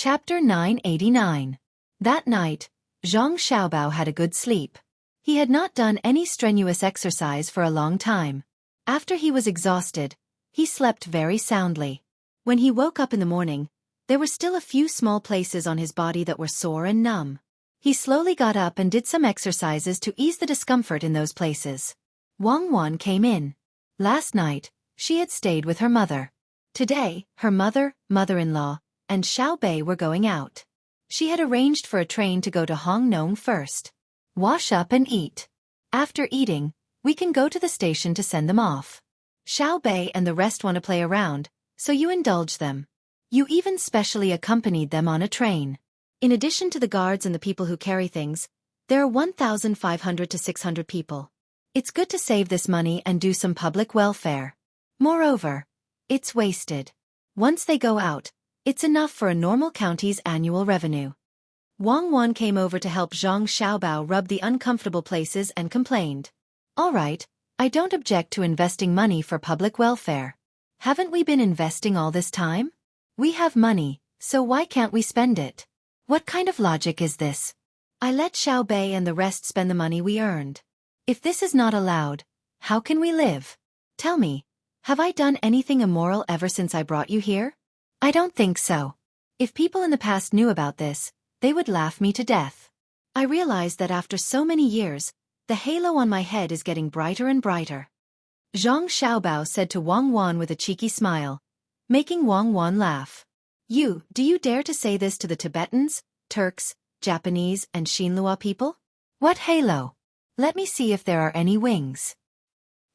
Chapter 989. That night, Zhang Xiaobao had a good sleep. He had not done any strenuous exercise for a long time. After he was exhausted, he slept very soundly. When he woke up in the morning, there were still a few small places on his body that were sore and numb. He slowly got up and did some exercises to ease the discomfort in those places. Wang Wan came in. Last night, she had stayed with her mother. Today, her mother, mother-in-law, and Xiao Bei were going out. She had arranged for a train to go to Hongnong first. Wash up and eat. After eating, we can go to the station to send them off. Xiao Bei and the rest want to play around, so you indulge them. You even specially accompanied them on a train. In addition to the guards and the people who carry things, there are 1,500 to 600 people. It's good to save this money and do some public welfare. Moreover, it's wasted. Once they go out, it's enough for a normal county's annual revenue. Wang Wan came over to help Zhang Xiaobao rub the uncomfortable places and complained. All right, I don't object to investing money for public welfare. Haven't we been investing all this time? We have money, so why can't we spend it? What kind of logic is this? I let Xiao Bei and the rest spend the money we earned. If this is not allowed, how can we live? Tell me, have I done anything immoral ever since I brought you here? I don't think so. If people in the past knew about this, they would laugh me to death. I realized that after so many years, the halo on my head is getting brighter and brighter. Zhang Xiaobao said to Wang Wan with a cheeky smile, making Wang Wan laugh. Do you dare to say this to the Tibetans, Turks, Japanese, and Xinhua people? What halo? Let me see if there are any wings.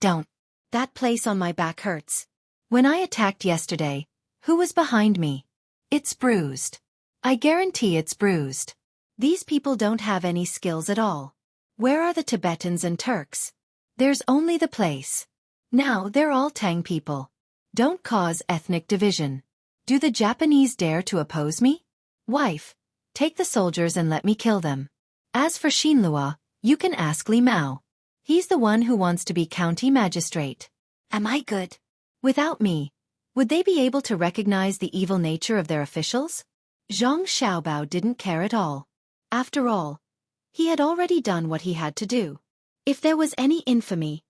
Don't. That place on my back hurts. When I attacked yesterday, who was behind me? It's bruised. I guarantee it's bruised. These people don't have any skills at all. Where are the Tibetans and Turks? There's only the place. Now they're all Tang people. Don't cause ethnic division. Do the Japanese dare to oppose me? Wife, take the soldiers and let me kill them. As for Xinhua, you can ask Li Mao. He's the one who wants to be county magistrate. Am I good? Without me, would they be able to recognize the evil nature of their officials? Zhang Xiaobao didn't care at all. After all, he had already done what he had to do. If there was any infamy,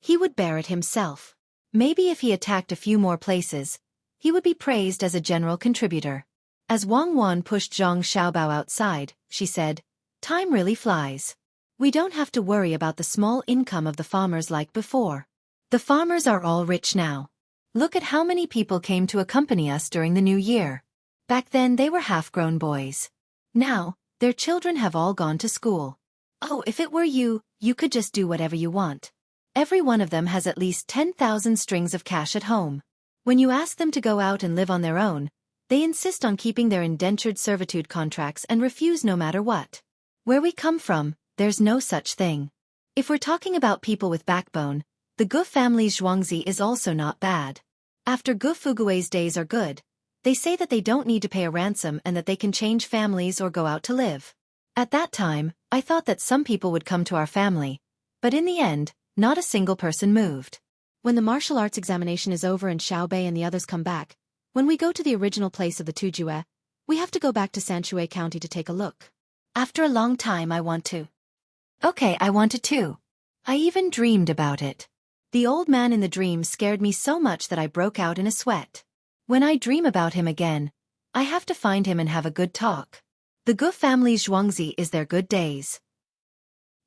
he would bear it himself. Maybe if he attacked a few more places, he would be praised as a general contributor. As Wang Wan pushed Zhang Xiaobao outside, she said, "Time really flies. We don't have to worry about the small income of the farmers like before. The farmers are all rich now. Look at how many people came to accompany us during the new year. Back then they were half-grown boys. Now, their children have all gone to school. Oh, if it were you, you could just do whatever you want. Every one of them has at least 10,000 strings of cash at home. When you ask them to go out and live on their own, they insist on keeping their indentured servitude contracts and refuse no matter what. Where we come from, there's no such thing. If we're talking about people with backbone, the Gu family's Zhuangzi is also not bad. After Gu Fugui's days are good, they say that they don't need to pay a ransom and that they can change families or go out to live. At that time, I thought that some people would come to our family, but in the end, not a single person moved. When the martial arts examination is over and Xiao Bei and the others come back, when we go to the original place of the Tujue, we have to go back to Sanshui County to take a look. After a long time I want to. Okay, I want to too. I even dreamed about it. The old man in the dream scared me so much that I broke out in a sweat. When I dream about him again, I have to find him and have a good talk. The Gu family's Zhuangzi is their good days.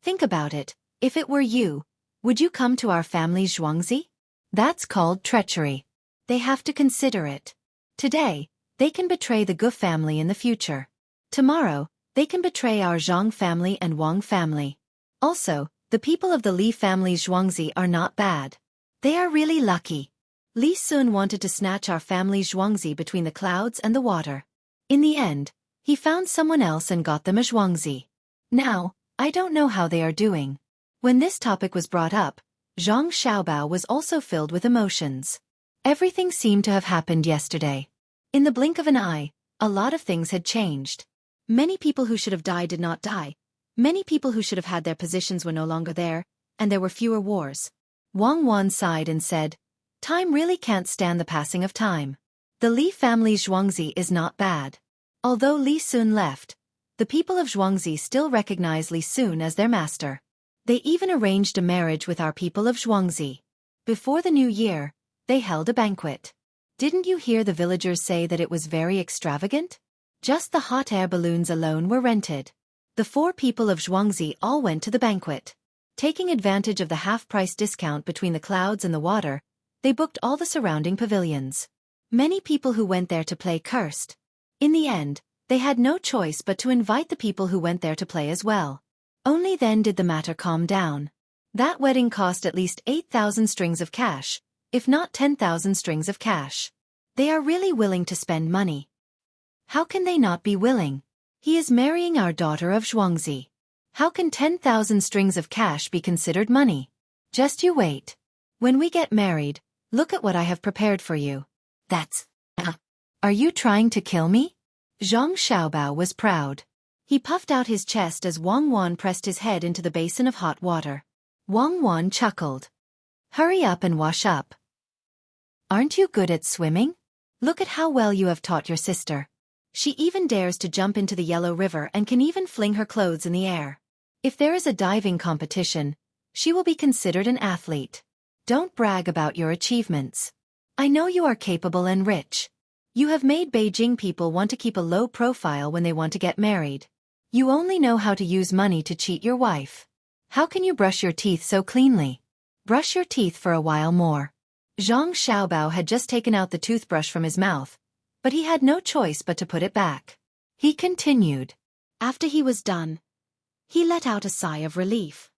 Think about it, if it were you, would you come to our family's Zhuangzi? That's called treachery. They have to consider it. Today, they can betray the Gu family in the future. Tomorrow, they can betray our Zhang family and Wang family. Also, the people of the Li family's Zhuangzi are not bad. They are really lucky. Li Sun wanted to snatch our family's Zhuangzi between the clouds and the water. In the end, he found someone else and got them a Zhuangzi. Now, I don't know how they are doing. When this topic was brought up, Zhang Xiaobao was also filled with emotions. Everything seemed to have happened yesterday. In the blink of an eye, a lot of things had changed. Many people who should have died did not die. Many people who should have had their positions were no longer there, and there were fewer wars. Wang Wan sighed and said, "Time really can't stand the passing of time. The Li family's Zhuangzi is not bad. Although Li Sun left, the people of Xueqi still recognize Li Sun as their master. They even arranged a marriage with our people of Xueqi. Before the new year, they held a banquet. Didn't you hear the villagers say that it was very extravagant? Just the hot air balloons alone were rented. The 4 people of Xueqi all went to the banquet. Taking advantage of the half-price discount between the clouds and the water, they booked all the surrounding pavilions. Many people who went there to play cursed. In the end, they had no choice but to invite the people who went there to play as well. Only then did the matter calm down. That wedding cost at least 8,000 strings of cash, if not 10,000 strings of cash. They are really willing to spend money. How can they not be willing? He is marrying our daughter of Xueqi. How can 10,000 strings of cash be considered money? Just you wait. When we get married, look at what I have prepared for you. That's... Are you trying to kill me? Zhang Xiaobao was proud. He puffed out his chest as Wang Wan pressed his head into the basin of hot water. Wang Wan chuckled. Hurry up and wash up. Aren't you good at swimming? Look at how well you have taught your sister. She even dares to jump into the Yellow River and can even fling her clothes in the air. If there is a diving competition, she will be considered an athlete. Don't brag about your achievements. I know you are capable and rich. You have made Beijing people want to keep a low profile when they want to get married. You only know how to use money to cheat your wife. How can you brush your teeth so cleanly? Brush your teeth for a while more. Zhang Xiaobao had just taken out the toothbrush from his mouth, but he had no choice but to put it back. He continued. After he was done, he let out a sigh of relief.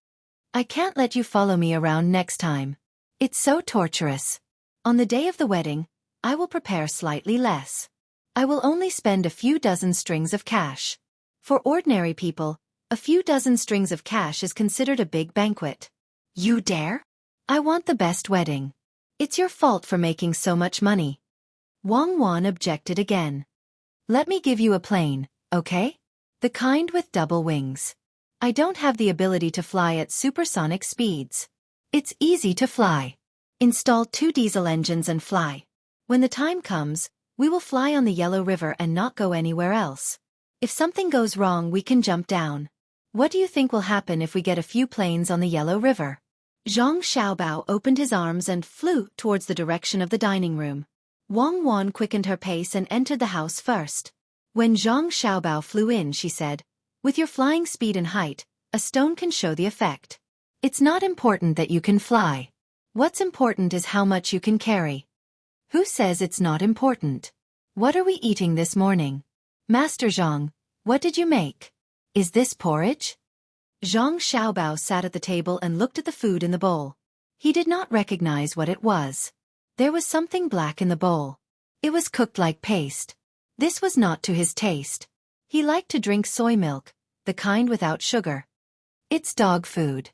I can't let you follow me around next time. It's so torturous. On the day of the wedding, I will prepare slightly less. I will only spend a few dozen strings of cash. For ordinary people, a few dozen strings of cash is considered a big banquet. You dare? I want the best wedding. It's your fault for making so much money. Wang Wan objected again. Let me give you a plane, okay? The kind with double wings. I don't have the ability to fly at supersonic speeds. It's easy to fly. Install 2 diesel engines and fly. When the time comes, we will fly on the Yellow River and not go anywhere else. If something goes wrong, we can jump down. What do you think will happen if we get a few planes on the Yellow River? Zhang Xiaobao opened his arms and flew towards the direction of the dining room. Wang Wan quickened her pace and entered the house first. When Zhang Xiaobao flew in, she said, with your flying speed and height, a stone can show the effect. It's not important that you can fly. What's important is how much you can carry. Who says it's not important? What are we eating this morning? Master Zhang, what did you make? Is this porridge? Zhang Xiaobao sat at the table and looked at the food in the bowl. He did not recognize what it was. There was something black in the bowl. It was cooked like paste. This was not to his taste. He liked to drink soy milk, the kind without sugar. It's dog food.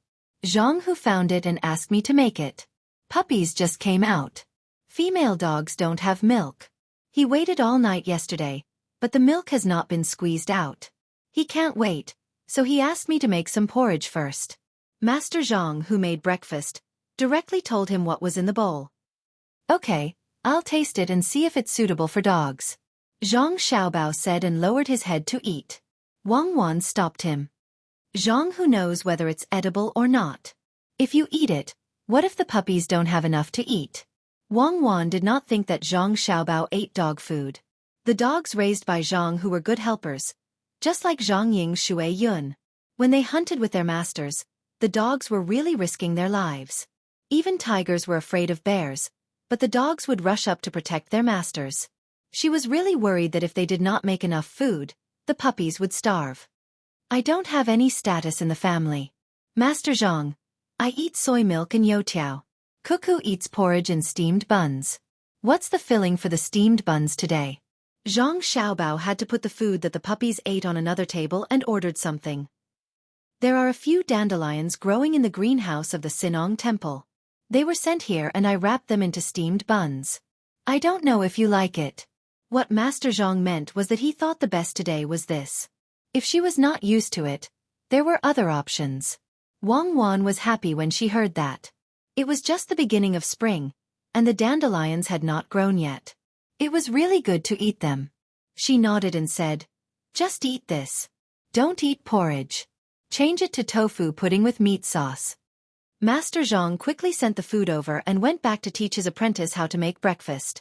Zhang who found it and asked me to make it. Puppies just came out. Female dogs don't have milk. He waited all night yesterday, but the milk has not been squeezed out. He can't wait, so he asked me to make some porridge first. Master Zhang, who made breakfast, directly told him what was in the bowl. Okay, I'll taste it and see if it's suitable for dogs. Zhang Xiaobao said and lowered his head to eat. Wang Wan stopped him. Zhang who knows whether it's edible or not. If you eat it, what if the puppies don't have enough to eat? Wang Wan did not think that Zhang Xiaobao ate dog food. The dogs raised by Zhang who were good helpers, just like Zhang Ying's Xue Yun. When they hunted with their masters, the dogs were really risking their lives. Even tigers were afraid of bears, but the dogs would rush up to protect their masters. She was really worried that if they did not make enough food, the puppies would starve. I don't have any status in the family. Master Zhang, I eat soy milk and youtiao. Cuckoo eats porridge and steamed buns. What's the filling for the steamed buns today? Zhang Xiaobao had to put the food that the puppies ate on another table and ordered something. There are a few dandelions growing in the greenhouse of the Sinong Temple. They were sent here and I wrapped them into steamed buns. I don't know if you like it. What Master Zhang meant was that he thought the best today was this. If she was not used to it, there were other options. Wang Wan was happy when she heard that. It was just the beginning of spring, and the dandelions had not grown yet. It was really good to eat them. She nodded and said, "Just eat this. Don't eat porridge. Change it to tofu pudding with meat sauce." Master Zhang quickly sent the food over and went back to teach his apprentice how to make breakfast.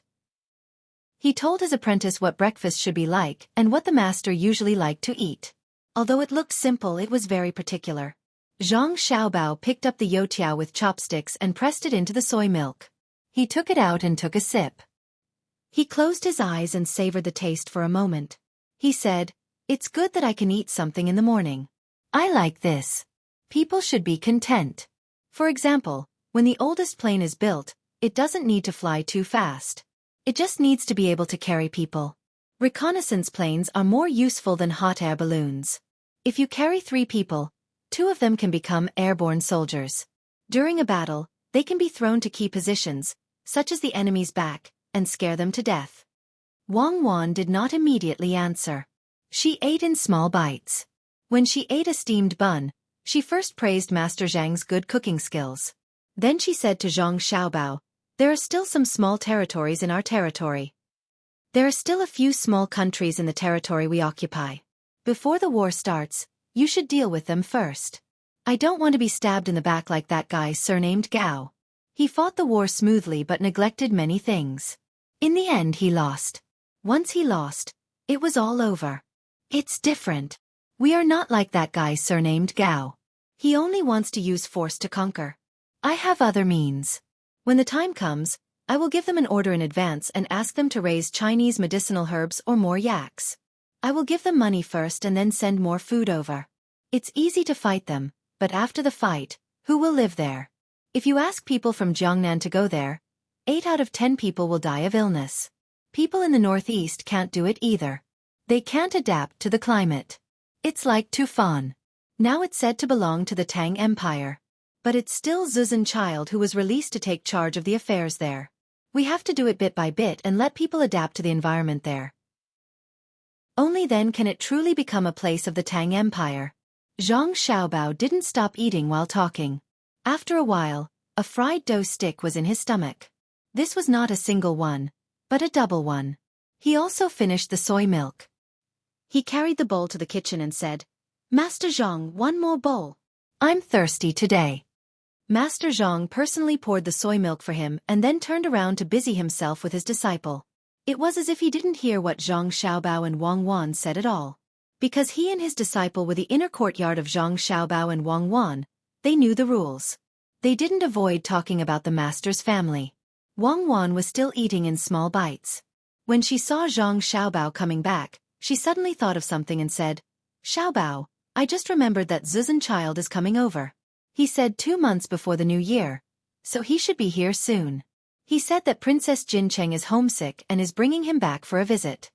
He told his apprentice what breakfast should be like and what the master usually liked to eat. Although it looked simple, it was very particular. Zhang Xiaobao picked up the youtiao with chopsticks and pressed it into the soy milk. He took it out and took a sip. He closed his eyes and savored the taste for a moment. He said, "It's good that I can eat something in the morning. I like this. People should be content. For example, when the oldest plane is built, it doesn't need to fly too fast. It just needs to be able to carry people. Reconnaissance planes are more useful than hot air balloons. If you carry 3 people, 2 of them can become airborne soldiers. During a battle, they can be thrown to key positions, such as the enemy's back, and scare them to death." Wang Wan did not immediately answer. She ate in small bites. When she ate a steamed bun, she first praised Master Zhang's good cooking skills. Then she said to Zhang Xiaobao, "There are still some small territories in our territory. There are still a few small countries in the territory we occupy. Before the war starts, you should deal with them first. I don't want to be stabbed in the back like that guy surnamed Gao. He fought the war smoothly but neglected many things. In the end he lost. Once he lost, it was all over. It's different. We are not like that guy surnamed Gao. He only wants to use force to conquer. I have other means. When the time comes, I will give them an order in advance and ask them to raise Chinese medicinal herbs or more yaks. I will give them money first and then send more food over. It's easy to fight them, but after the fight, who will live there? If you ask people from Jiangnan to go there, 8 out of 10 people will die of illness. People in the northeast can't do it either. They can't adapt to the climate. It's like Tufan. Now it's said to belong to the Tang Empire. But it's still Zuzan Child who was released to take charge of the affairs there. We have to do it bit by bit and let people adapt to the environment there. Only then can it truly become a place of the Tang Empire." Zhang Xiaobao didn't stop eating while talking. After a while, a fried dough stick was in his stomach. This was not a single one, but a double one. He also finished the soy milk. He carried the bowl to the kitchen and said, "Master Zhang, one more bowl. I'm thirsty today." Master Zhang personally poured the soy milk for him and then turned around to busy himself with his disciple. It was as if he didn't hear what Zhang Xiaobao and Wang Wan said at all. Because he and his disciple were the inner courtyard of Zhang Xiaobao and Wang Wan, they knew the rules. They didn't avoid talking about the master's family. Wang Wan was still eating in small bites. When she saw Zhang Xiaobao coming back, she suddenly thought of something and said, "Xiaobao, I just remembered that Zuzan Child is coming over. He said 2 months before the new year, so he should be here soon. He said that Princess Jincheng is homesick and is bringing him back for a visit."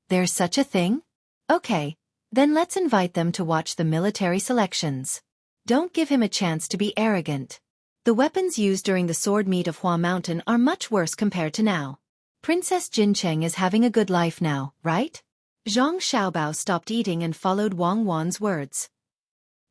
"There's such a thing? Okay, then let's invite them to watch the military selections. Don't give him a chance to be arrogant. The weapons used during the sword meet of Hua Mountain are much worse compared to now. Princess Jincheng is having a good life now, right?" Zhang Xiaobao stopped eating and followed Wang Wan's words.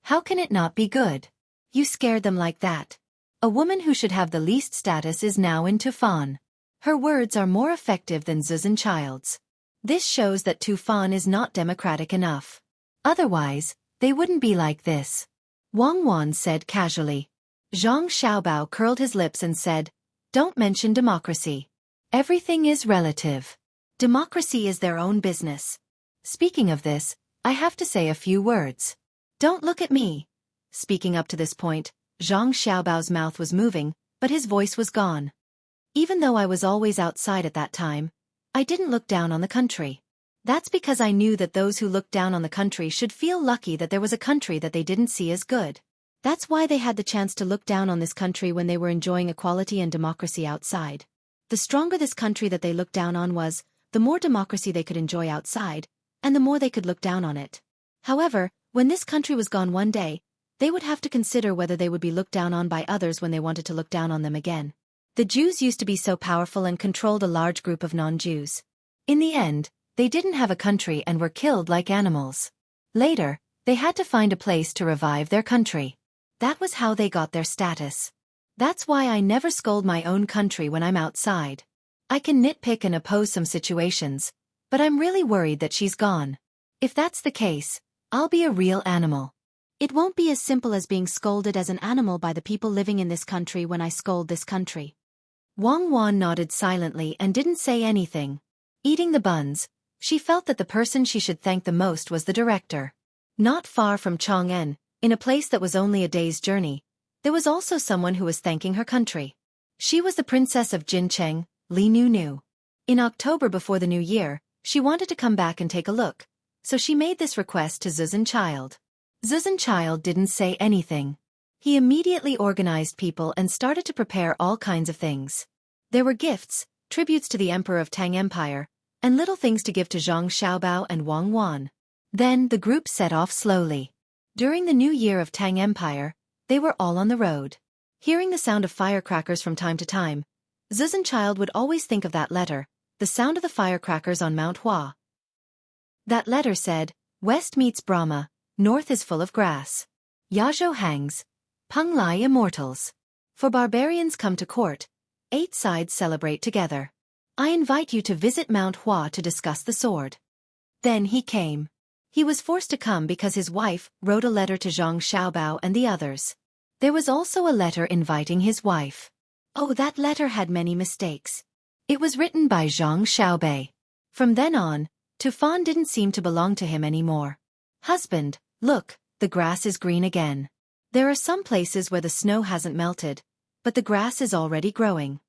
"How can it not be good? You scared them like that. A woman who should have the least status is now in Tufan. Her words are more effective than Zuzan Child's. This shows that Tufan is not democratic enough. Otherwise, they wouldn't be like this," Wang Wan said casually. Zhang Xiaobao curled his lips and said, "Don't mention democracy. Everything is relative. Democracy is their own business. Speaking of this, I have to say a few words. Don't look at me." Speaking up to this point, Zhang Xiaobao's mouth was moving, but his voice was gone. "Even though I was always outside at that time, I didn't look down on the country. That's because I knew that those who looked down on the country should feel lucky that there was a country that they didn't see as good. That's why they had the chance to look down on this country when they were enjoying equality and democracy outside. The stronger this country that they looked down on was, the more democracy they could enjoy outside, and the more they could look down on it. However, when this country was gone one day, they would have to consider whether they would be looked down on by others when they wanted to look down on them again. The Jews used to be so powerful and controlled a large group of non-Jews. In the end, they didn't have a country and were killed like animals. Later, they had to find a place to revive their country. That was how they got their status. That's why I never scold my own country when I'm outside. I can nitpick and oppose some situations, but I'm really worried that she's gone. If that's the case, I'll be a real animal. It won't be as simple as being scolded as an animal by the people living in this country when I scold this country. Wang Wan nodded silently and didn't say anything. Eating the buns, she felt that the person she should thank the most was the director. Not far from Chang'an, in a place that was only a day's journey, there was also someone who was thanking her country. She was the princess of Jincheng, Li Nu. In October before the new year, she wanted to come back and take a look, so she made this request to Xueqi. Xueqi didn't say anything. He immediately organized people and started to prepare all kinds of things. There were gifts, tributes to the emperor of Tang Empire, and little things to give to Zhang Xiaobao and Wang Wan. Then the group set off slowly. During the new year of Tang Empire, they were all on the road. Hearing the sound of firecrackers from time to time, Xueqi would always think of that letter, the sound of the firecrackers on Mount Hua. That letter said, "West meets Brahma, north is full of grass. Yazhou hangs, Peng Lai immortals. For barbarians come to court, 8 sides celebrate together. I invite you to visit Mount Hua to discuss the sword." Then he came. He was forced to come because his wife wrote a letter to Zhang Xiaobao and the others. There was also a letter inviting his wife. Oh, that letter had many mistakes. It was written by Zhang Xiaobei. From then on, Tufan didn't seem to belong to him anymore. "Husband, look, the grass is green again. There are some places where the snow hasn't melted, but the grass is already growing."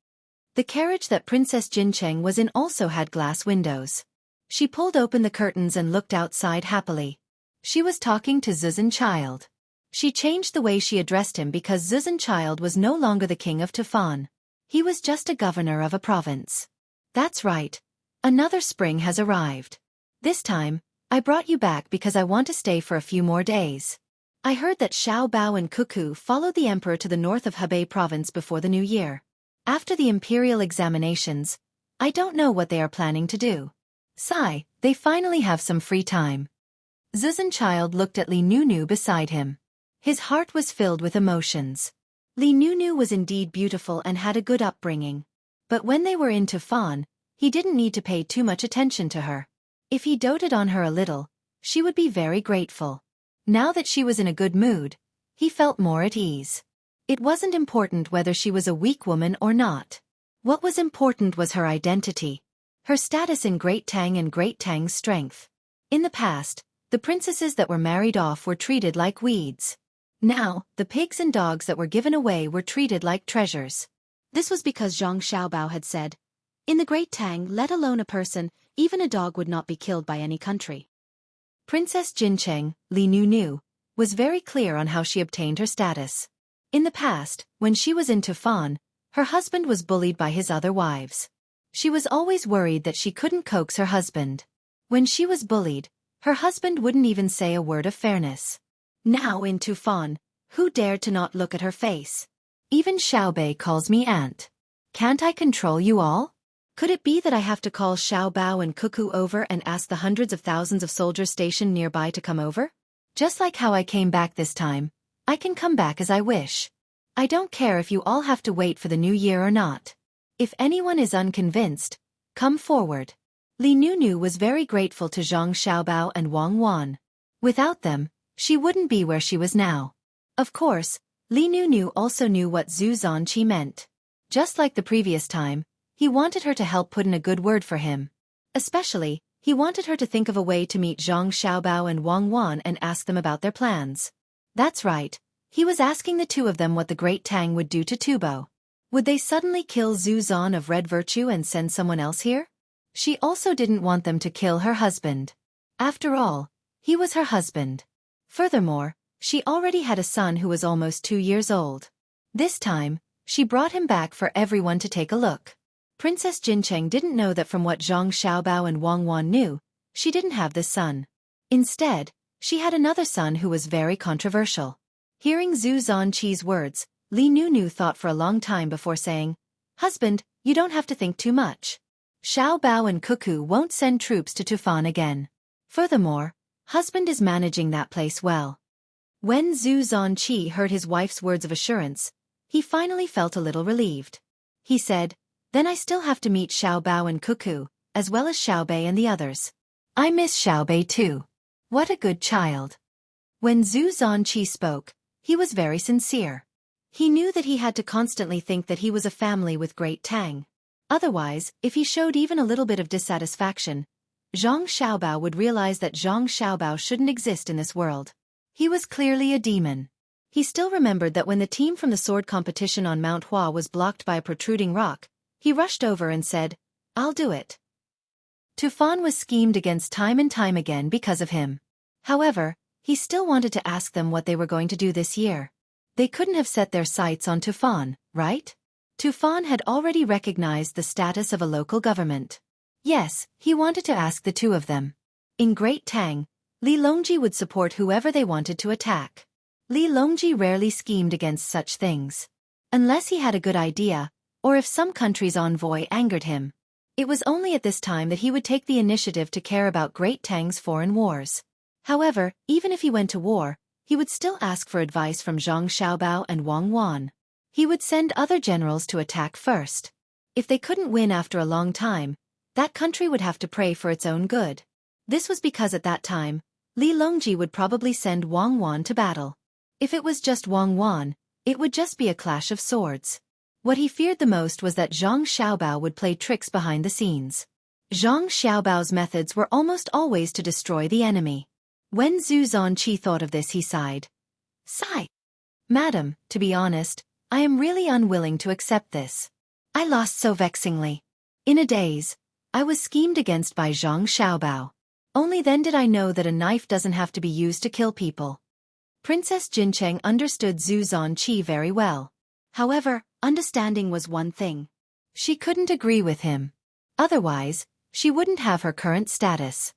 The carriage that Princess Jincheng was in also had glass windows. She pulled open the curtains and looked outside happily. She was talking to Xueqi. She changed the way she addressed him because Xueqi was no longer the king of Tufan. He was just a governor of a province. "That's right. Another spring has arrived. This time, I brought you back because I want to stay for a few more days. I heard that Xiao Bao and Cuckoo followed the emperor to the north of Hebei province before the new year. After the imperial examinations, I don't know what they are planning to do. Sigh, they finally have some free time." Xueqi looked at Li Nu beside him. His heart was filled with emotions. Li Nu was indeed beautiful and had a good upbringing. But when they were in Tufan, he didn't need to pay too much attention to her. If he doted on her a little, she would be very grateful. Now that she was in a good mood, he felt more at ease. It wasn't important whether she was a weak woman or not. What was important was her identity, her status in Great Tang and Great Tang's strength. In the past, the princesses that were married off were treated like weeds. Now, the pigs and dogs that were given away were treated like treasures. This was because Zhang Xiaobao had said, "In the Great Tang, let alone a person, even a dog would not be killed by any country." Princess Jincheng, Li Nu, was very clear on how she obtained her status. In the past, when she was in Tufan, her husband was bullied by his other wives. She was always worried that she couldn't coax her husband. When she was bullied, her husband wouldn't even say a word of fairness. Now in Tufan, who dared to not look at her face? Even Xiaobei calls me aunt. Can't I control you all? Could it be that I have to call Xiao Bao and Cuckoo over and ask the hundreds of thousands of soldiers stationed nearby to come over? Just like how I came back this time, I can come back as I wish. I don't care if you all have to wait for the new year or not. If anyone is unconvinced, come forward. Li Nu was very grateful to Zhang Xiaobao and Wang Wan. Without them, she wouldn't be where she was now. Of course, Li Nu also knew what Xueqi meant. Just like the previous time, he wanted her to help put in a good word for him. Especially, he wanted her to think of a way to meet Zhang Xiaobao and Wang Wan and ask them about their plans. That's right, he was asking the two of them what the Great Tang would do to Tubo. Would they suddenly kill Zuzan of Red Virtue and send someone else here? She also didn't want them to kill her husband. After all, he was her husband. Furthermore, she already had a son who was almost 2 years old. This time, she brought him back for everyone to take a look. Princess Jincheng didn't know that from what Zhang Xiaobao and Wang Wan knew, she didn't have this son. Instead, she had another son who was very controversial. Hearing Xueqi's words, Li Nu thought for a long time before saying, "Husband, you don't have to think too much. Xiao Bao and Cuckoo won't send troops to Tufan again. Furthermore, husband is managing that place well." When Xueqi heard his wife's words of assurance, he finally felt a little relieved. He said, "Then I still have to meet Xiao Bao and Cuckoo, as well as Xiaobei and the others. I miss Xiaobei too. What a good child. When Zhu Zonqi spoke, he was very sincere. He knew that he had to constantly think that he was a family with great Tang. Otherwise, if he showed even a little bit of dissatisfaction, Zhang Xiaobao would realize that Zhang Xiaobao shouldn't exist in this world. He was clearly a demon. He still remembered that when the team from the sword competition on Mount Hua was blocked by a protruding rock, he rushed over and said, "I'll do it." Tufan was schemed against time and time again because of him. However, he still wanted to ask them what they were going to do this year. They couldn't have set their sights on Tufan, right? Tufan had already recognized the status of a local government. Yes, he wanted to ask the two of them. In Great Tang, Li Longji would support whoever they wanted to attack. Li Longji rarely schemed against such things. Unless he had a good idea, or if some country's envoy angered him. It was only at this time that he would take the initiative to care about Great Tang's foreign wars. However, even if he went to war, he would still ask for advice from Zhang Xiaobao and Wang Wan. He would send other generals to attack first. If they couldn't win after a long time, that country would have to pray for its own good. This was because at that time, Li Longji would probably send Wang Wan to battle. If it was just Wang Wan, it would just be a clash of swords. What he feared the most was that Zhang Xiaobao would play tricks behind the scenes. Zhang Xiaobao's methods were almost always to destroy the enemy. When Zhu Zonqi thought of this, he sighed. Sigh. Madam, to be honest, I am really unwilling to accept this. I lost so vexingly. In a daze, I was schemed against by Zhang Xiaobao. Only then did I know that a knife doesn't have to be used to kill people. Princess Jincheng understood Zhu Zonqi very well. However, understanding was one thing. She couldn't agree with him. Otherwise, she wouldn't have her current status.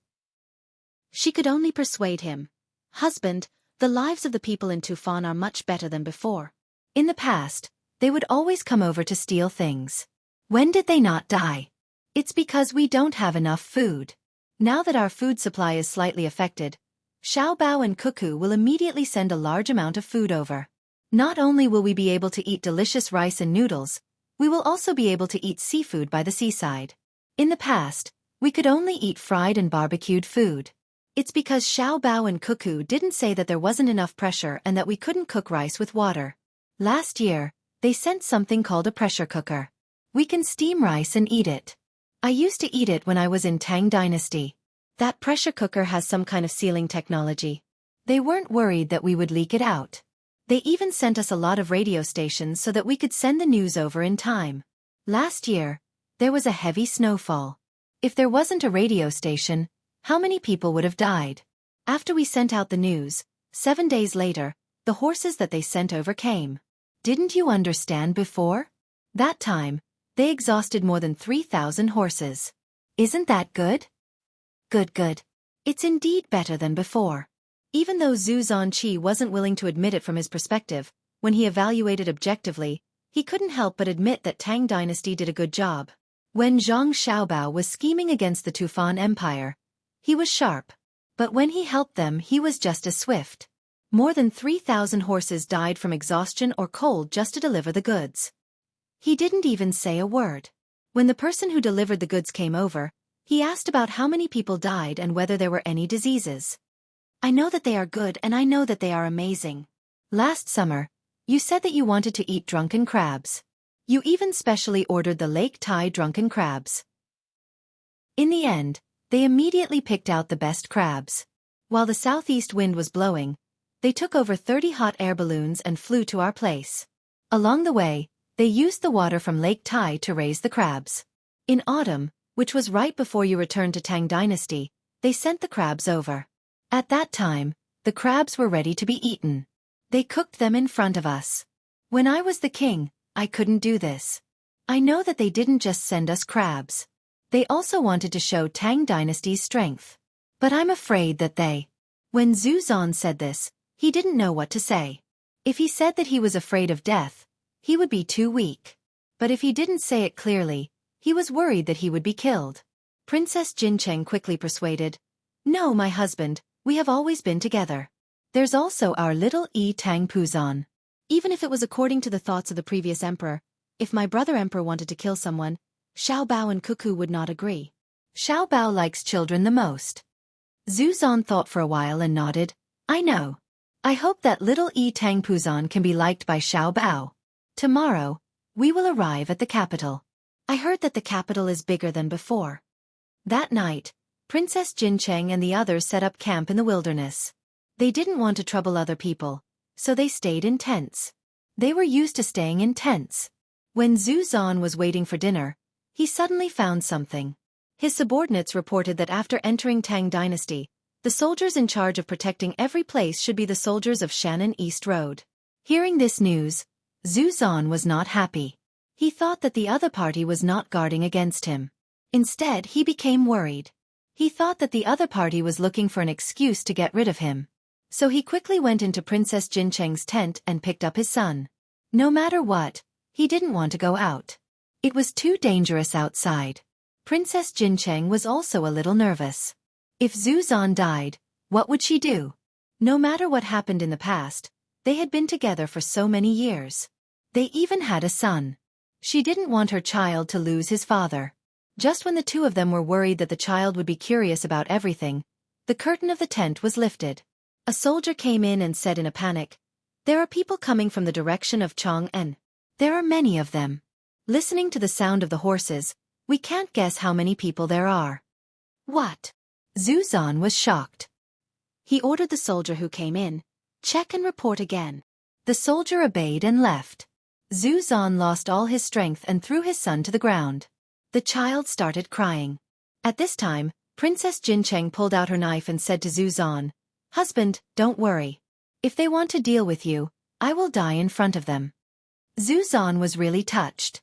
She could only persuade him. Husband, the lives of the people in Tufan are much better than before. In the past, they would always come over to steal things. When did they not die? It's because we don't have enough food. Now that our food supply is slightly affected, Xiaobao and Cuckoo will immediately send a large amount of food over. Not only will we be able to eat delicious rice and noodles, we will also be able to eat seafood by the seaside. In the past, we could only eat fried and barbecued food. It's because Xiaobao and Cuckoo didn't say that there wasn't enough pressure and that we couldn't cook rice with water. Last year, they sent something called a pressure cooker. We can steam rice and eat it. I used to eat it when I was in Tang Dynasty. That pressure cooker has some kind of sealing technology. They weren't worried that we would leak it out. They even sent us a lot of radio stations so that we could send the news over in time. Last year, there was a heavy snowfall. If there wasn't a radio station, how many people would have died? After we sent out the news, 7 days later, the horses that they sent over came. Didn't you understand before? That time, they exhausted more than 3,000 horses. Isn't that good? Good. It's indeed better than before. Even though Zhu Zonqi wasn't willing to admit it from his perspective, when he evaluated objectively, he couldn't help but admit that Tang Dynasty did a good job. When Zhang Xiaobao was scheming against the Tufan Empire, he was sharp. But when he helped them, he was just as swift. More than 3,000 horses died from exhaustion or cold just to deliver the goods. He didn't even say a word. When the person who delivered the goods came over, he asked about how many people died and whether there were any diseases. I know that they are good and I know that they are amazing. Last summer, you said that you wanted to eat drunken crabs. You even specially ordered the Lake Tai drunken crabs. In the end, they immediately picked out the best crabs. While the southeast wind was blowing, they took over 30 hot air balloons and flew to our place. Along the way, they used the water from Lake Tai to raise the crabs. In autumn, which was right before you returned to Tang Dynasty, they sent the crabs over. At that time, the crabs were ready to be eaten. They cooked them in front of us. When I was the king, I couldn't do this. I know that they didn't just send us crabs. They also wanted to show Tang Dynasty's strength. But I'm afraid that they... When Zhu Zon said this, he didn't know what to say. If he said that he was afraid of death, he would be too weak. But if he didn't say it clearly, he was worried that he would be killed. Princess Jincheng quickly persuaded, "No, my husband, we have always been together. There's also our little Tang Puzon." Even if it was according to the thoughts of the previous emperor, if my brother emperor wanted to kill someone, Xiaobao and Cuckoo would not agree. Xiao Bao likes children the most. Zhu Zan thought for a while and nodded. I know. I hope that little Tang Puzan can be liked by Xiao Bao. Tomorrow, we will arrive at the capital. I heard that the capital is bigger than before. That night, Princess Jincheng and the others set up camp in the wilderness. They didn't want to trouble other people, so they stayed in tents. They were used to staying in tents. When Zhu Zan was waiting for dinner, he suddenly found something. His subordinates reported that after entering Tang Dynasty, the soldiers in charge of protecting every place should be the soldiers of Shannon East Road. Hearing this news, Zhu Zan was not happy. He thought that the other party was not guarding against him. Instead, he became worried. He thought that the other party was looking for an excuse to get rid of him. So he quickly went into Princess Jincheng's tent and picked up his son. No matter what, he didn't want to go out. It was too dangerous outside. Princess Jincheng was also a little nervous. If Zhu Zan died, what would she do? No matter what happened in the past, they had been together for so many years. They even had a son. She didn't want her child to lose his father. Just when the two of them were worried that the child would be curious about everything, the curtain of the tent was lifted. A soldier came in and said in a panic, "There are people coming from the direction of Chang'an. There are many of them. Listening to the sound of the horses, we can't guess how many people there are." What? Zhu Zan was shocked. He ordered the soldier who came in, "Check and report again." The soldier obeyed and left. Zhu Zan lost all his strength and threw his son to the ground. The child started crying. At this time, Princess Jincheng pulled out her knife and said to Zhu Zan, "Husband, don't worry. If they want to deal with you, I will die in front of them." Zhu Zan was really touched.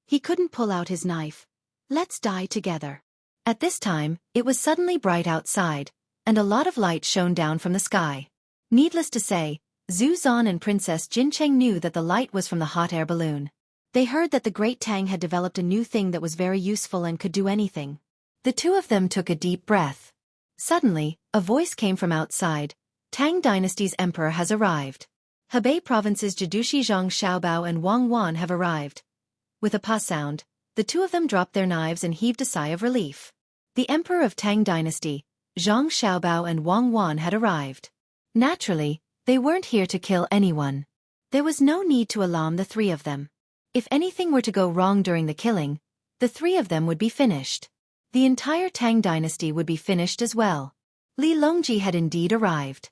He couldn't pull out his knife. "Let's die together." At this time, it was suddenly bright outside, and a lot of light shone down from the sky. Needless to say, Zhu Zan and Princess Jincheng knew that the light was from the hot air balloon. They heard that the Great Tang had developed a new thing that was very useful and could do anything. The two of them took a deep breath. Suddenly, a voice came from outside. Tang Dynasty's emperor has arrived. Hebei Province's Jidushi Zhang Xiaobao and Wang Wan have arrived. With a pa sound, the two of them dropped their knives and heaved a sigh of relief. The emperor of Tang Dynasty, Zhang Xiaobao and Wang Wan had arrived. Naturally, they weren't here to kill anyone. There was no need to alarm the three of them. If anything were to go wrong during the killing, the three of them would be finished. The entire Tang Dynasty would be finished as well. Li Longji had indeed arrived.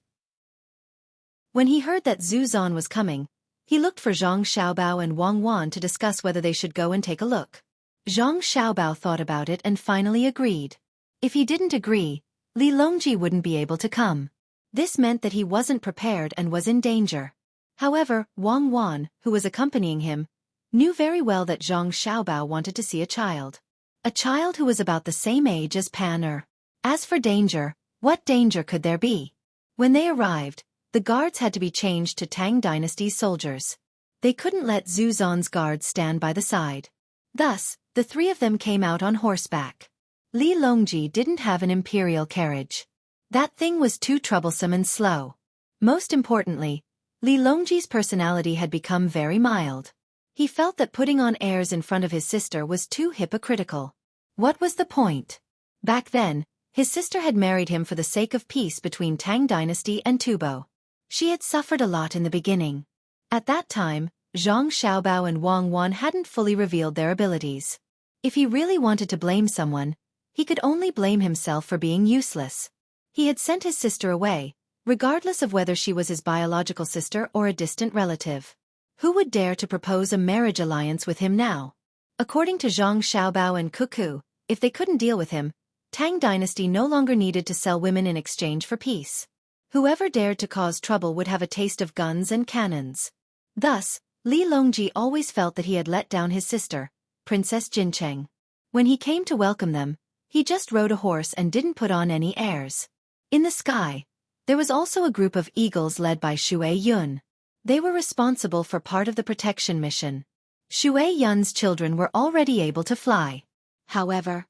When he heard that Zhu Zan was coming, he looked for Zhang Xiaobao and Wang Wan to discuss whether they should go and take a look. Zhang Xiaobao thought about it and finally agreed. If he didn't agree, Li Longji wouldn't be able to come. This meant that he wasn't prepared and was in danger. However, Wang Wan, who was accompanying him, knew very well that Zhang Xiaobao wanted to see a child. A child who was about the same age as Pan Er. As for danger, what danger could there be? When they arrived, the guards had to be changed to Tang Dynasty's soldiers. They couldn't let Zhu Zan's guards stand by the side. Thus, the three of them came out on horseback. Li Longji didn't have an imperial carriage. That thing was too troublesome and slow. Most importantly, Li Longji's personality had become very mild. He felt that putting on airs in front of his sister was too hypocritical. What was the point? Back then, his sister had married him for the sake of peace between Tang Dynasty and Tubo. She had suffered a lot in the beginning. At that time, Zhang Xiaobao and Wang Wan hadn't fully revealed their abilities. If he really wanted to blame someone, he could only blame himself for being useless. He had sent his sister away, regardless of whether she was his biological sister or a distant relative. Who would dare to propose a marriage alliance with him now? According to Zhang Xiaobao and Cuckoo, if they couldn't deal with him, Tang Dynasty no longer needed to sell women in exchange for peace. Whoever dared to cause trouble would have a taste of guns and cannons. Thus, Li Longji always felt that he had let down his sister, Princess Jincheng. When he came to welcome them, he just rode a horse and didn't put on any airs. In the sky, there was also a group of eagles led by Xue Yun. They were responsible for part of the protection mission. Xue Yun's children were already able to fly. However,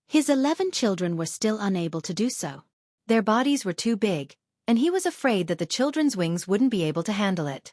his 11 children were still unable to do so. Their bodies were too big, and he was afraid that the children's wings wouldn't be able to handle it.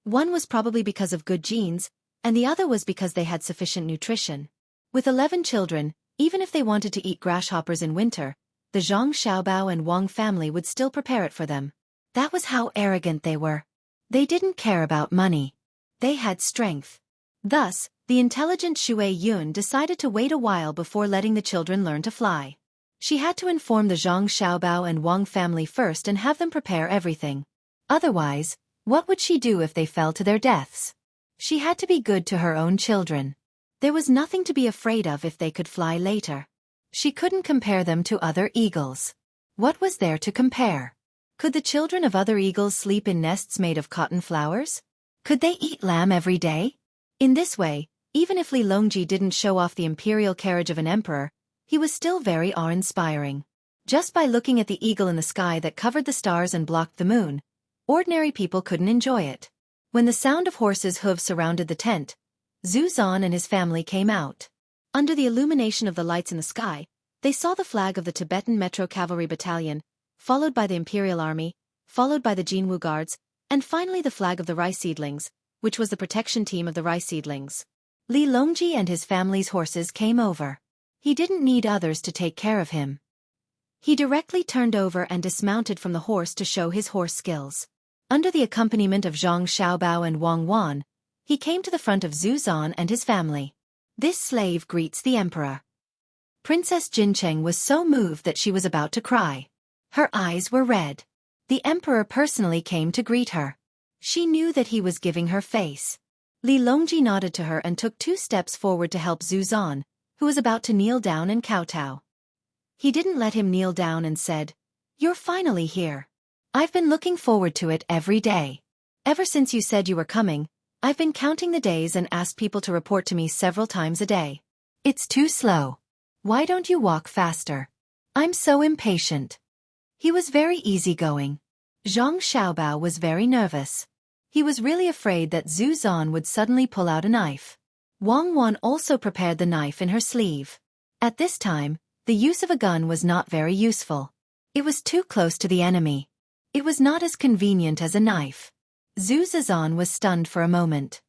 One was probably because of good genes, and the other was because they had sufficient nutrition. With 11 children, Even if they wanted to eat grasshoppers in winter, the Zhang Xiaobao and Wang family would still prepare it for them. That was how arrogant they were. They didn't care about money. They had strength. Thus, the intelligent Xue Yun decided to wait a while before letting the children learn to fly. She had to inform the Zhang Xiaobao and Wang family first and have them prepare everything. Otherwise, what would she do if they fell to their deaths? She had to be good to her own children. There was nothing to be afraid of if they could fly later. She couldn't compare them to other eagles. What was there to compare? Could the children of other eagles sleep in nests made of cotton flowers? Could they eat lamb every day? In this way, even if Li Longji didn't show off the imperial carriage of an emperor, he was still very awe-inspiring. Just by looking at the eagle in the sky that covered the stars and blocked the moon, ordinary people couldn't enjoy it. When the sound of horses' hooves surrounded the tent, Zhu Zan and his family came out. Under the illumination of the lights in the sky, they saw the flag of the Tibetan Metro Cavalry Battalion, followed by the Imperial Army, followed by the Jinwu Guards, and finally the flag of the Rice Seedlings, which was the protection team of the Rice Seedlings. Li Longji and his family's horses came over. He didn't need others to take care of him. He directly turned over and dismounted from the horse to show his horse skills. Under the accompaniment of Zhang Xiaobao and Wang Wan, he came to the front of Zhu Zan and his family. This slave greets the emperor. Princess Jincheng was so moved that she was about to cry. Her eyes were red. The emperor personally came to greet her. She knew that he was giving her face. Li Longji nodded to her and took 2 steps forward to help Zhu Zan, who was about to kneel down and kowtow. He didn't let him kneel down and said, "You're finally here. I've been looking forward to it every day. Ever since you said you were coming, I've been counting the days and asked people to report to me several times a day. It's too slow. Why don't you walk faster? I'm so impatient." He was very easygoing. Zhang Xiaobao was very nervous. He was really afraid that Zhu Zan would suddenly pull out a knife. Wang Wan also prepared the knife in her sleeve. At this time, the use of a gun was not very useful. It was too close to the enemy. It was not as convenient as a knife. Zhu Zan was stunned for a moment.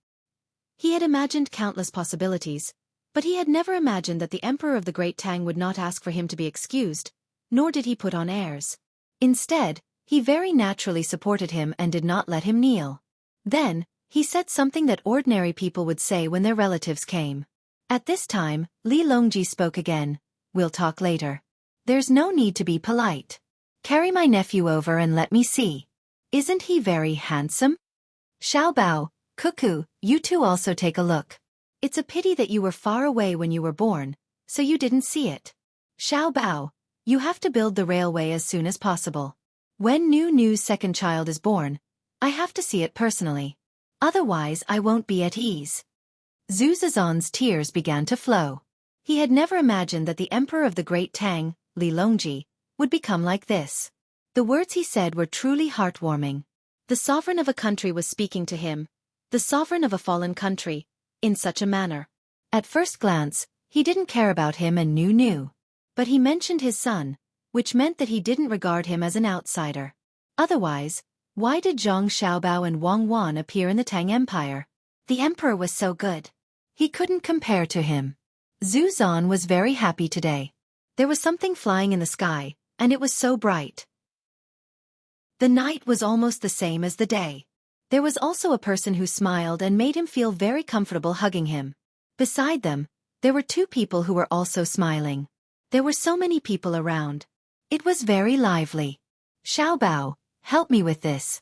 He had imagined countless possibilities, but he had never imagined that the emperor of the Great Tang would not ask for him to be excused, nor did he put on airs. Instead, he very naturally supported him and did not let him kneel. Then, he said something that ordinary people would say when their relatives came. At this time, Li Longji spoke again. "We'll talk later. There's no need to be polite. Carry my nephew over and let me see. Isn't he very handsome? Xiaobao, Cuckoo, you two also take a look. It's a pity that you were far away when you were born, so you didn't see it. Xiaobao, you have to build the railway as soon as possible. When Nu's second child is born, I have to see it personally. Otherwise I won't be at ease." Zhu Zizan's tears began to flow. He had never imagined that the emperor of the Great Tang, Li Longji, would become like this. The words he said were truly heartwarming. The sovereign of a country was speaking to him, the sovereign of a fallen country, in such a manner. At first glance, he didn't care about him and knew. But he mentioned his son, which meant that he didn't regard him as an outsider. Otherwise, why did Zhang Xiaobao and Wang Wan appear in the Tang Empire? The emperor was so good. He couldn't compare to him. Zhu Zan was very happy today. There was something flying in the sky, and it was so bright. The night was almost the same as the day. There was also a person who smiled and made him feel very comfortable hugging him. Beside them, there were 2 people who were also smiling. There were so many people around. It was very lively. "Xiaobao, help me with this."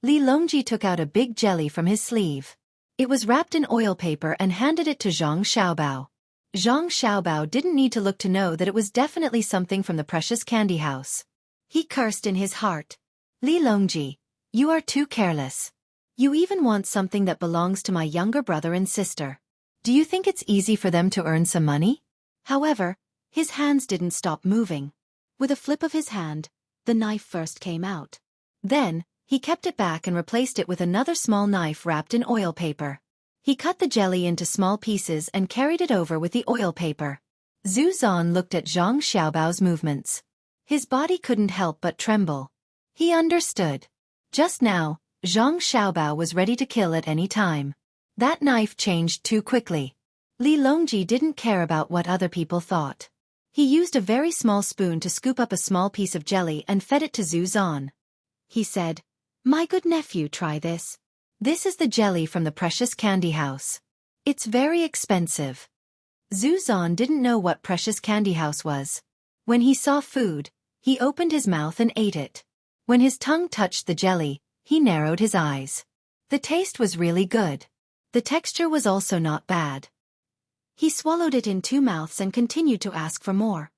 Li Longji took out a big jelly from his sleeve. It was wrapped in oil paper and handed it to Zhang Xiaobao. Zhang Xiaobao didn't need to look to know that it was definitely something from the precious candy house. He cursed in his heart. "Li Longji, you are too careless. You even want something that belongs to my younger brother and sister. Do you think it's easy for them to earn some money?" However, his hands didn't stop moving. With a flip of his hand, the knife first came out. Then, he kept it back and replaced it with another small knife wrapped in oil paper. He cut the jelly into small pieces and carried it over with the oil paper. Zhu Zan looked at Zhang Xiaobao's movements. His body couldn't help but tremble. He understood. Just now, Zhang Xiaobao was ready to kill at any time. That knife changed too quickly. Li Longji didn't care about what other people thought. He used a very small spoon to scoop up a small piece of jelly and fed it to Zhu Zan. He said, "My good nephew, try this. This is the jelly from the precious candy house. It's very expensive." Zhu Zan didn't know what precious candy house was. When he saw food, he opened his mouth and ate it. When his tongue touched the jelly, he narrowed his eyes. The taste was really good. The texture was also not bad. He swallowed it in 2 mouths and continued to ask for more.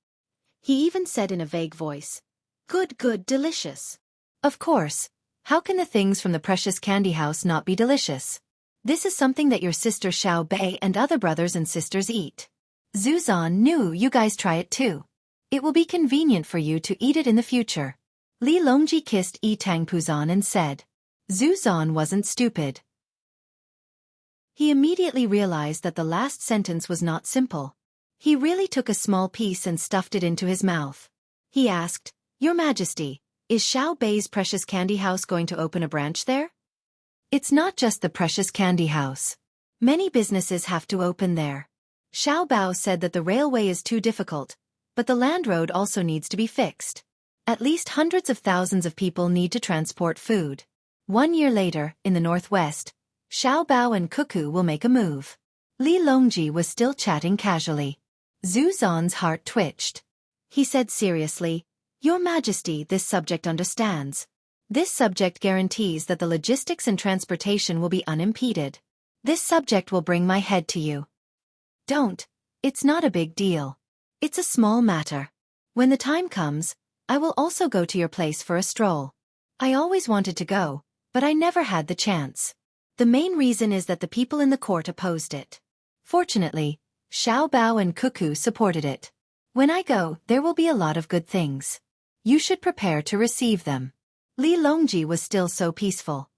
He even said in a vague voice, "Good, good, delicious." Of course, how can the things from the precious candy house not be delicious? This is something that your sister Xiao Bei and other brothers and sisters eat. Zhu Zan knew you guys try it too. It will be convenient for you to eat it in the future. Li Longji kissed Tang Puzan and said. Zhu Zan wasn't stupid. He immediately realized that the last sentence was not simple. He really took a small piece and stuffed it into his mouth. He asked, "Your Majesty, is Xiao Bei's precious candy house going to open a branch there?" It's not just the precious candy house. Many businesses have to open there. Xiao Bao said that the railway is too difficult, but the land road also needs to be fixed. At least hundreds of thousands of people need to transport food. 1 year later, in the northwest, Xiao Bao and Cuckoo will make a move. Li Longji was still chatting casually. Zhu Zan's heart twitched. He said seriously, "Your Majesty, this subject understands. This subject guarantees that the logistics and transportation will be unimpeded. This subject will bring my head to you." "Don't. It's not a big deal. It's a small matter. When the time comes, I will also go to your place for a stroll. I always wanted to go, but I never had the chance. The main reason is that the people in the court opposed it. Fortunately, Xiao Bao and Cuckoo supported it. When I go, there will be a lot of good things. You should prepare to receive them." Li Longji was still so peaceful.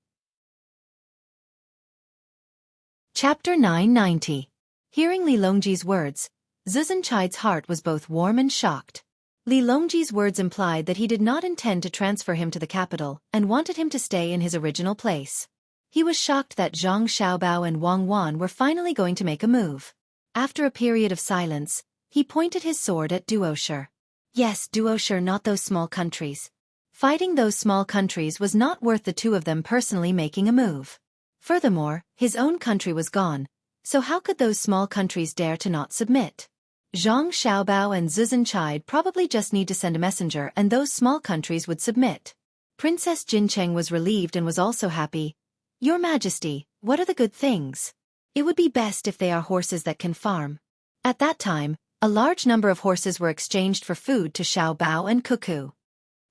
Chapter 990. Hearing Li Longji's words, Zuzanchai's heart was both warm and shocked. Li Longji's words implied that he did not intend to transfer him to the capital and wanted him to stay in his original place. He was shocked that Zhang Xiaobao and Wang Wan were finally going to make a move. After a period of silence, he pointed his sword at Duosher. Yes, Duosher, not those small countries. Fighting those small countries was not worth the two of them personally making a move. Furthermore, his own country was gone, so how could those small countries dare to not submit? Zhang Xiaobao and Zuzanchai probably just need to send a messenger and those small countries would submit. Princess Jincheng was relieved and was also happy. "Your Majesty, what are the good things? It would be best if they are horses that can farm." At that time, a large number of horses were exchanged for food to Xiao Bao and Cuckoo.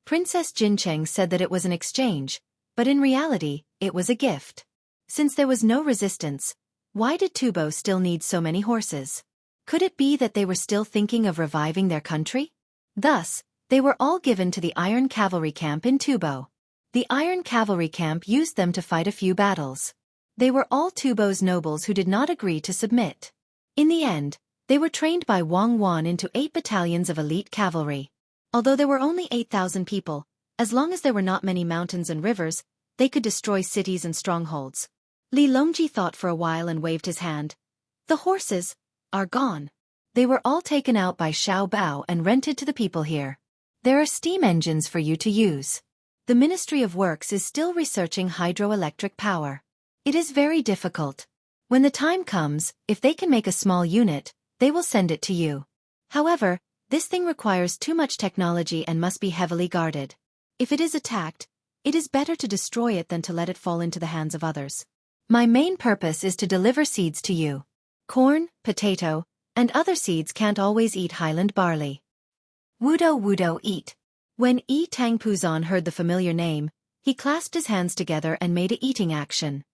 Princess Jincheng said that it was an exchange, but in reality, it was a gift. Since there was no resistance, why did Tubo still need so many horses? Could it be that they were still thinking of reviving their country? Thus, they were all given to the Iron Cavalry Camp in Tubo. The Iron Cavalry Camp used them to fight a few battles. They were all Tubo's nobles who did not agree to submit. In the end, they were trained by Wang Wan into 8 battalions of elite cavalry. Although there were only 8,000 people, as long as there were not many mountains and rivers, they could destroy cities and strongholds. Li Longji thought for a while and waved his hand. "The horses are gone. They were all taken out by Xiao Bao and rented to the people here. There are steam engines for you to use. The Ministry of Works is still researching hydroelectric power. It is very difficult. When the time comes, if they can make a small unit, they will send it to you. However, this thing requires too much technology and must be heavily guarded. If it is attacked, it is better to destroy it than to let it fall into the hands of others. My main purpose is to deliver seeds to you. Corn, potato, and other seeds can't always eat highland barley. Wudo Wudo eat." When Tang Puzan heard the familiar name, he clasped his hands together and made a eating action.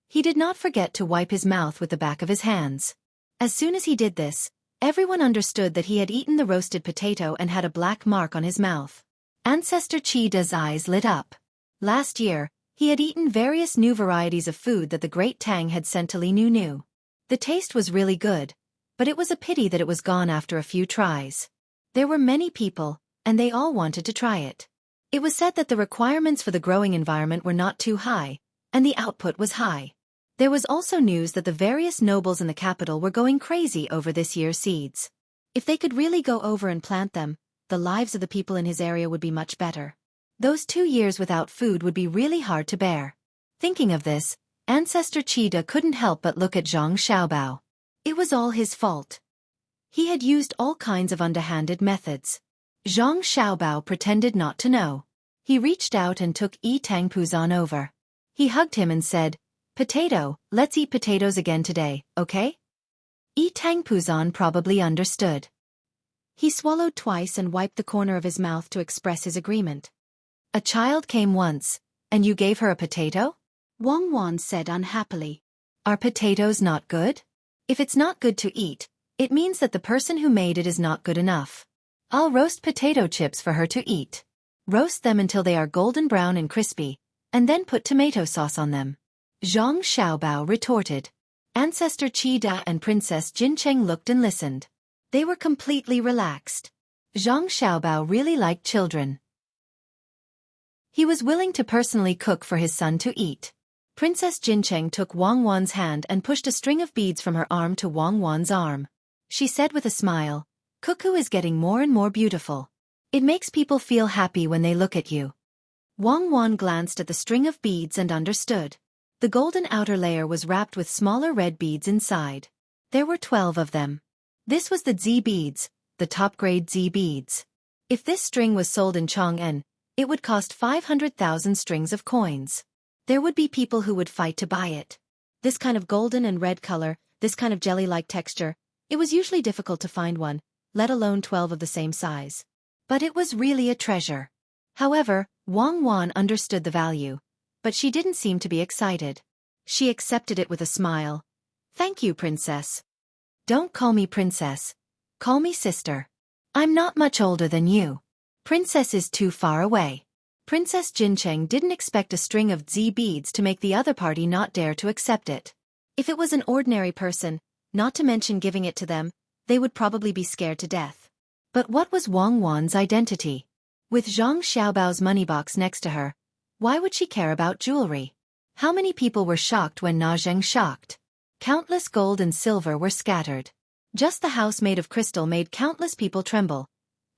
He did not forget to wipe his mouth with the back of his hands. As soon as he did this, everyone understood that he had eaten the roasted potato and had a black mark on his mouth. Ancestor Chi Da's eyes lit up. Last year, he had eaten various new varieties of food that the great Tang had sent to Li Nu. The taste was really good, but it was a pity that it was gone after a few tries. There were many people, and they all wanted to try it. It was said that the requirements for the growing environment were not too high, and the output was high. There was also news that the various nobles in the capital were going crazy over this year's seeds. If they could really go over and plant them, the lives of the people in his area would be much better. Those 2 years without food would be really hard to bear. Thinking of this, Ancestor Cheetah couldn't help but look at Zhang Xiaobao. It was all his fault. He had used all kinds of underhanded methods. Zhang Xiaobao pretended not to know. He reached out and took Tang over. He hugged him and said, "Potato, let's eat potatoes again today, okay?" Tang probably understood. He swallowed twice and wiped the corner of his mouth to express his agreement. "A child came once, and you gave her a potato?" Wang Wan said unhappily. "Are potatoes not good? If it's not good to eat, it means that the person who made it is not good enough. I'll roast potato chips for her to eat. Roast them until they are golden brown and crispy, and then put tomato sauce on them." Zhang Xiaobao retorted. Ancestor Cheetah and Princess Jincheng looked and listened. They were completely relaxed. Zhang Xiaobao really liked children. He was willing to personally cook for his son to eat. Princess Jincheng took Wang Wan's hand and pushed a string of beads from her arm to Wang Wan's arm. She said with a smile, "Cuckoo is getting more and more beautiful. It makes people feel happy when they look at you." Wang Wan glanced at the string of beads and understood. The golden outer layer was wrapped with smaller red beads inside. There were 12 of them. This was the Z beads, the top-grade Z beads. If this string was sold in Chang'an, it would cost 500,000 strings of coins. There would be people who would fight to buy it. This kind of golden and red color, this kind of jelly-like texture, it was usually difficult to find one, let alone 12 of the same size. But it was really a treasure. However, Wang Wan understood the value, but she didn't seem to be excited. She accepted it with a smile. "Thank you, Princess." "Don't call me Princess. Call me Sister. I'm not much older than you. Princess is too far away." Princess Jincheng didn't expect a string of Z beads to make the other party not dare to accept it. If it was an ordinary person, not to mention giving it to them, they would probably be scared to death. But what was Wang Wan's identity? With Zhang Xiaobao's money box next to her, why would she care about jewelry? How many people were shocked when Na Zheng shocked? Countless gold and silver were scattered. Just the house made of crystal made countless people tremble,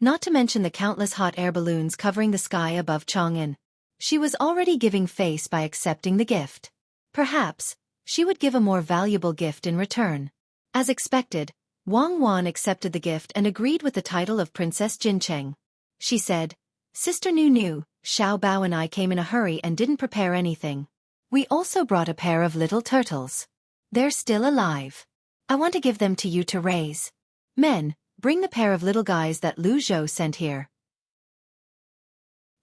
not to mention the countless hot air balloons covering the sky above Chang'an. She was already giving face by accepting the gift. Perhaps, she would give a more valuable gift in return. As expected, Wang Wan accepted the gift and agreed with the title of Princess Jincheng. She said, "Sister Nu, Xiao Bao and I came in a hurry and didn't prepare anything. We also brought a pair of little turtles. They're still alive. I want to give them to you to raise. Men, bring the pair of little guys that Lu Zhou sent here."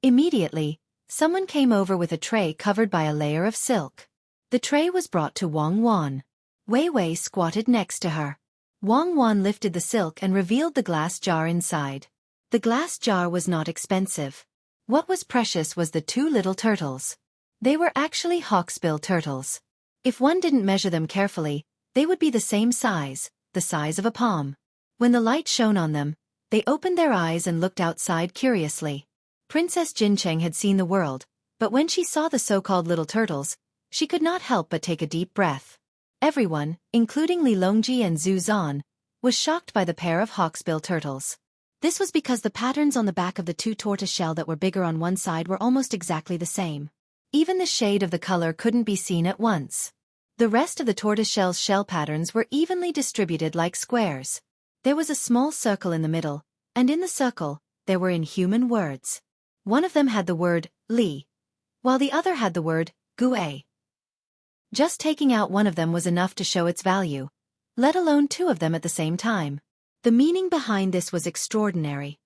Immediately, someone came over with a tray covered by a layer of silk. The tray was brought to Wang Wan. Wei Wei squatted next to her. Wang Wan lifted the silk and revealed the glass jar inside. The glass jar was not expensive. What was precious was the 2 little turtles. They were actually hawksbill turtles. If one didn't measure them carefully, they would be the same size, the size of a palm. When the light shone on them, they opened their eyes and looked outside curiously. Princess Jincheng had seen the world, but when she saw the so-called little turtles, she could not help but take a deep breath. Everyone, including Li Longji and Zhu Zan, was shocked by the pair of hawksbill turtles. This was because the patterns on the back of the 2 tortoiseshell that were bigger on one side were almost exactly the same. Even the shade of the color couldn't be seen at once. The rest of the tortoiseshell's shell patterns were evenly distributed like squares. There was a small circle in the middle, and in the circle, there were inhuman words. One of them had the word, Li, while the other had the word, Gue. Just taking out one of them was enough to show its value, let alone 2 of them at the same time. The meaning behind this was extraordinary.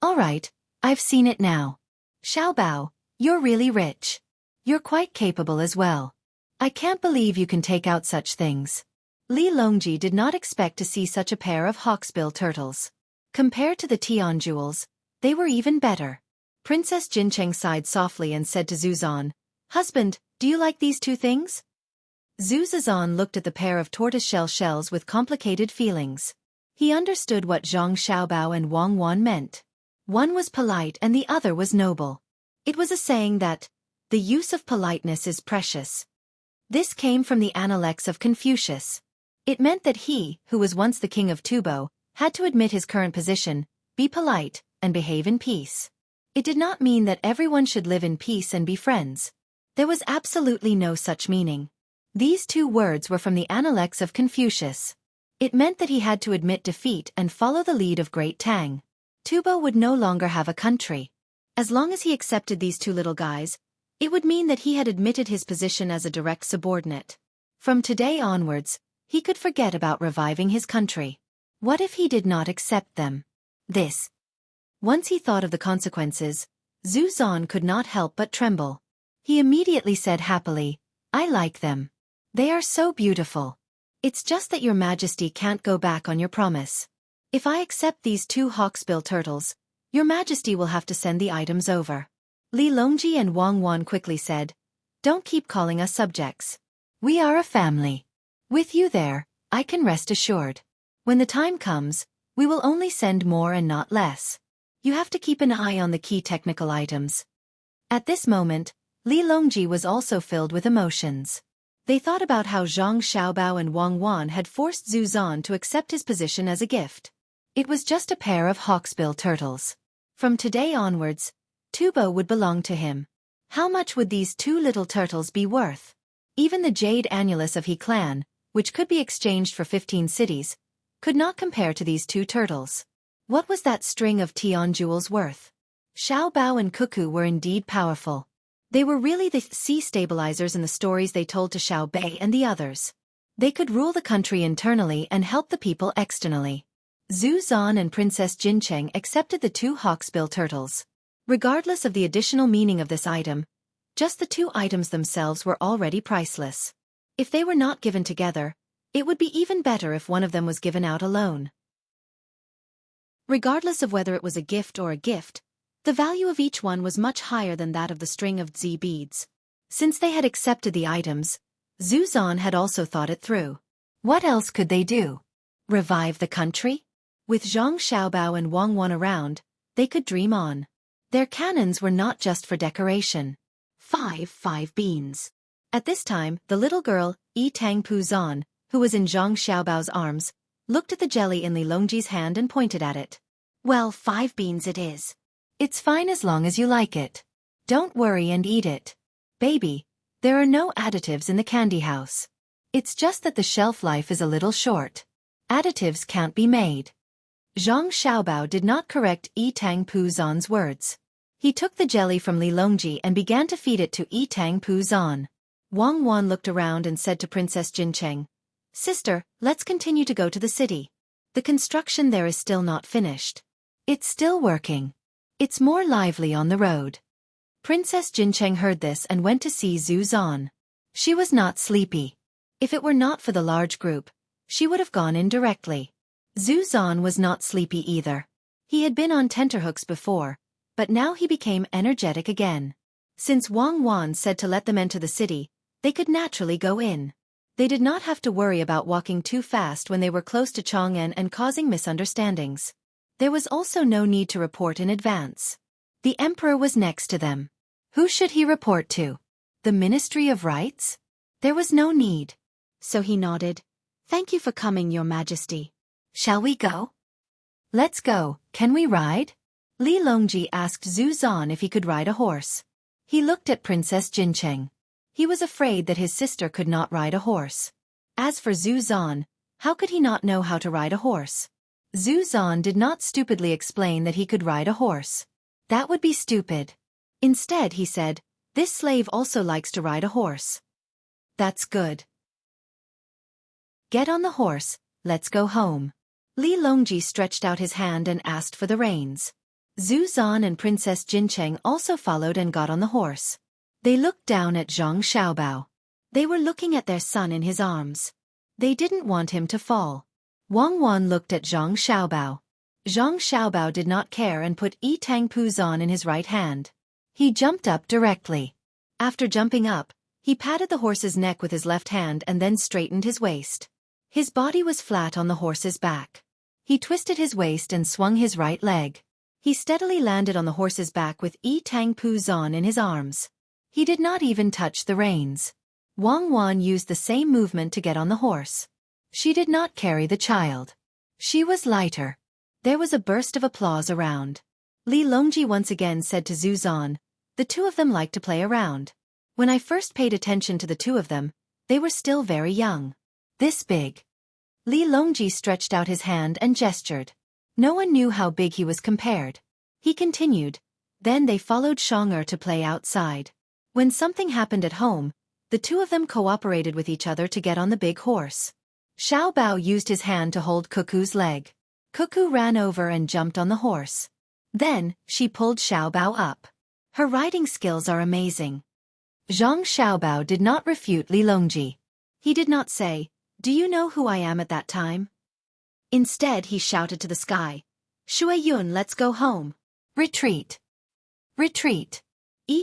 "All right, I've seen it now. Xiao Bao, you're really rich. You're quite capable as well. I can't believe you can take out such things." Li Longji did not expect to see such a pair of hawksbill turtles. Compared to the Tian jewels, they were even better. Princess Jincheng sighed softly and said to Zhu Zan, "Husband, do you like these 2 things?" Zhu Zan looked at the pair of tortoiseshell shells with complicated feelings. He understood what Zhang Xiaobao and Wang Wan meant. One was polite and the other was noble. It was a saying that, "The use of politeness is precious." This came from the Analects of Confucius. It meant that he, who was once the king of Tubo, had to admit his current position, be polite, and behave in peace. It did not mean that everyone should live in peace and be friends. There was absolutely no such meaning. These two words were from the Analects of Confucius. It meant that he had to admit defeat and follow the lead of great Tang. Tubo would no longer have a country. As long as he accepted these two little guys, it would mean that he had admitted his position as a direct subordinate. From today onwards, he could forget about reviving his country. What if he did not accept them? Once he thought of the consequences, Zhu Zan could not help but tremble. He immediately said happily, "I like them. They are so beautiful. It's just that your majesty can't go back on your promise. If I accept these two hawksbill turtles, your majesty will have to send the items over." Li Longji and Wang Wan quickly said, "Don't keep calling us subjects. We are a family. With you there, I can rest assured. When the time comes, we will only send more and not less. You have to keep an eye on the key technical items." At this moment, Li Longji was also filled with emotions. They thought about how Zhang Xiaobao and Wang Wan had forced Zhu Zan to accept his position as a gift. It was just a pair of hawksbill turtles. From today onwards, Tubo would belong to him. How much would these two little turtles be worth? Even the jade annulus of He clan, which could be exchanged for 15 cities, could not compare to these two turtles. What was that string of Tian jewels worth? Xiao Bao and Cuckoo were indeed powerful. They were really the sea stabilizers in the stories they told to Xiao Bei and the others. They could rule the country internally and help the people externally. Zhu Zan and Princess Jincheng accepted the two hawksbill turtles. Regardless of the additional meaning of this item, just the two items themselves were already priceless. If they were not given together, it would be even better if one of them was given out alone. Regardless of whether it was a gift or a gift, the value of each one was much higher than that of the string of Zi beads. Since they had accepted the items, Zhu Zan had also thought it through. What else could they do? Revive the country? With Zhang Xiaobao and Wang Wan around, they could dream on. Their cannons were not just for decoration. 5 beans. At this time, the little girl, Tang Pu Zan, who was in Zhang Xiaobao's arms, looked at the jelly in Li Longji's hand and pointed at it. "Well, 5 beans it is. It's fine as long as you like it. Don't worry and eat it. Baby, there are no additives in the candy house. It's just that the shelf life is a little short. Additives can't be made." Zhang Xiaobao did not correct Tang Pu Zan's words. He took the jelly from Li Longji and began to feed it to Tang Pu Zan. Wang Wan looked around and said to Princess Jincheng, "Sister, let's continue to go to the city. The construction there is still not finished. It's still working. It's more lively on the road." Princess Jincheng heard this and went to see Zhu Zan. She was not sleepy. If it were not for the large group, she would have gone in directly. Zhu Zan was not sleepy either. He had been on tenterhooks before, but now he became energetic again. Since Wang Wan said to let them enter the city, they could naturally go in. They did not have to worry about walking too fast when they were close to Chang'an and causing misunderstandings. There was also no need to report in advance. The emperor was next to them. Who should he report to? The Ministry of Rights? There was no need. So he nodded. "Thank you for coming, Your Majesty. Shall we go?" "Let's go. Can we ride?" Li Longji asked Zhu Zan if he could ride a horse. He looked at Princess Jincheng. He was afraid that his sister could not ride a horse. As for Zhu Zan, how could he not know how to ride a horse? Zhu Zan did not stupidly explain that he could ride a horse. That would be stupid. Instead, he said, "This slave also likes to ride a horse." "That's good. Get on the horse, let's go home." Li Longji stretched out his hand and asked for the reins. Zhu Zan and Princess Jincheng also followed and got on the horse. They looked down at Zhang Xiaobao. They were looking at their son in his arms. They didn't want him to fall. Wang Wan looked at Zhang Xiaobao. Zhang Xiaobao did not care and put Tang Pu Zan in his right hand. He jumped up directly. After jumping up, he patted the horse's neck with his left hand and then straightened his waist. His body was flat on the horse's back. He twisted his waist and swung his right leg. He steadily landed on the horse's back with Tang Pu Zan in his arms. He did not even touch the reins. Wang Wan used the same movement to get on the horse. She did not carry the child. She was lighter. There was a burst of applause around. Li Longji once again said to Zhu Zan, "The two of them like to play around. When I first paid attention to the two of them, they were still very young. This big." Li Longji stretched out his hand and gestured. No one knew how big he was compared. He continued, "Then they followed Shang'er to play outside. When something happened at home, the two of them cooperated with each other to get on the big horse. Xiao Bao used his hand to hold Cuckoo's leg. Cuckoo ran over and jumped on the horse. Then, she pulled Xiao Bao up. Her riding skills are amazing." Zhang Xiaobao did not refute Li Longji. He did not say, "Do you know who I am?" at that time. Instead he shouted to the sky, "Shui Yun, let's go home. Retreat. Retreat."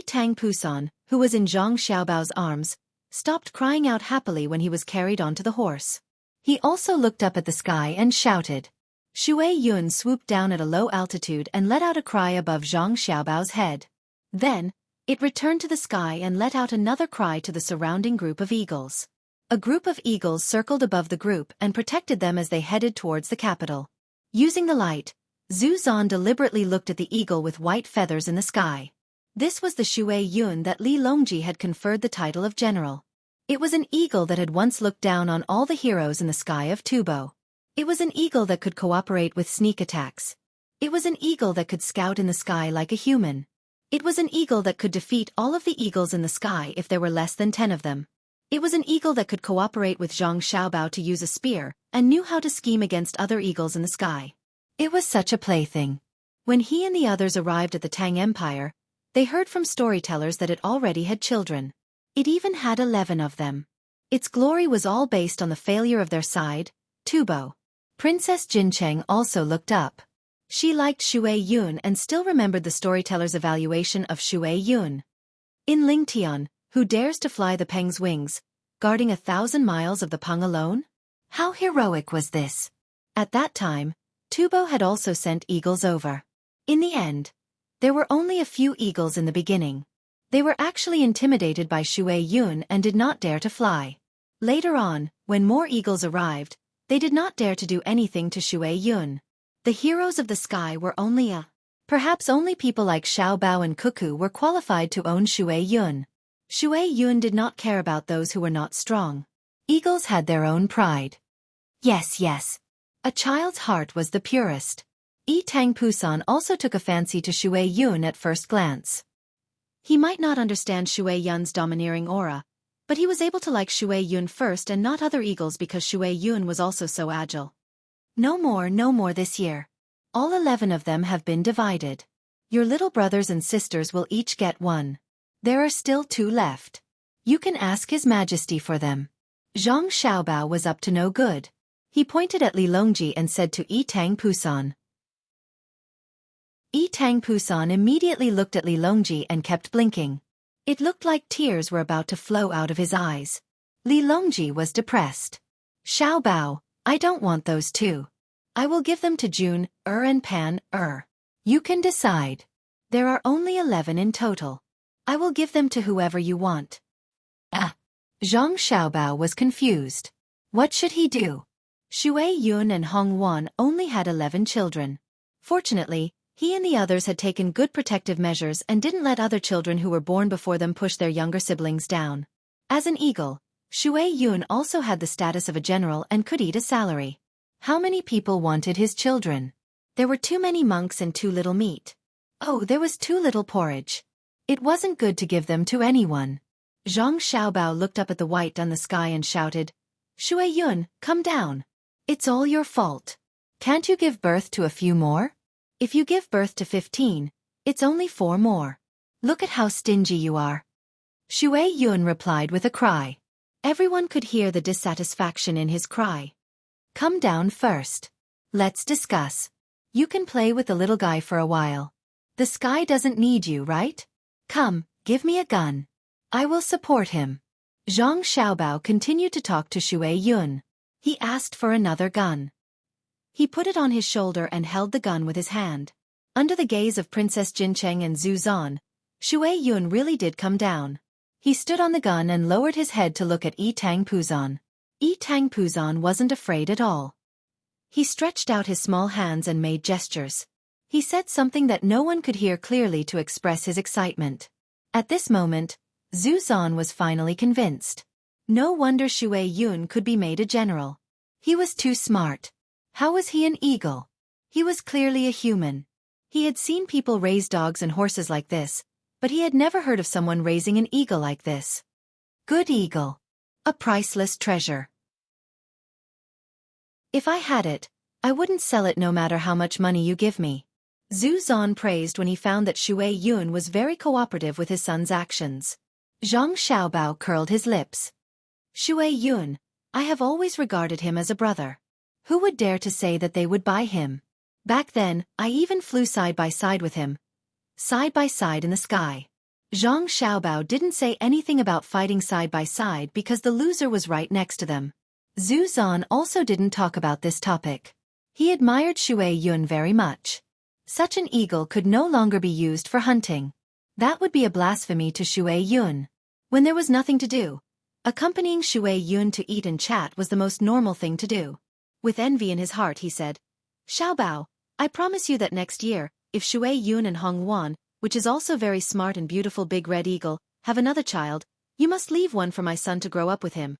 Tang Pusan, who was in Zhang Xiaobao's arms, stopped crying out happily when he was carried onto the horse. He also looked up at the sky and shouted. Shui Yun swooped down at a low altitude and let out a cry above Zhang Xiaobao's head. Then, it returned to the sky and let out another cry to the surrounding group of eagles. A group of eagles circled above the group and protected them as they headed towards the capital. Using the light, Zhu Zan deliberately looked at the eagle with white feathers in the sky. This was the Shui Yun that Li Longji had conferred the title of general. It was an eagle that had once looked down on all the heroes in the sky of Tubo. It was an eagle that could cooperate with sneak attacks. It was an eagle that could scout in the sky like a human. It was an eagle that could defeat all of the eagles in the sky if there were less than 10 of them. It was an eagle that could cooperate with Zhang Xiaobao to use a spear and knew how to scheme against other eagles in the sky. It was such a plaything. When he and the others arrived at the Tang Empire, they heard from storytellers that it already had children. It even had 11 of them. Its glory was all based on the failure of their side, Tubo. Princess Jincheng also looked up. She liked Shui Yun and still remembered the storyteller's evaluation of Shui Yun. In Lingtian, who dares to fly the Peng's wings, guarding 1,000 miles of the Peng alone? How heroic was this? At that time, Tubo had also sent eagles over. In the end, there were only a few eagles in the beginning. They were actually intimidated by Shui Yun and did not dare to fly. Later on, when more eagles arrived, they did not dare to do anything to Shui Yun. The heroes of the sky were perhaps only people like Xiao Bao and Cuckoo were qualified to own Shui Yun. Shui Yun did not care about those who were not strong. Eagles had their own pride. Yes. A child's heart was the purest. Tang Pusan also took a fancy to Shui Yun at first glance. He might not understand Shui Yun's domineering aura, but he was able to like Shui Yun first and not other eagles because Shui Yun was also so agile. No more this year. All 11 of them have been divided. Your little brothers and sisters will each get one. There are still 2 left. You can ask His Majesty for them. Zhang Xiaobao was up to no good. He pointed at Li Longji and said to Tang Pusan. Tang Pusan immediately looked at Li Longji and kept blinking. It looked like tears were about to flow out of his eyes. Li Longji was depressed. Xiao Bao, I don't want those 2. I will give them to Jun, and Pan, You can decide. There are only 11 in total. I will give them to whoever you want. Zhang Xiaobao was confused. What should he do? Shui Yun and Hong Wan only had 11 children. Fortunately, he and the others had taken good protective measures and didn't let other children who were born before them push their younger siblings down. As an eagle, Shui Yun also had the status of a general and could eat a salary. How many people wanted his children? There were too many monks and too little meat. Oh, there was too little porridge. It wasn't good to give them to anyone. Zhang Xiaobao looked up at the white on the sky and shouted, Shui Yun, come down. It's all your fault. Can't you give birth to a few more? If you give birth to 15, it's only 4 more. Look at how stingy you are. Shui Yun replied with a cry. Everyone could hear the dissatisfaction in his cry. Come down first. Let's discuss. You can play with the little guy for a while. The sky doesn't need you, right? Come, give me a gun. I will support him. Zhang Xiaobao continued to talk to Shui Yun. He asked for another gun. He put it on his shoulder and held the gun with his hand. Under the gaze of Princess Jincheng and Zhu Zan, Shui Yun really did come down. He stood on the gun and lowered his head to look at Tang Puzan. Tang Puzan wasn't afraid at all. He stretched out his small hands and made gestures. He said something that no one could hear clearly to express his excitement. At this moment, Zhu Zan was finally convinced. No wonder Xue Yun could be made a general. He was too smart. How was he an eagle? He was clearly a human. He had seen people raise dogs and horses like this, but he had never heard of someone raising an eagle like this. Good eagle. A priceless treasure. If I had it, I wouldn't sell it no matter how much money you give me. Zhu Zan praised when he found that Xue Yun was very cooperative with his son's actions. Zhang Xiaobao curled his lips. Xue Yun, I have always regarded him as a brother. Who would dare to say that they would buy him? Back then, I even flew side by side with him. Side by side in the sky. Zhang Xiaobao didn't say anything about fighting side by side because the loser was right next to them. Zhu Zan also didn't talk about this topic. He admired Xue Yun very much. Such an eagle could no longer be used for hunting. That would be a blasphemy to Xue Yun. When there was nothing to do, accompanying Xue Yun to eat and chat was the most normal thing to do. With envy in his heart he said, Xiaobao, I promise you that next year, if Xue Yun and Hong Wan, which is also very smart and beautiful big red eagle, have another child, you must leave one for my son to grow up with him.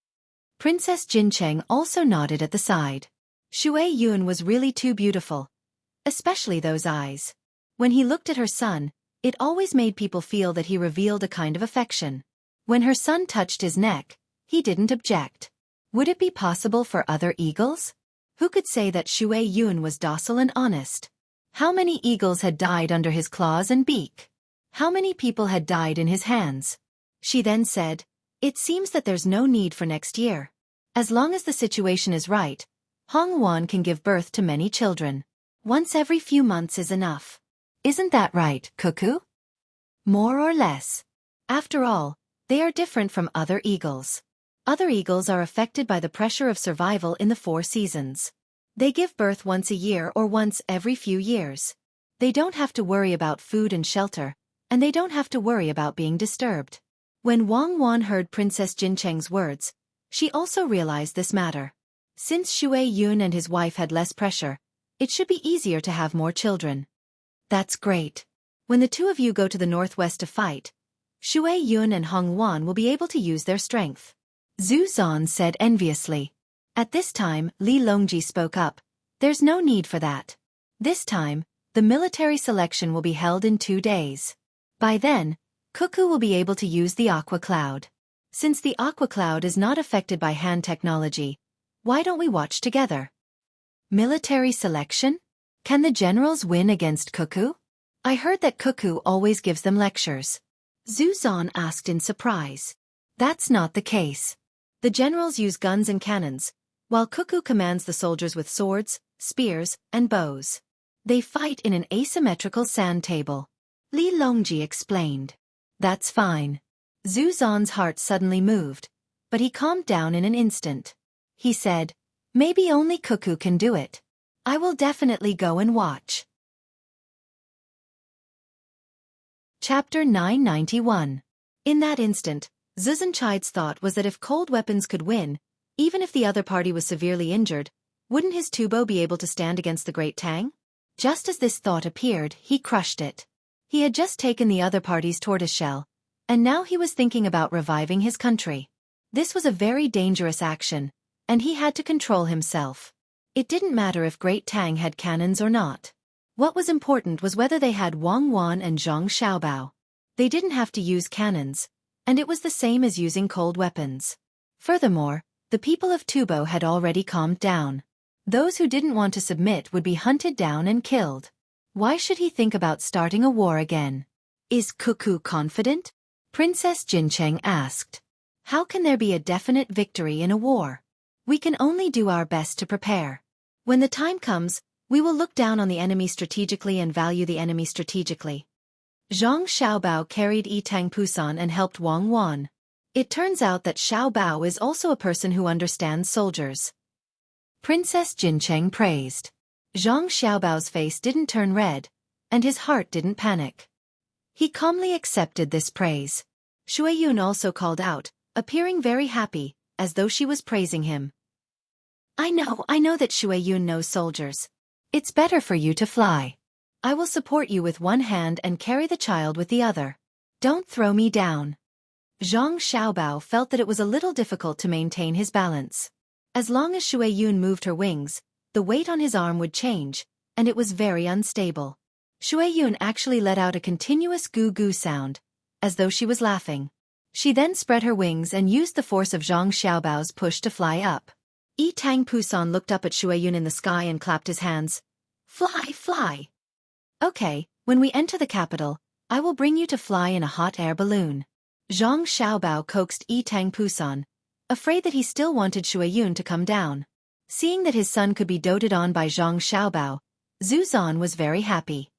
Princess Jincheng also nodded at the side. Xue Yun was really too beautiful. Especially those eyes. When he looked at her son, it always made people feel that he revealed a kind of affection. When her son touched his neck, he didn't object. Would it be possible for other eagles? Who could say that Xue Yun was docile and honest? How many eagles had died under his claws and beak? How many people had died in his hands? She then said, it seems that there's no need for next year. As long as the situation is right, Hong Wan can give birth to many children. Once every few months is enough. Isn't that right, Cuckoo? More or less. After all, they are different from other eagles. Other eagles are affected by the pressure of survival in the 4 seasons. They give birth once a year or once every few years. They don't have to worry about food and shelter, and they don't have to worry about being disturbed. When Wang Wan heard Princess Jincheng's words, she also realized this matter. Since Xue Yun and his wife had less pressure, it should be easier to have more children. That's great. When the two of you go to the northwest to fight, Xue Yun and Hong Wan will be able to use their strength. Zhu Zan said enviously. At this time, Li Longji spoke up. There's no need for that. This time, the military selection will be held in 2 days. By then, Cuckoo will be able to use the Aqua Cloud. Since the Aqua Cloud is not affected by hand technology, why don't we watch together? Military selection? Can the generals win against Cuckoo? I heard that Cuckoo always gives them lectures. Zhu Zan asked in surprise. That's not the case. The generals use guns and cannons, while Cuckoo commands the soldiers with swords, spears, and bows. They fight in an asymmetrical sand table. Li Longji explained. That's fine. Zhu Zan's heart suddenly moved, but he calmed down in an instant. He said, maybe only Cuckoo can do it. I will definitely go and watch. Chapter 991. In that instant, Zuzanchai's thought was that if cold weapons could win, even if the other party was severely injured, wouldn't his tubo be able to stand against the great Tang? Just as this thought appeared, he crushed it. He had just taken the other party's tortoiseshell, and now he was thinking about reviving his country. This was a very dangerous action, and he had to control himself. It didn't matter if Great Tang had cannons or not. What was important was whether they had Wang Wan and Zhang Xiaobao. They didn't have to use cannons, and it was the same as using cold weapons. Furthermore, the people of Tubo had already calmed down. Those who didn't want to submit would be hunted down and killed. Why should he think about starting a war again? Is Cuckoo confident? Princess Jincheng asked. How can there be a definite victory in a war? We can only do our best to prepare. When the time comes, we will look down on the enemy strategically and value the enemy strategically. Zhang Xiaobao carried Tang Pusan and helped Wang Wan. It turns out that Xiaobao is also a person who understands soldiers. Princess Jincheng praised. Zhang Xiaobao's face didn't turn red, and his heart didn't panic. He calmly accepted this praise. Xueyun also called out, appearing very happy, as though she was praising him. I know that Xueyun knows soldiers. It's better for you to fly. I will support you with one hand and carry the child with the other. Don't throw me down. Zhang Xiaobao felt that it was a little difficult to maintain his balance. As long as Xueyun moved her wings, the weight on his arm would change, and it was very unstable. Xueyun actually let out a continuous goo-goo sound, as though she was laughing. She then spread her wings and used the force of Zhang Xiaobao's push to fly up. Tang Pusan looked up at Xueyun in the sky and clapped his hands. Fly, fly. Okay, when we enter the capital, I will bring you to fly in a hot air balloon. Zhang Xiaobao coaxed Tang Pusan, afraid that he still wanted Xueyun to come down. Seeing that his son could be doted on by Zhang Xiaobao, Zhu Zan was very happy.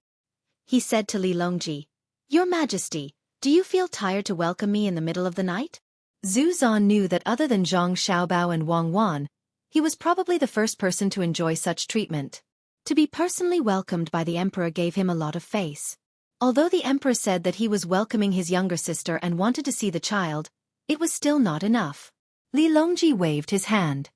He said to Li Longji, Your Majesty, do you feel tired to welcome me in the middle of the night? Zhu Zan knew that other than Zhang Xiaobao and Wang Wan, he was probably the first person to enjoy such treatment. To be personally welcomed by the emperor gave him a lot of face. Although the emperor said that he was welcoming his younger sister and wanted to see the child, it was still not enough. Li Longji waved his hand.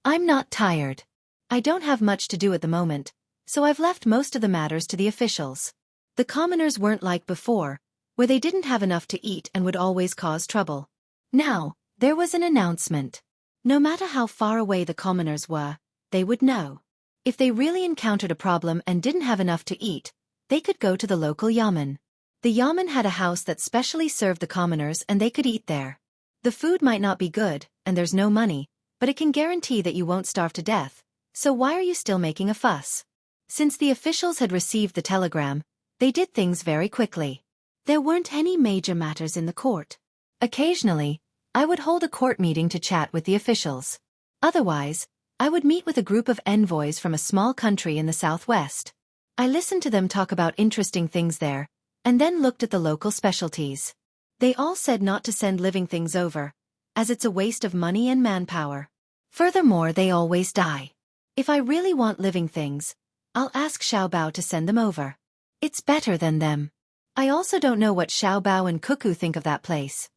I'm not tired. I don't have much to do at the moment, so I've left most of the matters to the officials. The commoners weren't like before, where they didn't have enough to eat and would always cause trouble. Now, there was an announcement. No matter how far away the commoners were, they would know. If they really encountered a problem and didn't have enough to eat, they could go to the local yamen. The yamen had a house that specially served the commoners and they could eat there. The food might not be good, and there's no money, but it can guarantee that you won't starve to death, so why are you still making a fuss? Since the officials had received the telegram, they did things very quickly. There weren't any major matters in the court. Occasionally, I would hold a court meeting to chat with the officials. Otherwise, I would meet with a group of envoys from a small country in the southwest. I listened to them talk about interesting things there, and then looked at the local specialties. They all said not to send living things over, as it's a waste of money and manpower. Furthermore, they always die. If I really want living things, I'll ask Xiaobao to send them over. It's better than them. I also don't know what Xiaobao and Cuckoo think of that place.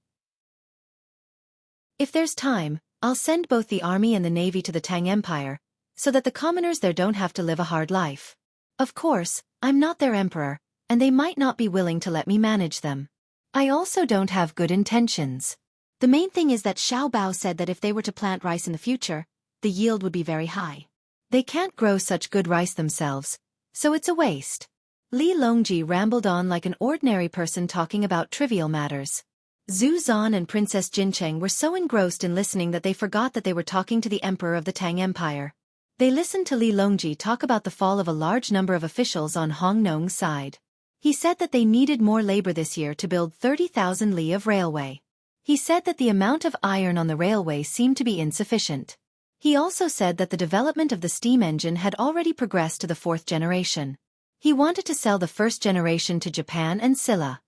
If there's time, I'll send both the army and the navy to the Tang Empire, so that the commoners there don't have to live a hard life. Of course, I'm not their emperor, and they might not be willing to let me manage them. I also don't have good intentions. The main thing is that Xiaobao said that if they were to plant rice in the future, the yield would be very high. They can't grow such good rice themselves, so it's a waste. Li Longji rambled on like an ordinary person talking about trivial matters. Zhu Zan and Princess Jincheng were so engrossed in listening that they forgot that they were talking to the emperor of the Tang Empire. They listened to Li Longji talk about the fall of a large number of officials on Hong Nong's side. He said that they needed more labor this year to build 30,000 li of railway. He said that the amount of iron on the railway seemed to be insufficient. He also said that the development of the steam engine had already progressed to the 4th generation. He wanted to sell the 1st generation to Japan and Silla.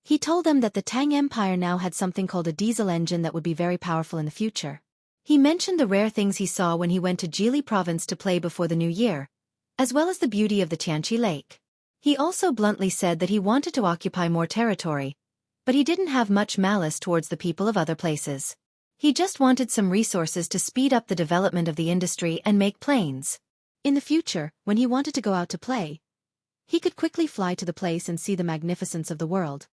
He told them that the Tang Empire now had something called a diesel engine that would be very powerful in the future. He mentioned the rare things he saw when he went to Jili province to play before the new year, as well as the beauty of the Tianqi Lake. He also bluntly said that he wanted to occupy more territory, but he didn't have much malice towards the people of other places. He just wanted some resources to speed up the development of the industry and make planes. In the future, when he wanted to go out to play, he could quickly fly to the place and see the magnificence of the world.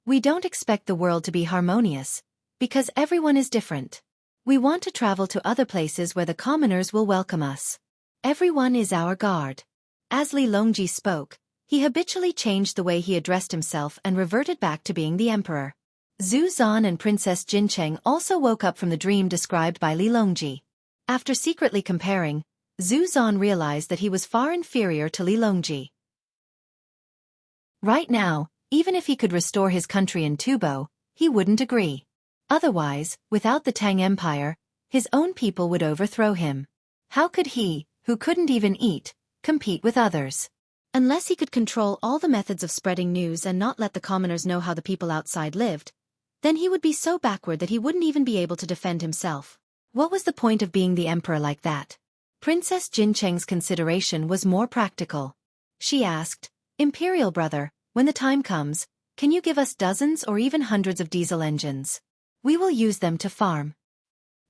We don't expect the world to be harmonious, because everyone is different. We want to travel to other places where the commoners will welcome us. Everyone is our guard. As Li Longji spoke, he habitually changed the way he addressed himself and reverted back to being the emperor. Zhu Zan and Princess Jincheng also woke up from the dream described by Li Longji. After secretly comparing, Zhu Zan realized that he was far inferior to Li Longji. Right now, even if he could restore his country in Tubo, he wouldn't agree. Otherwise, without the Tang Empire, his own people would overthrow him. How could he, who couldn't even eat, compete with others? Unless he could control all the methods of spreading news and not let the commoners know how the people outside lived, then he would be so backward that he wouldn't even be able to defend himself. What was the point of being the emperor like that? Princess Jincheng's consideration was more practical. She asked, Imperial brother, when the time comes, Can you give us dozens or even hundreds of diesel engines? We will use them to farm.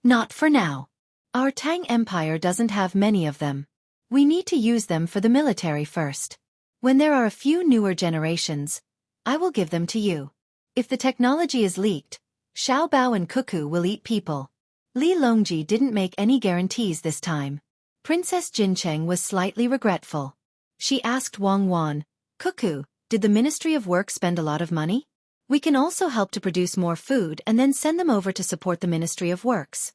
Not for now. Our Tang Empire doesn't have many of them. We need to use them for the military first. When there are a few newer generations, I will give them to you. If the technology is leaked, Xiaobao and Cuckoo will eat people. Li Longji didn't make any guarantees this time. Princess Jincheng was slightly regretful. She asked Wang Wan, Cuckoo, did the Ministry of Work spend a lot of money? We can also help to produce more food and then send them over to support the Ministry of Works.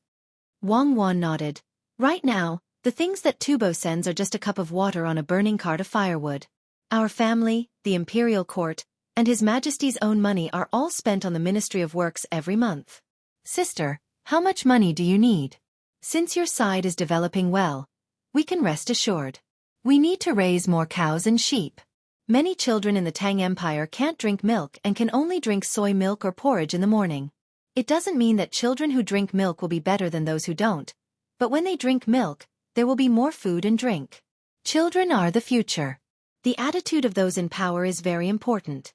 Wang Wan nodded. Right now, the things that Tubo sends are just a cup of water on a burning cart of firewood. Our family, the imperial court, and His Majesty's own money are all spent on the Ministry of Works every month. Sister, how much money do you need? Since your side is developing well, we can rest assured. We need to raise more cows and sheep. Many children in the Tang Empire can't drink milk and can only drink soy milk or porridge in the morning. It doesn't mean that children who drink milk will be better than those who don't, but when they drink milk, there will be more food and drink. Children are the future. The attitude of those in power is very important.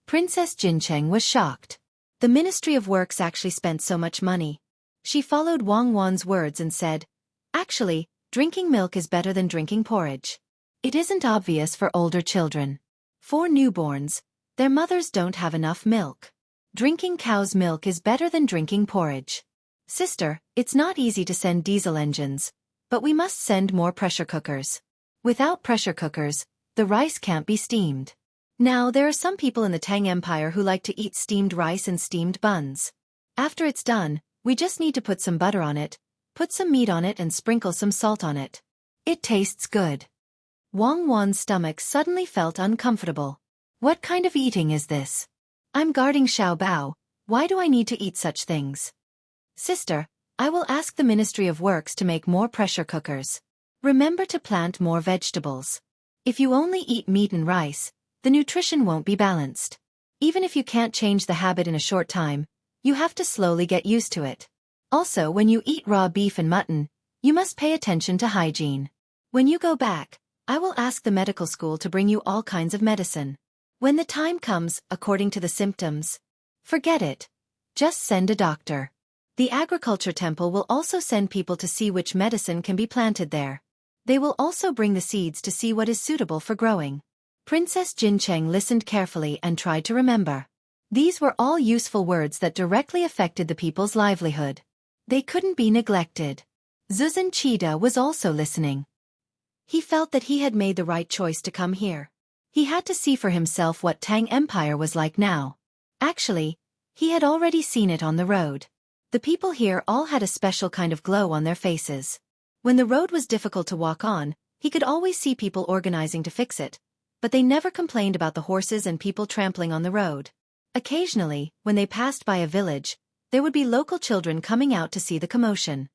Princess Jincheng was shocked. The Ministry of Works actually spent so much money. She followed Wang Wan's words and said, Actually, drinking milk is better than drinking porridge. It isn't obvious for older children. For newborns, their mothers don't have enough milk. Drinking cow's milk is better than drinking porridge. Sister, it's not easy to send diesel engines, but we must send more pressure cookers. Without pressure cookers, the rice can't be steamed. Now there are some people in the Tang Empire who like to eat steamed rice and steamed buns. After it's done, we just need to put some butter on it, put some meat on it and sprinkle some salt on it. It tastes good. Wang Wan's stomach suddenly felt uncomfortable. What kind of eating is this? I'm guarding Xiaobao, why do I need to eat such things? Sister, I will ask the Ministry of Works to make more pressure cookers. Remember to plant more vegetables. If you only eat meat and rice, the nutrition won't be balanced. Even if you can't change the habit in a short time, you have to slowly get used to it. Also, when you eat raw beef and mutton, you must pay attention to hygiene. When you go back, I will ask the medical school to bring you all kinds of medicine. When the time comes, according to the symptoms, forget it. Just send a doctor. The agriculture temple will also send people to see which medicine can be planted there. They will also bring the seeds to see what is suitable for growing. Princess Jincheng listened carefully and tried to remember. These were all useful words that directly affected the people's livelihood. They couldn't be neglected. Zuzan Chida was also listening. He felt that he had made the right choice to come here. He had to see for himself what Tang Empire was like now. Actually, he had already seen it on the road. The people here all had a special kind of glow on their faces. When the road was difficult to walk on, he could always see people organizing to fix it, but they never complained about the horses and people trampling on the road. Occasionally, when they passed by a village, there would be local children coming out to see the commotion.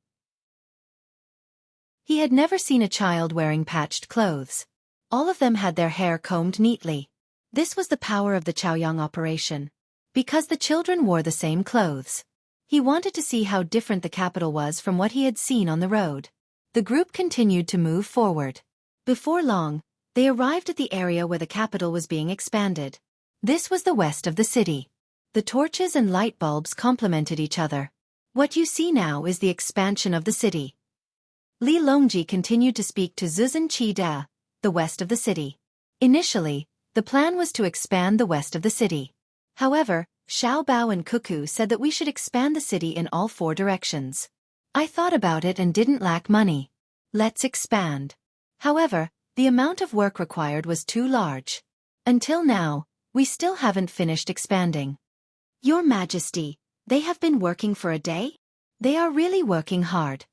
He had never seen a child wearing patched clothes. All of them had their hair combed neatly. This was the power of the Chaoyang operation. Because the children wore the same clothes. He wanted to see how different the capital was from what he had seen on the road. The group continued to move forward. Before long, they arrived at the area where the capital was being expanded. This was the west of the city. The torches and light bulbs complemented each other. What you see now is the expansion of the city. Li Longji continued to speak to Zuzan Chida, the west of the city. Initially, the plan was to expand the west of the city. However, Xiaobao and Cuckoo said that we should expand the city in all 4 directions. I thought about it and didn't lack money. Let's expand. However, the amount of work required was too large. Until now, we still haven't finished expanding. Your Majesty, they have been working for a day? They are really working hard.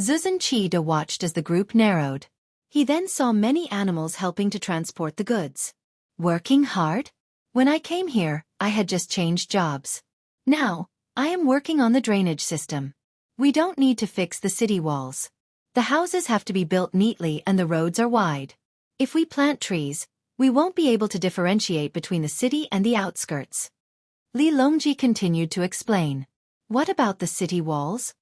Zuzan Chida watched as the group narrowed. He then saw many animals helping to transport the goods. Working hard? When I came here, I had just changed jobs. Now, I am working on the drainage system. We don't need to fix the city walls. The houses have to be built neatly and the roads are wide. If we plant trees, we won't be able to differentiate between the city and the outskirts. Li Longji continued to explain. What about the city walls?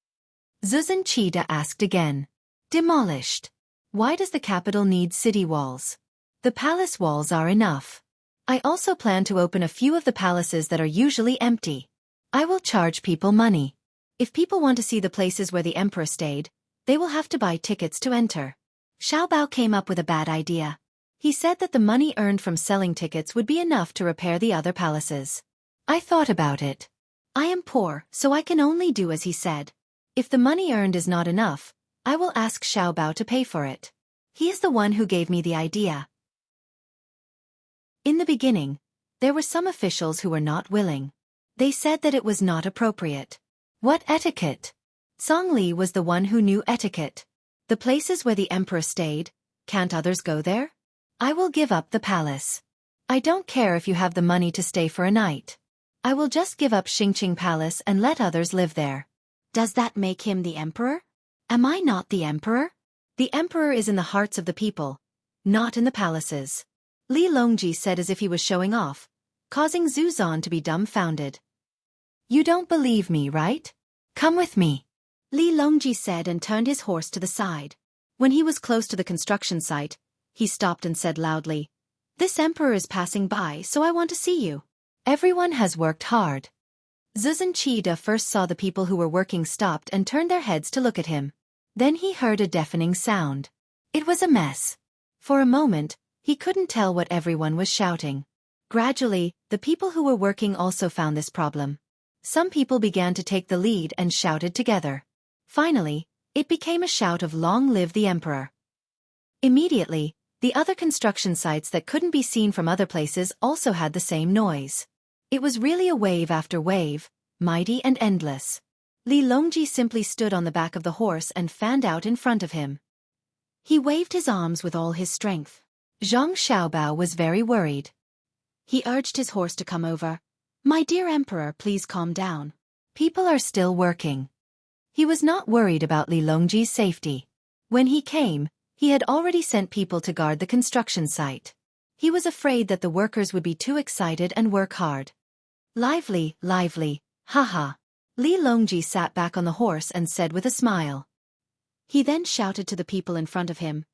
Zuzan Chida asked again. Demolished. Why does the capital need city walls? The palace walls are enough. I also plan to open a few of the palaces that are usually empty. I will charge people money. If people want to see the places where the emperor stayed, they will have to buy tickets to enter. Xiaobao came up with a bad idea. He said that the money earned from selling tickets would be enough to repair the other palaces. I thought about it. I am poor, so I can only do as he said. If the money earned is not enough, I will ask Xiaobao to pay for it. He is the one who gave me the idea. In the beginning, there were some officials who were not willing. They said that it was not appropriate. What etiquette? Song Li was the one who knew etiquette. The places where the emperor stayed, can't others go there? I will give up the palace. I don't care if you have the money to stay for a night. I will just give up Xingqing Palace and let others live there. Does that make him the emperor? Am I not the emperor? The emperor is in the hearts of the people, not in the palaces. Li Longji said as if he was showing off, causing Zhu Zan to be dumbfounded. You don't believe me, right? Come with me. Li Longji said and turned his horse to the side. When he was close to the construction site, he stopped and said loudly, This emperor is passing by, so I want to see you. Everyone has worked hard. Xueqi first saw the people who were working stopped and turned their heads to look at him. Then he heard a deafening sound. It was a mess. For a moment, he couldn't tell what everyone was shouting. Gradually, the people who were working also found this problem. Some people began to take the lead and shouted together. Finally, it became a shout of Long live the emperor. Immediately, the other construction sites that couldn't be seen from other places also had the same noise. It was really a wave after wave, mighty and endless. Li Longji simply stood on the back of the horse and fanned out in front of him. He waved his arms with all his strength. Zhang Xiaobao was very worried. He urged his horse to come over. My dear emperor, please calm down. People are still working. He was not worried about Li Longji's safety. When he came, he had already sent people to guard the construction site. He was afraid that the workers would be too excited and work hard. Lively, lively, haha. Li Longji sat back on the horse and said with a smile. He then shouted to the people in front of him,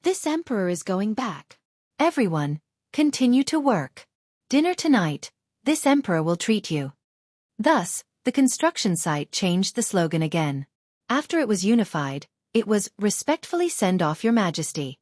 This emperor is going back. Everyone, continue to work. Dinner tonight, this emperor will treat you. Thus, the construction site changed the slogan again. After it was unified, it was, Respectfully send off your majesty.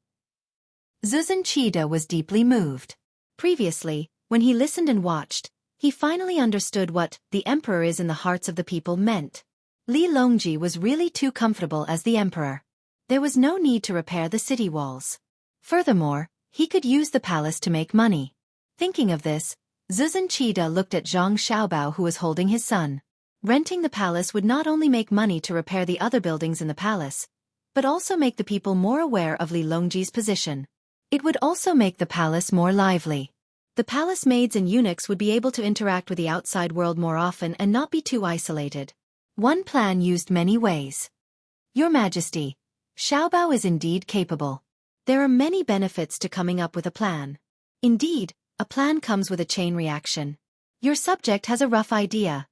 Xueqi was deeply moved. Previously, when he listened and watched, he finally understood what the emperor is in the hearts of the people meant. Li Longji was really too comfortable as the emperor. There was no need to repair the city walls. Furthermore, he could use the palace to make money. Thinking of this, Xueqi looked at Zhang Xiaobao who was holding his son. Renting the palace would not only make money to repair the other buildings in the palace, but also make the people more aware of Li Longji's position. It would also make the palace more lively. The palace maids and eunuchs would be able to interact with the outside world more often and not be too isolated. One plan used many ways. Your Majesty, Xiaobao is indeed capable. There are many benefits to coming up with a plan. Indeed, a plan comes with a chain reaction. Your subject has a rough idea,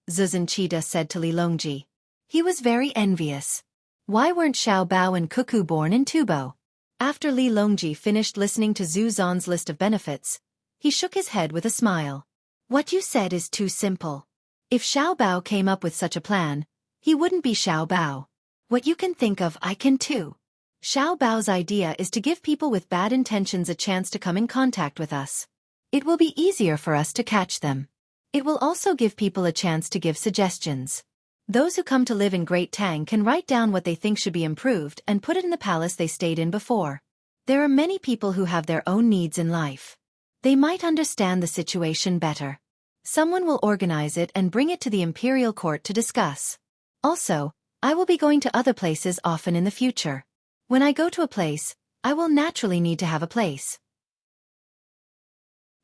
Xueqi said to Li Longji. He was very envious. Why weren't Xiaobao and Cuckoo born in Tubo? After Li Longji finished listening to Zhu Zan's list of benefits, he shook his head with a smile. What you said is too simple. If Xiaobao came up with such a plan, he wouldn't be Xiaobao. What you can think of, I can too. Xiaobao's idea is to give people with bad intentions a chance to come in contact with us. It will be easier for us to catch them. It will also give people a chance to give suggestions. Those who come to live in Great Tang can write down what they think should be improved and put it in the palace they stayed in before. There are many people who have their own needs in life. They might understand the situation better. Someone will organize it and bring it to the imperial court to discuss. Also, I will be going to other places often in the future. When I go to a place, I will naturally need to have a place.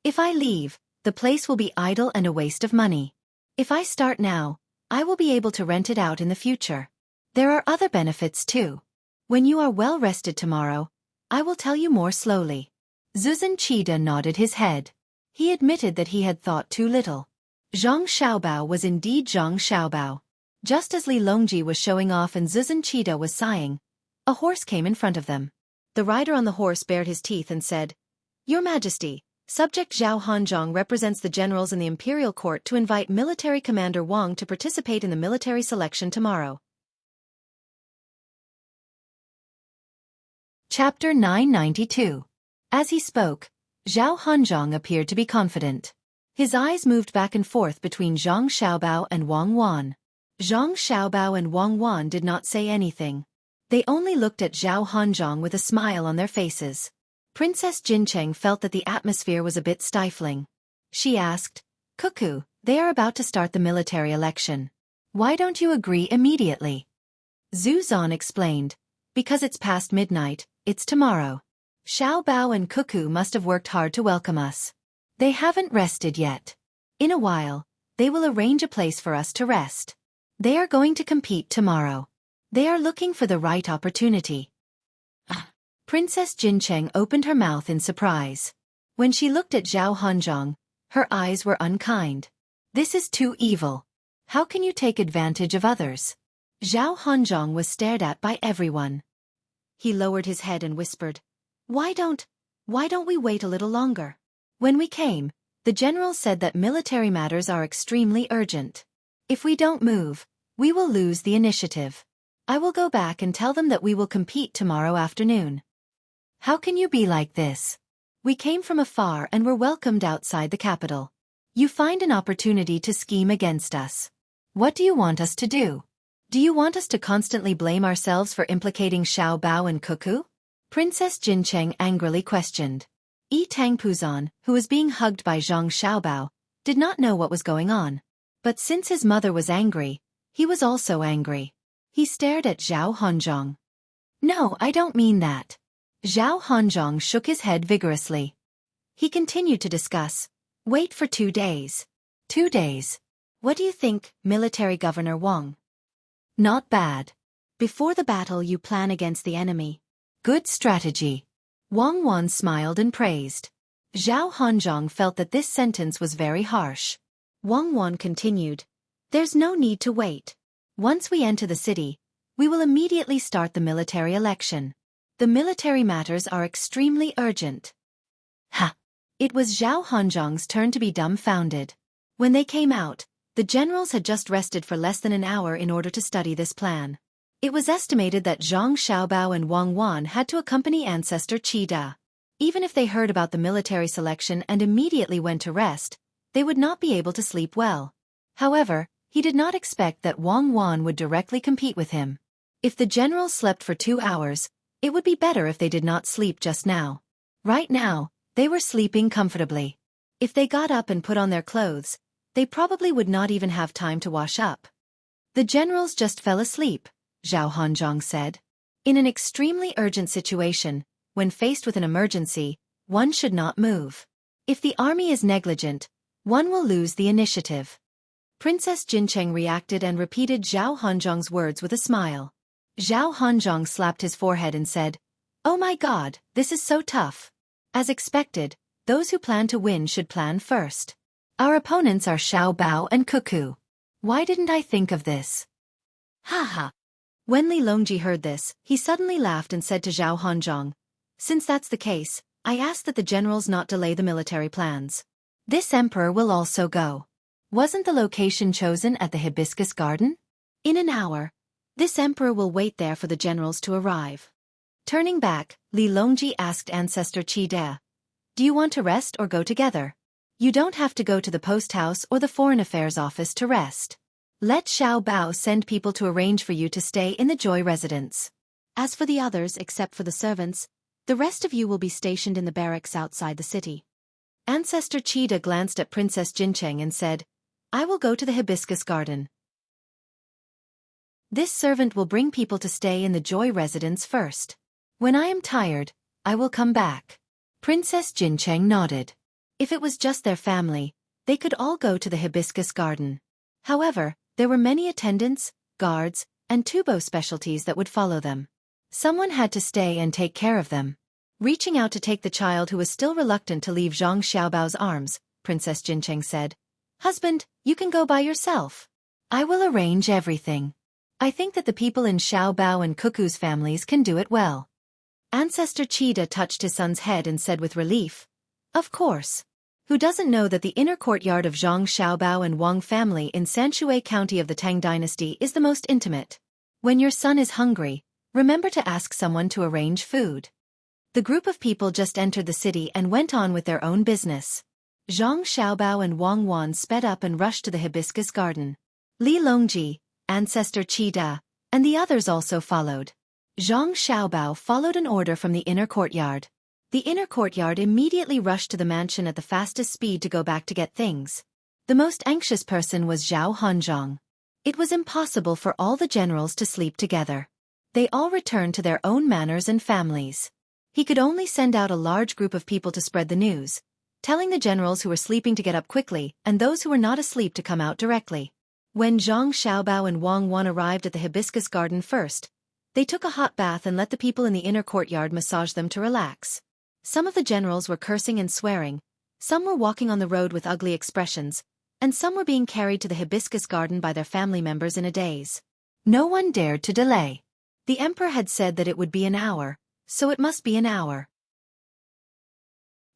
If I leave, the place will be idle and a waste of money. If I start now, I will be able to rent it out in the future. There are other benefits too. When you are well rested tomorrow, I will tell you more slowly. Xueqi nodded his head. He admitted that he had thought too little. Zhang Xiaobao was indeed Zhang Xiaobao. Just as Li Longji was showing off and Xueqi was sighing, a horse came in front of them. The rider on the horse bared his teeth and said, Your Majesty, Subject Zhao Hanzhong represents the generals in the imperial court to invite military commander Wang to participate in the military selection tomorrow. Chapter 992. As he spoke, Zhao Hanzhong appeared to be confident. His eyes moved back and forth between Zhang Xiaobao and Wang Wan. Zhang Xiaobao and Wang Wan did not say anything. They only looked at Zhao Hanzhong with a smile on their faces. Princess Jincheng felt that the atmosphere was a bit stifling. She asked, "Cuckoo, they are about to start the military election. Why don't you agree immediately?" Zhu Zan explained, "Because it's past midnight, it's tomorrow. Xiao Bao and Cuckoo must have worked hard to welcome us. They haven't rested yet. In a while, they will arrange a place for us to rest. They are going to compete tomorrow. They are looking for the right opportunity." Princess Jincheng opened her mouth in surprise. When she looked at Zhao Hanzhong, her eyes were unkind. "This is too evil. How can you take advantage of others?" Zhao Hanzhong was stared at by everyone. He lowered his head and whispered, Why don't we wait a little longer? When we came, the general said that military matters are extremely urgent. If we don't move, we will lose the initiative. I will go back and tell them that we will compete tomorrow afternoon." "How can you be like this? We came from afar and were welcomed outside the capital. You find an opportunity to scheme against us. What do you want us to do? Do you want us to constantly blame ourselves for implicating Xiao Bao and Cuckoo?" Princess Jincheng angrily questioned. Tang Puzan, who was being hugged by Zhang Xiaobao, did not know what was going on. But since his mother was angry, he was also angry. He stared at Zhao Hanzhong. "No, I don't mean that." Zhao Hanzhong shook his head vigorously. He continued to discuss. "Wait for 2 days. 2 days. What do you think, Military Governor Wang?" "Not bad. Before the battle you plan against the enemy. Good strategy." Wang Wan smiled and praised. Zhao Hanzhong felt that this sentence was very harsh. Wang Wan continued, "There's no need to wait. Once we enter the city, we will immediately start the military election. The military matters are extremely urgent." Ha! It was Zhao Hanzhong's turn to be dumbfounded. When they came out, the generals had just rested for less than an hour in order to study this plan. It was estimated that Zhang Xiaobao and Wang Wan had to accompany ancestor Qi Da. Even if they heard about the military selection and immediately went to rest, they would not be able to sleep well. However, he did not expect that Wang Wan would directly compete with him. If the generals slept for 2 hours, it would be better if they did not sleep just now. Right now, they were sleeping comfortably. If they got up and put on their clothes, they probably would not even have time to wash up. "The generals just fell asleep," Zhao Hanzhong said. "In an extremely urgent situation, when faced with an emergency, one should not move. If the army is negligent, one will lose the initiative." Princess Jincheng reacted and repeated Zhao Hanzhong's words with a smile. Zhao Hanzhong slapped his forehead and said, "Oh my God, this is so tough." As expected, those who plan to win should plan first. Our opponents are Xiao Bao and Cuckoo. Why didn't I think of this? Ha ha. When Li Longji heard this, he suddenly laughed and said to Zhao Hanzhong, "Since that's the case, I ask that the generals not delay the military plans. This emperor will also go. Wasn't the location chosen at the hibiscus garden? In an hour, this emperor will wait there for the generals to arrive." Turning back, Li Longji asked ancestor Qi Da, "Do you want to rest or go together? You don't have to go to the post house or the foreign affairs office to rest. Let Xiao Bao send people to arrange for you to stay in the Joy residence. As for the others except for the servants, the rest of you will be stationed in the barracks outside the city." Ancestor Qi Da glanced at Princess Jincheng and said, "I will go to the hibiscus garden. This servant will bring people to stay in the Joy residence first. When I am tired, I will come back." Princess Jincheng nodded. If it was just their family, they could all go to the hibiscus garden. However, there were many attendants, guards, and tubo specialties that would follow them. Someone had to stay and take care of them. Reaching out to take the child who was still reluctant to leave Zhang Xiaobao's arms, Princess Jincheng said, "Husband, you can go by yourself. I will arrange everything. I think that the people in Xiao Bao and Cuckoo's families can do it well." Ancestor Qi Da touched his son's head and said with relief, Of course. Who doesn't know that the inner courtyard of Zhang Xiaobao and Wang family in Sanshui County of the Tang dynasty is the most intimate? When your son is hungry, remember to ask someone to arrange food. The group of people just entered the city and went on with their own business. Zhang Xiaobao and Wang Wan sped up and rushed to the hibiscus garden. Li Longji, ancestor Qi Da, and the others also followed. Zhang Xiaobao followed an order from the inner courtyard. The inner courtyard immediately rushed to the mansion at the fastest speed to go back to get things. The most anxious person was Zhao Hanzhong. It was impossible for all the generals to sleep together. They all returned to their own manors and families. He could only send out a large group of people to spread the news, telling the generals who were sleeping to get up quickly and those who were not asleep to come out directly. When Zhang Xiaobao and Wang Wan arrived at the hibiscus garden first, they took a hot bath and let the people in the inner courtyard massage them to relax. Some of the generals were cursing and swearing, some were walking on the road with ugly expressions, and some were being carried to the hibiscus garden by their family members in a daze. No one dared to delay. The emperor had said that it would be an hour, so it must be an hour.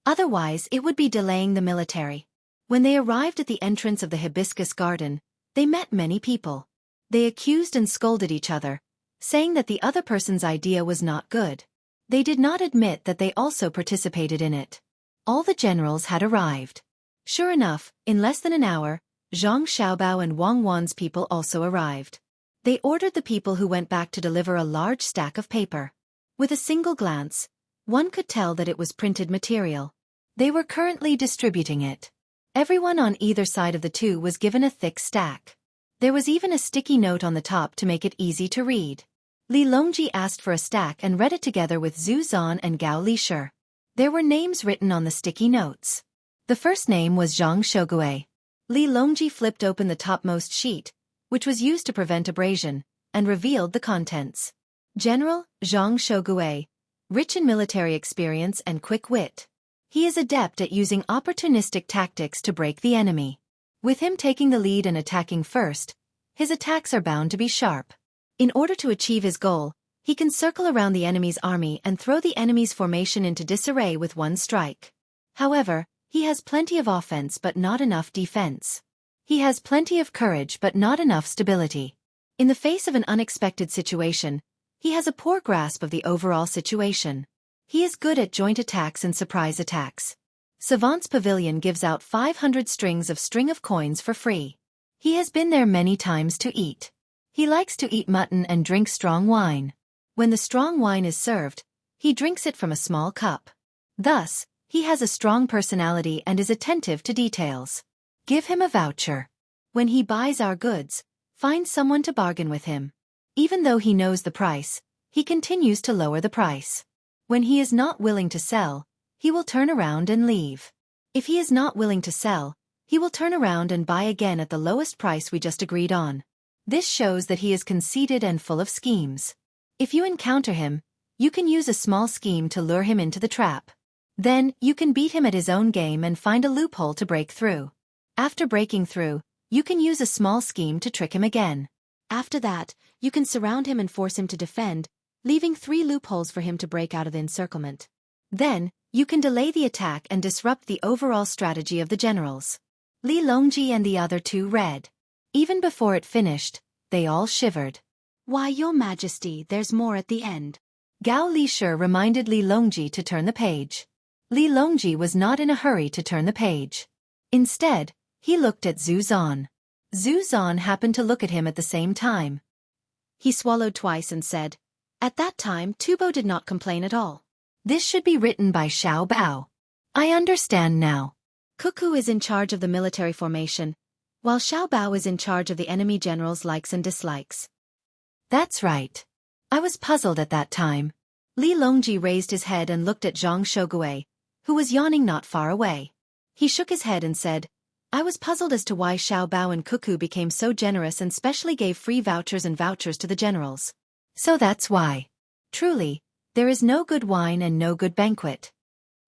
Otherwise, it would be delaying the military. When they arrived at the entrance of the hibiscus garden, they met many people. They accused and scolded each other, saying that the other person's idea was not good. They did not admit that they also participated in it. All the generals had arrived. Sure enough, in less than an hour, Zhang Xiaobao and Wang Wan's people also arrived. They ordered the people who went back to deliver a large stack of paper. With a single glance, one could tell that it was printed material. They were currently distributing it. Everyone on either side of the two was given a thick stack. There was even a sticky note on the top to make it easy to read. Li Longji asked for a stack and read it together with Zhu Zan and Gao Lishur. There were names written on the sticky notes. The first name was Zhang Xueqi. Li Longji flipped open the topmost sheet, which was used to prevent abrasion, and revealed the contents. General Zhang Xueqi, rich in military experience and quick wit. He is adept at using opportunistic tactics to break the enemy. With him taking the lead and attacking first, his attacks are bound to be sharp. In order to achieve his goal, he can circle around the enemy's army and throw the enemy's formation into disarray with one strike. However, he has plenty of offense but not enough defense. He has plenty of courage but not enough stability. In the face of an unexpected situation, he has a poor grasp of the overall situation. He is good at joint attacks and surprise attacks. Savant's Pavilion gives out 500 strings of string of coins for free. He has been there many times to eat. He likes to eat mutton and drink strong wine. When the strong wine is served, he drinks it from a small cup. Thus, he has a strong personality and is attentive to details. Give him a voucher. When he buys our goods, find someone to bargain with him. Even though he knows the price, he continues to lower the price. When he is not willing to sell, he will turn around and leave. If he is not willing to sell, he will turn around and buy again at the lowest price we just agreed on. This shows that he is conceited and full of schemes. If you encounter him, you can use a small scheme to lure him into the trap. Then, you can beat him at his own game and find a loophole to break through. After breaking through, you can use a small scheme to trick him again. After that, you can surround him and force him to defend, leaving 3 loopholes for him to break out of the encirclement. Then, you can delay the attack and disrupt the overall strategy of the generals. Li Longji and the other 2 read. Even before it finished, they all shivered. Why, Your Majesty, there's more at the end. Gao Lishur reminded Li Longji to turn the page. Li Longji was not in a hurry to turn the page. Instead, he looked at Zhu Zan. Zhu Zan happened to look at him at the same time. He swallowed twice and said, "At that time, Tubo did not complain at all. This should be written by Xiao Bao. I understand now. Cuckoo is in charge of the military formation, while Xiao Bao is in charge of the enemy general's likes and dislikes." That's right. I was puzzled at that time. Li Longji raised his head and looked at Zhang Xueqi, who was yawning not far away. He shook his head and said, "I was puzzled as to why Xiao Bao and Cuckoo became so generous and specially gave free vouchers and vouchers to the generals. So that's why. Truly, there is no good wine and no good banquet."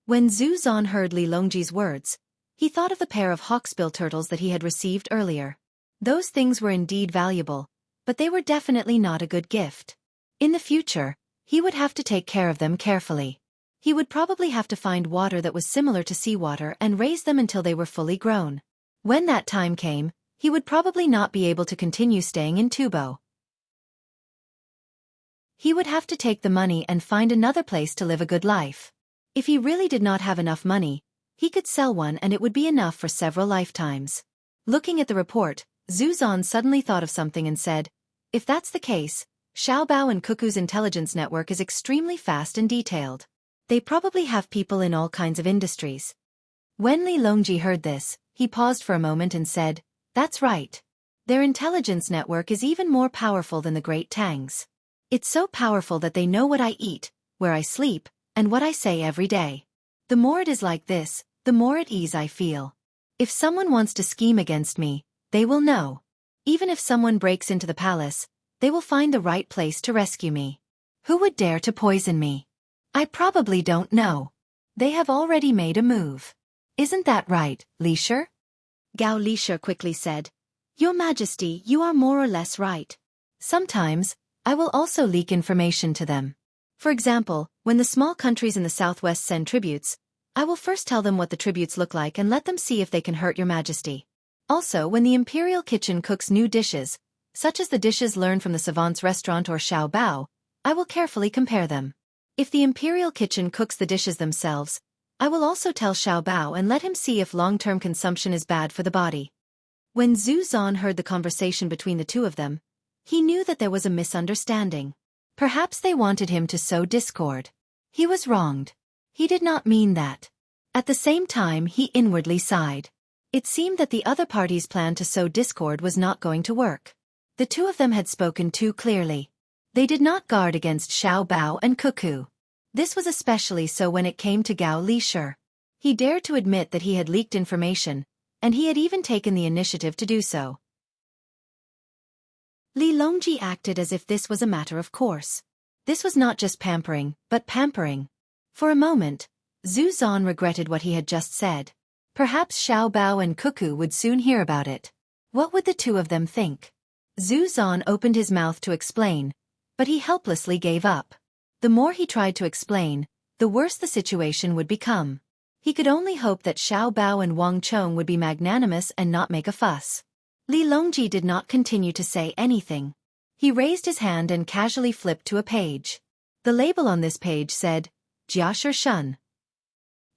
When Zhu Zan heard Li Longji's words, he thought of the pair of hawksbill turtles that he had received earlier. Those things were indeed valuable, but they were definitely not a good gift. In the future, he would have to take care of them carefully. He would probably have to find water that was similar to seawater and raise them until they were fully grown. When that time came, he would probably not be able to continue staying in Tubo. He would have to take the money and find another place to live a good life. If he really did not have enough money, he could sell one and it would be enough for several lifetimes. Looking at the report, Zhu Zan suddenly thought of something and said, "If that's the case, Xiaobao and Cuckoo's intelligence network is extremely fast and detailed. They probably have people in all kinds of industries." When Li Longji heard this, he paused for a moment and said, "That's right. Their intelligence network is even more powerful than the great Tang's. It's so powerful that they know what I eat, where I sleep, and what I say every day. The more it is like this, the more at ease I feel. If someone wants to scheme against me, they will know. Even if someone breaks into the palace, they will find the right place to rescue me. Who would dare to poison me? I probably don't know. They have already made a move. Isn't that right, Lisher?" Gao Lisher quickly said, "Your Majesty, you are more or less right. Sometimes, I will also leak information to them. For example, when the small countries in the southwest send tributes, I will first tell them what the tributes look like and let them see if they can hurt your Majesty. Also, when the imperial kitchen cooks new dishes, such as the dishes learned from the savant's restaurant or Xiao Bao, I will carefully compare them. If the imperial kitchen cooks the dishes themselves, I will also tell Xiao Bao and let him see if long-term consumption is bad for the body." When Zhu Zan heard the conversation between the two of them, he knew that there was a misunderstanding. Perhaps they wanted him to sow discord. He was wronged. He did not mean that. At the same time, he inwardly sighed. It seemed that the other party's plan to sow discord was not going to work. The two of them had spoken too clearly. They did not guard against Xiao Bao and Cuckoo. This was especially so when it came to Gao Lisher. He dared to admit that he had leaked information, and he had even taken the initiative to do so. Li Longji acted as if this was a matter of course. This was not just pampering, but pampering. For a moment, Zhu Zan regretted what he had just said. Perhaps Xiao Bao and Cuckoo would soon hear about it. What would the two of them think? Zhu Zan opened his mouth to explain, but he helplessly gave up. The more he tried to explain, the worse the situation would become. He could only hope that Xiao Bao and Wang Chong would be magnanimous and not make a fuss. Li Longji did not continue to say anything. He raised his hand and casually flipped to a page. The label on this page said, Jiashi Shun.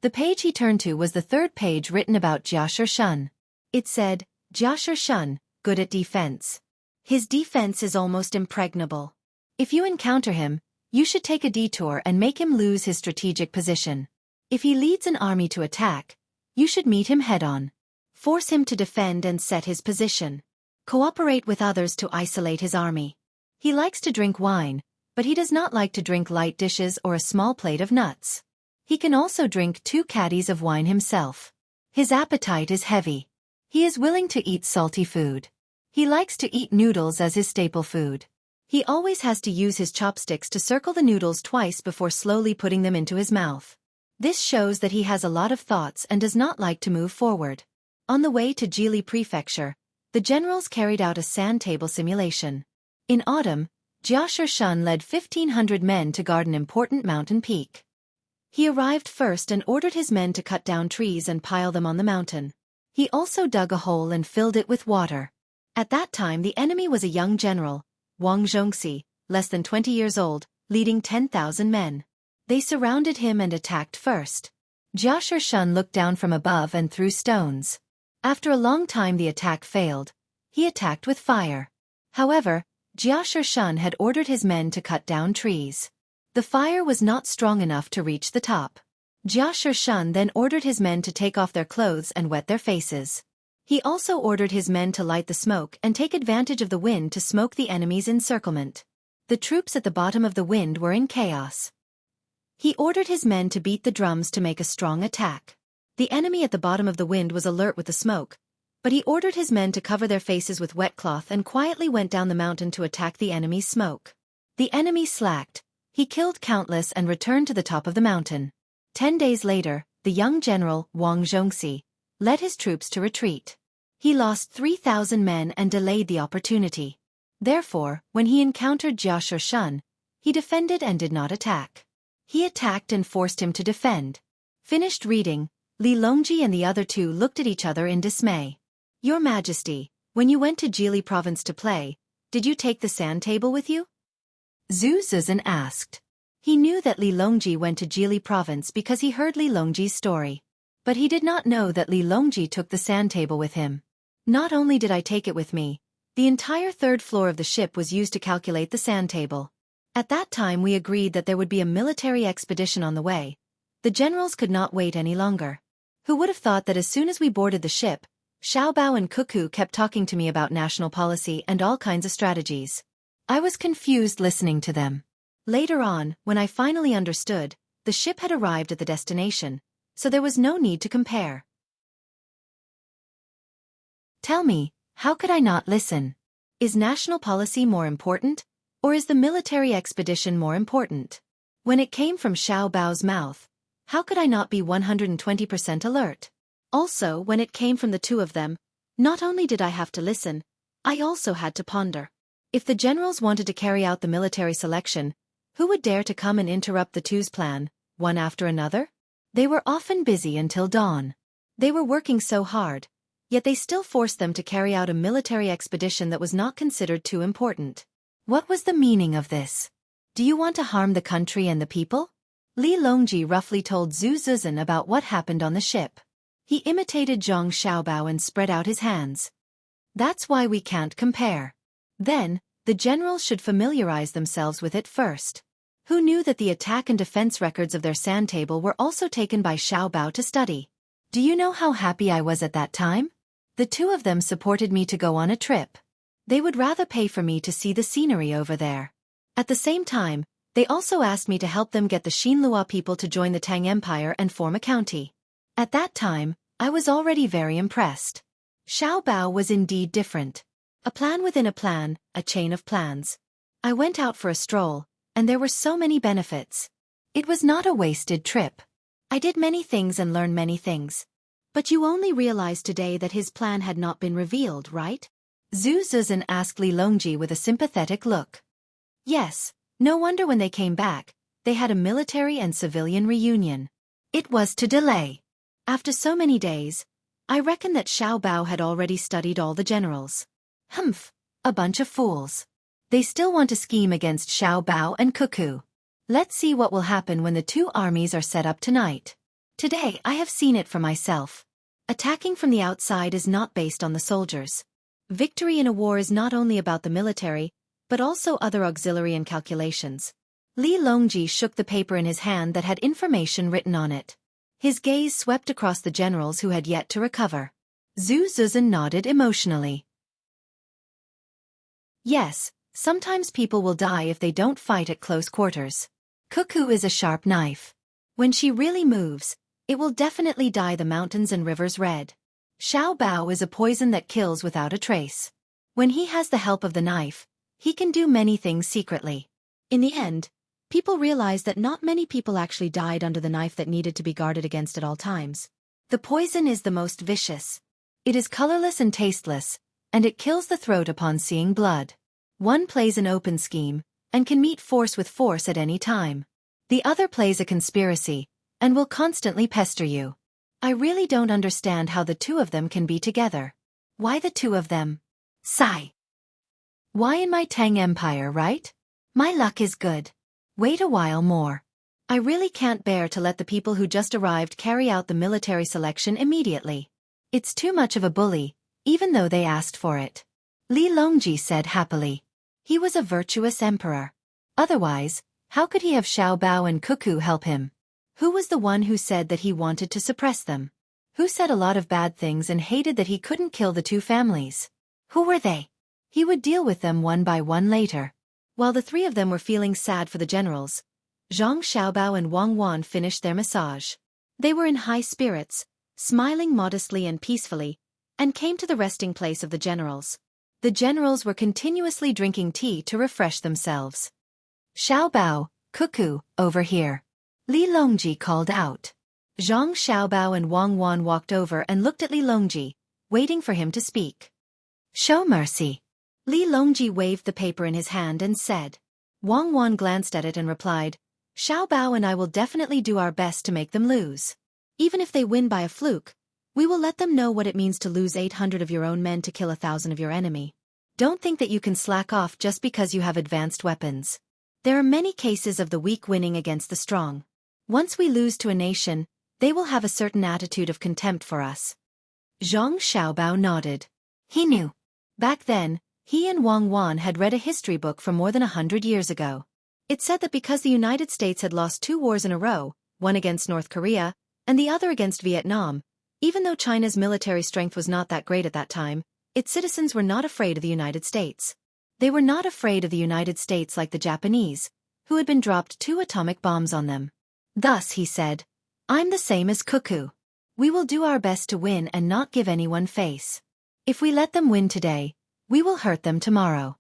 The page he turned to was the third page written about Jiashi Shun. It said, Jiashi Shun, good at defense. His defense is almost impregnable. If you encounter him, you should take a detour and make him lose his strategic position. If he leads an army to attack, you should meet him head-on. Force him to defend and set his position. Cooperate with others to isolate his army. He likes to drink wine, but he does not like to drink light dishes or a small plate of nuts. He can also drink 2 caddies of wine himself. His appetite is heavy. He is willing to eat salty food. He likes to eat noodles as his staple food. He always has to use his chopsticks to circle the noodles twice before slowly putting them into his mouth. This shows that he has a lot of thoughts and does not like to move forward. On the way to Jili Prefecture, the generals carried out a sand table simulation. In autumn, Jiashi Shun led 1,500 men to guard an important mountain peak. He arrived first and ordered his men to cut down trees and pile them on the mountain. He also dug a hole and filled it with water. At that time the enemy was a young general, Wang Zhongxi, less than 20 years old, leading 10,000 men. They surrounded him and attacked first. Jiashi Shun looked down from above and threw stones. After a long time the attack failed. He attacked with fire. However, Jiashi Shun had ordered his men to cut down trees. The fire was not strong enough to reach the top. Jiashi Shun then ordered his men to take off their clothes and wet their faces. He also ordered his men to light the smoke and take advantage of the wind to smoke the enemy's encirclement. The troops at the bottom of the wind were in chaos. He ordered his men to beat the drums to make a strong attack. The enemy at the bottom of the wind was alert with the smoke, but he ordered his men to cover their faces with wet cloth and quietly went down the mountain to attack the enemy's smoke. The enemy slacked. He killed countless and returned to the top of the mountain. 10 days later, the young general, Wang Zhongxi, led his troops to retreat. He lost 3,000 men and delayed the opportunity. Therefore, when he encountered Jiashi Shun, he defended and did not attack. He attacked and forced him to defend. Finished reading, Li Longji and the other two looked at each other in dismay. Your Majesty, when you went to Jili province to play, did you take the sand table with you? Zhu Zuzhen asked. He knew that Li Longji went to Jili province because he heard Li Longji's story. But he did not know that Li Longji took the sand table with him. Not only did I take it with me, the entire third floor of the ship was used to calculate the sand table. At that time we agreed that there would be a military expedition on the way. The generals could not wait any longer. Who would have thought that as soon as we boarded the ship, Xiaobao and Xueqi kept talking to me about national policy and all kinds of strategies. I was confused listening to them. Later on, when I finally understood, the ship had arrived at the destination, so there was no need to compare. Tell me, how could I not listen? Is national policy more important? Or is the military expedition more important? When it came from Xiao Bao's mouth, how could I not be 120% alert? Also, when it came from the two of them, not only did I have to listen, I also had to ponder. If the generals wanted to carry out the military selection, who would dare to come and interrupt the two's plan, one after another? They were often busy until dawn. They were working so hard, yet they still forced them to carry out a military expedition that was not considered too important. What was the meaning of this? Do you want to harm the country and the people? Li Longji roughly told Zhu Zuzhen about what happened on the ship. He imitated Zhang Xiaobao and spread out his hands. That's why we can't compare. Then, the generals should familiarize themselves with it first. Who knew that the attack and defense records of their sand table were also taken by Xiaobao to study? Do you know how happy I was at that time? The two of them supported me to go on a trip. They would rather pay for me to see the scenery over there. At the same time, they also asked me to help them get the Xinlua people to join the Tang Empire and form a county. At that time, I was already very impressed. Xiao Bao was indeed different. A plan within a plan, a chain of plans. I went out for a stroll, and there were so many benefits. It was not a wasted trip. I did many things and learned many things. But you only realized today that his plan had not been revealed, right? Zhu Zuzhen asked Li Longji with a sympathetic look. Yes, no wonder when they came back, they had a military and civilian reunion. It was to delay. After so many days, I reckon that Xiao Bao had already studied all the generals. Humph, a bunch of fools. They still want to scheme against Xiao Bao and Xueqi. Let's see what will happen when the two armies are set up tonight. Today I have seen it for myself. Attacking from the outside is not based on the soldiers. Victory in a war is not only about the military, but also other auxiliary and calculations. Li Longji shook the paper in his hand that had information written on it. His gaze swept across the generals who had yet to recover. Zhu Zuzhen nodded emotionally. Yes, sometimes people will die if they don't fight at close quarters. Xueqi is a sharp knife. When she really moves, it will definitely dye the mountains and rivers red. Xiao Bao is a poison that kills without a trace. When he has the help of the knife, he can do many things secretly. In the end, people realized that not many people actually died under the knife that needed to be guarded against at all times. The poison is the most vicious. It is colorless and tasteless, and it kills the throat upon seeing blood. One plays an open scheme, and can meet force with force at any time. The other plays a conspiracy, and will constantly pester you. I really don't understand how the two of them can be together. Why the two of them? Sigh. Why in my Tang Empire, right? My luck is good. Wait a while more. I really can't bear to let the people who just arrived carry out the military selection immediately. It's too much of a bully, even though they asked for it. Li Longji said happily. He was a virtuous emperor. Otherwise, how could he have Xiao Bao and Xueqi help him? Who was the one who said that he wanted to suppress them? Who said a lot of bad things and hated that he couldn't kill the two families? Who were they? He would deal with them one by one later. While the three of them were feeling sad for the generals, Zhang Xiaobao and Wang Wan finished their massage. They were in high spirits, smiling modestly and peacefully, and came to the resting place of the generals. The generals were continuously drinking tea to refresh themselves. Xiao Bao, Xueqi, over here. Li Longji called out. Zhang Xiaobao and Wang Wan walked over and looked at Li Longji, waiting for him to speak. Show mercy. Li Longji waved the paper in his hand and said. Wang Wan glanced at it and replied, Xiaobao and I will definitely do our best to make them lose. Even if they win by a fluke, we will let them know what it means to lose 800 of your own men to kill 1,000 of your enemy. Don't think that you can slack off just because you have advanced weapons. There are many cases of the weak winning against the strong. Once we lose to a nation, they will have a certain attitude of contempt for us. Zhang Xiaobao nodded. He knew. Back then, he and Wang Wan had read a history book from more than 100 years ago. It said that because the United States had lost 2 wars in a row, one against North Korea, and the other against Vietnam, even though China's military strength was not that great at that time, its citizens were not afraid of the United States. They were not afraid of the United States like the Japanese, who had been dropped 2 atomic bombs on them. Thus, he said, I'm the same as Xueqi. We will do our best to win and not give anyone face. If we let them win today, we will hurt them tomorrow.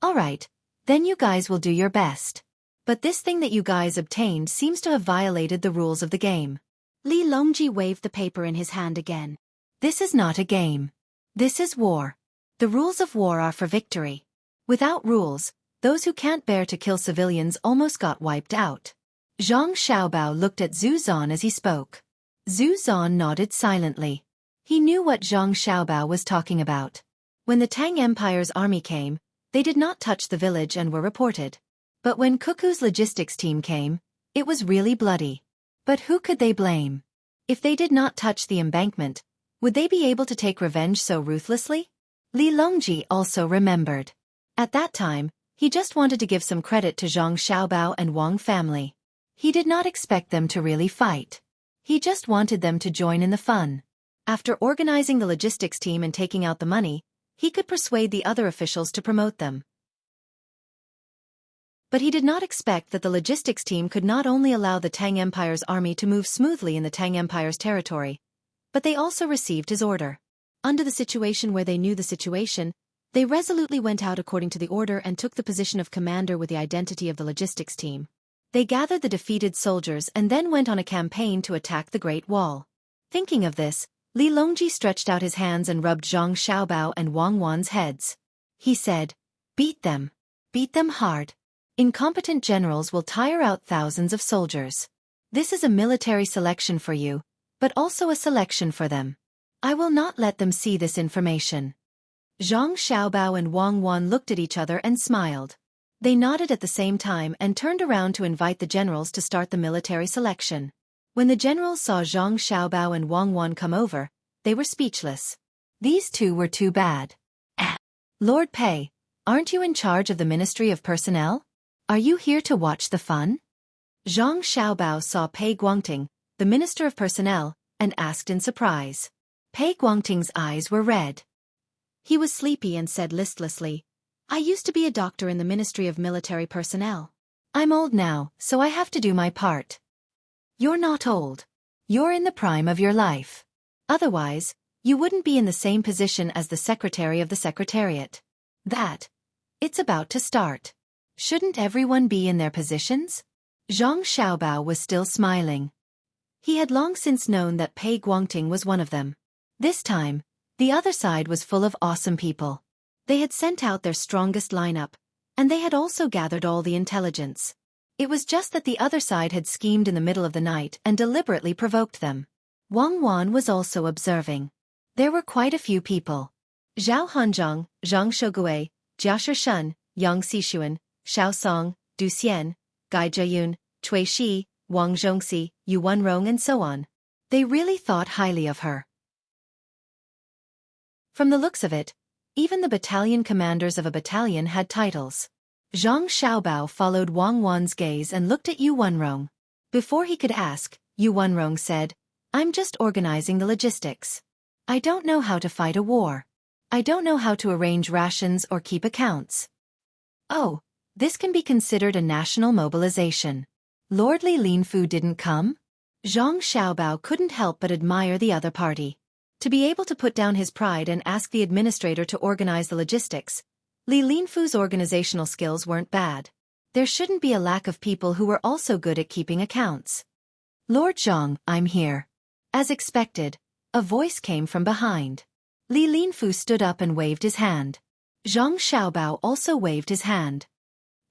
All right, then you guys will do your best. But this thing that you guys obtained seems to have violated the rules of the game. Li Longji waved the paper in his hand again. This is not a game. This is war. The rules of war are for victory. Without rules, those who can't bear to kill civilians almost got wiped out. Zhang Xiaobao looked at Zhu Zan as he spoke. Zhu Zan nodded silently. He knew what Zhang Xiaobao was talking about. When the Tang Empire's army came, they did not touch the village and were reported. But when Cuckoo's logistics team came, it was really bloody. But who could they blame? If they did not touch the embankment, would they be able to take revenge so ruthlessly? Li Longji also remembered. At that time, he just wanted to give some credit to Zhang Xiaobao and Wang family. He did not expect them to really fight. He just wanted them to join in the fun. After organizing the logistics team and taking out the money, he could persuade the other officials to promote them. But he did not expect that the logistics team could not only allow the Tang Empire's army to move smoothly in the Tang Empire's territory, but they also received his order. Under the situation where they knew the situation, they resolutely went out according to the order and took the position of commander with the identity of the logistics team. They gathered the defeated soldiers and then went on a campaign to attack the Great Wall. Thinking of this, Li Longji stretched out his hands and rubbed Zhang Xiaobao and Wang Wan's heads. He said, beat them. Beat them hard. Incompetent generals will tire out thousands of soldiers. This is a military selection for you, but also a selection for them. I will not let them see this information. Zhang Xiaobao and Wang Wan looked at each other and smiled. They nodded at the same time and turned around to invite the generals to start the military selection. When the generals saw Zhang Xiaobao and Wang Wan come over, they were speechless. These two were too bad. Lord Pei, aren't you in charge of the Ministry of Personnel? Are you here to watch the fun? Zhang Xiaobao saw Pei Guangting, the Minister of Personnel, and asked in surprise. Pei Guangting's eyes were red. He was sleepy and said listlessly, I used to be a doctor in the Ministry of Military Personnel. I'm old now, so I have to do my part. You're not old. You're in the prime of your life. Otherwise, you wouldn't be in the same position as the Secretary of the Secretariat. It's about to start. Shouldn't everyone be in their positions? Zhang Xiaobao was still smiling. He had long since known that Pei Guangting was one of them. This time, the other side was full of awesome people. They had sent out their strongest lineup, and they had also gathered all the intelligence. It was just that the other side had schemed in the middle of the night and deliberately provoked them. Wang Wan was also observing. There were quite a few people. Zhao Hanzhong, Zhang Shogui, Jia Shishun, Yang Xishuan, Xiao Song, Du Xian, Gai Jiayun, Cui Shi, Wang Zhongxi, Yu Wenrong and so on. They really thought highly of her. From the looks of it, even the battalion commanders of a battalion had titles. Zhang Xiaobao followed Wang Wan's gaze and looked at Yu Wenrong. Before he could ask, Yu Wenrong said, I'm just organizing the logistics. I don't know how to fight a war. I don't know how to arrange rations or keep accounts. Oh, this can be considered a national mobilization. Lord Li Linfu didn't come? Zhang Xiaobao couldn't help but admire the other party. To be able to put down his pride and ask the administrator to organize the logistics, Li Linfu's organizational skills weren't bad. There shouldn't be a lack of people who were also good at keeping accounts. Lord Zhang, I'm here. As expected, a voice came from behind. Li Linfu stood up and waved his hand. Zhang Xiaobao also waved his hand.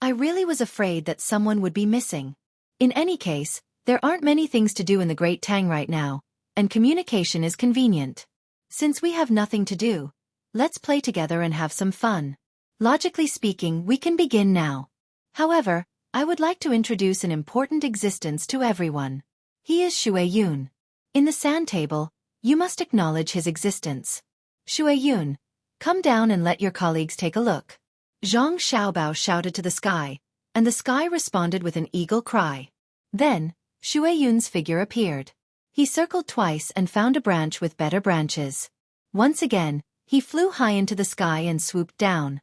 I really was afraid that someone would be missing. In any case, there aren't many things to do in the Great Tang right now, and communication is convenient. Since we have nothing to do, let's play together and have some fun. Logically speaking, we can begin now. However, I would like to introduce an important existence to everyone. He is Xueqi. In the sand table, you must acknowledge his existence. Xueqi, come down and let your colleagues take a look. Zhang Xiaobao shouted to the sky, and the sky responded with an eagle cry. Then, Xueqi's figure appeared. He circled twice and found a branch with better branches. Once again, he flew high into the sky and swooped down.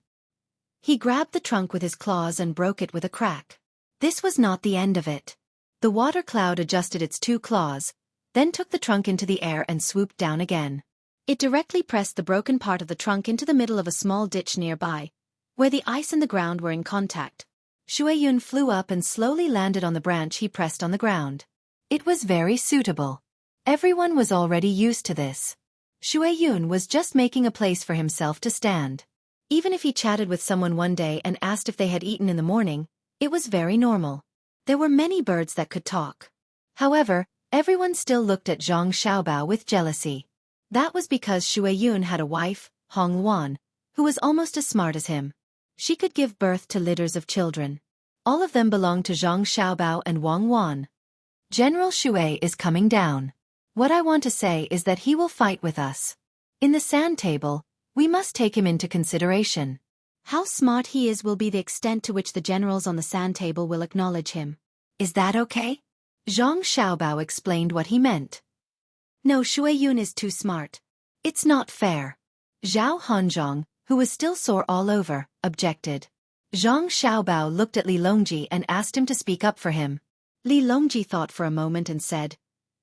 He grabbed the trunk with his claws and broke it with a crack. This was not the end of it. The water cloud adjusted its two claws, then took the trunk into the air and swooped down again. It directly pressed the broken part of the trunk into the middle of a small ditch nearby, where the ice and the ground were in contact. Xueqi flew up and slowly landed on the branch he pressed on the ground. It was very suitable. Everyone was already used to this. Xueqi was just making a place for himself to stand. Even if he chatted with someone one day and asked if they had eaten in the morning, it was very normal. There were many birds that could talk. However, everyone still looked at Zhang Xiaobao with jealousy. That was because Xueqi had a wife, Hong Wan, who was almost as smart as him. She could give birth to litters of children. All of them belonged to Zhang Xiaobao and Wang Wan. General Xue is coming down. What I want to say is that he will fight with us. In the sand table, we must take him into consideration. How smart he is will be the extent to which the generals on the sand table will acknowledge him. Is that okay? Zhang Xiaobao explained what he meant. No, Xueqi is too smart. It's not fair. Zhao Hanzhong, who was still sore all over, objected. Zhang Xiaobao looked at Li Longji and asked him to speak up for him. Li Longji thought for a moment and said,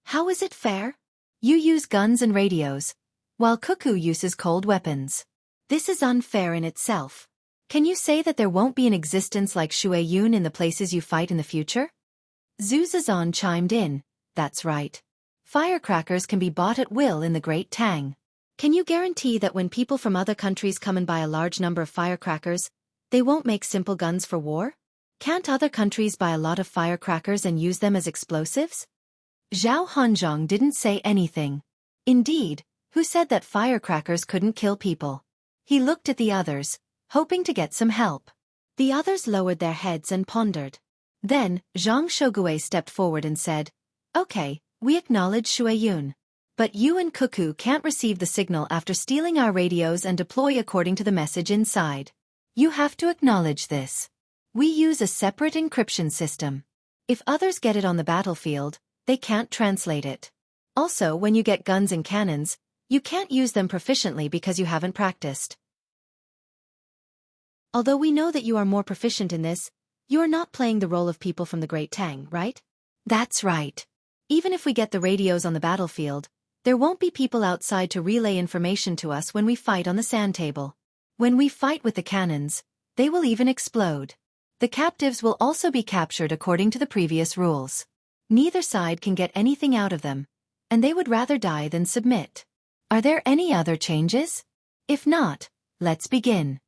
"How is it fair? You use guns and radios, while Cuckoo uses cold weapons. This is unfair in itself. Can you say that there won't be an existence like Xueqi in the places you fight in the future?" Zhu Zizan chimed in, "That's right. Firecrackers can be bought at will in the Great Tang. Can you guarantee that when people from other countries come and buy a large number of firecrackers, they won't make simple guns for war? Can't other countries buy a lot of firecrackers and use them as explosives?" Zhao Hanzhong didn't say anything. Indeed, who said that firecrackers couldn't kill people? He looked at the others, hoping to get some help. The others lowered their heads and pondered. Then, Zhang Shogui stepped forward and said, "Okay, we acknowledge Xueqi. But you and Cuckoo can't receive the signal after stealing our radios and deploy according to the message inside. You have to acknowledge this. We use a separate encryption system. If others get it on the battlefield, they can't translate it. Also, when you get guns and cannons, you can't use them proficiently because you haven't practiced. Although we know that you are more proficient in this, you are not playing the role of people from the Great Tang, right?" "That's right. Even if we get the radios on the battlefield, there won't be people outside to relay information to us when we fight on the sand table. When we fight with the cannons, they will even explode. The captives will also be captured according to the previous rules. Neither side can get anything out of them, and they would rather die than submit. Are there any other changes? If not, let's begin."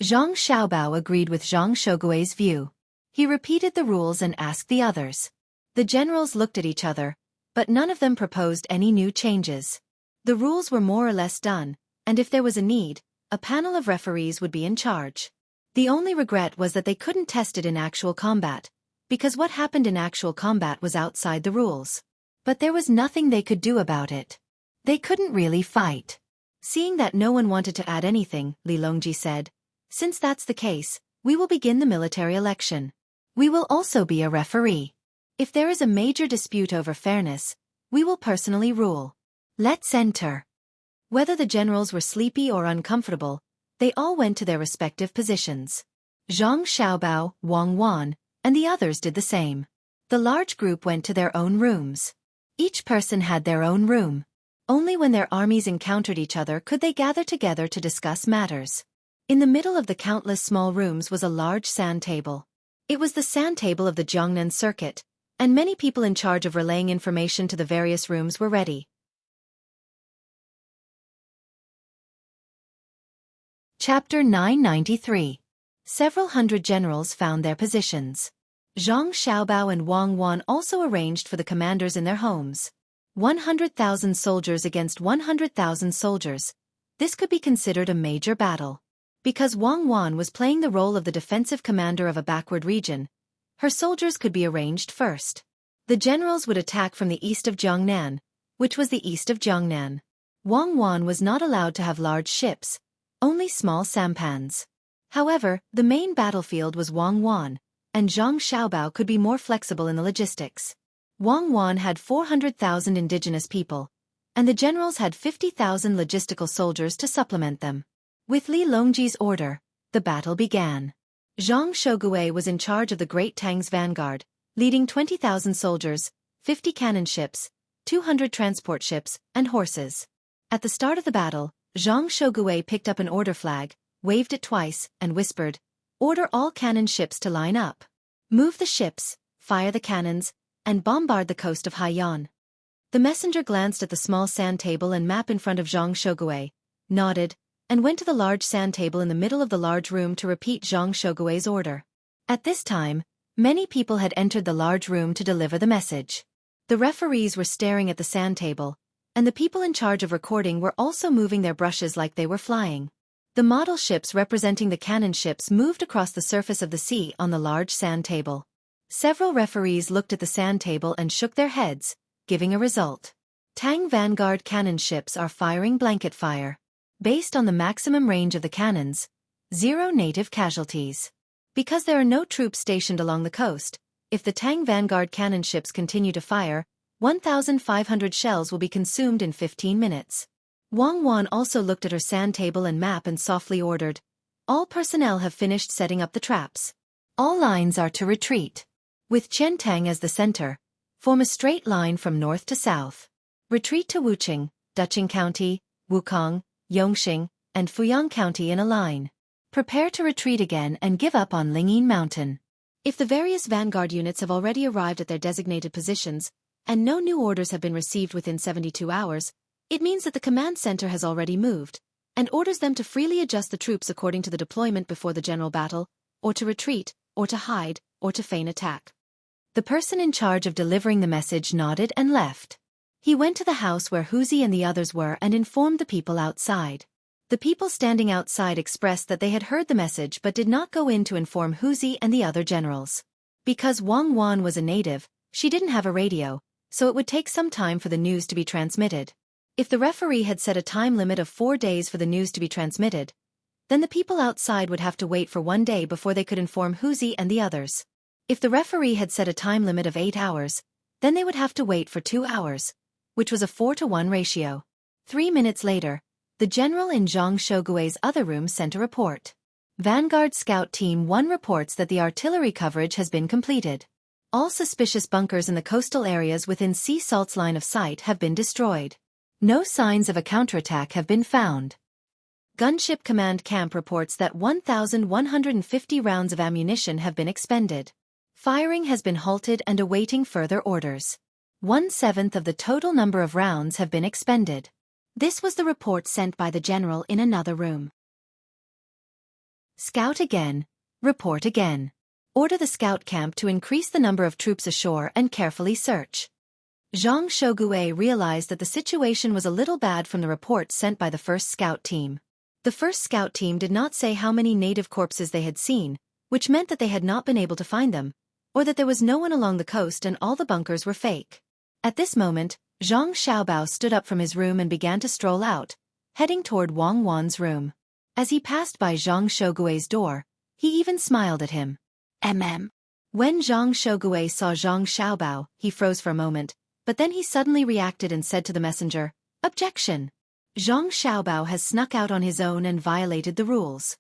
Zhang Xiaobao agreed with Zhang Shogui's view. He repeated the rules and asked the others. The generals looked at each other, but none of them proposed any new changes. The rules were more or less done, and if there was a need, a panel of referees would be in charge. The only regret was that they couldn't test it in actual combat, because what happened in actual combat was outside the rules. But there was nothing they could do about it. They couldn't really fight. Seeing that no one wanted to add anything, Li Longji said, "Since that's the case, we will begin the military election. We will also be a referee. If there is a major dispute over fairness, we will personally rule. Let's enter." Whether the generals were sleepy or uncomfortable, they all went to their respective positions. Zhang Xiaobao, Wang Wan, and the others did the same. The large group went to their own rooms. Each person had their own room. Only when their armies encountered each other could they gather together to discuss matters. In the middle of the countless small rooms was a large sand table. It was the sand table of the Jiangnan circuit, and many people in charge of relaying information to the various rooms were ready. Chapter 993. Several hundred generals found their positions. Zhang Xiaobao and Wang Wan also arranged for the commanders in their homes. 100,000 soldiers against 100,000 soldiers. This could be considered a major battle. Because Wang Wan was playing the role of the defensive commander of a backward region, her soldiers could be arranged first. The generals would attack from the east of Jiangnan, which was the east of Jiangnan. Wang Wan was not allowed to have large ships, only small sampans. However, the main battlefield was Wang Wan, and Zhang Xiaobao could be more flexible in the logistics. Wang Wan had 400,000 indigenous people, and the generals had 50,000 logistical soldiers to supplement them. With Li Longji's order, the battle began. Zhang Xueqi was in charge of the Great Tang's vanguard, leading 20,000 soldiers, 50 cannon ships, 200 transport ships, and horses. At the start of the battle, Zhang Xueqi picked up an order flag, waved it twice, and whispered, "Order all cannon ships to line up. Move the ships, fire the cannons, and bombard the coast of Haiyan." The messenger glanced at the small sand table and map in front of Zhang Xueqi, nodded, and went to the large sand table in the middle of the large room to repeat Zhang Xueqi's order. At this time, many people had entered the large room to deliver the message. The referees were staring at the sand table, and the people in charge of recording were also moving their brushes like they were flying. The model ships representing the cannon ships moved across the surface of the sea on the large sand table. Several referees looked at the sand table and shook their heads, giving a result. Tang Vanguard cannon ships are firing blanket fire. Based on the maximum range of the cannons, 0 native casualties. Because there are no troops stationed along the coast, if the Tang Vanguard cannon ships continue to fire, 1,500 shells will be consumed in 15 minutes. Wang Wan also looked at her sand table and map and softly ordered, "All personnel have finished setting up the traps. All lines are to retreat. With Qiantang as the center, form a straight line from north to south. Retreat to Wuqing, Duqing County, Wukong, Yongxing, and Fuyang County in a line. Prepare to retreat again and give up on Lingyin Mountain." If the various vanguard units have already arrived at their designated positions, and no new orders have been received within 72 hours, it means that the command center has already moved, and orders them to freely adjust the troops according to the deployment before the general battle, or to retreat, or to hide, or to feign attack. The person in charge of delivering the message nodded and left. He went to the house where Huzi and the others were and informed the people outside. The people standing outside expressed that they had heard the message but did not go in to inform Huzi and the other generals. Because Wang Wan was a native, she didn't have a radio, so it would take some time for the news to be transmitted. If the referee had set a time limit of 4 days for the news to be transmitted, then the people outside would have to wait for 1 day before they could inform Huzi and the others. If the referee had set a time limit of 8 hours, then they would have to wait for 2 hours, which was a 4-to-1 ratio. 3 minutes later, the general in Zhang Xueqi's other room sent a report. Vanguard Scout Team 1 reports that the artillery coverage has been completed. All suspicious bunkers in the coastal areas within Sea Salt's line of sight have been destroyed. No signs of a counterattack have been found. Gunship Command Camp reports that 1,150 rounds of ammunition have been expended. Firing has been halted and awaiting further orders. 1/7 of the total number of rounds have been expended. This was the report sent by the general in another room. Scout again. Report again. Order the scout camp to increase the number of troops ashore and carefully search. Zhang Xueqi realized that the situation was a little bad from the report sent by the first scout team. The first scout team did not say how many native corpses they had seen, which meant that they had not been able to find them, or that there was no one along the coast and all the bunkers were fake. At this moment, Zhang Xiaobao stood up from his room and began to stroll out, heading toward Wang Wan's room. As he passed by Zhang Xueqi's door, he even smiled at him. When Zhang Xueqi saw Zhang Xiaobao, he froze for a moment, but then he suddenly reacted and said to the messenger, "Objection! Zhang Xiaobao has snuck out on his own and violated the rules."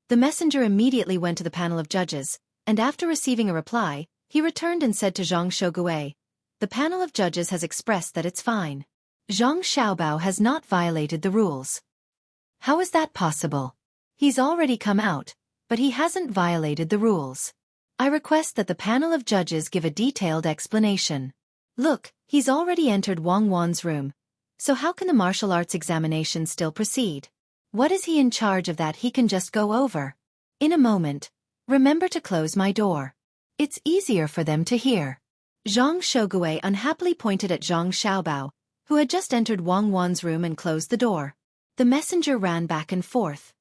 The messenger immediately went to the panel of judges, and after receiving a reply, he returned and said to Zhang Xueqi, "The panel of judges has expressed that it's fine. Zhang Xiaobao has not violated the rules." "How is that possible? He's already come out, but he hasn't violated the rules. I request that the panel of judges give a detailed explanation. Look, he's already entered Wang Wan's room, so how can the martial arts examination still proceed? What is he in charge of that he can just go over?" In a moment, remember to close my door. It's easier for them to hear. Zhang Shogui unhappily pointed at Zhang Xiaobao, who had just entered Wang Wan's room and closed the door. The messenger ran back and forth.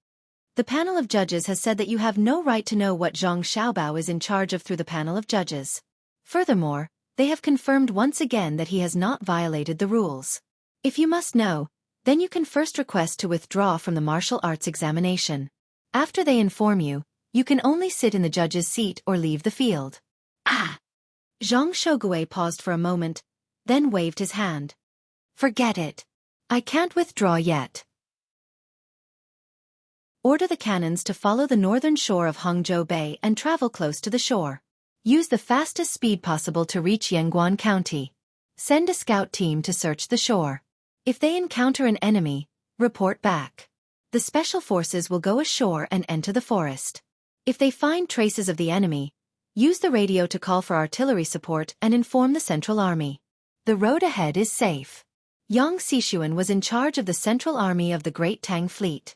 The panel of judges has said that you have no right to know what Zhang Xiaobao is in charge of through the panel of judges. Furthermore, they have confirmed once again that he has not violated the rules. If you must know, then you can first request to withdraw from the martial arts examination. After they inform you, you can only sit in the judge's seat or leave the field. Ah! Zhang Shogui paused for a moment, then waved his hand. Forget it. I can't withdraw yet. Order the cannons to follow the northern shore of Hangzhou Bay and travel close to the shore. Use the fastest speed possible to reach Yangguan County. Send a scout team to search the shore. If they encounter an enemy, report back. The special forces will go ashore and enter the forest. If they find traces of the enemy, use the radio to call for artillery support and inform the Central Army. The road ahead is safe. Yang Xishuan was in charge of the Central Army of the Great Tang Fleet.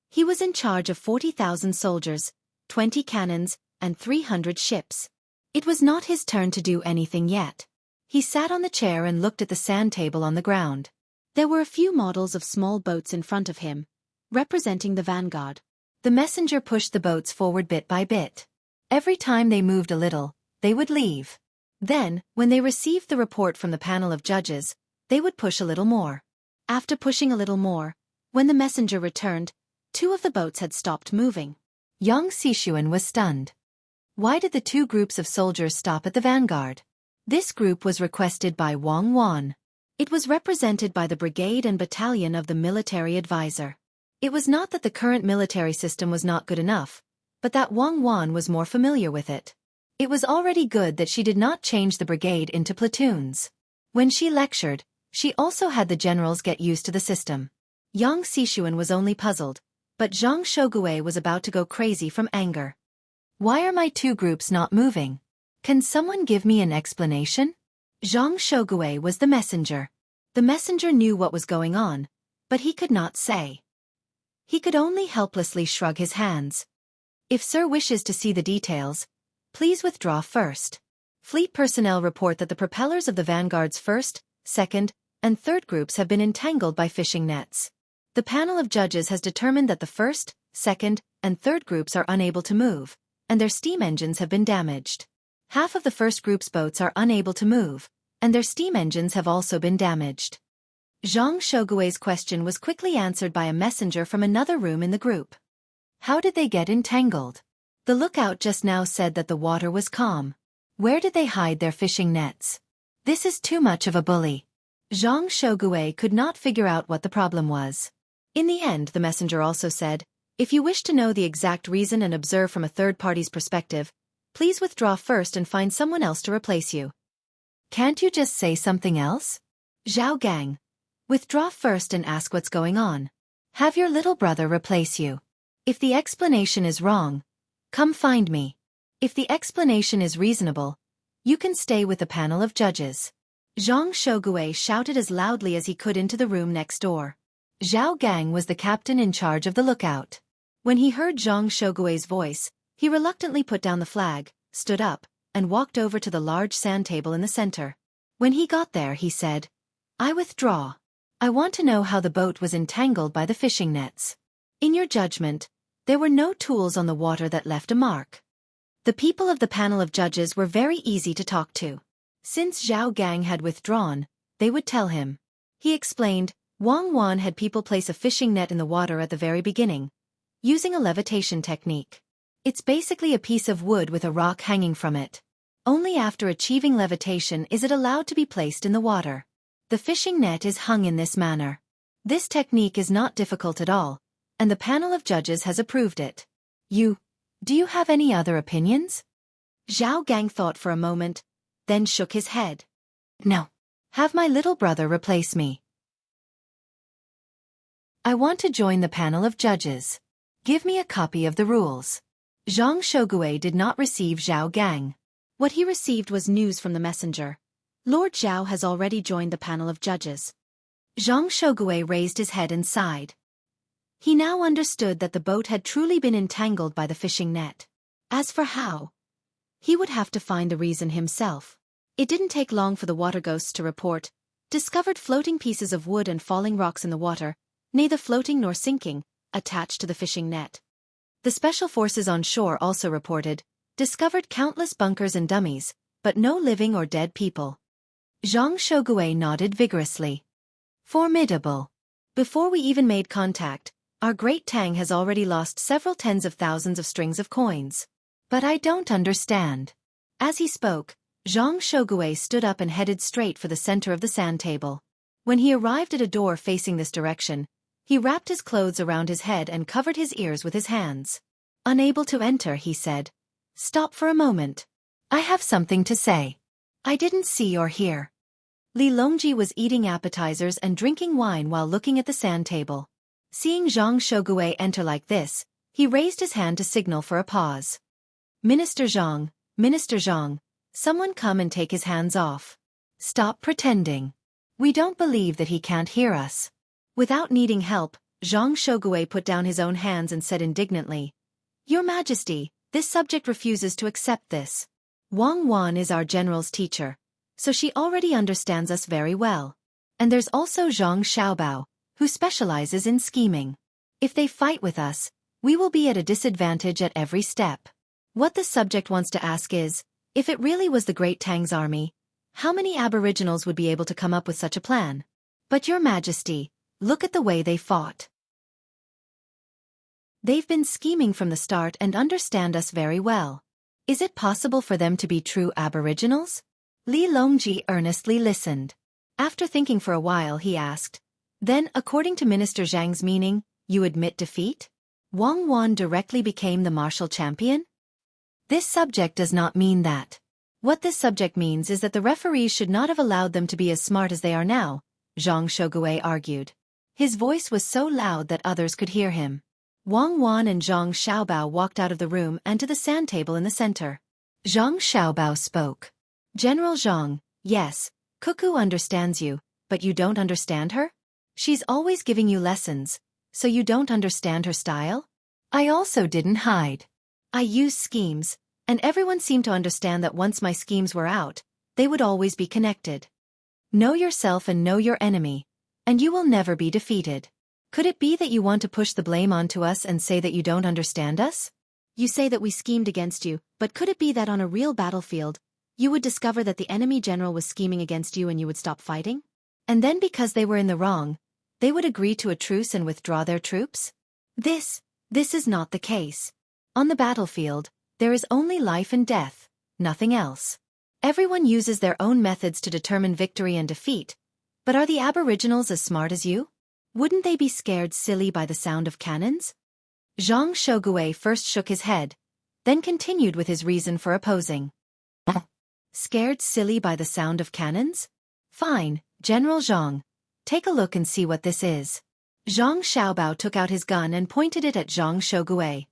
He was in charge of 40,000 soldiers, 20 cannons, and 300 ships. It was not his turn to do anything yet. He sat on the chair and looked at the sand table on the ground. There were a few models of small boats in front of him, representing the vanguard. The messenger pushed the boats forward bit by bit. Every time they moved a little, they would leave. Then, when they received the report from the panel of judges, they would push a little more. After pushing a little more, when the messenger returned, 2 of the boats had stopped moving. Yang Xishuan was stunned. Why did the 2 groups of soldiers stop at the vanguard? This group was requested by Wang Wan. It was represented by the brigade and battalion of the military advisor. It was not that the current military system was not good enough, but that Wang Wan was more familiar with it. It was already good that she did not change the brigade into platoons. When she lectured, she also had the generals get used to the system. Yang Xishuan was only puzzled, but Zhang Shogui was about to go crazy from anger. Why are my 2 groups not moving? Can someone give me an explanation? Zhang Shogui was the messenger. The messenger knew what was going on, but he could not say. He could only helplessly shrug his hands. If Sir wishes to see the details, please withdraw first. Fleet personnel report that the propellers of the Vanguard's 1st, 2nd, and 3rd groups have been entangled by fishing nets. The panel of judges has determined that the 1st, 2nd, and 3rd groups are unable to move, and their steam engines have been damaged. Half of the 1st group's boats are unable to move, and their steam engines have also been damaged. Zhang Shogui's question was quickly answered by a messenger from another room in the group. How did they get entangled? The lookout just now said that the water was calm. Where did they hide their fishing nets? This is too much of a bully. Zhang Shogui could not figure out what the problem was. In the end, the messenger also said, if you wish to know the exact reason and observe from a third party's perspective, please withdraw first and find someone else to replace you. Can't you just say something else? Zhao Gang. Withdraw first and ask what's going on. Have your little brother replace you. If the explanation is wrong, come find me. If the explanation is reasonable, you can stay with the panel of judges. Zhang Shogui shouted as loudly as he could into the room next door. Zhao Gang was the captain in charge of the lookout. When he heard Zhang Shogui's voice, he reluctantly put down the flag, stood up, and walked over to the large sand table in the center. When he got there, he said, I withdraw. I want to know how the boat was entangled by the fishing nets. In your judgment, there were no tools on the water that left a mark. The people of the panel of judges were very easy to talk to. Since Zhao Gang had withdrawn, they would tell him. He explained, Wang Wan had people place a fishing net in the water at the very beginning, using a levitation technique. It's basically a piece of wood with a rock hanging from it. Only after achieving levitation is it allowed to be placed in the water. The fishing net is hung in this manner. This technique is not difficult at all, and the panel of judges has approved it. Do you have any other opinions? Zhao Gang thought for a moment, then shook his head. No. Have my little brother replace me. I want to join the panel of judges. Give me a copy of the rules. Zhang Shogui did not receive Zhao Gang. What he received was news from the messenger. Lord Zhao has already joined the panel of judges. Zhang Shogui raised his head and sighed. He now understood that the boat had truly been entangled by the fishing net. As for how, he would have to find the reason himself. It didn't take long for the water ghosts to report, discovered floating pieces of wood and falling rocks in the water, neither floating nor sinking, attached to the fishing net. The special forces on shore also reported, discovered countless bunkers and dummies, but no living or dead people. Zhang Xueqi nodded vigorously. Formidable. Before we even made contact, our great Tang has already lost several tens of thousands of strings of coins. But I don't understand. As he spoke, Zhang Xueqi stood up and headed straight for the center of the sand table. When he arrived at a door facing this direction, he wrapped his clothes around his head and covered his ears with his hands. Unable to enter, he said, "Stop for a moment. I have something to say." "I didn't see or hear." Li Longji was eating appetizers and drinking wine while looking at the sand table. Seeing Zhang Xueqi enter like this, he raised his hand to signal for a pause. Minister Zhang, someone come and take his hands off. Stop pretending. We don't believe that he can't hear us." Without needing help, Zhang Xueqi put down his own hands and said indignantly, "Your Majesty, this subject refuses to accept this. Wang Wan is our general's teacher, so she already understands us very well. And there's also Zhang Xiaobao, who specializes in scheming. If they fight with us, we will be at a disadvantage at every step. What the subject wants to ask is, if it really was the Great Tang's army, how many aboriginals would be able to come up with such a plan? But Your Majesty, look at the way they fought. They've been scheming from the start and understand us very well. Is it possible for them to be true aboriginals?" Li Longji earnestly listened. After thinking for a while, he asked, "Then, according to Minister Zhang's meaning, you admit defeat? Wang Wan directly became the martial champion?" "This subject does not mean that. What this subject means is that the referees should not have allowed them to be as smart as they are now," Zhang Xueqi argued. His voice was so loud that others could hear him. Wang Wan and Zhang Xiaobao walked out of the room and to the sand table in the center. Zhang Xiaobao spoke. "General Zhang, yes, Cuckoo understands you, but you don't understand her? She's always giving you lessons, so you don't understand her style? I also didn't hide. I used schemes, and everyone seemed to understand that once my schemes were out, they would always be connected. Know yourself and know your enemy, and you will never be defeated. Could it be that you want to push the blame onto us and say that you don't understand us? You say that we schemed against you, but could it be that on a real battlefield, you would discover that the enemy general was scheming against you and you would stop fighting? And then because they were in the wrong, they would agree to a truce and withdraw their troops? This is not the case. On the battlefield, there is only life and death, nothing else. Everyone uses their own methods to determine victory and defeat, but are the aboriginals as smart as you? Wouldn't they be scared silly by the sound of cannons?" Zhang Xueqi first shook his head, then continued with his reason for opposing. "Scared silly by the sound of cannons? Fine, General Zhang. Take a look and see what this is." Zhang Xiaobao took out his gun and pointed it at Zhang Xueqi.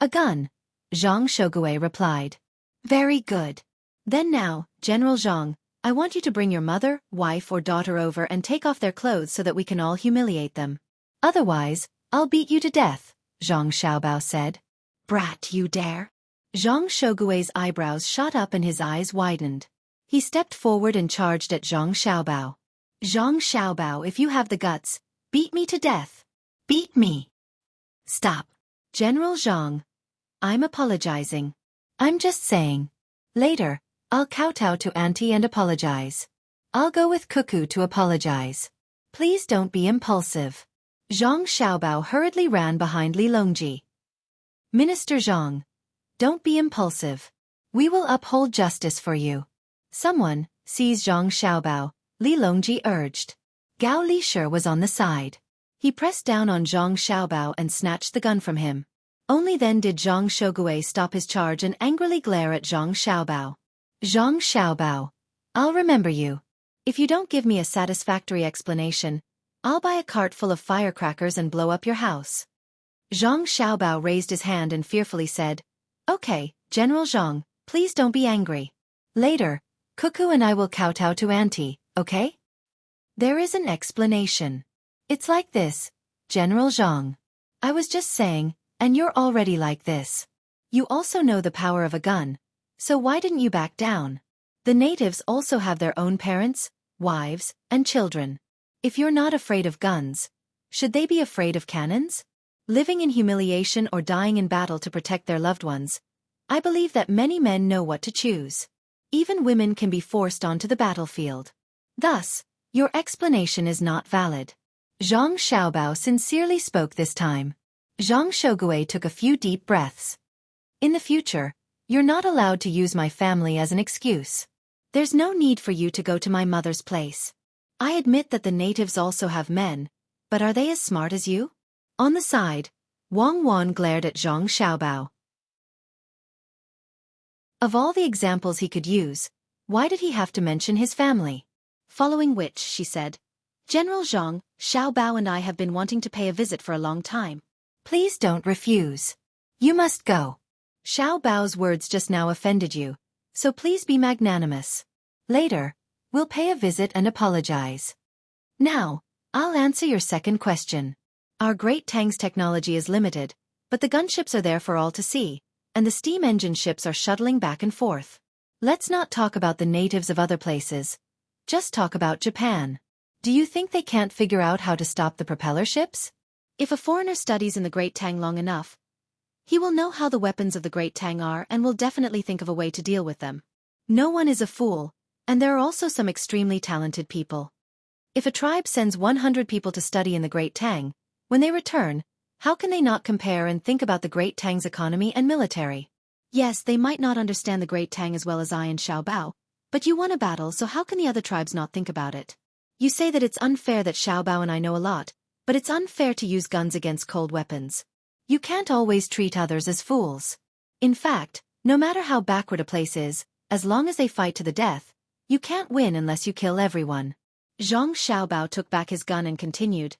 "A gun," Zhang Xueqi replied. "Very good. Then now, General Zhang, I want you to bring your mother, wife or daughter over and take off their clothes so that we can all humiliate them. Otherwise, I'll beat you to death," Zhang Xiaobao said. "Brat, you dare?" Zhang Xueqi's eyebrows shot up and his eyes widened. He stepped forward and charged at Zhang Xiaobao. "Zhang Xiaobao, if you have the guts, beat me to death. Beat me." "Stop. General Zhang. I'm apologizing. I'm just saying. Later, I'll kowtow to Auntie and apologize. I'll go with Cuckoo to apologize. Please don't be impulsive." Zhang Xiaobao hurriedly ran behind Li Longji. "Minister Zhang, don't be impulsive. We will uphold justice for you." "Someone, seize Zhang Xiaobao," Li Longji urged. Gao Lisher was on the side. He pressed down on Zhang Xiaobao and snatched the gun from him. Only then did Zhang Xueqi stop his charge and angrily glare at Zhang Xiaobao. "Zhang Xiaobao, I'll remember you. If you don't give me a satisfactory explanation, I'll buy a cart full of firecrackers and blow up your house." Zhang Xiaobao raised his hand and fearfully said, "Okay, General Zhang, please don't be angry. Later, Cuckoo and I will kowtow to Auntie, okay? There is an explanation. It's like this, General Zhang. I was just saying, and you're already like this. You also know the power of a gun, so why didn't you back down? The natives also have their own parents, wives, and children. If you're not afraid of guns, should they be afraid of cannons? Living in humiliation or dying in battle to protect their loved ones, I believe that many men know what to choose. Even women can be forced onto the battlefield. Thus, your explanation is not valid. Zhang Xiaobao sincerely spoke this time. Zhang Xueqi took a few deep breaths. In the future, you're not allowed to use my family as an excuse. There's no need for you to go to my mother's place. I admit that the natives also have men, but are they as smart as you? On the side, Wang Wan glared at Zhang Xiaobao. Of all the examples he could use, why did he have to mention his family? Following which, she said, General Zhang, Xiaobao and I have been wanting to pay a visit for a long time. Please don't refuse. You must go. Xiaobao's words just now offended you, so please be magnanimous. Later, we'll pay a visit and apologize. Now, I'll answer your second question. Our Great Tang's technology is limited, but the gunships are there for all to see, and the steam engine ships are shuttling back and forth. Let's not talk about the natives of other places. Just talk about Japan. Do you think they can't figure out how to stop the propeller ships? If a foreigner studies in the Great Tang long enough, he will know how the weapons of the Great Tang are and will definitely think of a way to deal with them. No one is a fool, and there are also some extremely talented people. If a tribe sends 100 people to study in the Great Tang, when they return, how can they not compare and think about the Great Tang's economy and military? Yes, they might not understand the Great Tang as well as I and Xiaobao, but you won a battle, so how can the other tribes not think about it? You say that it's unfair that Xiaobao and I know a lot, but it's unfair to use guns against cold weapons. You can't always treat others as fools. In fact, no matter how backward a place is, as long as they fight to the death, you can't win unless you kill everyone. Zhang Xiaobao took back his gun and continued.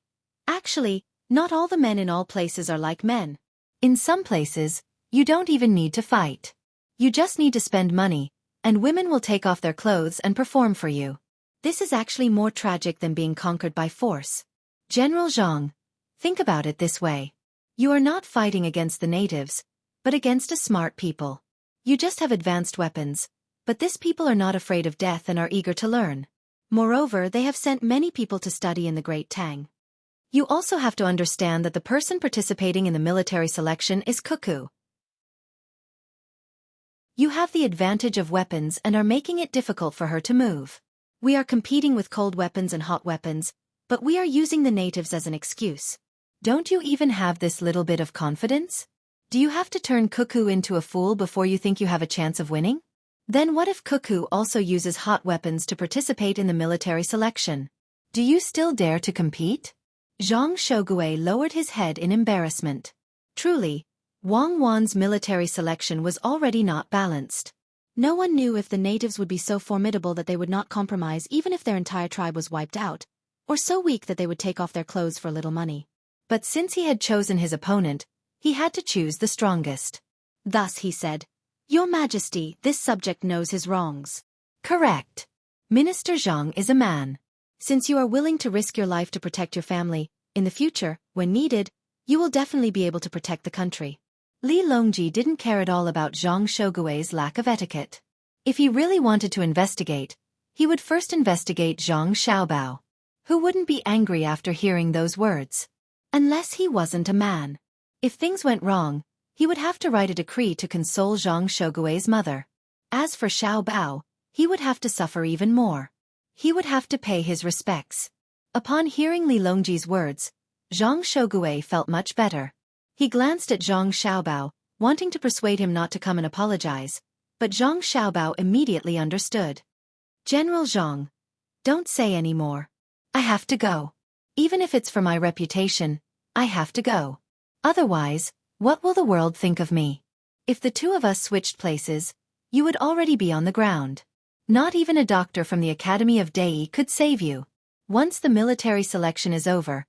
Actually, not all the men in all places are like men. In some places, you don't even need to fight. You just need to spend money, and women will take off their clothes and perform for you. This is actually more tragic than being conquered by force. General Zhang, think about it this way. You are not fighting against the natives, but against a smart people. You just have advanced weapons, but these people are not afraid of death and are eager to learn. Moreover, they have sent many people to study in the Great Tang. You also have to understand that the person participating in the military selection is Xueqi. You have the advantage of weapons and are making it difficult for her to move. We are competing with cold weapons and hot weapons, but we are using the natives as an excuse. Don't you even have this little bit of confidence? Do you have to turn Xueqi into a fool before you think you have a chance of winning? Then what if Xueqi also uses hot weapons to participate in the military selection? Do you still dare to compete? Zhang Xueqi lowered his head in embarrassment. Truly, Wang Wan's military selection was already not balanced. No one knew if the natives would be so formidable that they would not compromise even if their entire tribe was wiped out, or so weak that they would take off their clothes for little money. But since he had chosen his opponent, he had to choose the strongest. Thus he said, Your Majesty, this subject knows his wrongs. Correct. Minister Zhang is a man. Since you are willing to risk your life to protect your family, in the future, when needed, you will definitely be able to protect the country. Li Longji didn't care at all about Zhang Xueqi's lack of etiquette. If he really wanted to investigate, he would first investigate Zhang Xiaobao. Who wouldn't be angry after hearing those words? Unless he wasn't a man. If things went wrong, he would have to write a decree to console Zhang Xueqi's mother. As for Xiaobao, he would have to suffer even more. He would have to pay his respects. Upon hearing Li Longji's words, Zhang Xueqi felt much better. He glanced at Zhang Xiaobao, wanting to persuade him not to come and apologize, but Zhang Xiaobao immediately understood. General Zhang, don't say any more. I have to go. Even if it's for my reputation, I have to go. Otherwise, what will the world think of me? If the two of us switched places, you would already be on the ground. Not even a doctor from the Academy of Dei could save you. Once the military selection is over,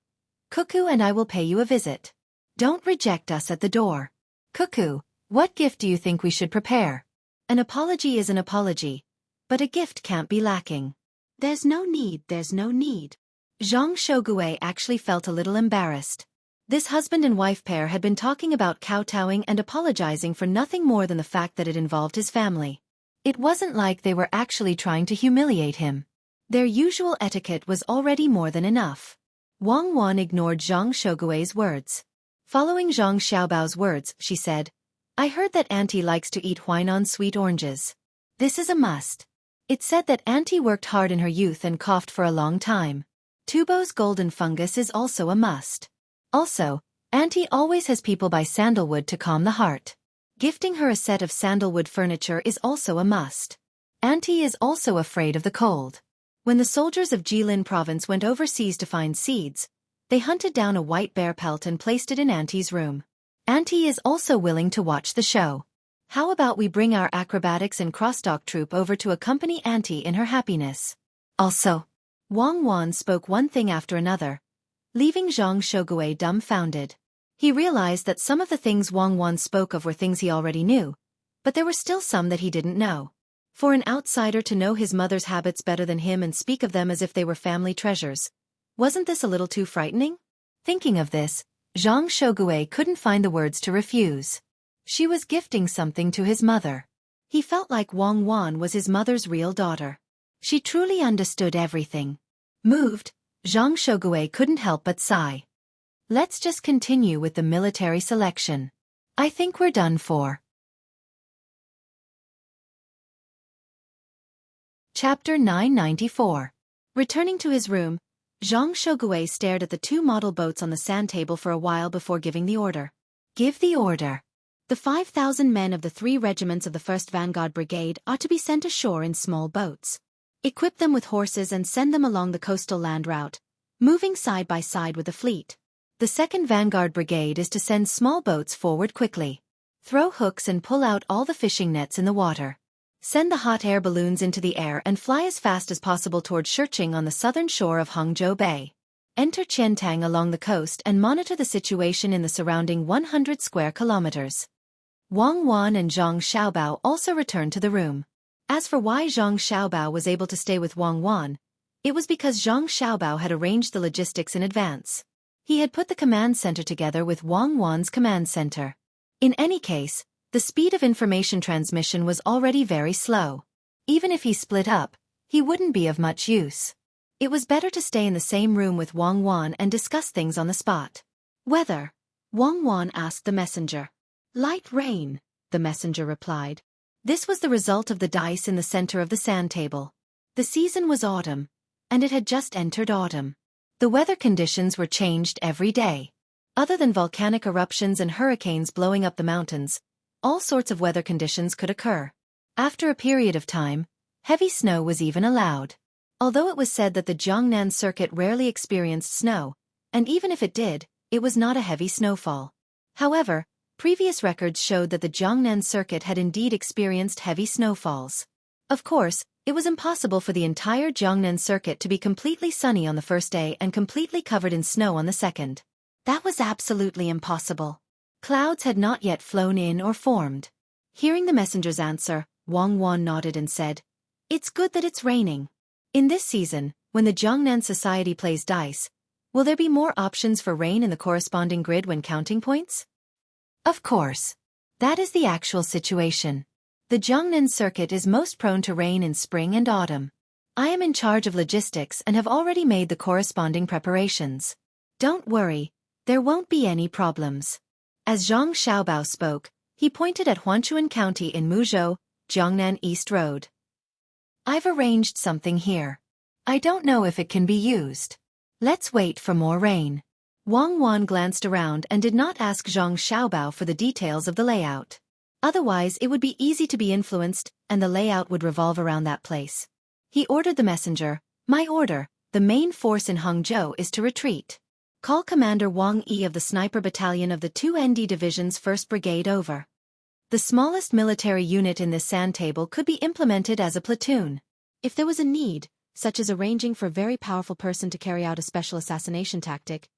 Xueqi and I will pay you a visit. Don't reject us at the door. Xueqi, what gift do you think we should prepare? An apology is an apology, but a gift can't be lacking. There's no need. Zhang Xueqi actually felt a little embarrassed. This husband and wife pair had been talking about kowtowing and apologizing for nothing more than the fact that it involved his family. It wasn't like they were actually trying to humiliate him. Their usual etiquette was already more than enough. Wang Wan ignored Zhang Shougui's words. Following Zhang Xiaobao's words, she said, "I heard that Auntie likes to eat Huainan sweet oranges. This is a must." It's said that Auntie worked hard in her youth and coughed for a long time. Tubo's golden fungus is also a must. Also, Auntie always has people buy sandalwood to calm the heart. Gifting her a set of sandalwood furniture is also a must. Auntie is also afraid of the cold. When the soldiers of Jilin province went overseas to find seeds, they hunted down a white bear pelt and placed it in Auntie's room. Auntie is also willing to watch the show. How about we bring our acrobatics and crosstalk troupe over to accompany Auntie in her happiness? Also, Wang Wan spoke one thing after another, leaving Zhang Shougui dumbfounded. He realized that some of the things Wang Wan spoke of were things he already knew, but there were still some that he didn't know. For an outsider to know his mother's habits better than him and speak of them as if they were family treasures, wasn't this a little too frightening? Thinking of this, Zhang Shougui couldn't find the words to refuse. She was gifting something to his mother. He felt like Wang Wan was his mother's real daughter. She truly understood everything. Moved, Zhang Shougui couldn't help but sigh. Let's just continue with the military selection. I think we're done for. Chapter 994. Returning to his room, Zhang Shougui stared at the two model boats on the sand table for a while before giving the order. Give the order. The 5,000 men of the 3 regiments of the 1st Vanguard Brigade are to be sent ashore in small boats. Equip them with horses and send them along the coastal land route, moving side by side with the fleet. The 2nd Vanguard Brigade is to send small boats forward quickly. Throw hooks and pull out all the fishing nets in the water. Send the hot air balloons into the air and fly as fast as possible toward Xueqi on the southern shore of Hangzhou Bay. Enter Tang along the coast and monitor the situation in the surrounding 100 square kilometers. Wang Wan and Zhang Xiaobao also returned to the room. As for why Zhang Xiaobao was able to stay with Wang Wan, it was because Zhang Xiaobao had arranged the logistics in advance. He had put the command center together with Wang Wan's command center. In any case, the speed of information transmission was already very slow. Even if he split up, he wouldn't be of much use. It was better to stay in the same room with Wang Wan and discuss things on the spot. Weather? Wang Wan asked the messenger. Light rain, the messenger replied. This was the result of the dice in the center of the sand table. The season was autumn, and it had just entered autumn. The weather conditions were changed every day. Other than volcanic eruptions and hurricanes blowing up the mountains, all sorts of weather conditions could occur. After a period of time, heavy snow was even allowed. Although it was said that the Jiangnan circuit rarely experienced snow, and even if it did, it was not a heavy snowfall. However, previous records showed that the Jiangnan circuit had indeed experienced heavy snowfalls. Of course, it was impossible for the entire Jiangnan circuit to be completely sunny on the first day and completely covered in snow on the second. That was absolutely impossible. Clouds had not yet flown in or formed. Hearing the messenger's answer, Wang Wan nodded and said, "It's good that it's raining. In this season, when the Jiangnan society plays dice, will there be more options for rain in the corresponding grid when counting points?" Of course. That is the actual situation. The Jiangnan circuit is most prone to rain in spring and autumn. I am in charge of logistics and have already made the corresponding preparations. Don't worry, there won't be any problems. As Zhang Xiaobao spoke, he pointed at Huanchuan County in Muzhou, Jiangnan East Road. I've arranged something here. I don't know if it can be used. Let's wait for more rain. Wang Wan glanced around and did not ask Zhang Xiaobao for the details of the layout. Otherwise it would be easy to be influenced, and the layout would revolve around that place. He ordered the messenger, "My order, the main force in Hangzhou is to retreat. Call Commander Wang Yi of the Sniper Battalion of the 2 ND Division's 1st Brigade over." The smallest military unit in this sand table could be implemented as a platoon. If there was a need, such as arranging for a very powerful person to carry out a special assassination tactic,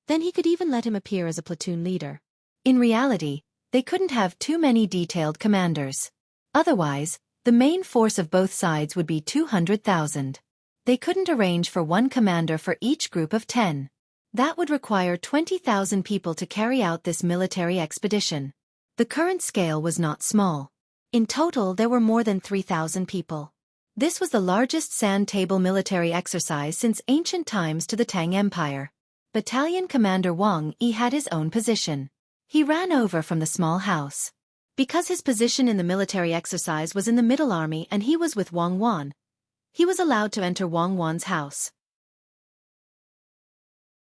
then he could even let him appear as a platoon leader. In reality, they couldn't have too many detailed commanders. Otherwise, the main force of both sides would be 200,000. They couldn't arrange for one commander for each group of 10. That would require 20,000 people to carry out this military expedition. The current scale was not small. In total there were more than 3,000 people. This was the largest sand table military exercise since ancient times to the Tang Empire. Battalion Commander Wang Yi had his own position. He ran over from the small house. Because his position in the military exercise was in the middle army and he was with Wang Wan, he was allowed to enter Wang Wan's house.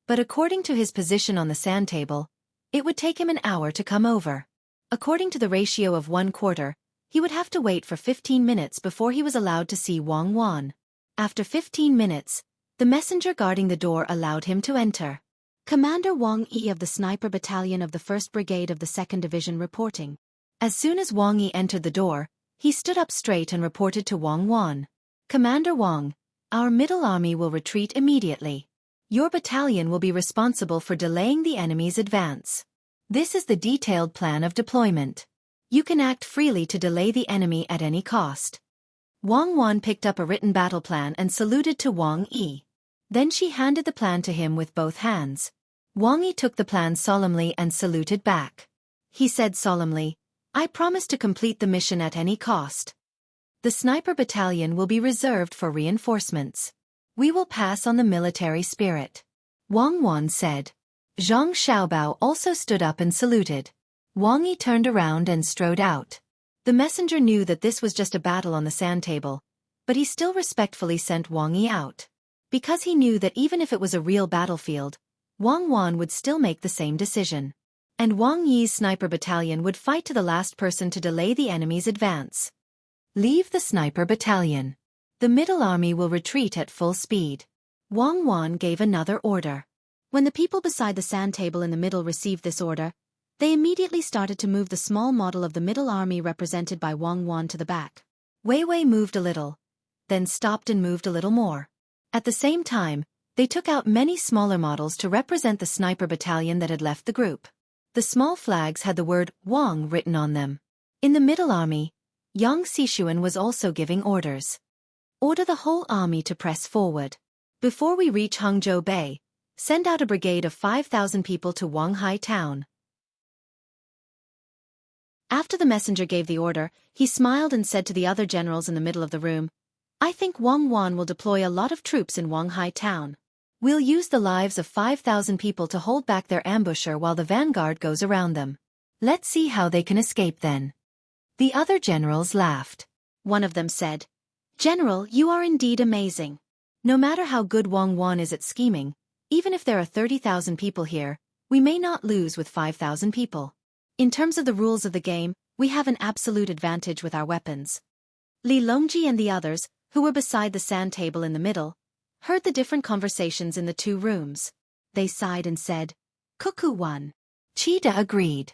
But according to his position on the sand table, it would take him an hour to come over. According to the ratio of 1/4, he would have to wait for 15 minutes before he was allowed to see Wang Wan. After 15 minutes, the messenger guarding the door allowed him to enter. Commander Wang Yi of the Sniper Battalion of the 1st Brigade of the 2nd Division reporting. As soon as Wang Yi entered the door, he stood up straight and reported to Wang Wan. Commander Wang, our middle army will retreat immediately. Your battalion will be responsible for delaying the enemy's advance. This is the detailed plan of deployment. You can act freely to delay the enemy at any cost. Wang Wan picked up a written battle plan and saluted to Wang Yi. Then she handed the plan to him with both hands. Wang Yi took the plan solemnly and saluted back. He said solemnly, I promise to complete the mission at any cost. The sniper battalion will be reserved for reinforcements. We will pass on the military spirit. Wang Wan said. Zhang Xiaobao also stood up and saluted. Wang Yi turned around and strode out. The messenger knew that this was just a battle on the sand table, but he still respectfully sent Wang Yi out. Because he knew that even if it was a real battlefield, Wang Wan would still make the same decision. And Wang Yi's sniper battalion would fight to the last person to delay the enemy's advance. Leave the sniper battalion. The middle army will retreat at full speed. Wang Wan gave another order. When the people beside the sand table in the middle received this order, they immediately started to move the small model of the middle army represented by Wang Wan to the back. Wei Wei moved a little, then stopped and moved a little more. At the same time, they took out many smaller models to represent the sniper battalion that had left the group. The small flags had the word Wang written on them. In the middle army, Yang Xishuan was also giving orders. Order the whole army to press forward. Before we reach Hangzhou Bay, send out a brigade of 5,000 people to Wanghai town. After the messenger gave the order, he smiled and said to the other generals in the middle of the room, I think Wang Wan will deploy a lot of troops in Wanghai town. We'll use the lives of 5,000 people to hold back their ambusher while the vanguard goes around them. Let's see how they can escape then. The other generals laughed. One of them said, General, you are indeed amazing. No matter how good Wang Wan is at scheming, even if there are 30,000 people here, we may not lose with 5,000 people. In terms of the rules of the game, we have an absolute advantage with our weapons. Li Longji and the others, who were beside the sand table in the middle, heard the different conversations in the two rooms. They sighed and said, Cuckoo won. Cheetah agreed.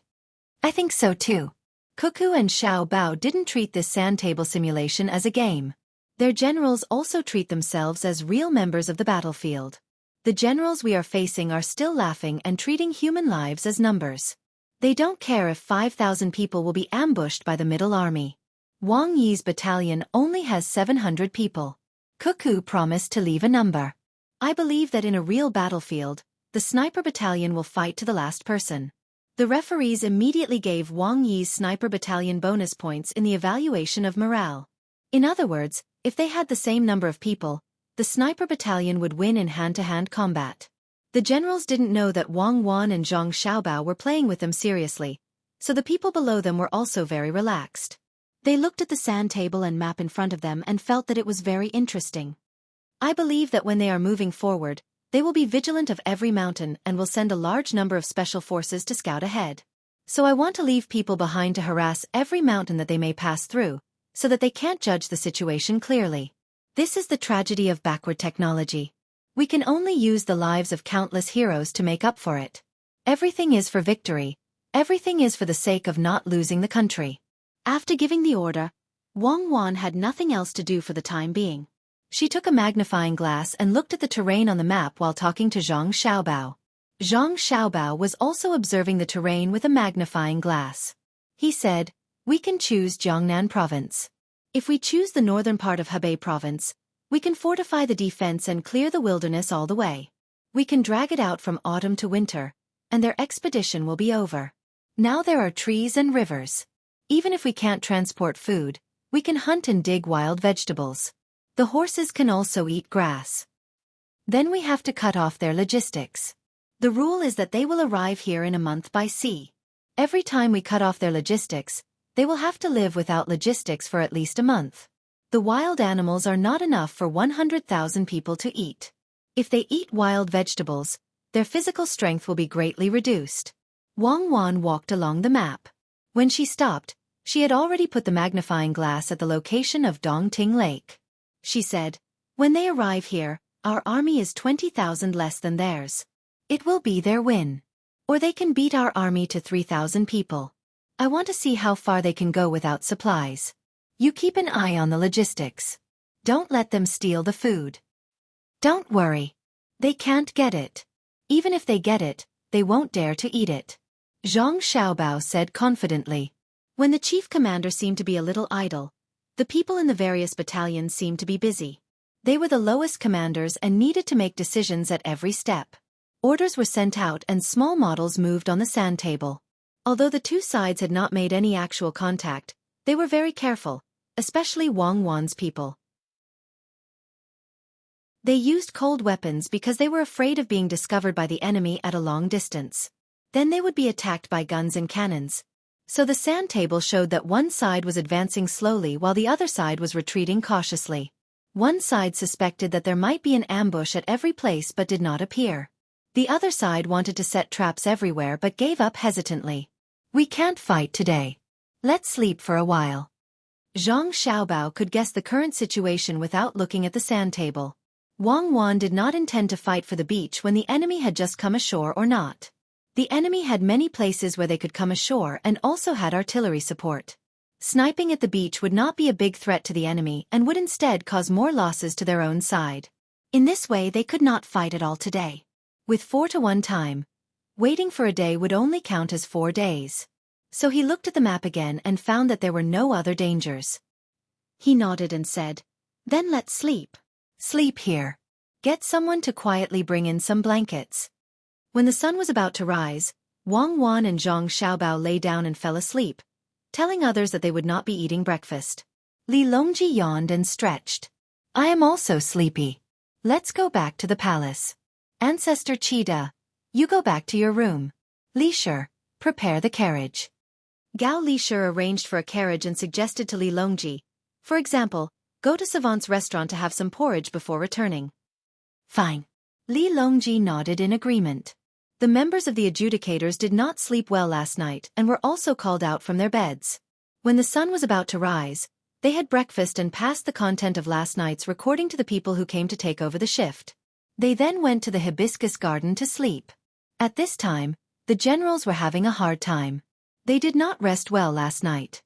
I think so too. Cuckoo and Xiao Bao didn't treat this sand table simulation as a game. Their generals also treat themselves as real members of the battlefield. The generals we are facing are still laughing and treating human lives as numbers. They don't care if 5,000 people will be ambushed by the middle army. Wang Yi's battalion only has 700 people. Cuckoo promised to leave a number. I believe that in a real battlefield, the sniper battalion will fight to the last person. The referees immediately gave Wang Yi's sniper battalion bonus points in the evaluation of morale. In other words, if they had the same number of people, the sniper battalion would win in hand-to-hand combat. The generals didn't know that Wang Wan and Zhang Xiaobao were playing with them seriously, so the people below them were also very relaxed. They looked at the sand table and map in front of them and felt that it was very interesting. I believe that when they are moving forward, they will be vigilant of every mountain and will send a large number of special forces to scout ahead. So I want to leave people behind to harass every mountain that they may pass through, so that they can't judge the situation clearly. This is the tragedy of backward technology. We can only use the lives of countless heroes to make up for it. Everything is for victory. Everything is for the sake of not losing the country. After giving the order, Wang Wan had nothing else to do for the time being. She took a magnifying glass and looked at the terrain on the map while talking to Zhang Xiaobao. Zhang Xiaobao was also observing the terrain with a magnifying glass. He said, we can choose Jiangnan province. If we choose the northern part of Hebei province, we can fortify the defense and clear the wilderness all the way. We can drag it out from autumn to winter, and their expedition will be over. Now there are trees and rivers. Even if we can't transport food, we can hunt and dig wild vegetables. The horses can also eat grass. Then we have to cut off their logistics. The rule is that they will arrive here in a month by sea. Every time we cut off their logistics, they will have to live without logistics for at least a month. The wild animals are not enough for 100,000 people to eat. If they eat wild vegetables, their physical strength will be greatly reduced. Wang Wan walked along the map. When she stopped, she had already put the magnifying glass at the location of Dongting Lake. She said, "When they arrive here, our army is 20,000 less than theirs. It will be their win. Or they can beat our army to 3,000 people. I want to see how far they can go without supplies. You keep an eye on the logistics. Don't let them steal the food. Don't worry. They can't get it. Even if they get it, they won't dare to eat it," Zhang Xiaobao said confidently. When the chief commander seemed to be a little idle, the people in the various battalions seemed to be busy. They were the lowest commanders and needed to make decisions at every step. Orders were sent out and small models moved on the sand table. Although the two sides had not made any actual contact, they were very careful, especially Wang Wan's people. They used cold weapons because they were afraid of being discovered by the enemy at a long distance. Then they would be attacked by guns and cannons. So the sand table showed that one side was advancing slowly while the other side was retreating cautiously. One side suspected that there might be an ambush at every place but did not appear. The other side wanted to set traps everywhere but gave up hesitantly. "We can't fight today. Let's sleep for a while." Zhang Xiaobao could guess the current situation without looking at the sand table. Wang Wan did not intend to fight for the beach when the enemy had just come ashore or not. The enemy had many places where they could come ashore and also had artillery support. Sniping at the beach would not be a big threat to the enemy and would instead cause more losses to their own side. In this way they could not fight at all today. With 4-to-1 time, waiting for a day would only count as 4 days. So he looked at the map again and found that there were no other dangers. He nodded and said, "Then let's sleep." "Sleep here. Get someone to quietly bring in some blankets." When the sun was about to rise, Wang Wan and Zhang Xiaobao lay down and fell asleep, telling others that they would not be eating breakfast. Li Longji yawned and stretched. "I am also sleepy. Let's go back to the palace. Ancestor Cheetah, you go back to your room. Li Shi, prepare the carriage." Gao Li Shi arranged for a carriage and suggested to Li Longji, for example, go to Savant's restaurant to have some porridge before returning. "Fine." Li Longji nodded in agreement. The members of the adjudicators did not sleep well last night and were also called out from their beds. When the sun was about to rise, they had breakfast and passed the content of last night's recording to the people who came to take over the shift. They then went to the hibiscus garden to sleep. At this time, the generals were having a hard time. They did not rest well last night.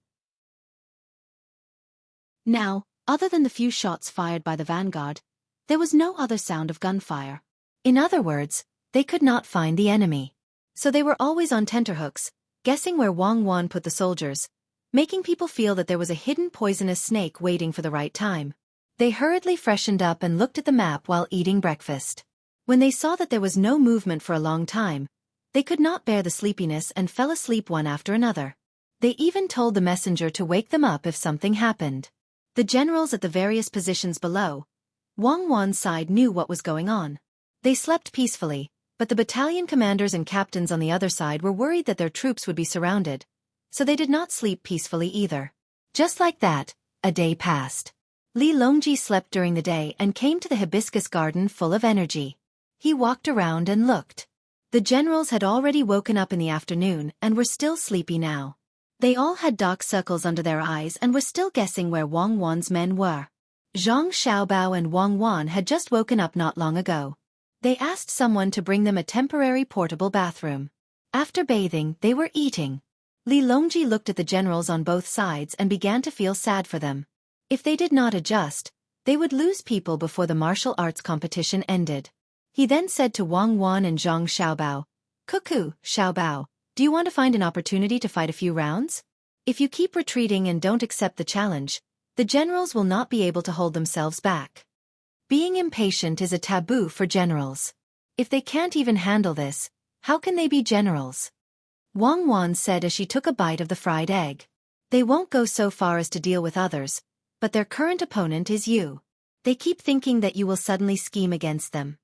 Now, other than the few shots fired by the vanguard, there was no other sound of gunfire. In other words, they could not find the enemy. So they were always on tenterhooks, guessing where Wang Wan put the soldiers, making people feel that there was a hidden poisonous snake waiting for the right time. They hurriedly freshened up and looked at the map while eating breakfast. When they saw that there was no movement for a long time, they could not bear the sleepiness and fell asleep one after another. They even told the messenger to wake them up if something happened. The generals at the various positions below, Wang Wan's side, knew what was going on. They slept peacefully, but the battalion commanders and captains on the other side were worried that their troops would be surrounded, so they did not sleep peacefully either. Just like that, a day passed. Li Longji slept during the day and came to the hibiscus garden full of energy. He walked around and looked. The generals had already woken up in the afternoon and were still sleepy now. They all had dark circles under their eyes and were still guessing where Wang Wan's men were. Zhang Xiaobao and Wang Wan had just woken up not long ago. They asked someone to bring them a temporary portable bathroom. After bathing, they were eating. Li Longji looked at the generals on both sides and began to feel sad for them. If they did not adjust, they would lose people before the martial arts competition ended. He then said to Wang Wan and Zhang Xiaobao, "Cuckoo, Xiaobao, do you want to find an opportunity to fight a few rounds? If you keep retreating and don't accept the challenge, the generals will not be able to hold themselves back. Being impatient is a taboo for generals. If they can't even handle this, how can they be generals? Wang Wan said as she took a bite of the fried egg. They won't go so far as to deal with others, but their current opponent is you. They keep thinking that you will suddenly scheme against them.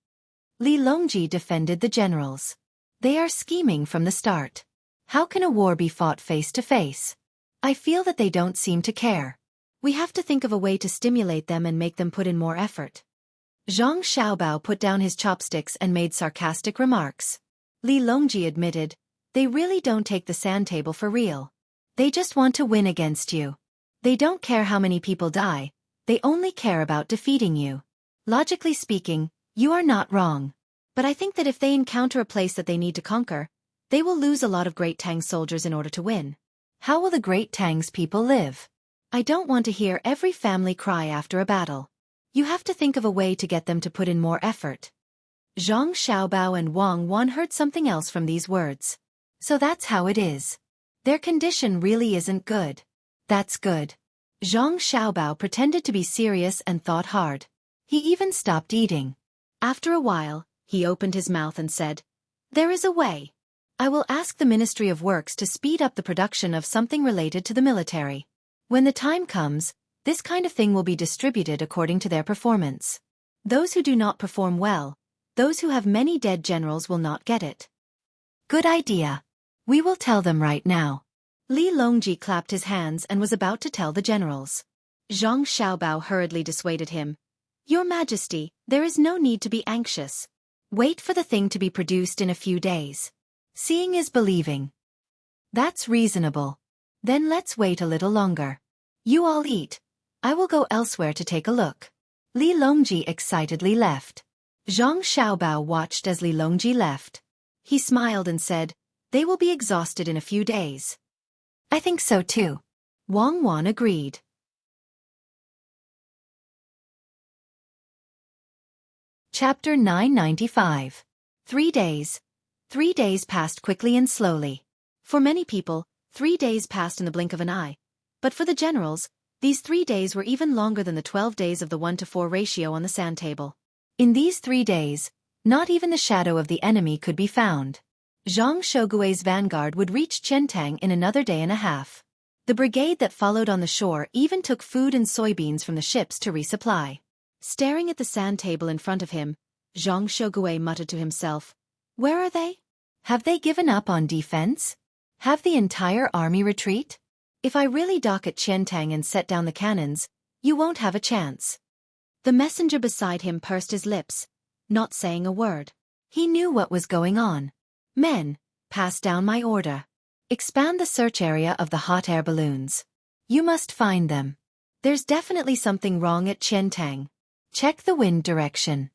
Li Longji defended the generals. They are scheming from the start. How can a war be fought face to face? I feel that they don't seem to care. We have to think of a way to stimulate them and make them put in more effort. Zhang Xiaobao put down his chopsticks and made sarcastic remarks. Li Longji admitted, they really don't take the sand table for real. They just want to win against you. They don't care how many people die, they only care about defeating you. Logically speaking, you are not wrong. But I think that if they encounter a place that they need to conquer, they will lose a lot of Great Tang soldiers in order to win. How will the Great Tang's people live? I don't want to hear every family cry after a battle. You have to think of a way to get them to put in more effort. Zhang Xiaobao and Wang Wan heard something else from these words. So that's how it is. Their condition really isn't good. That's good. Zhang Xiaobao pretended to be serious and thought hard. He even stopped eating. After a while, he opened his mouth and said, there is a way. I will ask the Ministry of Works to speed up the production of something related to the military. When the time comes, this kind of thing will be distributed according to their performance. Those who do not perform well, those who have many dead generals will not get it. Good idea. We will tell them right now. Li Longji clapped his hands and was about to tell the generals. Zhang Xiaobao hurriedly dissuaded him. Your Majesty, there is no need to be anxious. Wait for the thing to be produced in a few days. Seeing is believing. That's reasonable. Then let's wait a little longer. You all eat. I will go elsewhere to take a look. Li Longji excitedly left. Zhang Xiaobao watched as Li Longji left. He smiled and said, they will be exhausted in a few days. I think so too. Wang Wan agreed. Chapter 995. 3 days. 3 days passed quickly and slowly. For many people, 3 days passed in the blink of an eye. But for the generals, these 3 days were even longer than the 12 days of the 1-to-4 ratio on the sand table. In these 3 days, not even the shadow of the enemy could be found. Zhang Shogui's vanguard would reach Qiantang in another day and a half. The brigade that followed on the shore even took food and soybeans from the ships to resupply. Staring at the sand table in front of him, Zhang Shogui muttered to himself, where are they? Have they given up on defense? Have the entire army retreat? If I really dock at Qiantang and set down the cannons, you won't have a chance. The messenger beside him pursed his lips, not saying a word. He knew what was going on. Men, pass down my order. Expand the search area of the hot air balloons. You must find them. There's definitely something wrong at Qiantang. Check the wind direction.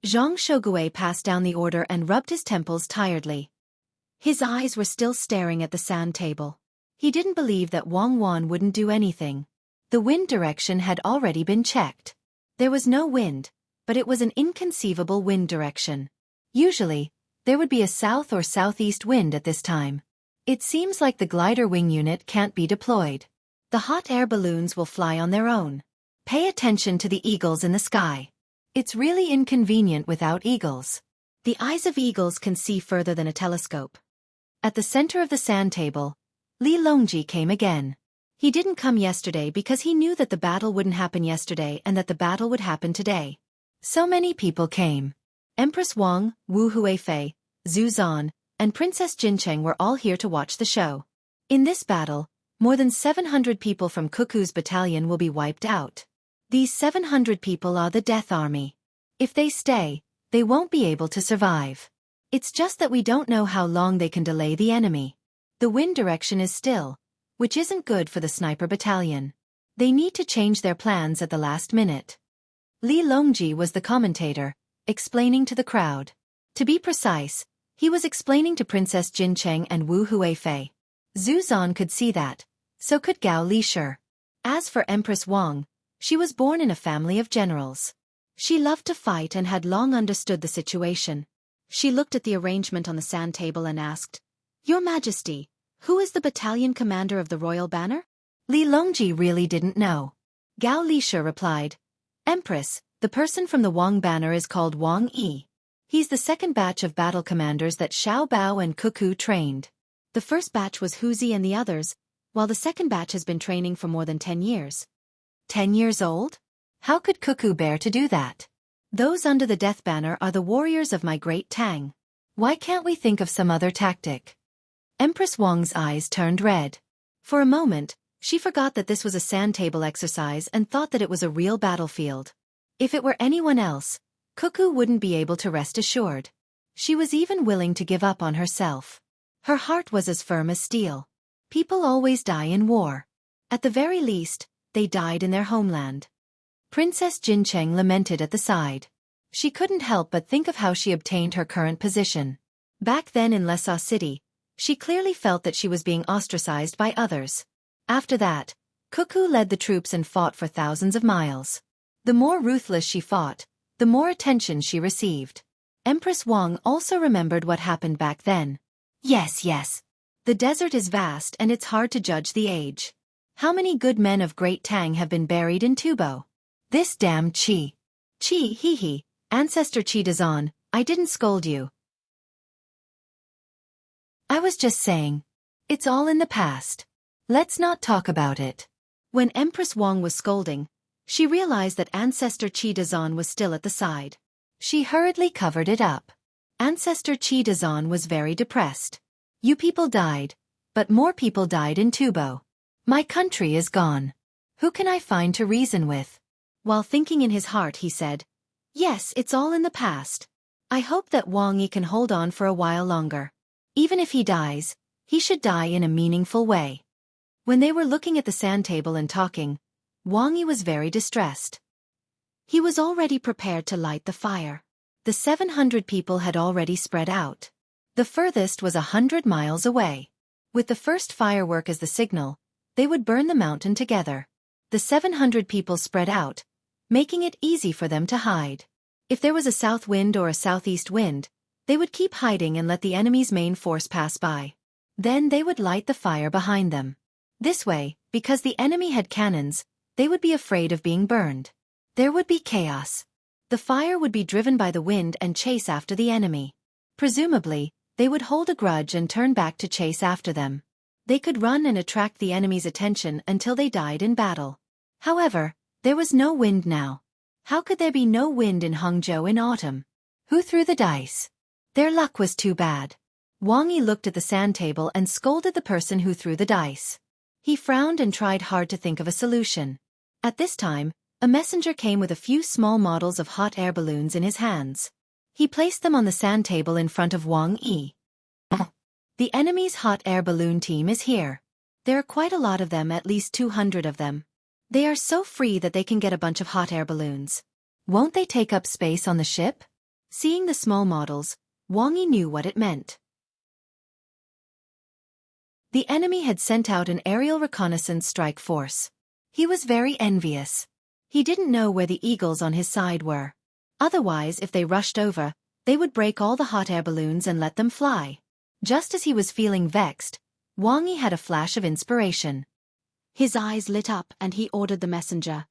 Zhang Shogui passed down the order and rubbed his temples tiredly. His eyes were still staring at the sand table. He didn't believe that Wang Wan wouldn't do anything. The wind direction had already been checked. There was no wind, but it was an inconceivable wind direction. Usually, there would be a south or southeast wind at this time. It seems like the glider wing unit can't be deployed. The hot air balloons will fly on their own. Pay attention to the eagles in the sky. It's really inconvenient without eagles. The eyes of eagles can see further than a telescope. At the center of the sand table, Li Longji came again. He didn't come yesterday because he knew that the battle wouldn't happen yesterday and that the battle would happen today. So many people came. Empress Wang, Wu Huifei, Zhu Zan, and Princess Jincheng were all here to watch the show. In this battle, more than 700 people from Cuckoo's battalion will be wiped out. These 700 people are the Death Army. If they stay, they won't be able to survive. It's just that we don't know how long they can delay the enemy. The wind direction is still, which isn't good for the sniper battalion. They need to change their plans at the last minute. Li Longji was the commentator, explaining to the crowd. To be precise, he was explaining to Princess Jincheng and Wu Huifei. Zhu Zan could see that, so could Gao Lishur. As for Empress Wang, she was born in a family of generals. She loved to fight and had long understood the situation. She looked at the arrangement on the sand table and asked, Your Majesty, who is the battalion commander of the royal banner? Li Longji really didn't know. Gao Lishur replied, Empress, the person from the Wang banner is called Wang Yi. He's the second batch of battle commanders that Xiao Bao and Xueqi trained. The first batch was Xueqi and the others, while the second batch has been training for more than 10 years. 10 years old? How could Xueqi bear to do that? Those under the death banner are the warriors of my great Tang. Why can't we think of some other tactic? Empress Wang's eyes turned red. For a moment, she forgot that this was a sand table exercise and thought that it was a real battlefield. If it were anyone else, Xueqi wouldn't be able to rest assured. She was even willing to give up on herself. Her heart was as firm as steel. People always die in war. At the very least, they died in their homeland. Princess Jincheng lamented at the side. She couldn't help but think of how she obtained her current position. Back then in Lesau City, she clearly felt that she was being ostracized by others. After that, Xueqi led the troops and fought for thousands of miles. The more ruthless she fought, the more attention she received. Empress Wang also remembered what happened back then. Yes. The desert is vast and it's hard to judge the age. How many good men of Great Tang have been buried in Tubo? This damn Qi. Qi, Ancestor Qi Dazan, I didn't scold you. I was just saying. It's all in the past. Let's not talk about it. When Empress Wang was scolding, she realized that Ancestor Qi Dazan was still at the side. She hurriedly covered it up. Ancestor Qi Dazan was very depressed. You people died, but more people died in Tubo. My country is gone. Who can I find to reason with? While thinking in his heart he said, yes, it's all in the past. I hope that Wang Yi can hold on for a while longer. Even if he dies, he should die in a meaningful way. When they were looking at the sand table and talking, Wang Yi was very distressed. He was already prepared to light the fire. The 700 people had already spread out. The furthest was 100 miles away. With the first firework as the signal, they would burn the mountain together. The 700 people spread out, making it easy for them to hide. If there was a south wind or a southeast wind, they would keep hiding and let the enemy's main force pass by. Then they would light the fire behind them. This way, because the enemy had cannons, they would be afraid of being burned. There would be chaos. The fire would be driven by the wind and chase after the enemy. Presumably, they would hold a grudge and turn back to chase after them. They could run and attract the enemy's attention until they died in battle. However, there was no wind now. How could there be no wind in Hangzhou in autumn? Who threw the dice? Their luck was too bad. Wang Yi looked at the sand table and scolded the person who threw the dice. He frowned and tried hard to think of a solution. At this time, a messenger came with a few small models of hot air balloons in his hands. He placed them on the sand table in front of Wang Yi. The enemy's hot air balloon team is here. There are quite a lot of them, at least 200 of them. They are so free that they can get a bunch of hot air balloons. Won't they take up space on the ship? Seeing the small models, Wang Yi knew what it meant. The enemy had sent out an aerial reconnaissance strike force. He was very envious. He didn't know where the eagles on his side were. Otherwise, if they rushed over, they would break all the hot air balloons and let them fly. Just as he was feeling vexed, Wang Yi had a flash of inspiration. His eyes lit up and he ordered the messenger.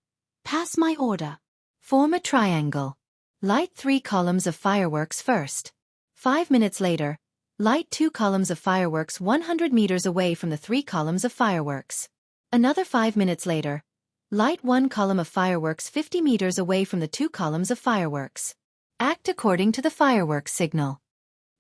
Pass my order. Form a triangle. Light 3 columns of fireworks first. 5 minutes later, light 2 columns of fireworks 100 meters away from the 3 columns of fireworks. Another 5 minutes later, light 1 column of fireworks 50 meters away from the 2 columns of fireworks. Act according to the fireworks signal.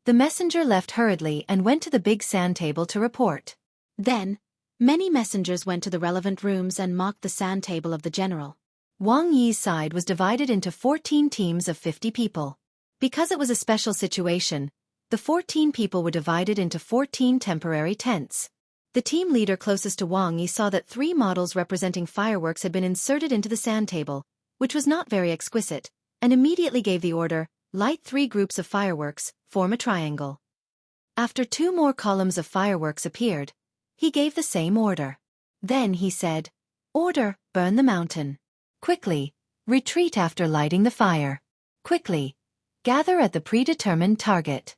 The messenger left hurriedly and went to the big sand table to report. Then, many messengers went to the relevant rooms and marked the sand table of the general. Wang Yi's side was divided into 14 teams of 50 people. Because it was a special situation, the 14 people were divided into 14 temporary tents. The team leader closest to Wang Yi saw that 3 models representing fireworks had been inserted into the sand table, which was not very exquisite, and immediately gave the order, light 3 groups of fireworks, form a triangle. After 2 more columns of fireworks appeared, he gave the same order. Then he said, order, burn the mountain. Quickly, retreat after lighting the fire. Quickly, gather at the predetermined target.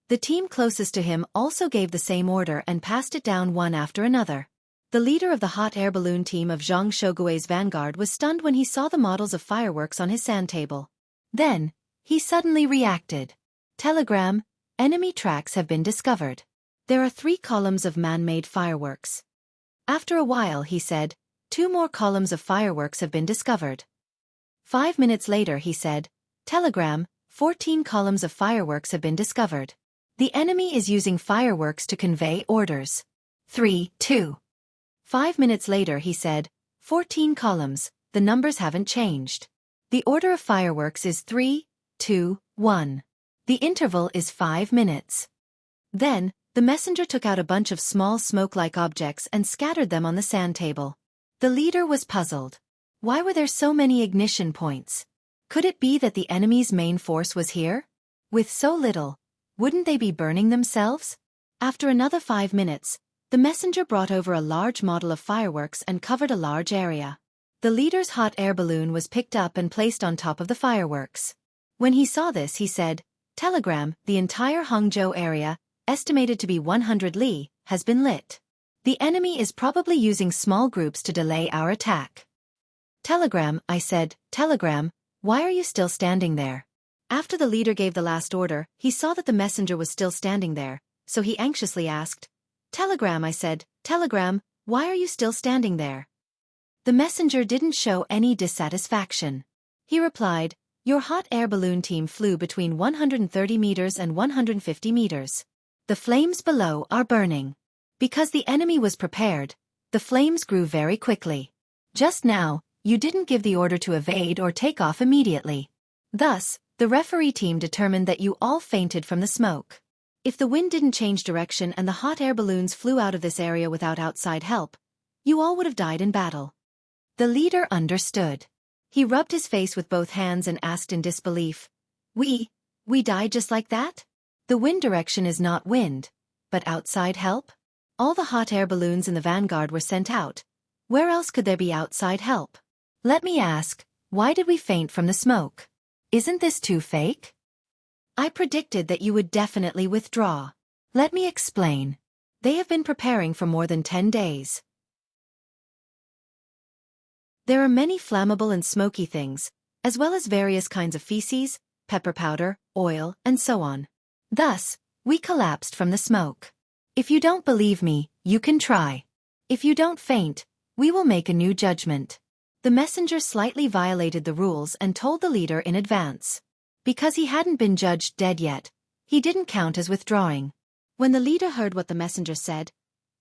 The team closest to him also gave the same order and passed it down one after another. The leader of the hot air balloon team of Zhang Shougui's vanguard was stunned when he saw the models of fireworks on his sand table. Then, He suddenly reacted. Telegram, enemy tracks have been discovered. There are 3 columns of man-made fireworks. After a while he said, 2 more columns of fireworks have been discovered. 5 minutes later he said, Telegram, 14 columns of fireworks have been discovered. The enemy is using fireworks to convey orders. 3, 2. 5 minutes later he said, 14 columns, the numbers haven't changed. The order of fireworks is 3, 2, 1. The interval is 5 minutes. Then, the messenger took out a bunch of small smoke-like objects and scattered them on the sand table. The leader was puzzled. Why were there so many ignition points? Could it be that the enemy's main force was here? With so little, wouldn't they be burning themselves? After another 5 minutes, the messenger brought over a large model of fireworks and covered a large area. The leader's hot air balloon was picked up and placed on top of the fireworks. When he saw this he said, Telegram, the entire Hangzhou area, estimated to be 100 li, has been lit. The enemy is probably using small groups to delay our attack. Telegram, I said, Telegram, why are you still standing there? After the leader gave the last order, he saw that the messenger was still standing there, so he anxiously asked, Telegram, I said, Telegram, why are you still standing there? The messenger didn't show any dissatisfaction. He replied, Your hot air balloon team flew between 130 meters and 150 meters. The flames below are burning. Because the enemy was prepared, the flames grew very quickly. Just now, you didn't give the order to evade or take off immediately. Thus, the referee team determined that you all fainted from the smoke. If the wind didn't change direction and the hot air balloons flew out of this area without outside help, you all would have died in battle. The leader understood. He rubbed his face with both hands and asked in disbelief, We died just like that? The wind direction is not wind, but outside help? All the hot air balloons in the vanguard were sent out. Where else could there be outside help? Let me ask, why did we faint from the smoke? Isn't this too fake? I predicted that you would definitely withdraw. Let me explain. They have been preparing for more than 10 days. There are many flammable and smoky things, as well as various kinds of feces, pepper powder, oil, and so on. Thus, we collapsed from the smoke. If you don't believe me, you can try. If you don't faint, we will make a new judgment. The messenger slightly violated the rules and told the leader in advance. Because he hadn't been judged dead yet, he didn't count as withdrawing. When the leader heard what the messenger said,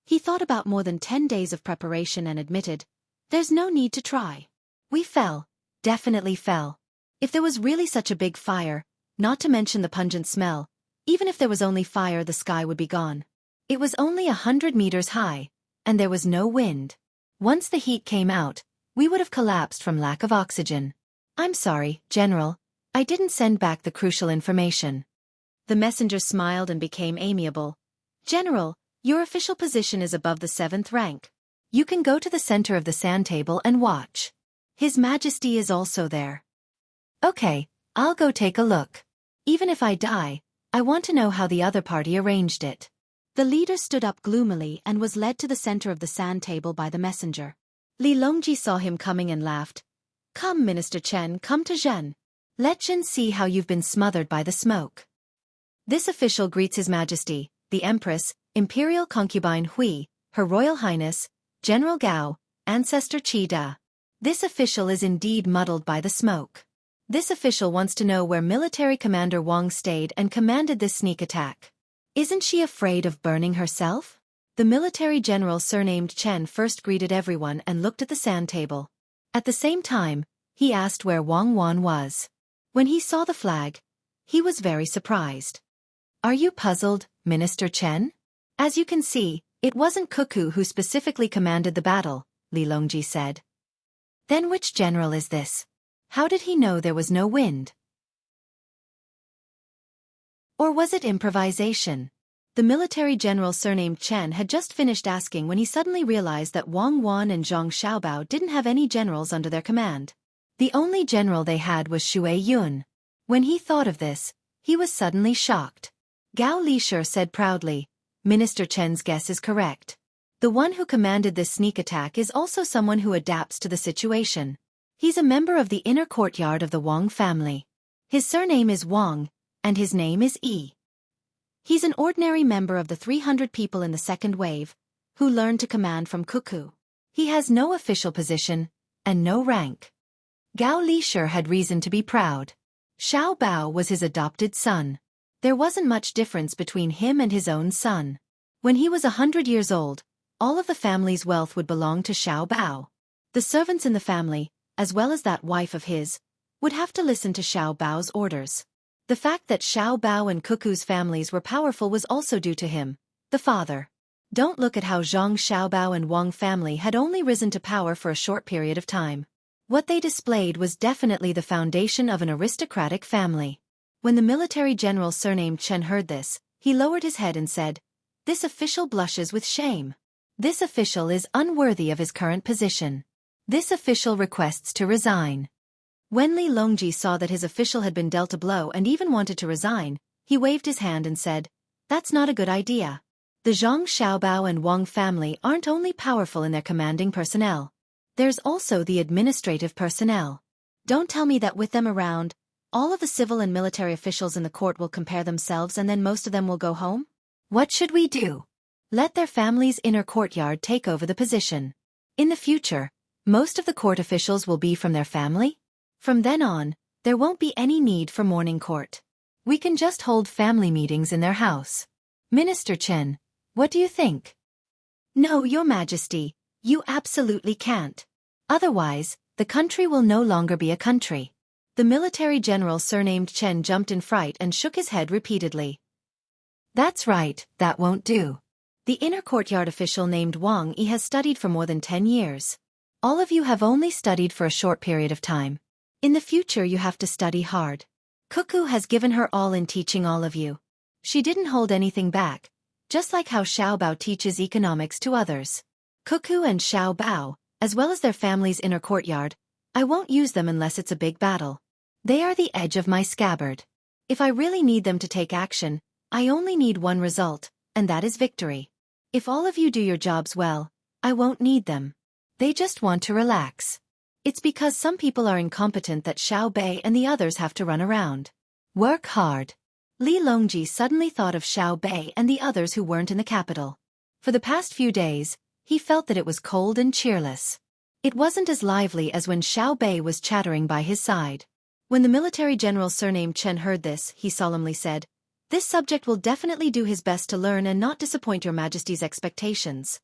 he thought about more than 10 days of preparation and admitted, There's no need to try. We fell, definitely fell. If there was really such a big fire, not to mention the pungent smell, even if there was only fire, the sky would be gone. It was only 100 meters high, and there was no wind. Once the heat came out, we would have collapsed from lack of oxygen. I'm sorry, General, I didn't send back the crucial information. The messenger smiled and became amiable. General, your official position is above the 7th rank. You can go to the center of the sand table and watch. His Majesty is also there. Okay, I'll go take a look. Even if I die, I want to know how the other party arranged it. The leader stood up gloomily and was led to the center of the sand table by the messenger. Li Longji saw him coming and laughed. Come, Minister Chen, come to Zhen. Let Zhen see how you've been smothered by the smoke. This official greets His Majesty, the Empress, Imperial Concubine Hui, Her Royal Highness, General Gao, Ancestor Qi Da. This official is indeed muddled by the smoke. This official wants to know where Military Commander Wang stayed and commanded this sneak attack. Isn't she afraid of burning herself? The military general surnamed Chen first greeted everyone and looked at the sand table. At the same time, he asked where Wang Wan was. When he saw the flag, he was very surprised. Are you puzzled, Minister Chen? As you can see, it wasn't Cuckoo who specifically commanded the battle, Li Longji said. Then which general is this? How did he know there was no wind? Or was it improvisation? The military general surnamed Chen had just finished asking when he suddenly realized that Wang Wan and Zhang Xiaobao didn't have any generals under their command. The only general they had was Xue Yun. When he thought of this, he was suddenly shocked. Gao Lishur said proudly, Minister Chen's guess is correct. The one who commanded this sneak attack is also someone who adapts to the situation. He's a member of the inner courtyard of the Wang family. His surname is Wang, and his name is Yi. He's an ordinary member of the 300 people in the second wave, who learned to command from Xueqi. He has no official position, and no rank. Gao Lisher had reason to be proud. Xiao Bao was his adopted son. There wasn't much difference between him and his own son. When he was 100 years old, all of the family's wealth would belong to Xiao Bao. The servants in the family, as well as that wife of his, would have to listen to Xiao Bao's orders. The fact that Xiao Bao and Xueqi's families were powerful was also due to him, the father. Don't look at how Zhang Xiaobao and Wang family had only risen to power for a short period of time. What they displayed was definitely the foundation of an aristocratic family. When the military general surnamed Chen heard this, he lowered his head and said, "This official blushes with shame. This official is unworthy of his current position. This official requests to resign." When Li Longji saw that his official had been dealt a blow and even wanted to resign, he waved his hand and said, "That's not a good idea. The Zhang Xiaobao and Wang family aren't only powerful in their commanding personnel. There's also the administrative personnel. Don't tell me that with them around, all of the civil and military officials in the court will compare themselves and then most of them will go home? What should we do? Let their family's inner courtyard take over the position. In the future, most of the court officials will be from their family? From then on, there won't be any need for morning court. We can just hold family meetings in their house. Minister Chen, what do you think?" "No, Your Majesty, you absolutely can't. Otherwise, the country will no longer be a country." The military general surnamed Chen jumped in fright and shook his head repeatedly. "That's right, that won't do. The inner courtyard official named Wang Yi has studied for more than 10 years. All of you have only studied for a short period of time. In the future you have to study hard. Xueqi has given her all in teaching all of you. She didn't hold anything back, just like how Xiao Bao teaches economics to others. Xueqi and Xiao Bao, as well as their family's inner courtyard, I won't use them unless it's a big battle. They are the edge of my scabbard. If I really need them to take action, I only need one result, and that is victory. If all of you do your jobs well, I won't need them. They just want to relax. It's because some people are incompetent that Xiao Bei and the others have to run around. Work hard." Li Longji suddenly thought of Xiao Bei and the others who weren't in the capital. For the past few days, he felt that it was cold and cheerless. It wasn't as lively as when Xiao Bei was chattering by his side. When the military general surnamed Chen heard this, he solemnly said, "This subject will definitely do his best to learn and not disappoint Your Majesty's expectations."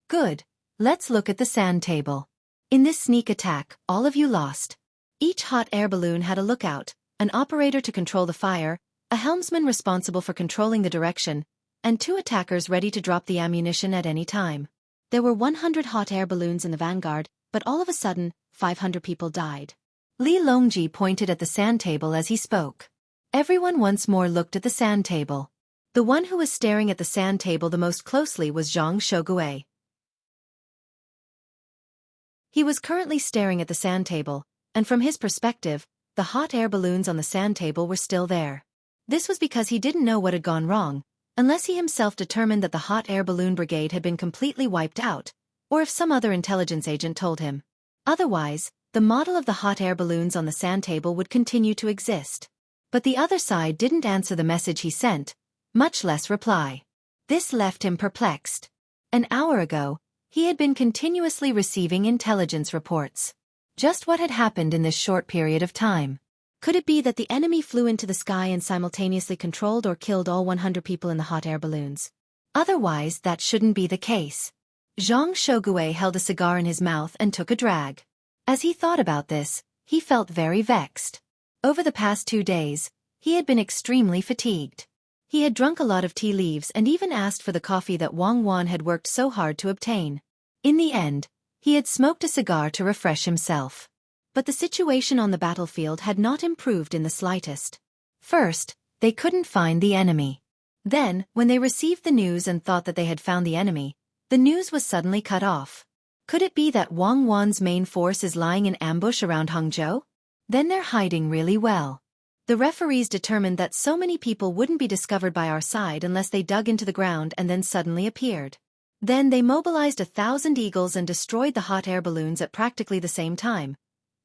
"Good. Let's look at the sand table. In this sneak attack, all of you lost. Each hot air balloon had a lookout, an operator to control the fire, a helmsman responsible for controlling the direction, and 2 attackers ready to drop the ammunition at any time. There were 100 hot air balloons in the vanguard, but all of a sudden, 500 people died." Li Longji pointed at the sand table as he spoke. Everyone once more looked at the sand table. The one who was staring at the sand table the most closely was Zhang Xueqi. He was currently staring at the sand table, and from his perspective, the hot air balloons on the sand table were still there. This was because he didn't know what had gone wrong, unless he himself determined that the hot air balloon brigade had been completely wiped out, or if some other intelligence agent told him. Otherwise, the model of the hot air balloons on the sand table would continue to exist. But the other side didn't answer the message he sent, much less reply. This left him perplexed. An hour ago, he had been continuously receiving intelligence reports. Just what had happened in this short period of time? Could it be that the enemy flew into the sky and simultaneously controlled or killed all 100 people in the hot air balloons? Otherwise, that shouldn't be the case. Zhang Xueqi held a cigar in his mouth and took a drag. As he thought about this, he felt very vexed. Over the past 2 days, he had been extremely fatigued. He had drunk a lot of tea leaves and even asked for the coffee that Wang Wan had worked so hard to obtain. In the end, he had smoked a cigar to refresh himself. But the situation on the battlefield had not improved in the slightest. First, they couldn't find the enemy. Then, when they received the news and thought that they had found the enemy, the news was suddenly cut off. Could it be that Wang Wan's main force is lying in ambush around Hangzhou? Then they're hiding really well. The referees determined that so many people wouldn't be discovered by our side unless they dug into the ground and then suddenly appeared. Then they mobilized 1,000 eagles and destroyed the hot air balloons at practically the same time,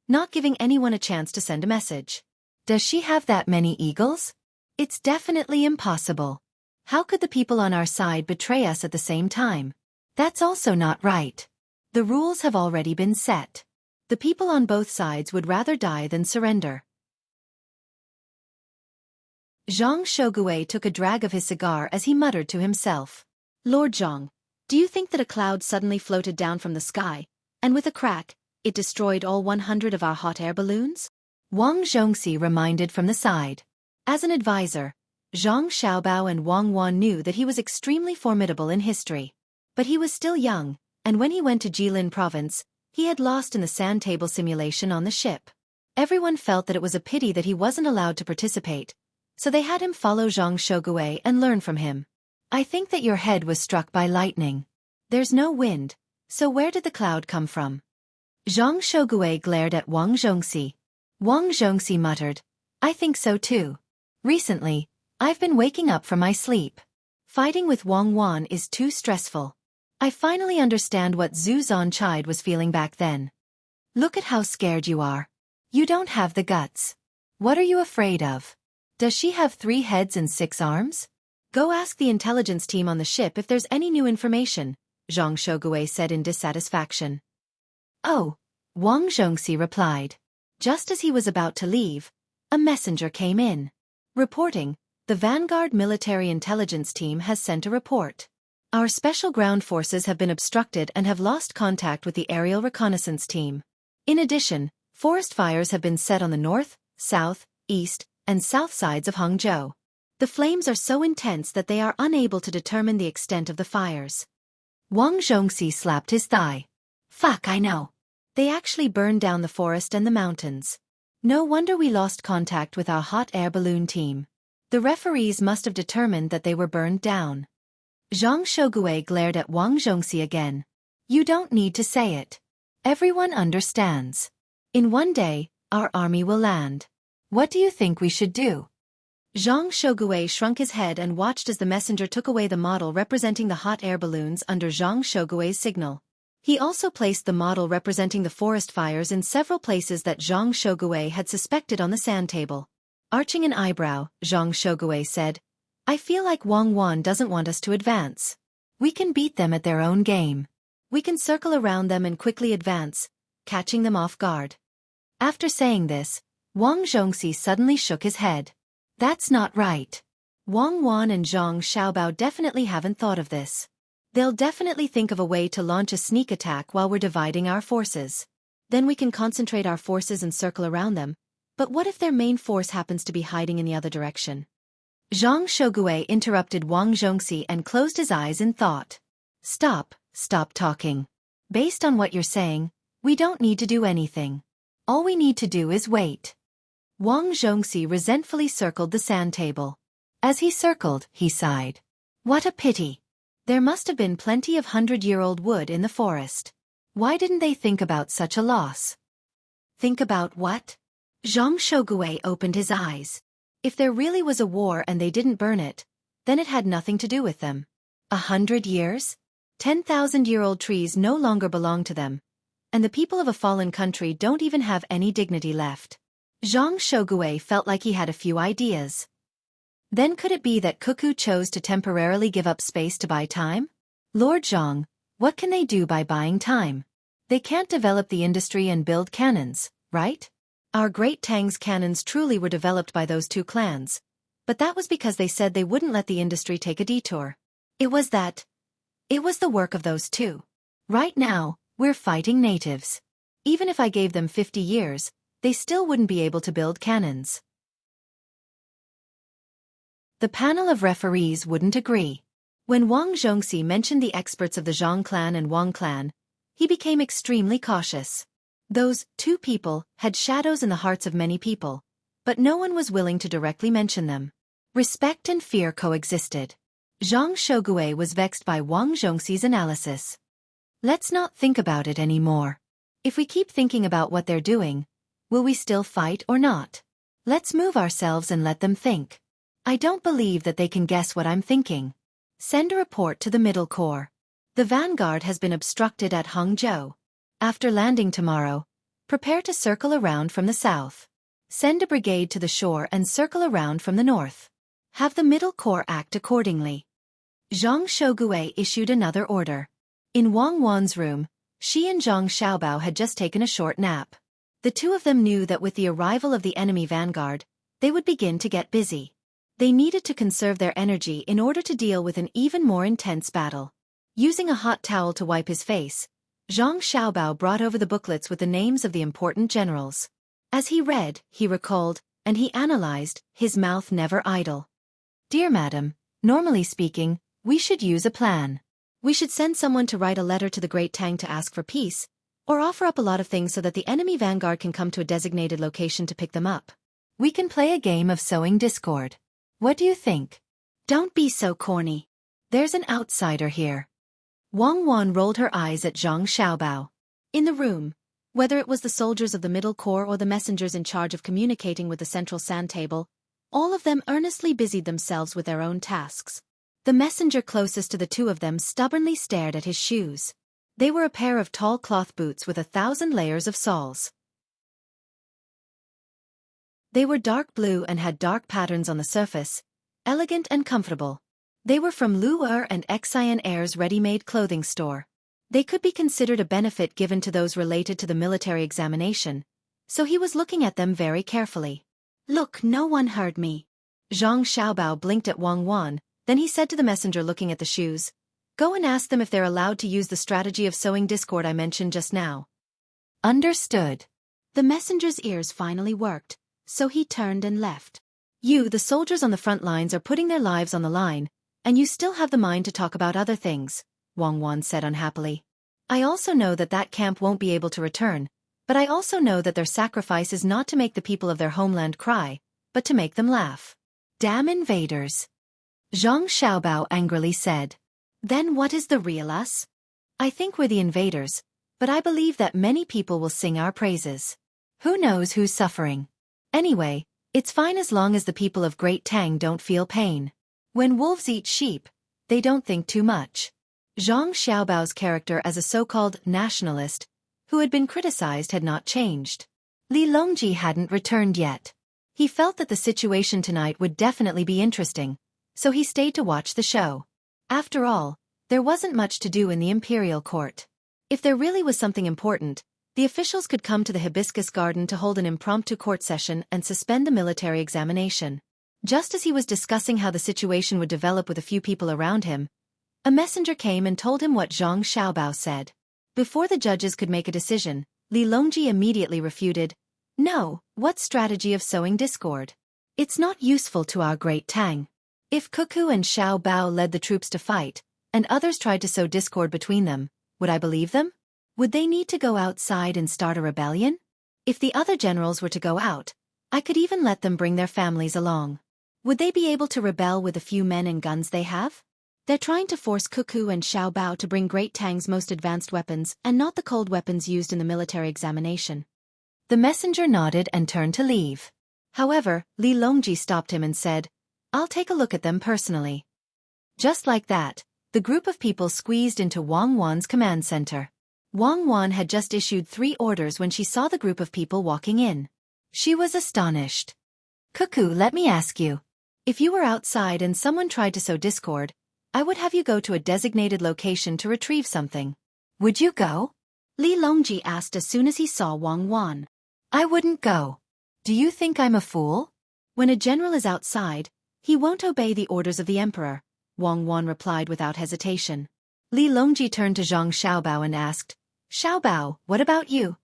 not giving anyone a chance to send a message. Does she have that many eagles? It's definitely impossible. How could the people on our side betray us at the same time? That's also not right. The rules have already been set. The people on both sides would rather die than surrender. Zhang Xueqi took a drag of his cigar as he muttered to himself. Lord Zhang, do you think that a cloud suddenly floated down from the sky, and with a crack, it destroyed all 100 of our hot air balloons? Wang Zhongxi reminded from the side. As an advisor, Zhang Xiaobao and Wang Wan knew that he was extremely formidable in history. But he was still young, and when he went to Jilin province, he had lost in the sand table simulation on the ship. Everyone felt that it was a pity that he wasn't allowed to participate, so they had him follow Zhang Xueqi and learn from him. I think that your head was struck by lightning. There's no wind, so where did the cloud come from? Zhang Xueqi glared at Wang Zhongxi. Wang Zhongxi muttered, I think so too. Recently, I've been waking up from my sleep. Fighting with Wang Wan is too stressful. I finally understand what Zhu Zonchide was feeling back then. Look at how scared you are. You don't have the guts. What are you afraid of? Does she have 3 heads and 6 arms? Go ask the intelligence team on the ship if there's any new information, Zhang Xueqi said in dissatisfaction. Oh, Wang Zhongxi replied. Just as he was about to leave, a messenger came in. Reporting, the Vanguard Military Intelligence Team has sent a report. Our special ground forces have been obstructed and have lost contact with the aerial reconnaissance team. In addition, forest fires have been set on the north, south, east, and south sides of Hangzhou. The flames are so intense that they are unable to determine the extent of the fires. Wang Zhongxi slapped his thigh. Fuck, I know. They actually burned down the forest and the mountains. No wonder we lost contact with our hot air balloon team. The referees must have determined that they were burned down. Zhang Xueqi glared at Wang Zhongxi again. You don't need to say it. Everyone understands. In one day, our army will land. What do you think we should do? Zhang Xueqi shrunk his head and watched as the messenger took away the model representing the hot air balloons under Zhang Xueqi's signal. He also placed the model representing the forest fires in several places that Zhang Xueqi had suspected on the sand table. Arching an eyebrow, Zhang Xueqi said, I feel like Wang Wan doesn't want us to advance. We can beat them at their own game. We can circle around them and quickly advance, catching them off guard. After saying this, Wang Zhongxi suddenly shook his head. That's not right. Wang Wan and Zhang Xiaobao definitely haven't thought of this. They'll definitely think of a way to launch a sneak attack while we're dividing our forces. Then we can concentrate our forces and circle around them. But what if their main force happens to be hiding in the other direction? Zhang Xueqi interrupted Wang Zhongxi and closed his eyes in thought. Stop talking. Based on what you're saying, we don't need to do anything. All we need to do is wait. Wang Zhongxi resentfully circled the sand table. As he circled, he sighed. What a pity. There must have been plenty of 100-year-old wood in the forest. Why didn't they think about such a loss? Think about what? Zhang Xueqi opened his eyes. If there really was a war and they didn't burn it, then it had nothing to do with them. 100 years? 10,000-year-old trees no longer belong to them, and the people of a fallen country don't even have any dignity left. Zhang Xueqi felt like he had a few ideas. Then could it be that Xueqi chose to temporarily give up space to buy time? Lord Zhang, what can they do by buying time? They can't develop the industry and build cannons, right? Our great Tang's cannons truly were developed by those 2 clans, but that was because they said they wouldn't let the industry take a detour. It was the work of those 2. Right now, we're fighting natives. Even if I gave them 50 years, they still wouldn't be able to build cannons. The panel of referees wouldn't agree. When Wang Zhongxi mentioned the experts of the Zhang clan and Wang clan, he became extremely cautious. Those 2 people had shadows in the hearts of many people, but no one was willing to directly mention them. Respect and fear coexisted. Zhang Xueqi was vexed by Wang Zhongxi's analysis. Let's not think about it anymore. If we keep thinking about what they're doing, will we still fight or not? Let's move ourselves and let them think. I don't believe that they can guess what I'm thinking. Send a report to the Middle Corps. The vanguard has been obstructed at Hangzhou. After landing tomorrow, prepare to circle around from the south. Send a brigade to the shore and circle around from the north. Have the middle corps act accordingly. Zhang Xueqi issued another order. In Wang Wan's room, she and Zhang Xiaobao had just taken a short nap. The two of them knew that with the arrival of the enemy vanguard, they would begin to get busy. They needed to conserve their energy in order to deal with an even more intense battle. Using a hot towel to wipe his face, Zhang Xiaobao brought over the booklets with the names of the important generals. As he read, he recalled, and he analyzed, his mouth never idle. Dear Madam, normally speaking, we should use a plan. We should send someone to write a letter to the Great Tang to ask for peace, or offer up a lot of things so that the enemy vanguard can come to a designated location to pick them up. We can play a game of sowing discord. What do you think? Don't be so corny. There's an outsider here. Wang Wan rolled her eyes at Zhang Xiaobao. In the room, whether it was the soldiers of the Middle Corps or the messengers in charge of communicating with the central sand table, all of them earnestly busied themselves with their own tasks. The messenger closest to the two of them stubbornly stared at his shoes. They were a pair of tall cloth boots with 1,000 layers of soles. They were dark blue and had dark patterns on the surface, elegant and comfortable. They were from Lu Er and Xian Air's ready-made clothing store. They could be considered a benefit given to those related to the military examination, so he was looking at them very carefully. Look, no one heard me. Zhang Xiaobao blinked at Wang Wan, then he said to the messenger looking at the shoes, Go and ask them if they're allowed to use the strategy of sowing discord I mentioned just now. Understood. The messenger's ears finally worked, so he turned and left. You, the soldiers on the front lines, are putting their lives on the line, and you still have the mind to talk about other things, Wang Wan said unhappily. I also know that that camp won't be able to return, but I also know that their sacrifice is not to make the people of their homeland cry, but to make them laugh. Damn invaders! Zhang Xiaobao angrily said. Then what is the real us? I think we're the invaders, but I believe that many people will sing our praises. Who knows who's suffering? Anyway, it's fine as long as the people of Great Tang don't feel pain. When wolves eat sheep, they don't think too much. Zhang Xiaobao's character as a so-called nationalist, who had been criticized, had not changed. Li Longji hadn't returned yet. He felt that the situation tonight would definitely be interesting, so he stayed to watch the show. After all, there wasn't much to do in the imperial court. If there really was something important, the officials could come to the hibiscus garden to hold an impromptu court session and suspend the military examination. Just as he was discussing how the situation would develop with a few people around him, a messenger came and told him what Zhang Xiaobao said. Before the judges could make a decision, Li Longji immediately refuted, No, what strategy of sowing discord? It's not useful to our Great Tang. If Xueqi and Xiaobao led the troops to fight, and others tried to sow discord between them, would I believe them? Would they need to go outside and start a rebellion? If the other generals were to go out, I could even let them bring their families along. Would they be able to rebel with the few men and guns they have? They're trying to force Xueqi and Xiaobao to bring Great Tang's most advanced weapons and not the cold weapons used in the military examination. The messenger nodded and turned to leave. However, Li Longji stopped him and said, I'll take a look at them personally. Just like that, the group of people squeezed into Wang Wan's command center. Wang Wan had just issued 3 orders when she saw the group of people walking in. She was astonished. Xueqi, let me ask you. If you were outside and someone tried to sow discord, I would have you go to a designated location to retrieve something. Would you go? Li Longji asked as soon as he saw Wang Wan. I wouldn't go. Do you think I'm a fool? When a general is outside, he won't obey the orders of the emperor, Wang Wan replied without hesitation. Li Longji turned to Zhang Xiaobao and asked, Xiaobao, what about you?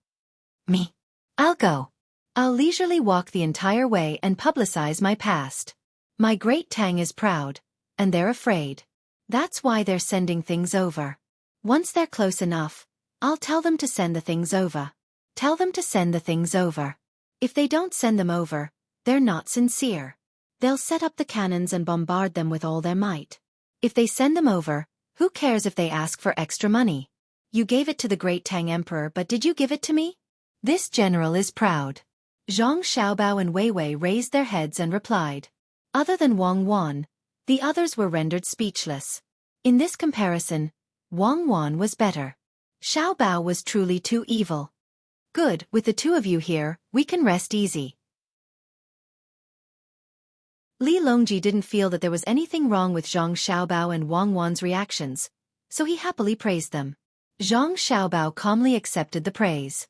Me. I'll go. I'll leisurely walk the entire way and publicize my past. My Great Tang is proud, and they're afraid. That's why they're sending things over. Once they're close enough, I'll tell them to send the things over. Tell them to send the things over. If they don't send them over, they're not sincere. They'll set up the cannons and bombard them with all their might. If they send them over, who cares if they ask for extra money? You gave it to the Great Tang Emperor, but did you give it to me? This general is proud. Zhang Xiaobao and Wei Wei raised their heads and replied. Other than Wang Wan, the others were rendered speechless. In this comparison, Wang Wan was better. Xiaobao was truly too evil. Good, with the two of you here, we can rest easy. Li Longji didn't feel that there was anything wrong with Zhang Xiaobao and Wang Wan's reactions, so he happily praised them. Zhang Xiaobao calmly accepted the praise.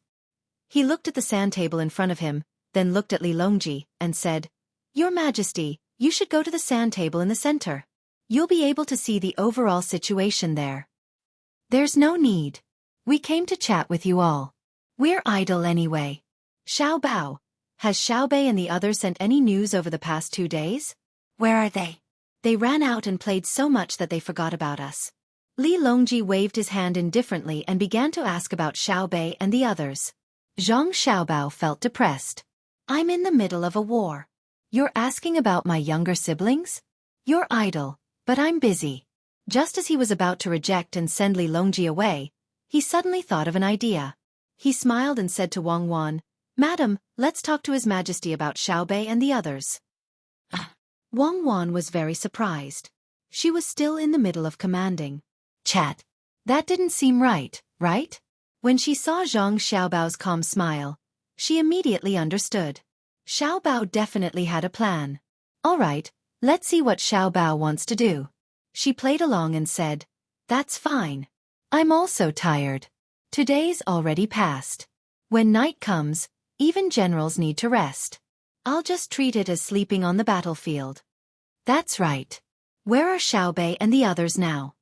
He looked at the sand table in front of him, then looked at Li Longji, and said, "Your Majesty, you should go to the sand table in the center. You'll be able to see the overall situation there." "There's no need. We came to chat with you all. We're idle anyway. Xiaobao, has Xiaobei and the others sent any news over the past 2 days? Where are they? They ran out and played so much that they forgot about us." Li Longji waved his hand indifferently and began to ask about Xiaobei and the others. Zhang Xiaobao felt depressed. "I'm in the middle of a war. You're asking about my younger siblings? You're idle, but I'm busy." Just as he was about to reject and send Li Longji away, he suddenly thought of an idea. He smiled and said to Wang Wan, "Madam, let's talk to His Majesty about Xiaobei and the others." Wang Wan was very surprised. She was still in the middle of commanding. "Chat. That didn't seem right, right?" When she saw Zhang Xiaobao's calm smile, she immediately understood. Xiaobao definitely had a plan. "All right, let's see what Xiaobao wants to do." She played along and said, "That's fine. I'm also tired. Today's already passed. When night comes, even generals need to rest. I'll just treat it as sleeping on the battlefield." "That's right. Where are Xiaobei and the others now?"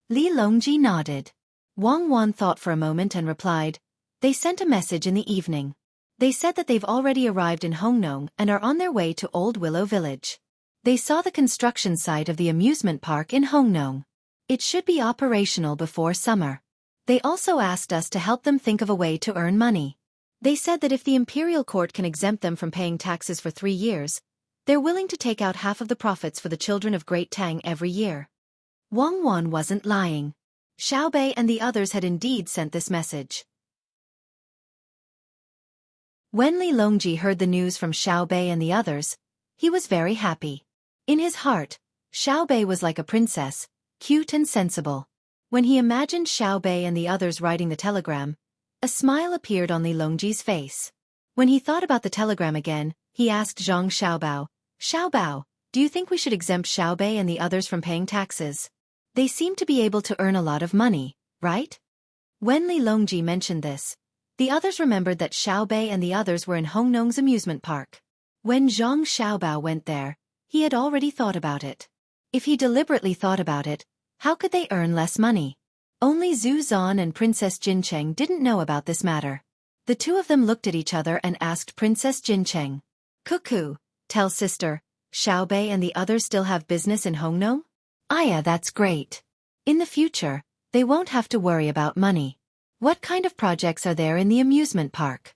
Li Longji nodded. Wang Wan thought for a moment and replied, "They sent a message in the evening. They said that they've already arrived in Hongnong and are on their way to Old Willow Village. They saw the construction site of the amusement park in Hongnong. It should be operational before summer. They also asked us to help them think of a way to earn money. They said that if the imperial court can exempt them from paying taxes for 3 years, they're willing to take out half of the profits for the children of Great Tang every year." Wang Wan wasn't lying. Xiaobei and the others had indeed sent this message. When Li Longji heard the news from Xiaobei and the others, he was very happy. In his heart, Xiaobei was like a princess, cute and sensible. When he imagined Xiaobei and the others writing the telegram, a smile appeared on Li Longji's face. When he thought about the telegram again, he asked Zhang Xiaobao, "Xiaobao, do you think we should exempt Xiaobei and the others from paying taxes? They seem to be able to earn a lot of money, right?" When Li Longji mentioned this, the others remembered that Xiaobei and the others were in Hongnong's amusement park. When Zhang Xiaobao went there, he had already thought about it. If he deliberately thought about it, how could they earn less money? Only Zhu Zan and Princess Jincheng didn't know about this matter. The two of them looked at each other and asked Princess Jincheng, "Cuckoo, tell sister, Xiaobei and the others still have business in Hongnong?" "Yeah, that's great. In the future, they won't have to worry about money. What kind of projects are there in the amusement park?"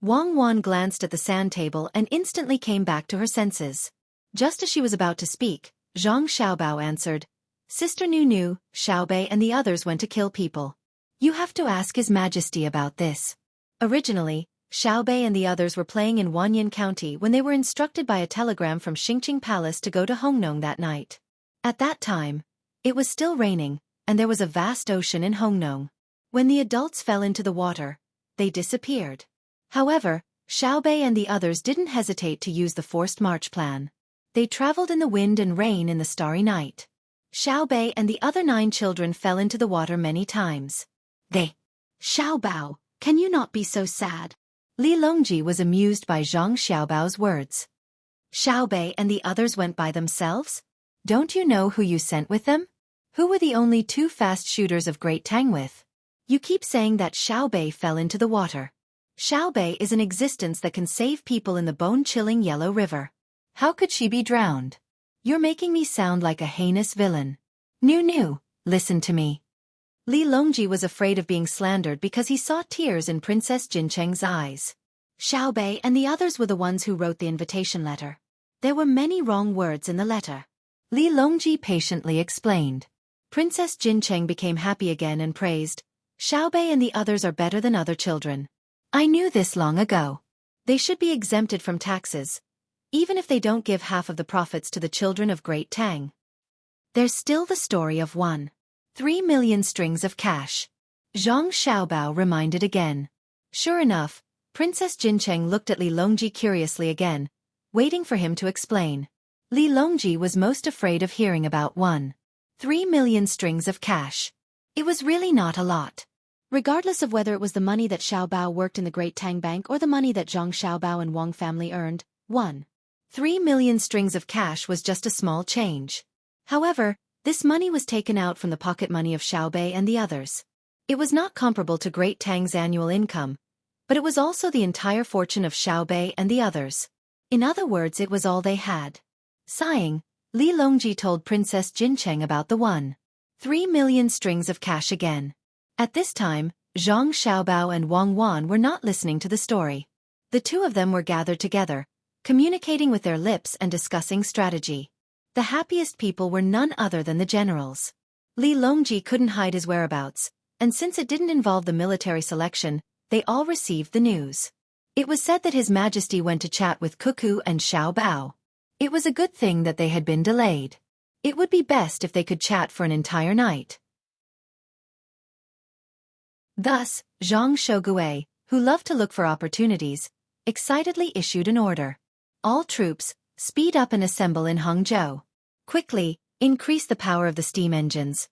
Wang Wan glanced at the sand table and instantly came back to her senses. Just as she was about to speak, Zhang Xiaobao answered, "Sister Nunu, Xiaobei and the others went to kill people. You have to ask His Majesty about this." Originally, Xiaobei and the others were playing in Wanyan County when they were instructed by a telegram from Xingqing Palace to go to Hongnong that night. At that time, it was still raining, and there was a vast ocean in Hongnong. When the adults fell into the water, they disappeared. However, Xiaobei and the others didn't hesitate to use the forced march plan. They traveled in the wind and rain in the starry night. Xiaobei and the other 9 children fell into the water many times. "Xiaobao, can you not be so sad?" Li Longji was amused by Zhang Xiaobao's words. "Xiaobei and the others went by themselves? Don't you know who you sent with them? Who were the only 2 fast shooters of Great Tang with? You keep saying that Xiaobei fell into the water. Xiaobei is an existence that can save people in the bone-chilling Yellow River. How could she be drowned? You're making me sound like a heinous villain. Nunu, listen to me." Li Longji was afraid of being slandered because he saw tears in Princess Jincheng's eyes. Xiaobei and the others were the ones who wrote the invitation letter. There were many wrong words in the letter. Li Longji patiently explained. Princess Jincheng became happy again and praised, "Xiaobei and the others are better than other children. I knew this long ago. They should be exempted from taxes, even if they don't give half of the profits to the children of Great Tang. There's still the story of 1.3 million strings of cash." Zhang Xiaobao reminded again. Sure enough, Princess Jincheng looked at Li Longji curiously again, waiting for him to explain. Li Longji was most afraid of hearing about 1.3 million strings of cash. It was really not a lot. Regardless of whether it was the money that Xiaobao worked in the Great Tang Bank or the money that Zhang Xiaobao and Wang family earned, 1.3 million strings of cash was just a small change. However, this money was taken out from the pocket money of Xiaobei and the others. It was not comparable to Great Tang's annual income, but it was also the entire fortune of Xiaobei and the others. In other words, it was all they had. Sighing, Li Longji told Princess Jincheng about the 1.3 million strings of cash again. At this time, Zhang Xiaobao and Wang Wan were not listening to the story. The two of them were gathered together, communicating with their lips and discussing strategy. The happiest people were none other than the generals. Li Longji couldn't hide his whereabouts, and since it didn't involve the military selection, they all received the news. It was said that His Majesty went to chat with Cuckoo and Xiaobao. It was a good thing that they had been delayed. It would be best if they could chat for an entire night. Thus, Zhang Xueqi, who loved to look for opportunities, excitedly issued an order. All troops, speed up and assemble in Hangzhou. Quickly, increase the power of the steam engines.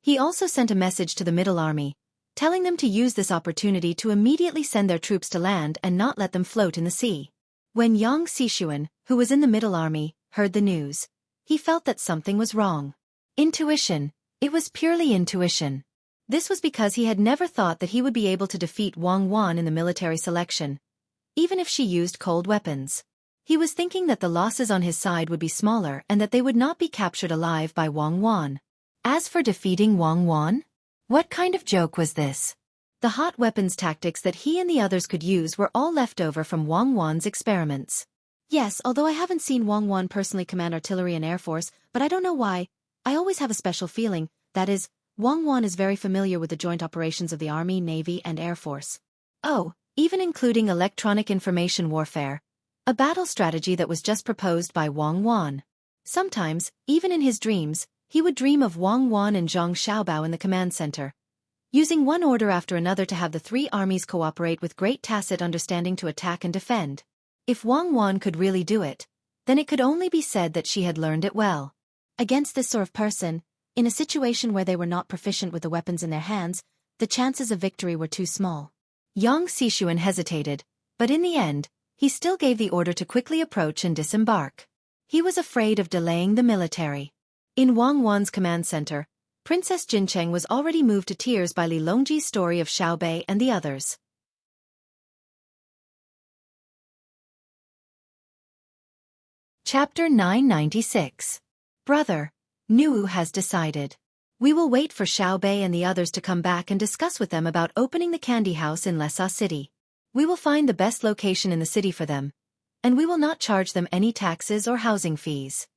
He also sent a message to the Middle Army, telling them to use this opportunity to immediately send their troops to land and not let them float in the sea. When Yang Xixuan, who was in the Middle Army, heard the news, he felt that something was wrong. Intuition. It was purely intuition. This was because he had never thought that he would be able to defeat Wang Wan in the military selection, even if she used cold weapons. He was thinking that the losses on his side would be smaller and that they would not be captured alive by Wang Wan. As for defeating Wang Wan? What kind of joke was this? The hot weapons tactics that he and the others could use were all left over from Wang Wan's experiments. Yes, although I haven't seen Wang Wan personally command artillery and air force, but I don't know why, I always have a special feeling, that is, Wang Wan is very familiar with the joint operations of the Army, Navy, and Air Force. Oh, even including electronic information warfare, a battle strategy that was just proposed by Wang Wan. Sometimes, even in his dreams, he would dream of Wang Wan and Zhang Xiaobao in the command center, using one order after another to have the three armies cooperate with great tacit understanding to attack and defend. If Wang Wan could really do it, then it could only be said that she had learned it well. Against this sort of person, in a situation where they were not proficient with the weapons in their hands, the chances of victory were too small. Yang Xixuan hesitated, but in the end, he still gave the order to quickly approach and disembark. He was afraid of delaying the military. In Wang Wan's command center, Princess Jincheng was already moved to tears by Li Longji's story of Xiaobei and the others. Chapter 996. Brother, Nuwu has decided. We will wait for Xiaobei and the others to come back and discuss with them about opening the candy house in Lesa City. We will find the best location in the city for them, and we will not charge them any taxes or housing fees.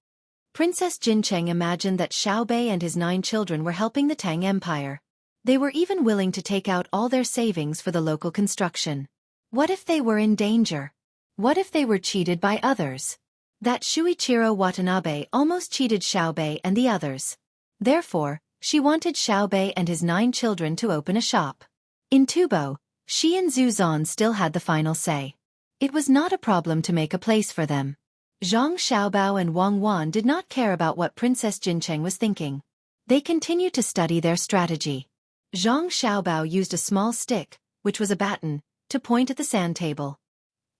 Princess Jincheng imagined that Xiaobei and his 9 children were helping the Tang Empire. They were even willing to take out all their savings for the local construction. What if they were in danger? What if they were cheated by others? That Shuichiro Watanabe almost cheated Xiaobei and the others. Therefore, she wanted Xiaobei and his 9 children to open a shop. In Tubo, she and Zuzan still had the final say. It was not a problem to make a place for them. Zhang Xiaobao and Wang Wan did not care about what Princess Jincheng was thinking. They continued to study their strategy. Zhang Xiaobao used a small stick, which was a baton, to point at the sand table.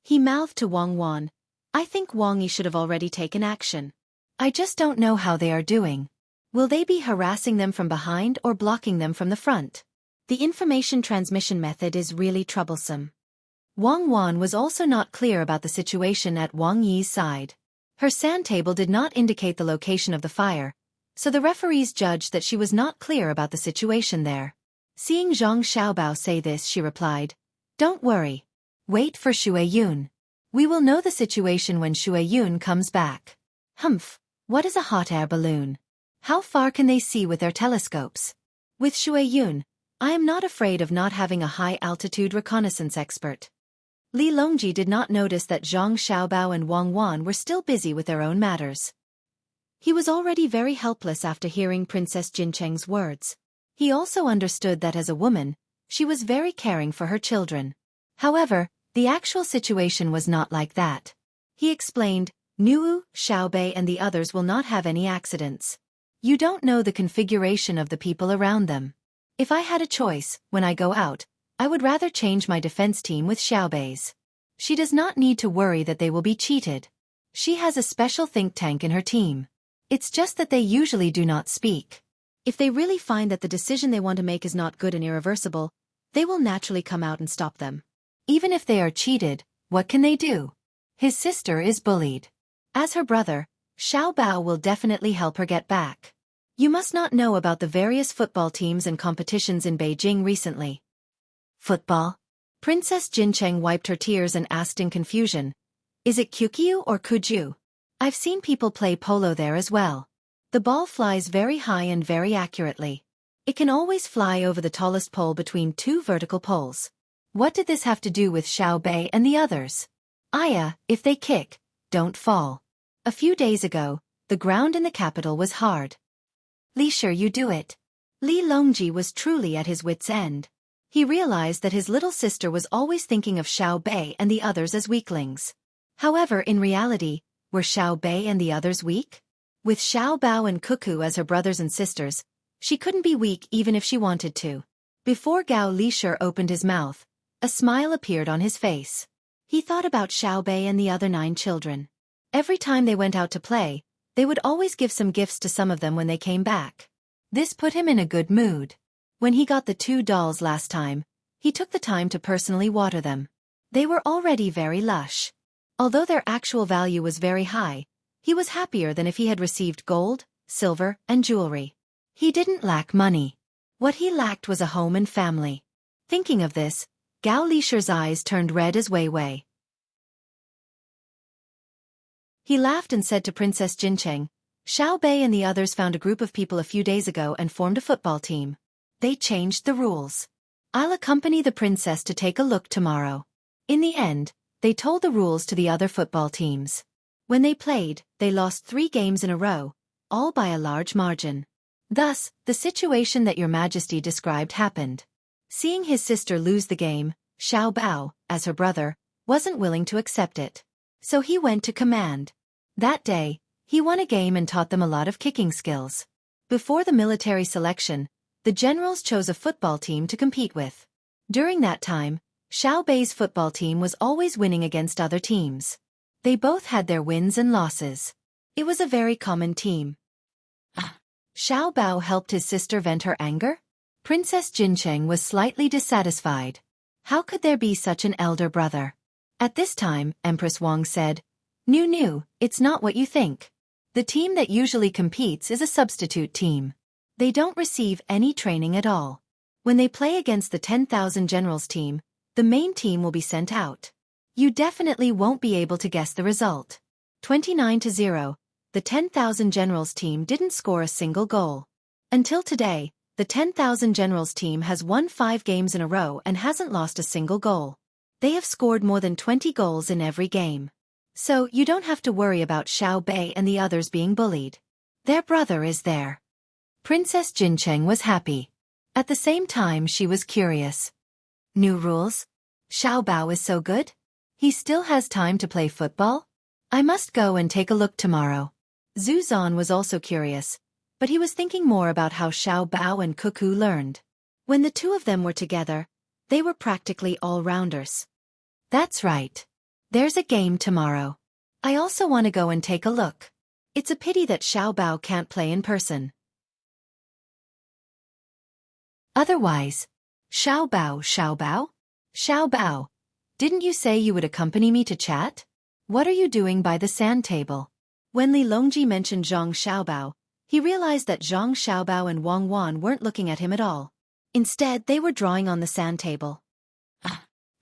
He mouthed to Wang Wan, "I think Wang Yi should have already taken action. I just don't know how they are doing. Will they be harassing them from behind or blocking them from the front? The information transmission method is really troublesome." Wang Wan was also not clear about the situation at Wang Yi's side. Her sand table did not indicate the location of the fire, so the referees judged that she was not clear about the situation there. Seeing Zhang Xiaobao say this, she replied, "Don't worry. Wait for Xueyun. We will know the situation when Xueyun comes back." Humph, what is a hot air balloon? How far can they see with their telescopes? With Xueyun, I am not afraid of not having a high-altitude reconnaissance expert. Li Longji did not notice that Zhang Xiaobao and Wang Wan were still busy with their own matters. He was already very helpless after hearing Princess Jincheng's words. He also understood that as a woman, she was very caring for her children. However, the actual situation was not like that. He explained, Nuwu, Xiaobei and the others will not have any accidents. You don't know the configuration of the people around them. If I had a choice, when I go out, I would rather change my defense team with Xiaobei's. She does not need to worry that they will be cheated. She has a special think tank in her team. It's just that they usually do not speak. If they really find that the decision they want to make is not good and irreversible, they will naturally come out and stop them. Even if they are cheated, what can they do? His sister is bullied. As her brother, Xiao Bao will definitely help her get back. You must not know about the various football teams and competitions in Beijing recently. Football? Princess Jincheng wiped her tears and asked in confusion. Is it Xueqi or Kuju? I've seen people play polo there as well. The ball flies very high and very accurately. It can always fly over the tallest pole between two vertical poles. What did this have to do with Xiaobei and the others? Aya, if they kick, don't fall. A few days ago, the ground in the capital was hard. Li sure you do it. Li Longji was truly at his wit's end. He realized that his little sister was always thinking of Xiaobei and the others as weaklings. However, in reality, were Xiaobei and the others weak? With Xiao Bao and Cuckoo as her brothers and sisters, she couldn't be weak even if she wanted to. Before Gao Lishur opened his mouth, a smile appeared on his face. He thought about Xiaobei and the other 9 children. Every time they went out to play, they would always give some gifts to some of them when they came back. This put him in a good mood. When he got the 2 dolls last time, he took the time to personally water them. They were already very lush. Although their actual value was very high, he was happier than if he had received gold, silver, and jewelry. He didn't lack money. What he lacked was a home and family. Thinking of this, Gao Lishur's eyes turned red as Wei Wei. He laughed and said to Princess Jincheng, Xiao Bei and the others found a group of people a few days ago and formed a football team. They changed the rules. I'll accompany the princess to take a look tomorrow. In the end, they told the rules to the other football teams. When they played, they lost 3 games in a row, all by a large margin. Thus, the situation that Your Majesty described happened. Seeing his sister lose the game, Xiao Bao, as her brother, wasn't willing to accept it. So he went to command. That day, he won a game and taught them a lot of kicking skills. Before the military selection, the generals chose a football team to compete with. During that time, Xiao Bei's football team was always winning against other teams. They both had their wins and losses. It was a very common team. Xiao Bao helped his sister vent her anger? Princess Jincheng was slightly dissatisfied. How could there be such an elder brother? At this time, Empress Wang said, No, it's not what you think. The team that usually competes is a substitute team. They don't receive any training at all. When they play against the 10,000 generals team, the main team will be sent out. You definitely won't be able to guess the result. 29-0, the 10,000 generals team didn't score a single goal. Until today, the 10,000 generals team has won 5 games in a row and hasn't lost a single goal. They have scored more than 20 goals in every game. So you don't have to worry about Xiao Bei and the others being bullied. Their brother is there. Princess Jincheng was happy. At the same time she was curious. New rules? Xiao Bao is so good? He still has time to play football? I must go and take a look tomorrow. Zhu Zan was also curious, but he was thinking more about how Xiao Bao and Cuckoo learned. When the 2 of them were together, they were practically all-rounders. That's right. There's a game tomorrow. I also want to go and take a look. It's a pity that Xiao Bao can't play in person. Otherwise, Xiao Bao. Xiao Bao, didn't you say you would accompany me to chat? What are you doing by the sand table? When Li Longji mentioned Zhang Xiaobao, he realized that Zhang Xiaobao and Wang Wan weren't looking at him at all. Instead, they were drawing on the sand table.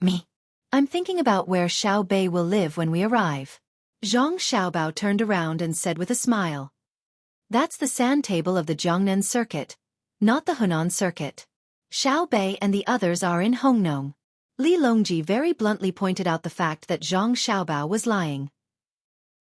Me. I'm thinking about where Xiao Bei will live when we arrive. Zhang Xiaobao turned around and said with a smile. That's the sand table of the Jiangnan circuit, not the Hunan circuit. Xiao Bei and the others are in Hongnong. Li Longji very bluntly pointed out the fact that Zhang Xiaobao was lying.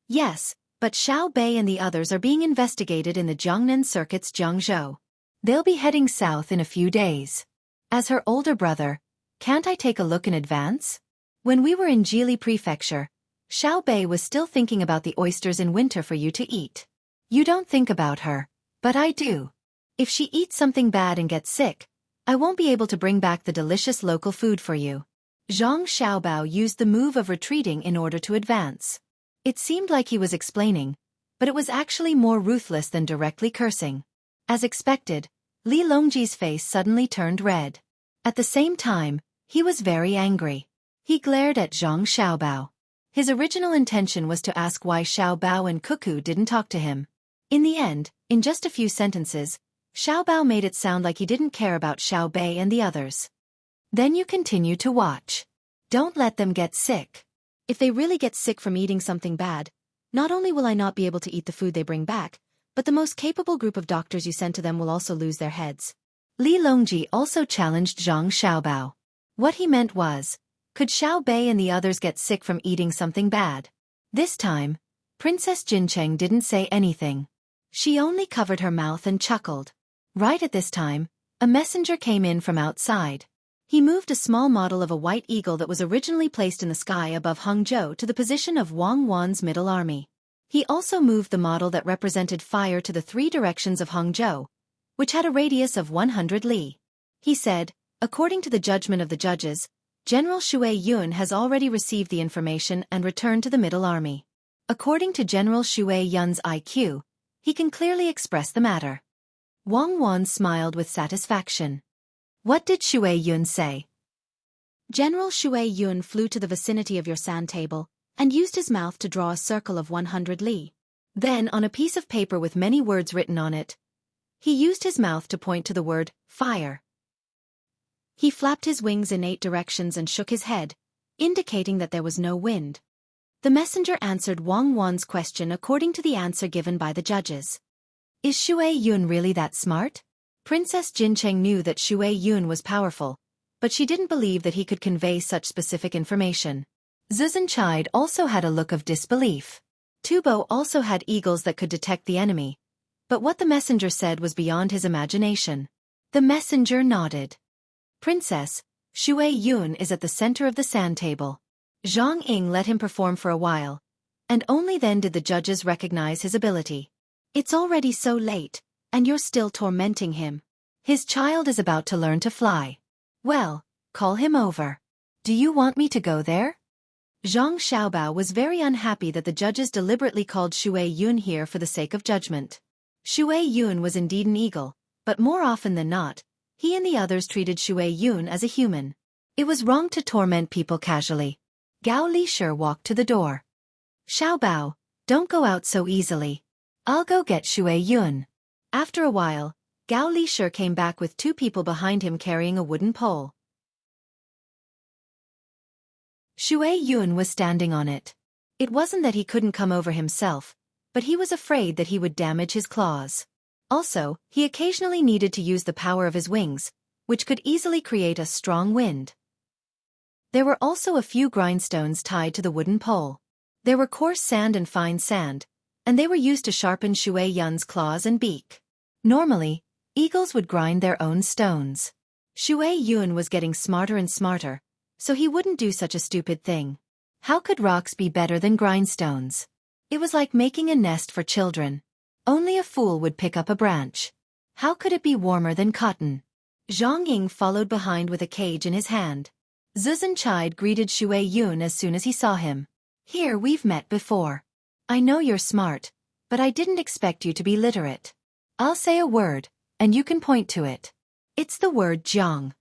Yes, but Xiao Bei and the others are being investigated in the Jiangnan circuit's Jiangzhou. They'll be heading south in a few days. As her older brother, can't I take a look in advance? When we were in Jili Prefecture, Xiao Bei was still thinking about the oysters in winter for you to eat. You don't think about her, but I do. If she eats something bad and gets sick, I won't be able to bring back the delicious local food for you. Zhang Xiaobao used the move of retreating in order to advance. It seemed like he was explaining, but it was actually more ruthless than directly cursing. As expected, Li Longji's face suddenly turned red. At the same time, he was very angry. He glared at Zhang Xiaobao. His original intention was to ask why Xiaobao and Cuckoo didn't talk to him. In the end, in just a few sentences, Xiaobao made it sound like he didn't care about Xiao Bei and the others. Then you continue to watch. Don't let them get sick. If they really get sick from eating something bad, not only will I not be able to eat the food they bring back, but the most capable group of doctors you send to them will also lose their heads. Li Longji also challenged Zhang Xiaobao. What he meant was, could Xiao Bei and the others get sick from eating something bad? This time, Princess Jincheng didn't say anything. She only covered her mouth and chuckled. Right at this time, a messenger came in from outside. He moved a small model of a white eagle that was originally placed in the sky above Hangzhou to the position of Wang Wan's middle army. He also moved the model that represented fire to the three directions of Hangzhou, which had a radius of 100 li. He said, according to the judgment of the judges, General Xue Yun has already received the information and returned to the middle army. According to General Xue Yun's IQ, he can clearly express the matter. Wang Wan smiled with satisfaction. What did Xue Yun say? General Xue Yun flew to the vicinity of your sand table and used his mouth to draw a circle of 100 li. Then, on a piece of paper with many words written on it, he used his mouth to point to the word fire. He flapped his wings in 8 directions and shook his head, indicating that there was no wind. The messenger answered Wang Wan's question according to the answer given by the judges. Is Xue Yun really that smart? Princess Jincheng knew that Xue Yun was powerful, but she didn't believe that he could convey such specific information. Zuzhenchide also had a look of disbelief. Tubo also had eagles that could detect the enemy, but what the messenger said was beyond his imagination. The messenger nodded. Princess, Xue Yun is at the center of the sand table. Zhang Ying let him perform for a while, and only then did the judges recognize his ability. It's already so late, and you're still tormenting him. His child is about to learn to fly. Well, call him over. Do you want me to go there? Zhang Xiaobao was very unhappy that the judges deliberately called Xue Yun here for the sake of judgment. Xue Yun was indeed an eagle, but more often than not, he and the others treated Xue Yun as a human. It was wrong to torment people casually. Gao Lishir walked to the door. Xiaobao, don't go out so easily. I'll go get Xue Yun. After a while, Gao Lishir came back with 2 people behind him carrying a wooden pole. Xue Yun was standing on it. It wasn't that he couldn't come over himself, but he was afraid that he would damage his claws. Also, he occasionally needed to use the power of his wings, which could easily create a strong wind. There were also a few grindstones tied to the wooden pole. There were coarse sand and fine sand, and they were used to sharpen Xue Yun's claws and beak. Normally, eagles would grind their own stones. Xue Yun was getting smarter and smarter, so he wouldn't do such a stupid thing. How could rocks be better than grindstones? It was like making a nest for children. Only a fool would pick up a branch. How could it be warmer than cotton? Zhang Ying followed behind with a cage in his hand. Zuzhenchide greeted Xue Yun as soon as he saw him. Here, we've met before. I know you're smart, but I didn't expect you to be literate. I'll say a word, and you can point to it. It's the word Jiang.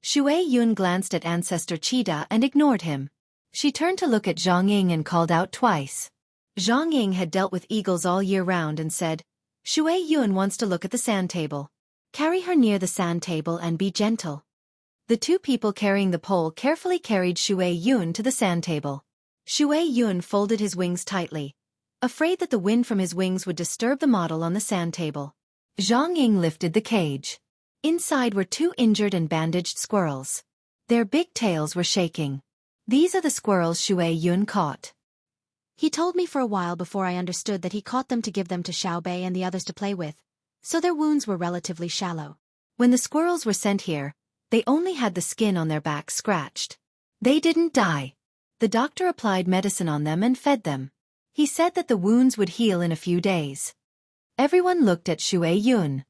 Xue Yun glanced at Ancestor Qida and ignored him. She turned to look at Zhang Ying and called out twice. Zhang Ying had dealt with eagles all year round and said, Xue Yun wants to look at the sand table. Carry her near the sand table and be gentle. The 2 people carrying the pole carefully carried Xue Yun to the sand table. Xue Yun folded his wings tightly, afraid that the wind from his wings would disturb the model on the sand table. Zhang Ying lifted the cage. Inside were 2 injured and bandaged squirrels. Their big tails were shaking. These are the squirrels Xue Yun caught. He told me for a while before I understood that he caught them to give them to Xiao Bei and the others to play with, so their wounds were relatively shallow. When the squirrels were sent here, they only had the skin on their backs scratched. They didn't die. The doctor applied medicine on them and fed them. He said that the wounds would heal in a few days. Everyone looked at Xueqi.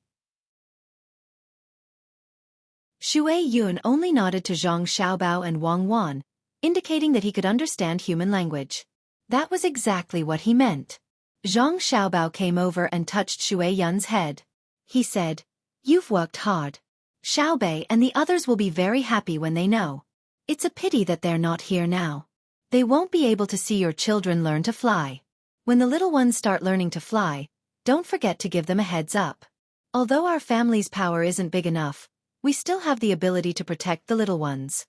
Xueqi only nodded to Zhang Xiaobao and Wang Wan, indicating that he could understand human language. That was exactly what he meant. Zhang Xiaobao came over and touched Xueqi's head. He said, "You've worked hard. Xiaobei and the others will be very happy when they know. It's a pity that they're not here now. They won't be able to see your children learn to fly. When the little ones start learning to fly, don't forget to give them a heads up. Although our family's power isn't big enough, we still have the ability to protect the little ones."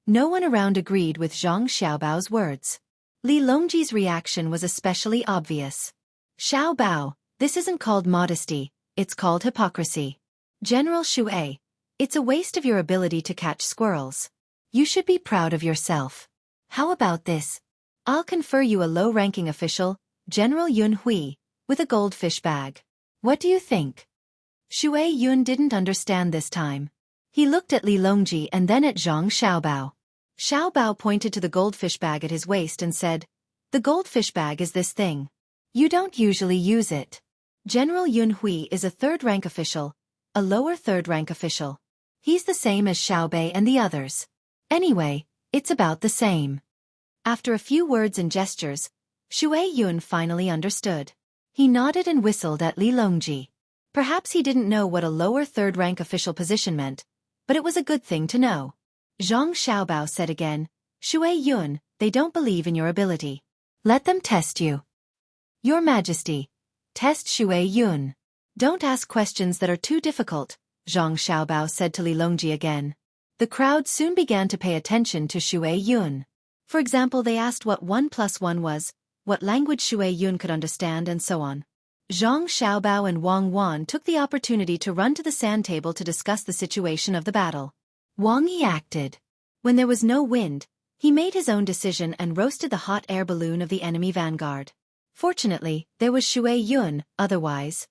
No one around agreed with Zhang Xiaobao's words. Li Longji's reaction was especially obvious. "Xiaobao, this isn't called modesty, it's called hypocrisy. General Xue, it's a waste of your ability to catch squirrels. You should be proud of yourself. How about this? I'll confer you a low-ranking official, General Yun Hui, with a goldfish bag. What do you think?" Xueqi didn't understand this time. He looked at Li Longji and then at Zhang Xiaobao. Xiaobao pointed to the goldfish bag at his waist and said, "The goldfish bag is this thing. You don't usually use it. General Yun Hui is a third-rank official, a lower third-rank official. He's the same as Xiaobei and the others. Anyway, it's about the same." After a few words and gestures, Xueqi finally understood. He nodded and whistled at Li Longji. Perhaps he didn't know what a lower third-rank official position meant, but it was a good thing to know. Zhang Xiaobao said again, "Xueqi, they don't believe in your ability. Let them test you." "Your Majesty, test Xueqi. Don't ask questions that are too difficult," Zhang Xiaobao said to Li Longji again. The crowd soon began to pay attention to Xueqi. For example, they asked what 1 + 1 was, what language Xueqi could understand, and so on. Zhang Xiaobao and Wang Wan took the opportunity to run to the sand table to discuss the situation of the battle. Wang Yi acted. When there was no wind, he made his own decision and roasted the hot air balloon of the enemy vanguard. Fortunately, there was Xueqi, otherwise,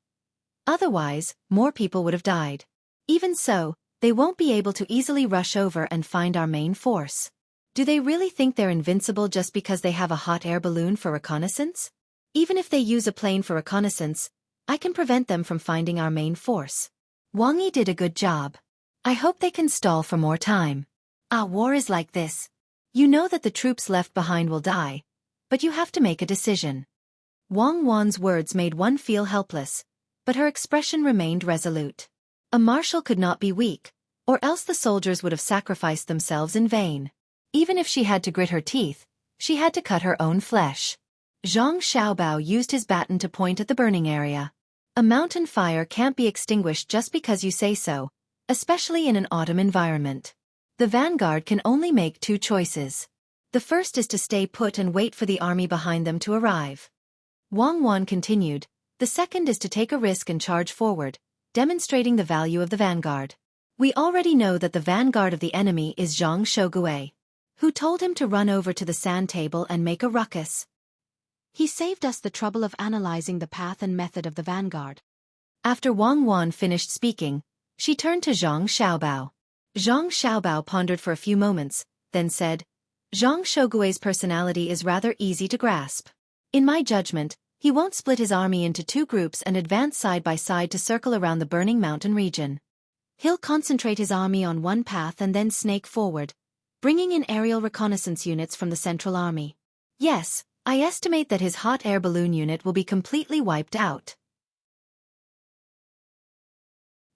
more people would have died. Even so, they won't be able to easily rush over and find our main force. Do they really think they're invincible just because they have a hot air balloon for reconnaissance? Even if they use a plane for reconnaissance, I can prevent them from finding our main force. Wang Yi did a good job. I hope they can stall for more time. War is like this. You know that the troops left behind will die, but you have to make a decision. Wang Wan's words made one feel helpless, but her expression remained resolute. A marshal could not be weak, or else the soldiers would have sacrificed themselves in vain. Even if she had to grit her teeth, she had to cut her own flesh. Zhang Xiaobao used his baton to point at the burning area. A mountain fire can't be extinguished just because you say so, especially in an autumn environment. The vanguard can only make two choices. The first is to stay put and wait for the army behind them to arrive. Wang Wan continued, the second is to take a risk and charge forward, demonstrating the value of the vanguard. We already know that the vanguard of the enemy is Zhang Xueqi, who told him to run over to the sand table and make a ruckus. He saved us the trouble of analyzing the path and method of the vanguard. After Wang Wan finished speaking, she turned to Zhang Xiaobao. Zhang Xiaobao pondered for a few moments, then said, Zhang Xueqi's personality is rather easy to grasp. In my judgment, he won't split his army into two groups and advance side by side to circle around the burning mountain region. He'll concentrate his army on one path and then snake forward, bringing in aerial reconnaissance units from the central army. Yes, I estimate that his hot air balloon unit will be completely wiped out.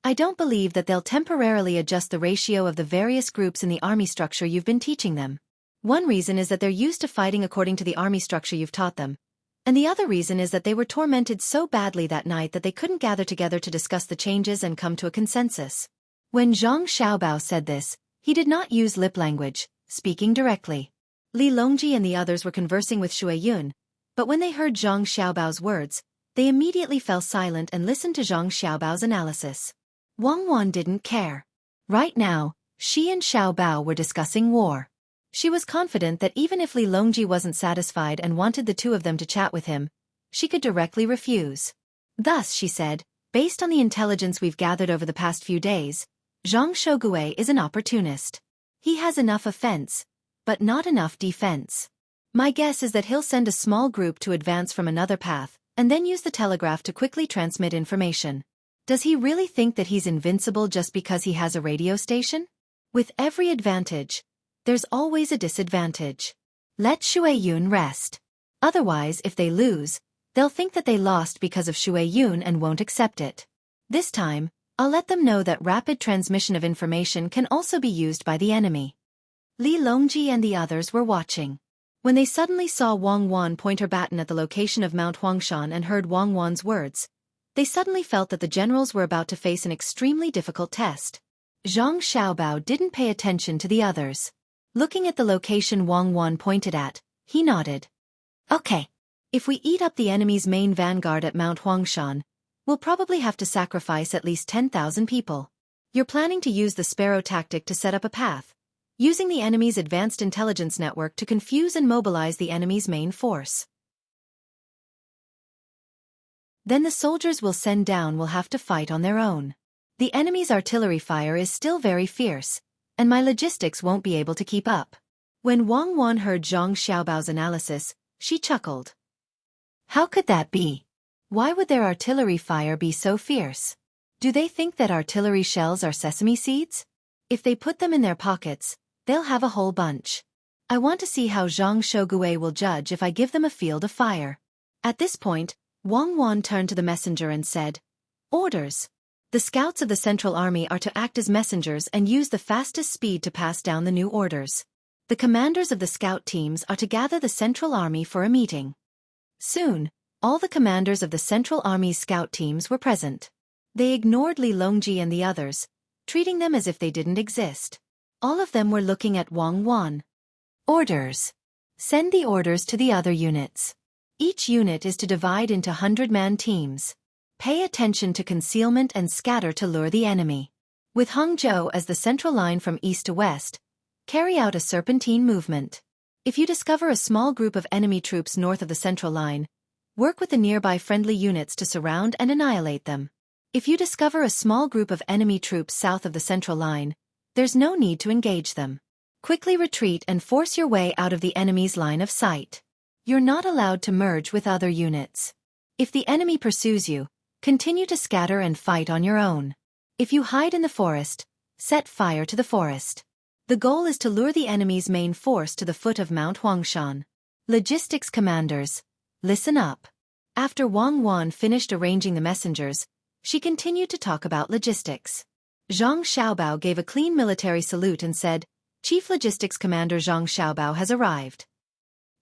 I don't believe that they'll temporarily adjust the ratio of the various groups in the army structure you've been teaching them. One reason is that they're used to fighting according to the army structure you've taught them. And the other reason is that they were tormented so badly that night that they couldn't gather together to discuss the changes and come to a consensus. When Zhang Xiaobao said this, he did not use lip language, speaking directly. Li Longji and the others were conversing with Xueqi, but when they heard Zhang Xiaobao's words, they immediately fell silent and listened to Zhang Xiaobao's analysis. Wang Wan didn't care. Right now, she and Xiaobao were discussing war. She was confident that even if Li Longji wasn't satisfied and wanted the two of them to chat with him, she could directly refuse. Thus, she said, based on the intelligence we've gathered over the past few days, Zhang Xueqi is an opportunist. He has enough offense, but not enough defense. My guess is that he'll send a small group to advance from another path, and then use the telegraph to quickly transmit information. Does he really think that he's invincible just because he has a radio station? With every advantage, there's always a disadvantage. Let Xueyun rest. Otherwise, if they lose, they'll think that they lost because of Xueyun and won't accept it. This time, I'll let them know that rapid transmission of information can also be used by the enemy. Li Longji and the others were watching. When they suddenly saw Wang Wan point her baton at the location of Mount Huangshan and heard Wang Wan's words, they suddenly felt that the generals were about to face an extremely difficult test. Zhang Xiaobao didn't pay attention to the others. Looking at the location Wang Wan pointed at, he nodded. Okay. If we eat up the enemy's main vanguard at Mount Huangshan, we'll probably have to sacrifice at least 10,000 people. You're planning to use the sparrow tactic to set up a path, using the enemy's advanced intelligence network to confuse and mobilize the enemy's main force. Then the soldiers we'll send down will have to fight on their own. The enemy's artillery fire is still very fierce, and my logistics won't be able to keep up. When Wang Wan heard Zhang Xiaobao's analysis, she chuckled. How could that be? Why would their artillery fire be so fierce? Do they think that artillery shells are sesame seeds? If they put them in their pockets, they'll have a whole bunch. I want to see how Zhang Shogui will judge if I give them a field of fire. At this point, Wang Wan turned to the messenger and said, Orders. The scouts of the Central Army are to act as messengers and use the fastest speed to pass down the new orders. The commanders of the scout teams are to gather the Central Army for a meeting. Soon, all the commanders of the Central Army's scout teams were present. They ignored Li Longji and the others, treating them as if they didn't exist. All of them were looking at Wang Wan. Orders. Send the orders to the other units. Each unit is to divide into 100-man teams. Pay attention to concealment and scatter to lure the enemy. With Hangzhou as the central line from east to west, carry out a serpentine movement. If you discover a small group of enemy troops north of the central line, work with the nearby friendly units to surround and annihilate them. If you discover a small group of enemy troops south of the central line, there's no need to engage them. Quickly retreat and force your way out of the enemy's line of sight. You're not allowed to merge with other units. If the enemy pursues you, continue to scatter and fight on your own. If you hide in the forest, set fire to the forest. The goal is to lure the enemy's main force to the foot of Mount Huangshan. Logistics commanders, listen up. After Wang Wan finished arranging the messengers, she continued to talk about logistics. Zhang Xiaobao gave a clean military salute and said, Chief Logistics Commander Zhang Xiaobao has arrived.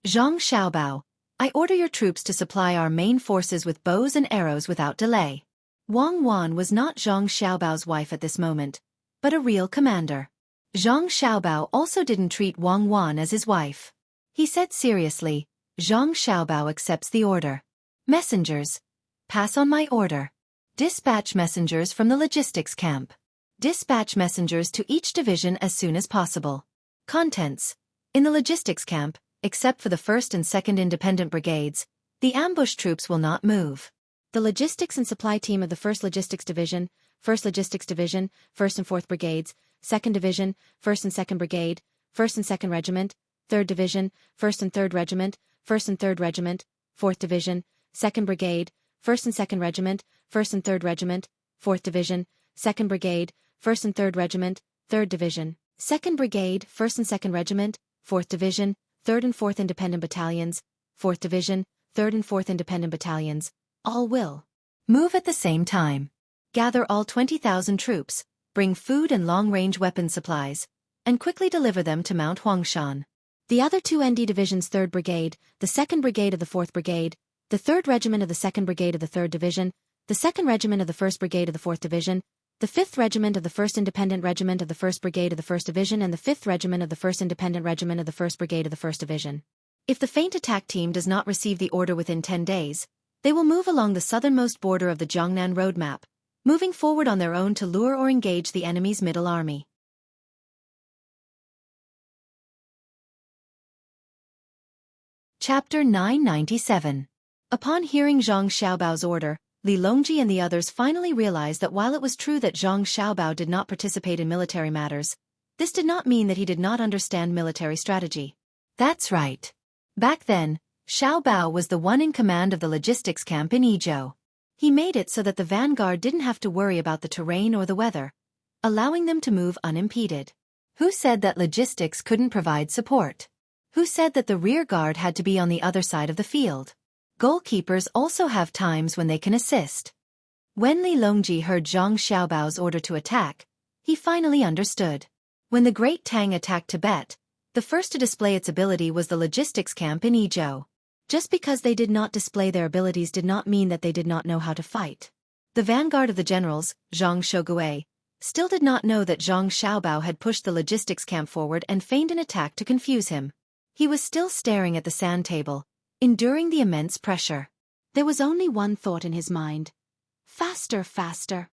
Zhang Xiaobao, I order your troops to supply our main forces with bows and arrows without delay. Wang Wan was not Zhang Xiaobao's wife at this moment, but a real commander. Zhang Xiaobao also didn't treat Wang Wan as his wife. He said seriously, Zhang Xiaobao accepts the order. Messengers, pass on my order. Dispatch messengers from the logistics camp. Dispatch messengers to each division as soon as possible. Contents. In the logistics camp, except for the 1st and 2nd Independent Brigades, the ambush troops will not move. The logistics and supply team of the 1st Logistics Division, 1st Logistics Division, 1st and 4th Brigades, 2nd Division, 1st and 2nd Brigade, 1st and 2nd Regiment, 3rd Division, 1st and 3rd Regiment, 1st and 3rd Regiment, 4th Division, 2nd Brigade, 1st and 2nd Regiment, 1st and 3rd Regiment, 4th Division, 2nd Brigade, 1st and 3rd Regiment, 3rd Division, 2nd Brigade, 1st and 2nd Regiment, 4th Division, 3rd and 4th Independent Battalions, 4th Division, 3rd and 4th Independent Battalions, all will move at the same time. Gather all 20,000 troops, bring food and long-range weapon supplies, and quickly deliver them to Mount Huangshan. The other two ND Division's 3rd Brigade, the 2nd Brigade of the 4th Brigade, the 3rd Regiment of the 2nd Brigade of the 3rd Division, the 2nd Regiment of the 1st Brigade of the 4th Division, the 5th Regiment of the 1st Independent Regiment of the 1st Brigade of the 1st Division and the 5th Regiment of the 1st Independent Regiment of the 1st Brigade of the 1st Division. If the feint attack team does not receive the order within 10 days, they will move along the southernmost border of the Jiangnan roadmap, moving forward on their own to lure or engage the enemy's middle army. Chapter 997. Upon hearing Zhang Xiaobao's order, Li Longji and the others finally realized that while it was true that Zhang Xiaobao did not participate in military matters, this did not mean that he did not understand military strategy. That's right. Back then, Xiao Bao was the one in command of the logistics camp in Yizhou. He made it so that the vanguard didn't have to worry about the terrain or the weather, allowing them to move unimpeded. Who said that logistics couldn't provide support? Who said that the rear guard had to be on the other side of the field? Goalkeepers also have times when they can assist. When Li Longji heard Zhang Xiaobao's order to attack, he finally understood. When the great Tang attacked Tibet, the first to display its ability was the logistics camp in Yizhou. Just because they did not display their abilities did not mean that they did not know how to fight. The vanguard of the generals, Zhang Xueqi, still did not know that Zhang Xiaobao had pushed the logistics camp forward and feigned an attack to confuse him. He was still staring at the sand table, enduring the immense pressure. There was only one thought in his mind. Faster, faster.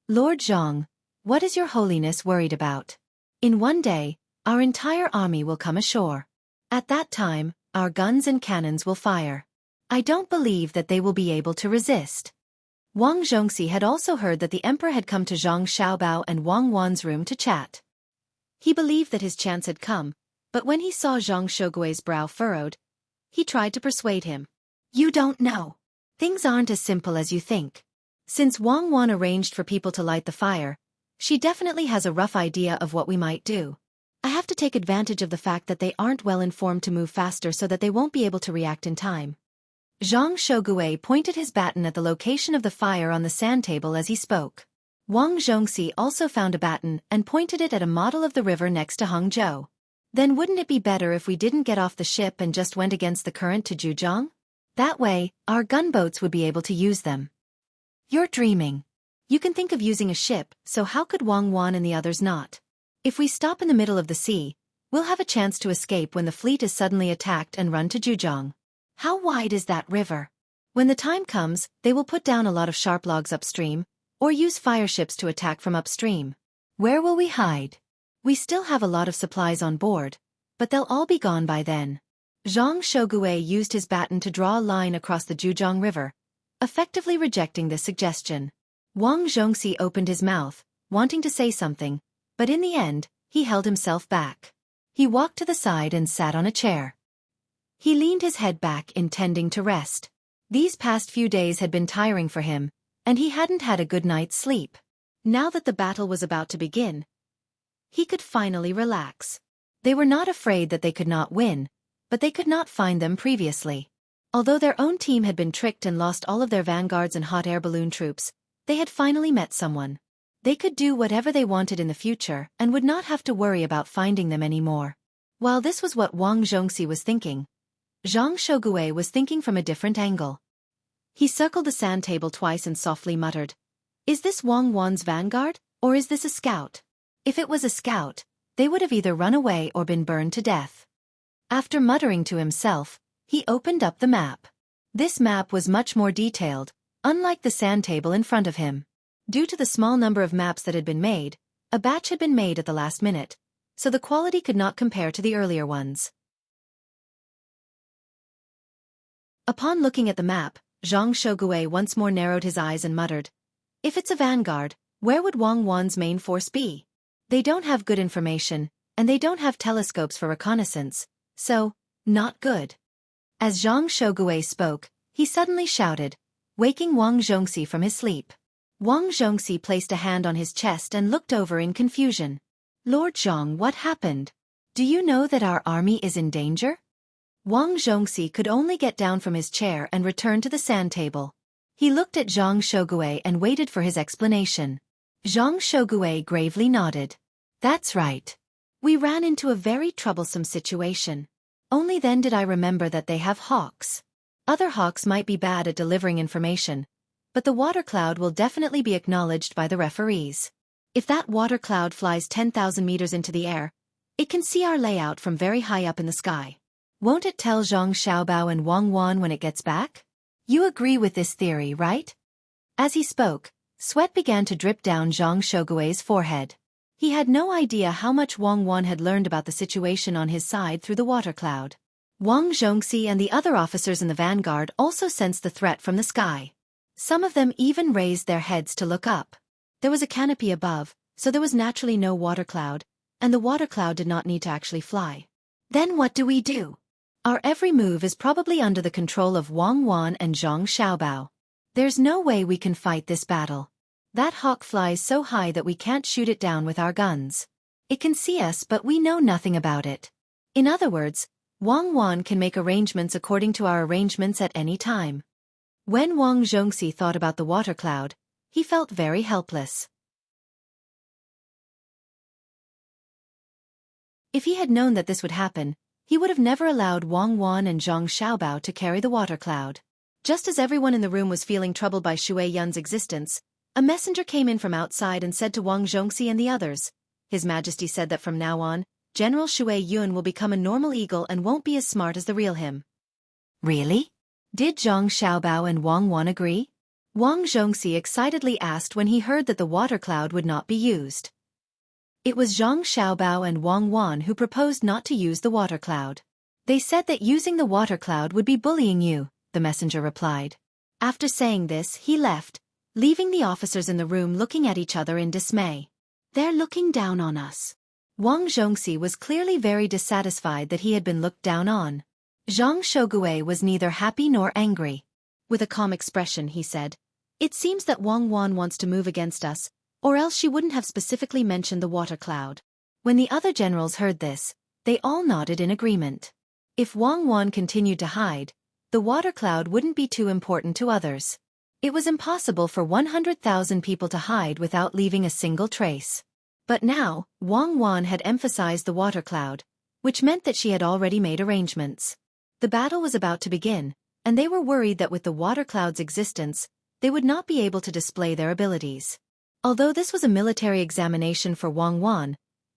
Lord Zhang, what is your holiness worried about? In one day, our entire army will come ashore. At that time, our guns and cannons will fire. I don't believe that they will be able to resist. Wang Zhongxi had also heard that the emperor had come to Zhang Xiaobao and Wang Wan's room to chat. He believed that his chance had come, but when he saw Zhang Shougui's brow furrowed, he tried to persuade him. You don't know. Things aren't as simple as you think. Since Wang Wan arranged for people to light the fire, she definitely has a rough idea of what we might do. I have to take advantage of the fact that they aren't well informed to move faster so that they won't be able to react in time. Zhang Shougui pointed his baton at the location of the fire on the sand table as he spoke. Wang Zhongxi also found a baton and pointed it at a model of the river next to Hangzhou. Then wouldn't it be better if we didn't get off the ship and just went against the current to Zhujiang? That way, our gunboats would be able to use them. You're dreaming. You can think of using a ship, so how could Wang Wan and the others not? If we stop in the middle of the sea, we'll have a chance to escape when the fleet is suddenly attacked and run to Zhujiang. How wide is that river? When the time comes, they will put down a lot of sharp logs upstream, or use fire ships to attack from upstream. Where will we hide? We still have a lot of supplies on board, but they'll all be gone by then. Zhang Shougui used his baton to draw a line across the Zhujiang River, effectively rejecting this suggestion. Wang Zhongxi opened his mouth, wanting to say something, but in the end, he held himself back. He walked to the side and sat on a chair. He leaned his head back, intending to rest. These past few days had been tiring for him, and he hadn't had a good night's sleep. Now that the battle was about to begin, he could finally relax. They were not afraid that they could not win, but they could not find them previously. Although their own team had been tricked and lost all of their vanguards and hot air balloon troops, they had finally met someone. They could do whatever they wanted in the future and would not have to worry about finding them anymore. While this was what Wang Zhongxi was thinking, Zhang Shougui was thinking from a different angle. He circled the sand table twice and softly muttered, "Is this Wang Wan's vanguard, or is this a scout? If it was a scout, they would have either run away or been burned to death." After muttering to himself, he opened up the map. This map was much more detailed, unlike the sand table in front of him. Due to the small number of maps that had been made, a batch had been made at the last minute, so the quality could not compare to the earlier ones. Upon looking at the map, Zhang Shougui once more narrowed his eyes and muttered, "If it's a vanguard, where would Wang Wan's main force be? They don't have good information, and they don't have telescopes for reconnaissance, so, not good." As Zhang Shougui spoke, he suddenly shouted, waking Wang Zhongxi from his sleep. Wang Zhongxi placed a hand on his chest and looked over in confusion. "Lord Zhang, what happened? Do you know that our army is in danger?" Wang Zhongxi could only get down from his chair and return to the sand table. He looked at Zhang Shougui and waited for his explanation. Zhang Shougui gravely nodded. "That's right. We ran into a very troublesome situation. Only then did I remember that they have hawks. Other hawks might be bad at delivering information, but the water cloud will definitely be acknowledged by the referees. If that water cloud flies 10,000 meters into the air, it can see our layout from very high up in the sky. Won't it tell Zhang Xiaobao and Wang Wan when it gets back? You agree with this theory, right?" As he spoke, sweat began to drip down Zhang Shougui's forehead. He had no idea how much Wang Wan had learned about the situation on his side through the water cloud. Wang Zhongxi and the other officers in the vanguard also sensed the threat from the sky. Some of them even raised their heads to look up. There was a canopy above, so there was naturally no water cloud, and the water cloud did not need to actually fly. "Then what do we do? Our every move is probably under the control of Wang Wan and Zhang Xiaobao. There's no way we can fight this battle. That hawk flies so high that we can't shoot it down with our guns. It can see us but we know nothing about it. In other words, Wang Wan can make arrangements according to our arrangements at any time. When Wang Zhongxi thought about the water cloud, he felt very helpless. If he had known that this would happen, he would have never allowed Wang Wan and Zhang Xiaobao to carry the water cloud. Just as everyone in the room was feeling troubled by Shui Yun's existence, a messenger came in from outside and said to Wang Zhongxi and the others, His Majesty said that from now on, General Shui Yun will become a normal eagle and won't be as smart as the real him. Really? Did Zhang Xiaobao and Wang Wan agree? Wang Zhongxi excitedly asked when he heard that the water cloud would not be used. It was Zhang Xiaobao and Wang Wan who proposed not to use the water cloud. They said that using the water cloud would be bullying you, the messenger replied. After saying this, he left, leaving the officers in the room looking at each other in dismay. They're looking down on us. Wang Zhongxi was clearly very dissatisfied that he had been looked down on. Zhang Xueqi was neither happy nor angry. With a calm expression, he said, It seems that Wang Wan wants to move against us, or else she wouldn't have specifically mentioned the water cloud. When the other generals heard this, they all nodded in agreement. If Wang Wan continued to hide, the water cloud wouldn't be too important to others. It was impossible for 100,000 people to hide without leaving a single trace. But now, Wang Wan had emphasized the water cloud, which meant that she had already made arrangements. The battle was about to begin, and they were worried that with the water cloud's existence, they would not be able to display their abilities. Although this was a military examination for Wang Wan,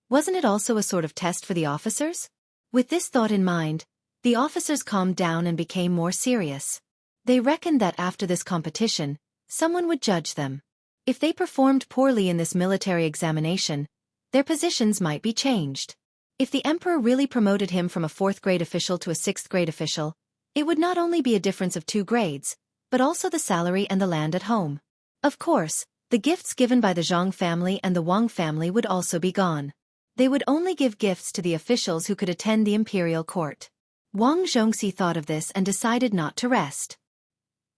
wasn't it also a sort of test for the officers? With this thought in mind, the officers calmed down and became more serious. They reckoned that after this competition, someone would judge them. If they performed poorly in this military examination, their positions might be changed. If the emperor really promoted him from a 4th-grade official to a 6th-grade official, it would not only be a difference of 2 grades, but also the salary and the land at home. Of course, the gifts given by the Zhang family and the Wang family would also be gone. They would only give gifts to the officials who could attend the imperial court. Wang Zhongxi thought of this and decided not to rest.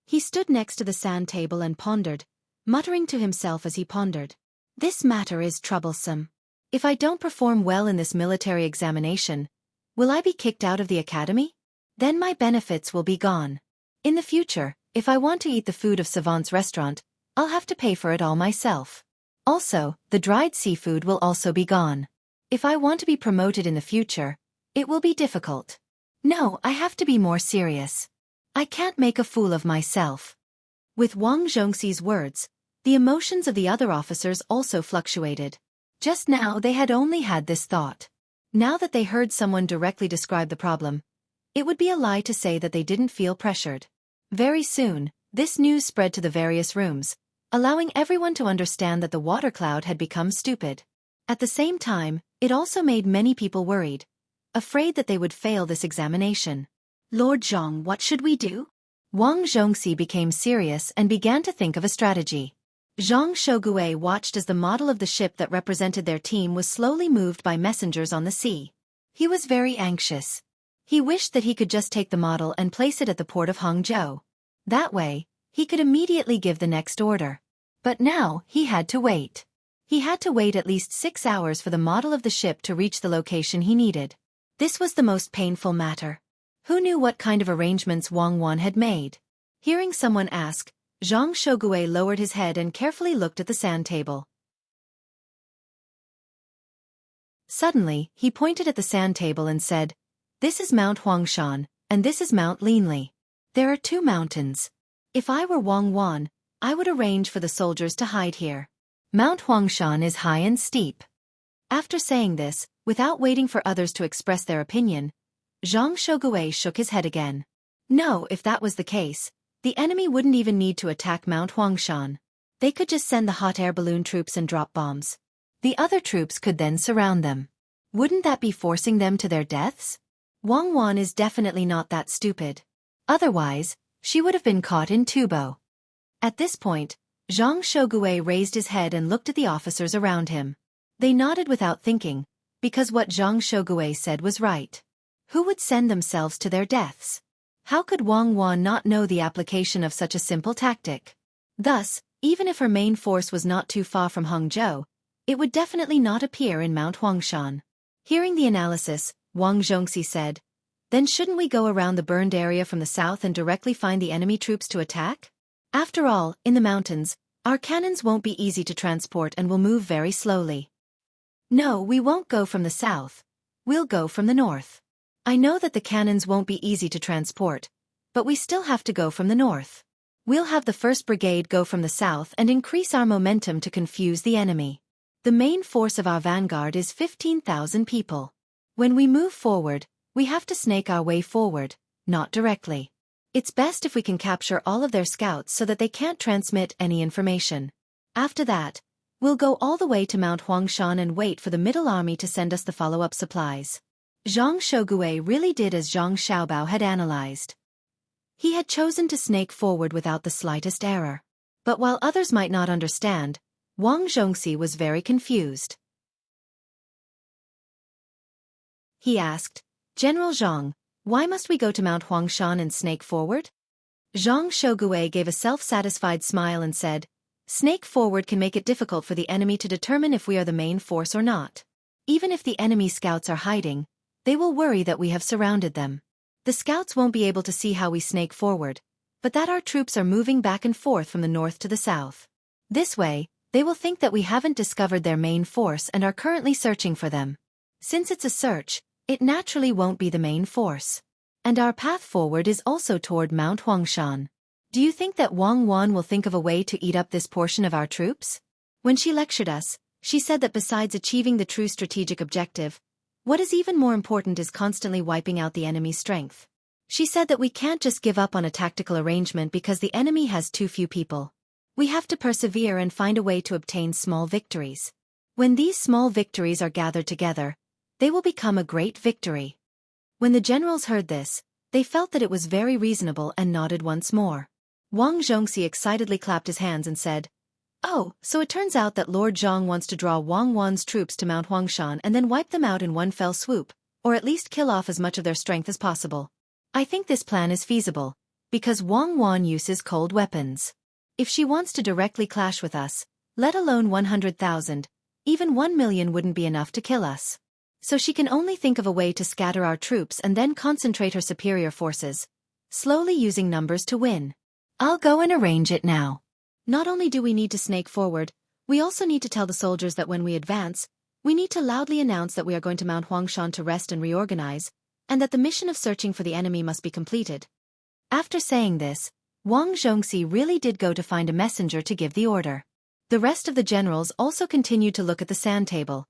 He stood next to the sand table and pondered, muttering to himself as he pondered. This matter is troublesome. If I don't perform well in this military examination, will I be kicked out of the academy? Then my benefits will be gone. In the future, if I want to eat the food of Savant's restaurant, I'll have to pay for it all myself. Also, the dried seafood will also be gone. If I want to be promoted in the future, it will be difficult. No, I have to be more serious. I can't make a fool of myself. With Wang Zhongxi's words, the emotions of the other officers also fluctuated. Just now they had only had this thought. Now that they heard someone directly describe the problem, it would be a lie to say that they didn't feel pressured. Very soon, this news spread to the various rooms, allowing everyone to understand that the water cloud had become stupid. At the same time, it also made many people worried, afraid that they would fail this examination. Lord Zhang, what should we do? Wang Zhongxi became serious and began to think of a strategy. Zhang Xueqi watched as the model of the ship that represented their team was slowly moved by messengers on the sea. He was very anxious. He wished that he could just take the model and place it at the port of Hangzhou. That way, he could immediately give the next order. But now, he had to wait. He had to wait at least 6 hours for the model of the ship to reach the location he needed. This was the most painful matter. Who knew what kind of arrangements Wang Wan had made? Hearing someone ask, Zhang Xueqi lowered his head and carefully looked at the sand table. Suddenly, he pointed at the sand table and said, This is Mount Huangshan, and this is Mount Linli. There are 2 mountains. If I were Wang Wan, I would arrange for the soldiers to hide here. Mount Huangshan is high and steep. After saying this, without waiting for others to express their opinion, Zhang Xueqi shook his head again. No, if that was the case, the enemy wouldn't even need to attack Mount Huangshan. They could just send the hot air balloon troops and drop bombs. The other troops could then surround them. Wouldn't that be forcing them to their deaths? Wang Wan is definitely not that stupid. Otherwise, she would have been caught in tubo. At this point, Zhang Xueqi raised his head and looked at the officers around him. They nodded without thinking, because what Zhang Xueqi said was right. Who would send themselves to their deaths? How could Wang Wan not know the application of such a simple tactic? Thus, even if her main force was not too far from Hangzhou, it would definitely not appear in Mount Huangshan. Hearing the analysis, Wang Zhongxi said, "Then shouldn't we go around the burned area from the south and directly find the enemy troops to attack? After all, in the mountains, our cannons won't be easy to transport and will move very slowly." "No, we won't go from the south. We'll go from the north. I know that the cannons won't be easy to transport, but we still have to go from the north. We'll have the 1st Brigade go from the south and increase our momentum to confuse the enemy. The main force of our vanguard is 15,000 people. When we move forward, we have to snake our way forward, not directly. It's best if we can capture all of their scouts so that they can't transmit any information. After that, we'll go all the way to Mount Huangshan and wait for the middle army to send us the follow-up supplies." Zhang Xueqi really did as Zhang Xiaobao had analyzed. He had chosen to snake forward without the slightest error. But while others might not understand, Wang Zhongxi was very confused. He asked, "General Zhang, why must we go to Mount Huangshan and snake forward?" Zhang Xueqi gave a self-satisfied smile and said, "Snake forward can make it difficult for the enemy to determine if we are the main force or not. Even if the enemy scouts are hiding, they will worry that we have surrounded them. The scouts won't be able to see how we snake forward, but that our troops are moving back and forth from the north to the south. This way, they will think that we haven't discovered their main force and are currently searching for them. Since it's a search, it naturally won't be the main force. And our path forward is also toward Mount Huangshan. Do you think that Wang Wan will think of a way to eat up this portion of our troops?" When she lectured us, she said that besides achieving the true strategic objective, what is even more important is constantly wiping out the enemy's strength. She said that we can't just give up on a tactical arrangement because the enemy has too few people. We have to persevere and find a way to obtain small victories. When these small victories are gathered together, they will become a great victory. When the generals heard this, they felt that it was very reasonable and nodded once more. Wang Zhongxi excitedly clapped his hands and said, "Oh, so it turns out that Lord Zhang wants to draw Wang Wan's troops to Mount Huangshan and then wipe them out in one fell swoop, or at least kill off as much of their strength as possible. I think this plan is feasible, because Wang Wan uses cold weapons. If she wants to directly clash with us, let alone 100,000, even 1 million wouldn't be enough to kill us. So she can only think of a way to scatter our troops and then concentrate her superior forces, slowly using numbers to win. I'll go and arrange it now." Not only do we need to snake forward, we also need to tell the soldiers that when we advance, we need to loudly announce that we are going to Mount Huangshan to rest and reorganize, and that the mission of searching for the enemy must be completed. After saying this, Wang Zhongxi really did go to find a messenger to give the order. The rest of the generals also continued to look at the sand table,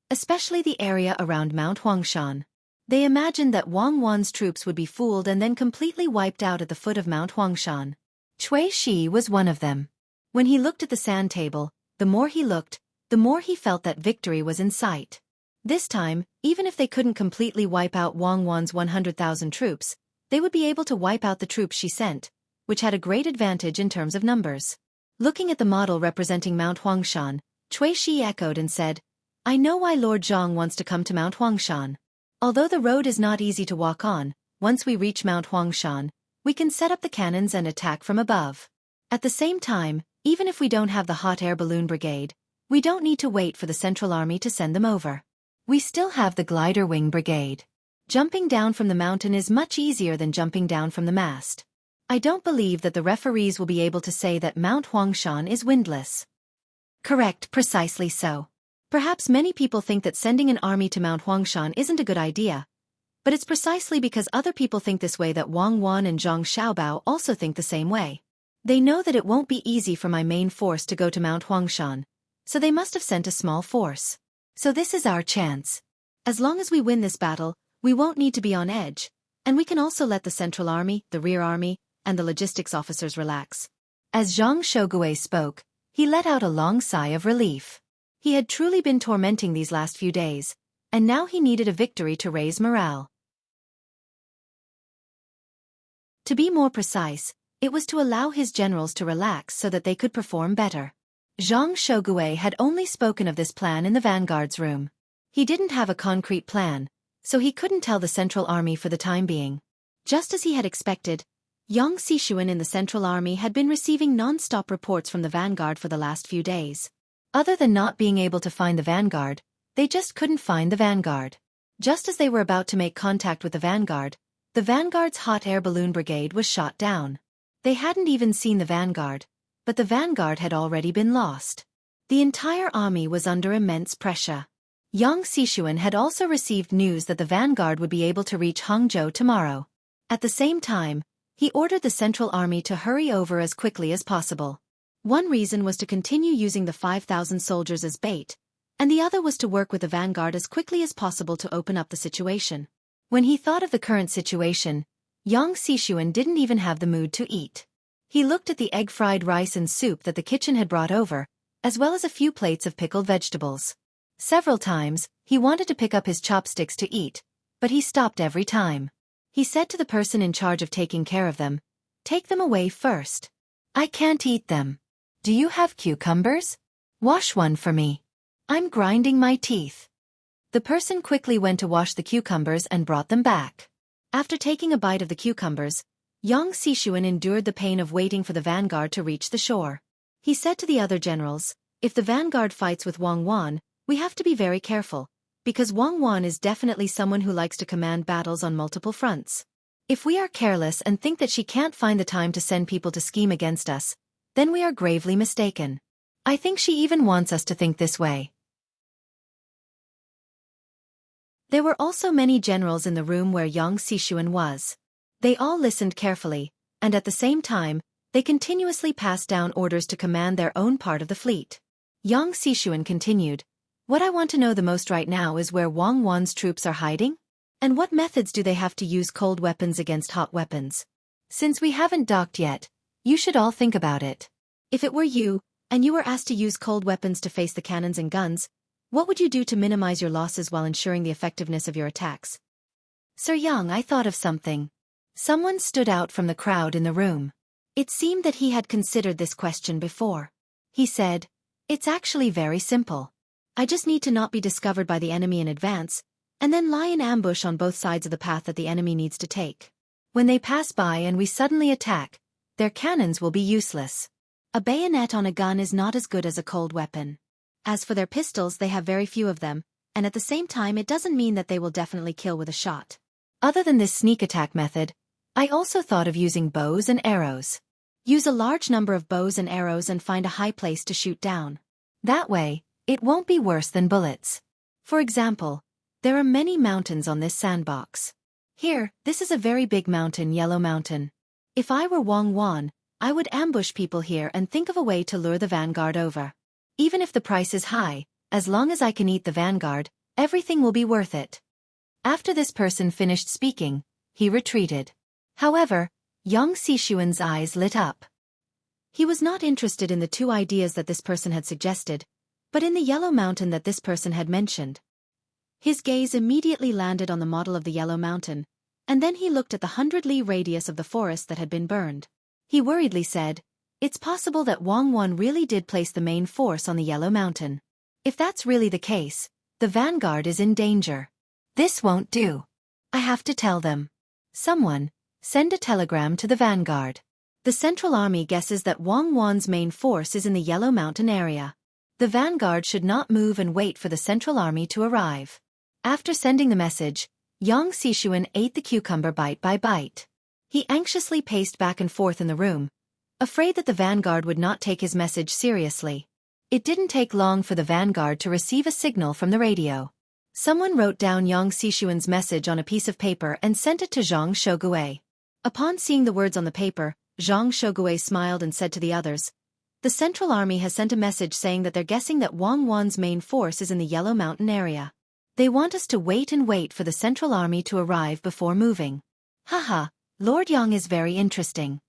especially the area around Mount Huangshan. They imagined that Wang Wan's troops would be fooled and then completely wiped out at the foot of Mount Huangshan. Xueqi was one of them. When he looked at the sand table, the more he looked, the more he felt that victory was in sight. This time, even if they couldn't completely wipe out Wang Wan's 100,000 troops, they would be able to wipe out the troops she sent, which had a great advantage in terms of numbers. Looking at the model representing Mount Huangshan, Xueqi echoed and said, "I know why Lord Zhang wants to come to Mount Huangshan. Although the road is not easy to walk on, once we reach Mount Huangshan, we can set up the cannons and attack from above. At the same time, even if we don't have the hot air balloon brigade, we don't need to wait for the Central Army to send them over. We still have the glider wing brigade. Jumping down from the mountain is much easier than jumping down from the mast. I don't believe that the referees will be able to say that Mount Huangshan is windless." Correct, precisely so. Perhaps many people think that sending an army to Mount Huangshan isn't a good idea, but it's precisely because other people think this way that Wang Wan and Zhang Xiaobao also think the same way. They know that it won't be easy for my main force to go to Mount Huangshan, so they must have sent a small force. So this is our chance. As long as we win this battle, we won't need to be on edge, and we can also let the Central Army, the Rear Army, and the logistics officers relax. As Zhang Xueqi spoke, he let out a long sigh of relief. He had truly been tormenting these last few days, and now he needed a victory to raise morale. To be more precise, it was to allow his generals to relax so that they could perform better. Zhang Xueqi had only spoken of this plan in the vanguard's room. He didn't have a concrete plan, so he couldn't tell the Central Army for the time being. Just as he had expected, Yang Xishuan in the Central Army had been receiving non-stop reports from the vanguard for the last few days. Other than not being able to find the vanguard, they just couldn't find the vanguard. Just as they were about to make contact with the vanguard's hot air balloon brigade was shot down. They hadn't even seen the vanguard, but the vanguard had already been lost. The entire army was under immense pressure. Yang Xishuan had also received news that the vanguard would be able to reach Hangzhou tomorrow. At the same time, he ordered the Central Army to hurry over as quickly as possible. One reason was to continue using the 5,000 soldiers as bait, and the other was to work with the vanguard as quickly as possible to open up the situation. When he thought of the current situation, Yang Xishuan didn't even have the mood to eat. He looked at the egg-fried rice and soup that the kitchen had brought over, as well as a few plates of pickled vegetables. Several times, he wanted to pick up his chopsticks to eat, but he stopped every time. He said to the person in charge of taking care of them, "Take them away first. I can't eat them. Do you have cucumbers? Wash one for me. I'm grinding my teeth." The person quickly went to wash the cucumbers and brought them back. After taking a bite of the cucumbers, Yang Xishuan endured the pain of waiting for the vanguard to reach the shore. He said to the other generals, "If the vanguard fights with Wang Wan, we have to be very careful, because Wang Wan is definitely someone who likes to command battles on multiple fronts. If we are careless and think that she can't find the time to send people to scheme against us, then we are gravely mistaken. I think she even wants us to think this way." There were also many generals in the room where Yang Xishuan was. They all listened carefully, and at the same time, they continuously passed down orders to command their own part of the fleet. Yang Xishuan continued, "What I want to know the most right now is where Wang Wan's troops are hiding? And what methods do they have to use cold weapons against hot weapons? Since we haven't docked yet, you should all think about it. If it were you, and you were asked to use cold weapons to face the cannons and guns, what would you do to minimize your losses while ensuring the effectiveness of your attacks?" "Sir Yang, I thought of something." Someone stood out from the crowd in the room. It seemed that he had considered this question before. He said, "It's actually very simple. I just need to not be discovered by the enemy in advance, and then lie in ambush on both sides of the path that the enemy needs to take. When they pass by and we suddenly attack, their cannons will be useless. A bayonet on a gun is not as good as a cold weapon. As for their pistols, they have very few of them, and at the same time it doesn't mean that they will definitely kill with a shot. Other than this sneak attack method, I also thought of using bows and arrows. Use a large number of bows and arrows and find a high place to shoot down. That way, it won't be worse than bullets. For example, there are many mountains on this sandbox. Here, this is a very big mountain, Yellow Mountain. If I were Wang Wan, I would ambush people here and think of a way to lure the vanguard over. Even if the price is high, as long as I can eat the vanguard, everything will be worth it." After this person finished speaking, he retreated. However, Yang Xishuan's eyes lit up. He was not interested in the two ideas that this person had suggested, but in the Yellow Mountain that this person had mentioned. His gaze immediately landed on the model of the Yellow Mountain, and then he looked at the 100-li radius of the forest that had been burned. He worriedly said, "It's possible that Wang Wan really did place the main force on the Yellow Mountain. If that's really the case, the vanguard is in danger. This won't do. I have to tell them. Someone, send a telegram to the vanguard. The Central Army guesses that Wang Wan's main force is in the Yellow Mountain area. The vanguard should not move and wait for the Central Army to arrive." After sending the message, Yang Xishuan ate the cucumber bite by bite. He anxiously paced back and forth in the room, afraid that the vanguard would not take his message seriously. It didn't take long for the vanguard to receive a signal from the radio. Someone wrote down Yang Xishuan's message on a piece of paper and sent it to Zhang Xueqi. Upon seeing the words on the paper, Zhang Xueqi smiled and said to the others, "The Central Army has sent a message saying that they're guessing that Wang Wan's main force is in the Yellow Mountain area. They want us to wait and wait for the Central Army to arrive before moving." Haha, Lord Yang is very interesting.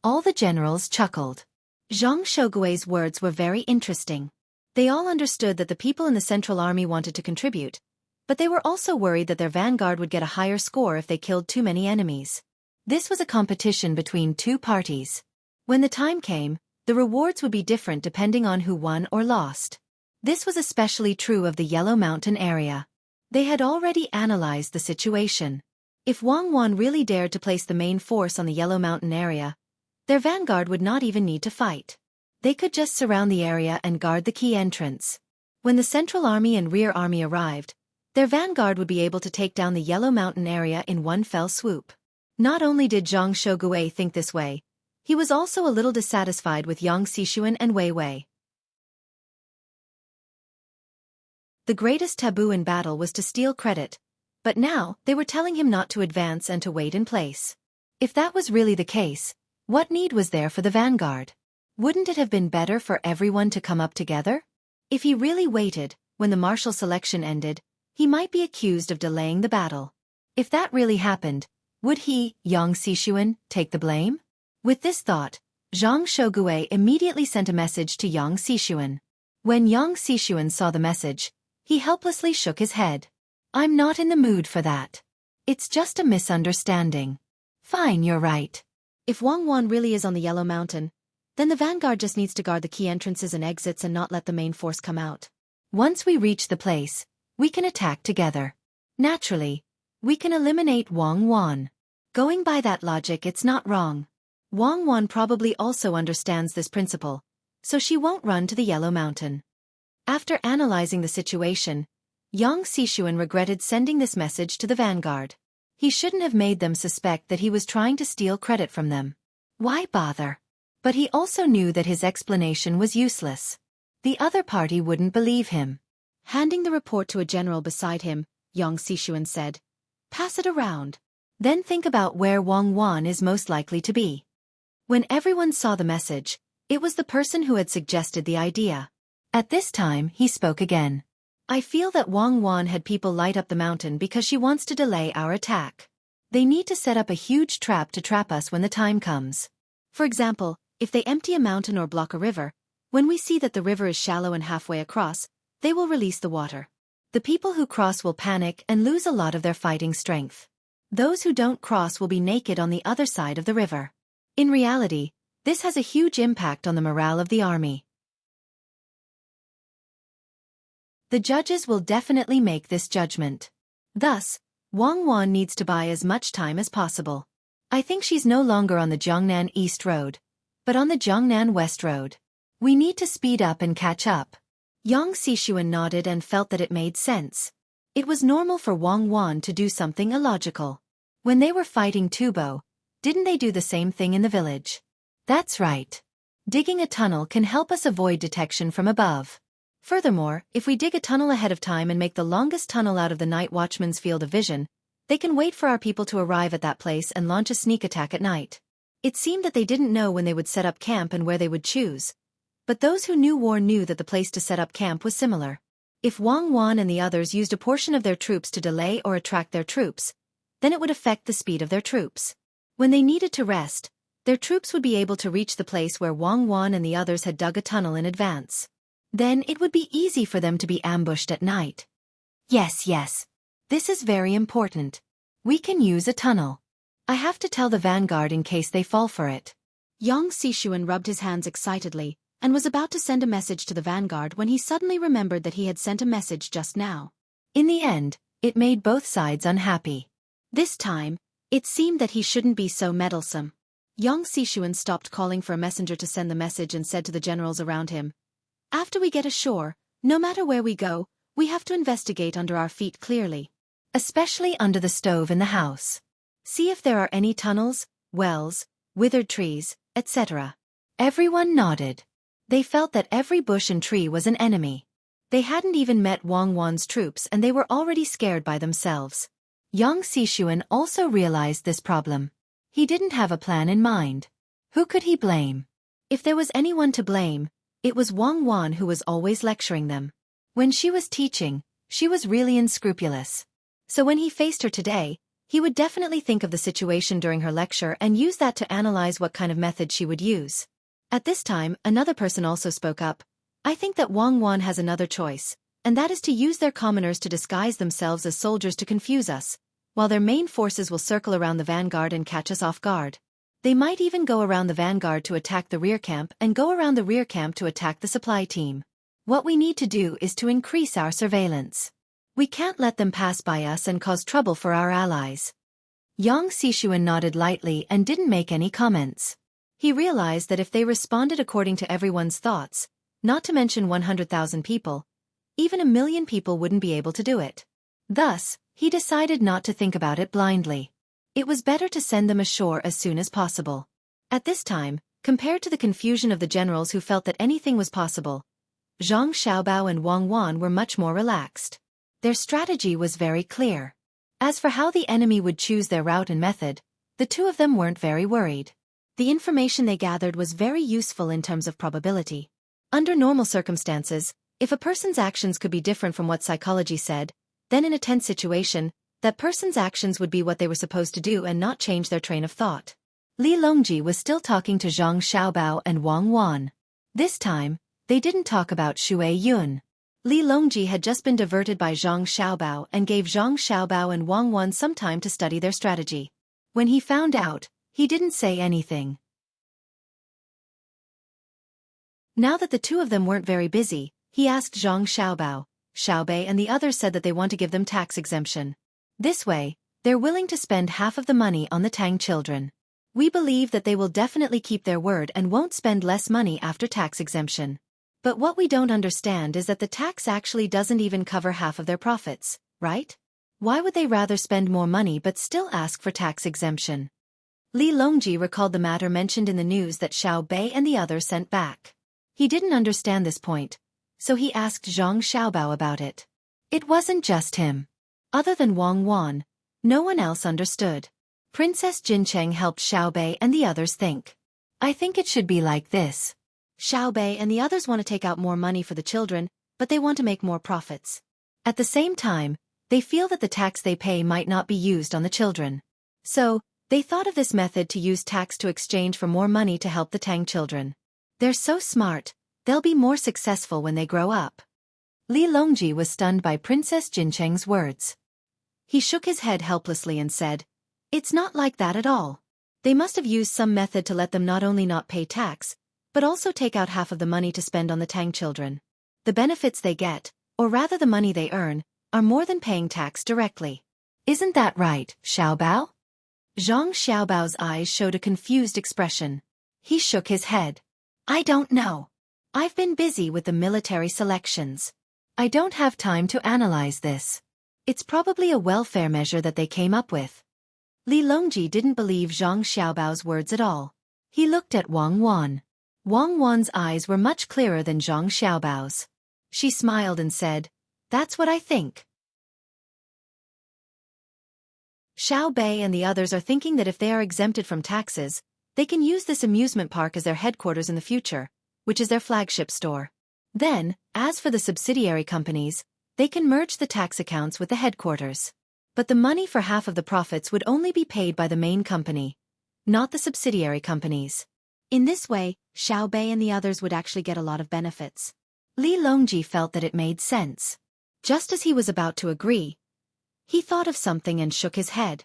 All the generals chuckled. Zhang Xueqi's words were very interesting. They all understood that the people in the Central Army wanted to contribute, but they were also worried that their vanguard would get a higher score if they killed too many enemies. This was a competition between two parties. When the time came, the rewards would be different depending on who won or lost. This was especially true of the Yellow Mountain area. They had already analyzed the situation. If Wang Wan really dared to place the main force on the Yellow Mountain area, their vanguard would not even need to fight. They could just surround the area and guard the key entrance. When the Central Army and Rear Army arrived, their vanguard would be able to take down the Yellow Mountain area in one fell swoop. Not only did Zhang Xueqi think this way, he was also a little dissatisfied with Yang Xixuan and Wei Wei. The greatest taboo in battle was to steal credit, but now they were telling him not to advance and to wait in place. If that was really the case, what need was there for the vanguard? Wouldn't it have been better for everyone to come up together? If he really waited, when the martial selection ended, he might be accused of delaying the battle. If that really happened, would he, Yang Xixuan, take the blame? With this thought, Zhang Xueqi immediately sent a message to Yang Xixuan. When Yang Xixuan saw the message, he helplessly shook his head. I'm not in the mood for that. It's just a misunderstanding. Fine, you're right. If Wang Wan really is on the Yellow Mountain, then the vanguard just needs to guard the key entrances and exits and not let the main force come out. Once we reach the place, we can attack together. Naturally, we can eliminate Wang Wan. Going by that logic, it's not wrong. Wang Wan probably also understands this principle, so she won't run to the Yellow Mountain. After analyzing the situation, Yang Xixuan regretted sending this message to the vanguard. He shouldn't have made them suspect that he was trying to steal credit from them. Why bother? But he also knew that his explanation was useless. The other party wouldn't believe him. Handing the report to a general beside him, Yang Xixuan said, "Pass it around. Then think about where Wang Wan is most likely to be." When everyone saw the message, it was the person who had suggested the idea. At this time, he spoke again. I feel that Wang Wan had people light up the mountain because she wants to delay our attack. They need to set up a huge trap to trap us when the time comes. For example, if they empty a mountain or block a river, when we see that the river is shallow and halfway across, they will release the water. The people who cross will panic and lose a lot of their fighting strength. Those who don't cross will be naked on the other side of the river. In reality, this has a huge impact on the morale of the army. The judges will definitely make this judgment. Thus, Wang Wan needs to buy as much time as possible. I think she's no longer on the Jiangnan East Road, but on the Jiangnan West Road. We need to speed up and catch up. Yang Xixuan nodded and felt that it made sense. It was normal for Wang Wan to do something illogical. When they were fighting Tubo, didn't they do the same thing in the village? That's right. Digging a tunnel can help us avoid detection from above. Furthermore, if we dig a tunnel ahead of time and make the longest tunnel out of the night watchman's field of vision, they can wait for our people to arrive at that place and launch a sneak attack at night. It seemed that they didn't know when they would set up camp and where they would choose. But those who knew war knew that the place to set up camp was similar. If Wang Wan and the others used a portion of their troops to delay or attract their troops, then it would affect the speed of their troops. When they needed to rest, their troops would be able to reach the place where Wang Wan and the others had dug a tunnel in advance. Then it would be easy for them to be ambushed at night. Yes. This is very important. We can use a tunnel. I have to tell the vanguard in case they fall for it. Yang Xixuan rubbed his hands excitedly, and was about to send a message to the vanguard when he suddenly remembered that he had sent a message just now. In the end, it made both sides unhappy. This time, it seemed that he shouldn't be so meddlesome. Yang Xixuan stopped calling for a messenger to send the message and said to the generals around him, "After we get ashore, no matter where we go, we have to investigate under our feet clearly. Especially under the stove in the house. See if there are any tunnels, wells, withered trees, etc." Everyone nodded. They felt that every bush and tree was an enemy. They hadn't even met Wang Wan's troops and they were already scared by themselves. Yang Xixuan also realized this problem. He didn't have a plan in mind. Who could he blame? If there was anyone to blame, it was Wang Wan who was always lecturing them. When she was teaching, she was really unscrupulous. So when he faced her today, he would definitely think of the situation during her lecture and use that to analyze what kind of method she would use. At this time, another person also spoke up. I think that Wang Wan has another choice, and that is to use their commoners to disguise themselves as soldiers to confuse us, while their main forces will circle around the vanguard and catch us off guard. They might even go around the vanguard to attack the rear camp and go around the rear camp to attack the supply team. What we need to do is to increase our surveillance. We can't let them pass by us and cause trouble for our allies. Yang Xishuan nodded lightly and didn't make any comments. He realized that if they responded according to everyone's thoughts, not to mention 100,000 people, even 1,000,000 people wouldn't be able to do it. Thus, he decided not to think about it blindly. It was better to send them ashore as soon as possible. At this time, compared to the confusion of the generals who felt that anything was possible, Zhang Xiaobao and Wang Wan were much more relaxed. Their strategy was very clear. As for how the enemy would choose their route and method, the two of them weren't very worried. The information they gathered was very useful in terms of probability. Under normal circumstances, if a person's actions could be different from what psychology said, then in a tense situation, that person's actions would be what they were supposed to do and not change their train of thought. Li Longji was still talking to Zhang Xiaobao and Wang Wan. This time, they didn't talk about Xue Yun. Li Longji had just been diverted by Zhang Xiaobao and gave Zhang Xiaobao and Wang Wan some time to study their strategy. When he found out, he didn't say anything. Now that the two of them weren't very busy, he asked Zhang Xiaobao, Xiaobei and the others said that they want to give them tax exemption. This way, they're willing to spend half of the money on the Tang children. We believe that they will definitely keep their word and won't spend less money after tax exemption. But what we don't understand is that the tax actually doesn't even cover half of their profits, right? Why would they rather spend more money but still ask for tax exemption? Li Longji recalled the matter mentioned in the news that Xiao Bei and the others sent back. He didn't understand this point, so he asked Zhang Xiaobao about it. It wasn't just him. Other than Wang Wan, no one else understood. Princess Jincheng helped Xiao Bei and the others think. I think it should be like this. Xiao Bei and the others want to take out more money for the children, but they want to make more profits. At the same time, they feel that the tax they pay might not be used on the children. So, they thought of this method to use tax to exchange for more money to help the Tang children. They're so smart, they'll be more successful when they grow up. Li Longji was stunned by Princess Jincheng's words. He shook his head helplessly and said, "It's not like that at all. They must have used some method to let them not only not pay tax, but also take out half of the money to spend on the Tang children. The benefits they get, or rather the money they earn, are more than paying tax directly. Isn't that right, Xiaobao?" Zhang Xiaobao's eyes showed a confused expression. He shook his head. I don't know. I've been busy with the military selections. I don't have time to analyze this. It's probably a welfare measure that they came up with. Li Longji didn't believe Zhang Xiaobao's words at all. He looked at Wang Wan. Wang Wan's eyes were much clearer than Zhang Xiaobao's. She smiled and said, "That's what I think." Xiao Bei and the others are thinking that if they are exempted from taxes, they can use this amusement park as their headquarters in the future, which is their flagship store. Then, as for the subsidiary companies, they can merge the tax accounts with the headquarters. But the money for half of the profits would only be paid by the main company, not the subsidiary companies. In this way, Xiao Bei and the others would actually get a lot of benefits. Li Longji felt that it made sense. Just as he was about to agree, he thought of something and shook his head.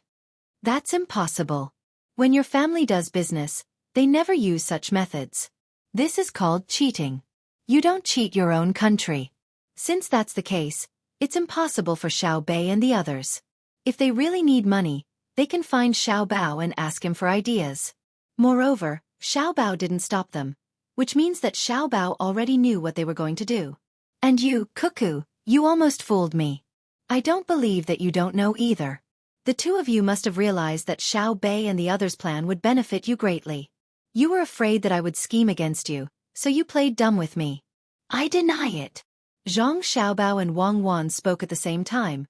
That's impossible. When your family does business, they never use such methods. This is called cheating. You don't cheat your own country. Since that's the case, it's impossible for Xiao Bei and the others. If they really need money, they can find Xiao Bao and ask him for ideas. Moreover, Xiao Bao didn't stop them, which means that Xiao Bao already knew what they were going to do. And you, Cuckoo, you almost fooled me. I don't believe that you don't know either. The two of you must have realized that Xiao Bei and the others' plan would benefit you greatly. You were afraid that I would scheme against you, so you played dumb with me. I deny it. Zhang Xiaobao and Wang Wan spoke at the same time,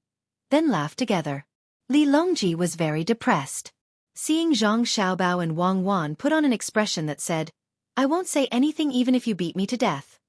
then laughed together. Li Longji was very depressed. Seeing Zhang Xiaobao and Wang Wan put on an expression that said, "I won't say anything even if you beat me to death."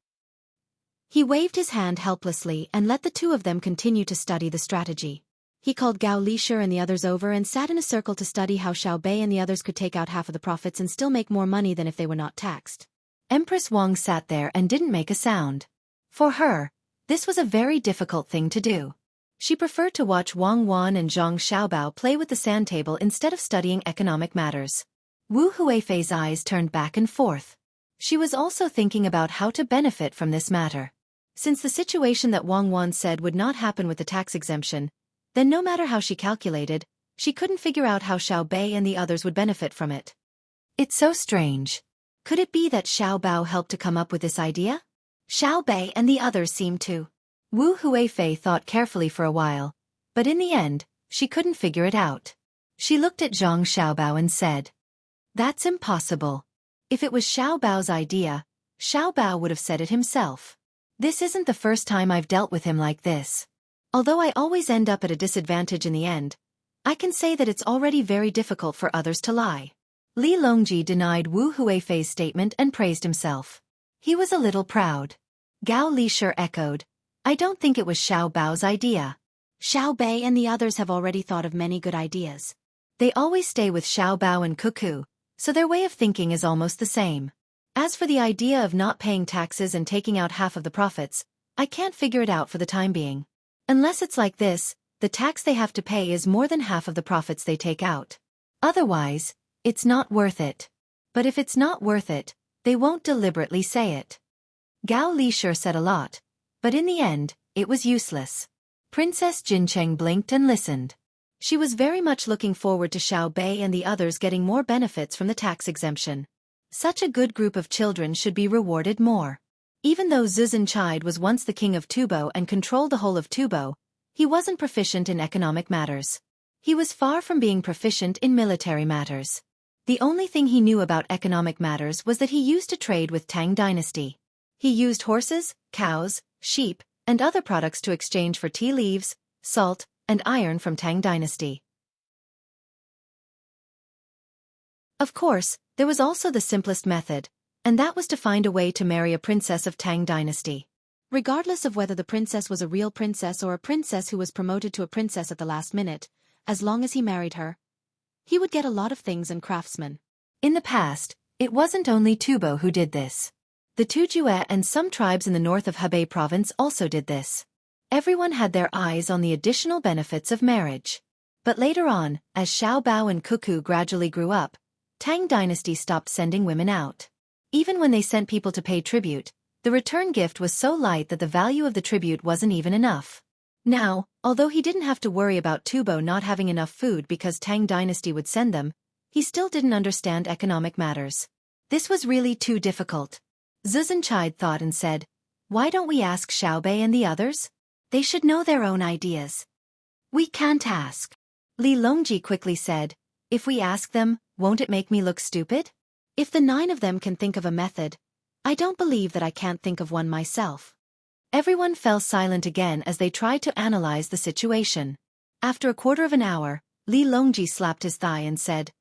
He waved his hand helplessly and let the two of them continue to study the strategy. He called Gao Lishur and the others over and sat in a circle to study how Xiao Bei and the others could take out half of the profits and still make more money than if they were not taxed. Empress Wang sat there and didn't make a sound. For her, this was a very difficult thing to do. She preferred to watch Wang Wan and Zhang Xiaobao play with the sand table instead of studying economic matters. Wu Huifei's eyes turned back and forth. She was also thinking about how to benefit from this matter. Since the situation that Wang Wan said would not happen with the tax exemption, then no matter how she calculated, she couldn't figure out how Xiao Bei and the others would benefit from it. It's so strange. Could it be that Xiao Bao helped to come up with this idea? Xiao Bei and the others seemed to. Wu Huifei thought carefully for a while, but in the end, she couldn't figure it out. She looked at Zhang Xiaobao and said, "That's impossible. If it was Xiao Bao's idea, Xiao Bao would have said it himself. This isn't the first time I've dealt with him like this. Although I always end up at a disadvantage in the end, I can say that it's already very difficult for others to lie." Li Longji denied Wu Huifei's statement and praised himself. He was a little proud. Gao Lishir echoed, "I don't think it was Xiao Bao's idea. Xiao Bei and the others have already thought of many good ideas. They always stay with Xiao Bao and Cuckoo, so their way of thinking is almost the same. As for the idea of not paying taxes and taking out half of the profits, I can't figure it out for the time being. Unless it's like this, the tax they have to pay is more than half of the profits they take out. Otherwise, it's not worth it. But if it's not worth it, they won't deliberately say it." Gao Lishir said a lot, but in the end, it was useless. Princess Jincheng blinked and listened. She was very much looking forward to Xiao Bei and the others getting more benefits from the tax exemption. Such a good group of children should be rewarded more. Even though Zuzhenchide was once the king of Tubo and controlled the whole of Tubo, he wasn't proficient in economic matters. He was far from being proficient in military matters. The only thing he knew about economic matters was that he used to trade with Tang dynasty. He used horses, cows, sheep, and other products to exchange for tea leaves, salt, and iron from Tang dynasty. Of course, there was also the simplest method, and that was to find a way to marry a princess of Tang dynasty. Regardless of whether the princess was a real princess or a princess who was promoted to a princess at the last minute, as long as he married her, he would get a lot of things and craftsmen. In the past, it wasn't only Tubo who did this. The Tujue and some tribes in the north of Hebei province also did this. Everyone had their eyes on the additional benefits of marriage. But later on, as Xiao Bao and Cuckoo gradually grew up, Tang dynasty stopped sending women out. Even when they sent people to pay tribute, the return gift was so light that the value of the tribute wasn't even enough. Now, although he didn't have to worry about Tubo not having enough food because Tang dynasty would send them, he still didn't understand economic matters. This was really too difficult. Zuzhenchide thought and said, "Why don't we ask Xiao Bei and the others? They should know their own ideas." "We can't ask." Li Longji quickly said, "If we ask them, won't it make me look stupid?" "If the 9 of them can think of a method, I don't believe that I can't think of one myself." Everyone fell silent again as they tried to analyze the situation. After a quarter of an hour, Li Longji slapped his thigh and said,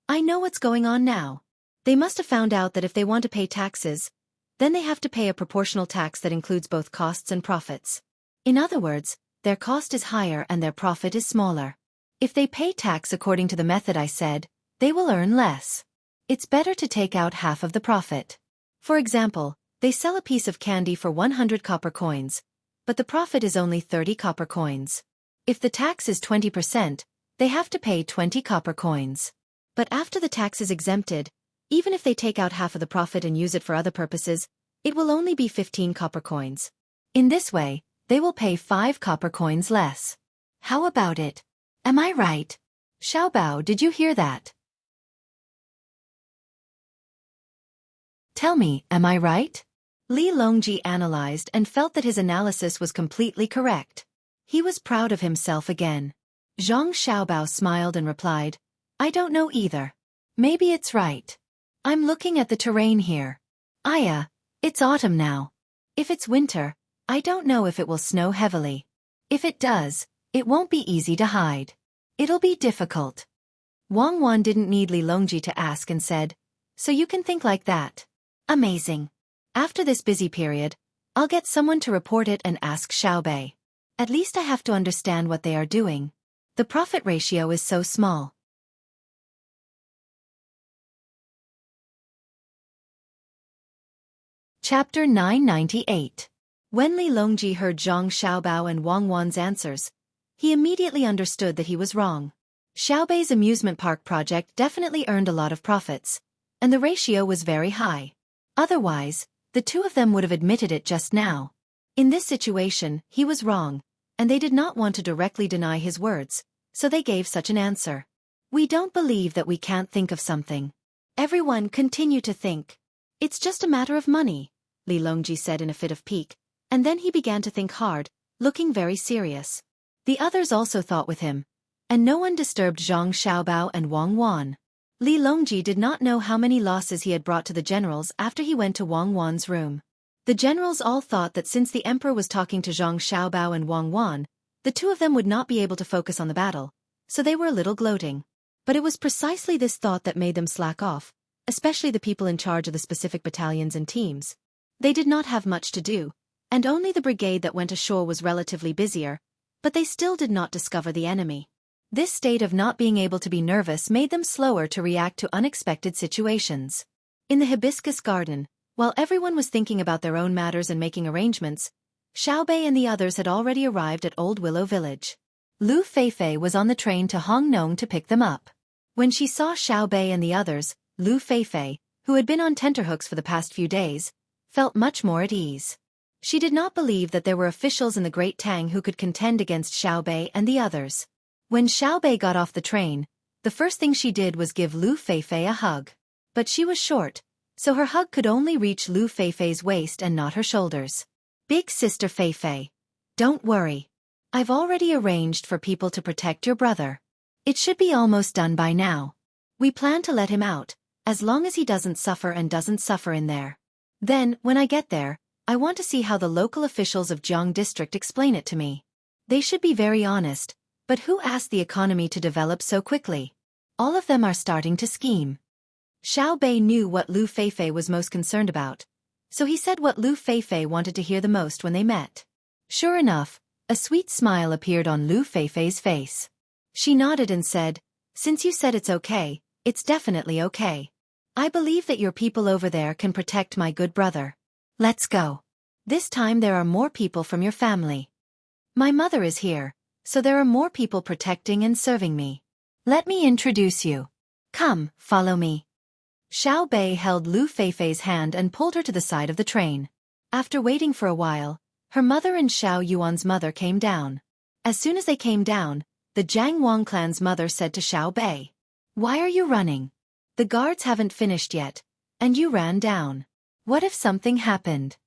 "I know what's going on now. They must have found out that if they want to pay taxes, then they have to pay a proportional tax that includes both costs and profits. In other words, their cost is higher and their profit is smaller. If they pay tax according to the method I said, they will earn less. It's better to take out half of the profit. For example, they sell a piece of candy for 100 copper coins, but the profit is only 30 copper coins. If the tax is 20%, they have to pay 20 copper coins. But after the tax is exempted, even if they take out half of the profit and use it for other purposes, it will only be 15 copper coins. In this way, they will pay 5 copper coins less. How about it? Am I right? Xiao Bao, did you hear that? Tell me, am I right?" Li Longji analyzed and felt that his analysis was completely correct. He was proud of himself again. Zhang Xiaobao smiled and replied, "I don't know either. Maybe it's right. I'm looking at the terrain here. It's autumn now. If it's winter, I don't know if it will snow heavily. If it does, it won't be easy to hide. It'll be difficult." Wang Wan didn't need Li Longji to ask and said, "So you can think like that? Amazing. After this busy period, I'll get someone to report it and ask Xiao Bei. At least I have to understand what they are doing. The profit ratio is so small." Chapter 998. When Li Longji heard Zhang Xiaobao and Wang Wan's answers, he immediately understood that he was wrong. Xiao Bei's amusement park project definitely earned a lot of profits, and the ratio was very high. Otherwise, the two of them would have admitted it just now. In this situation, he was wrong, and they did not want to directly deny his words, so they gave such an answer. We don't believe that we can't think of something. Everyone continued to think. It's just a matter of money, Li Longji said in a fit of pique, and then he began to think hard, looking very serious. The others also thought with him, and no one disturbed Zhang Xiaobao and Wang Wan. Li Longji did not know how many losses he had brought to the generals after he went to Wang Wan's room. The generals all thought that since the emperor was talking to Zhang Xiaobao and Wang Wan, the two of them would not be able to focus on the battle, so they were a little gloating. But it was precisely this thought that made them slack off, especially the people in charge of the specific battalions and teams. They did not have much to do, and only the brigade that went ashore was relatively busier, but they still did not discover the enemy. This state of not being able to be nervous made them slower to react to unexpected situations. In the hibiscus garden, while everyone was thinking about their own matters and making arrangements, Xiaobei and the others had already arrived at Old Willow Village. Lu Feifei was on the train to Hongnong to pick them up. When she saw Xiaobei and the others, Lu Feifei, who had been on tenterhooks for the past few days, felt much more at ease. She did not believe that there were officials in the Great Tang who could contend against Xiaobei and the others. When Xiaobei got off the train, the first thing she did was give Lu Feifei a hug. But she was short, so her hug could only reach Lu Feifei's waist and not her shoulders. Big sister Feifei, don't worry. I've already arranged for people to protect your brother. It should be almost done by now. We plan to let him out, as long as he doesn't suffer and doesn't suffer in there. Then, when I get there, I want to see how the local officials of Jiang District explain it to me. They should be very honest, but who asked the economy to develop so quickly? All of them are starting to scheme. Xiaobei knew what Lu Feifei was most concerned about, so he said what Lu Feifei wanted to hear the most when they met. Sure enough, a sweet smile appeared on Lu Feifei's face. She nodded and said, "Since you said it's okay, it's definitely okay. I believe that your people over there can protect my good brother. Let's go. This time there are more people from your family. My mother is here, so there are more people protecting and serving me. Let me introduce you. Come, follow me." Xiaobei held Lu Feifei's hand and pulled her to the side of the train. After waiting for a while, her mother and Xiao Yuan's mother came down. As soon as they came down, the Jiang Wang clan's mother said to Xiaobei, "Why are you running? The guards haven't finished yet, and you ran down. What if something happened?"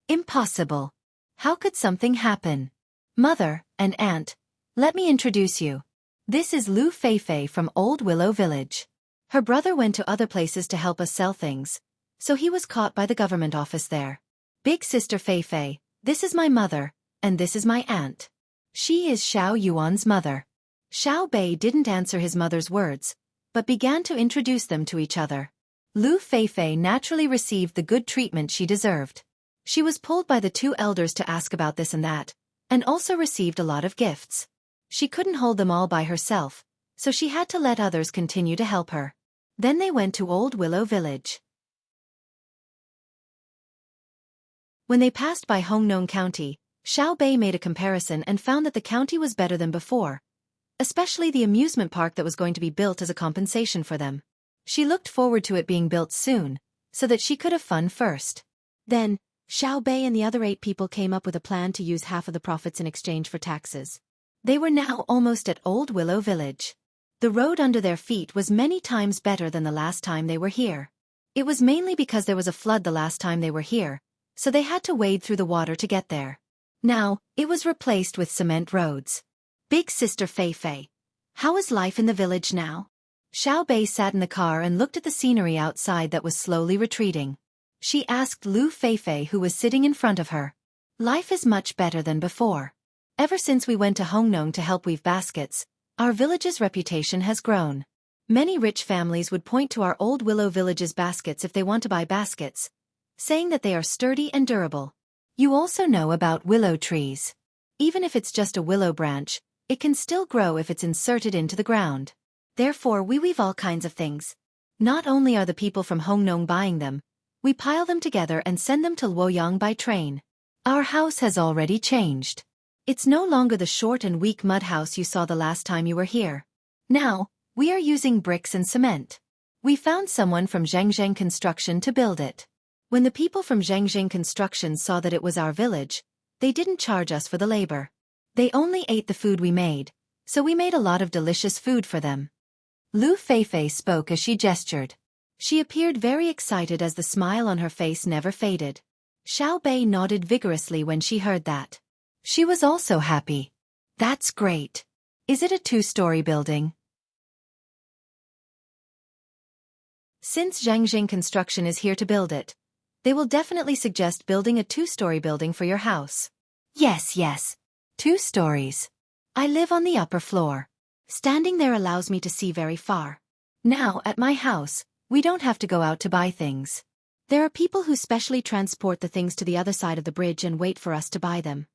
"Impossible. How could something happen? Mother and aunt, let me introduce you. This is Lu Feifei from Old Willow Village. Her brother went to other places to help us sell things, so he was caught by the government office there. Big sister Feifei, this is my mother, and this is my aunt. She is Xiao Yuan's mother." Xiaobei didn't answer his mother's words, but began to introduce them to each other. Lu Feifei naturally received the good treatment she deserved. She was pulled by the two elders to ask about this and that, and also received a lot of gifts. She couldn't hold them all by herself, so she had to let others continue to help her. Then they went to Old Willow Village. When they passed by Hongnong County, Xiaobei made a comparison and found that the county was better than before, especially the amusement park that was going to be built as a compensation for them. She looked forward to it being built soon, so that she could have fun first. Then, Xiaobei and the other 8 people came up with a plan to use half of the profits in exchange for taxes. They were now almost at Old Willow Village. The road under their feet was many times better than the last time they were here. It was mainly because there was a flood the last time they were here, so they had to wade through the water to get there. Now, it was replaced with cement roads. Big sister Feifei, how is life in the village now? Xiaobei sat in the car and looked at the scenery outside that was slowly retreating. She asked Lu Feifei, who was sitting in front of her. Life is much better than before. Ever since we went to Hongnong to help weave baskets, our village's reputation has grown. Many rich families would point to our Old Willow Village's baskets if they want to buy baskets, saying that they are sturdy and durable. You also know about willow trees. Even if it's just a willow branch, it can still grow if it's inserted into the ground. Therefore we weave all kinds of things. Not only are the people from Hongnong buying them, we pile them together and send them to Luoyang by train. Our house has already changed. It's no longer the short and weak mud house you saw the last time you were here. Now, we are using bricks and cement. We found someone from Zhengzheng Construction to build it. When the people from Zhengzheng Construction saw that it was our village, They didn't charge us for the labor. They only ate the food we made, so we made a lot of delicious food for them. Lu Feifei spoke as she gestured. She appeared very excited as the smile on her face never faded. Xiao Bei nodded vigorously when she heard that. She was also happy. That's great. Is it a 2-story building? Since Zhangjing Construction is here to build it, they will definitely suggest building a 2-story building for your house. Yes. 2 stories. I live on the upper floor. Standing there allows me to see very far. Now, at my house, we don't have to go out to buy things. There are people who specially transport the things to the other side of the bridge and wait for us to buy them.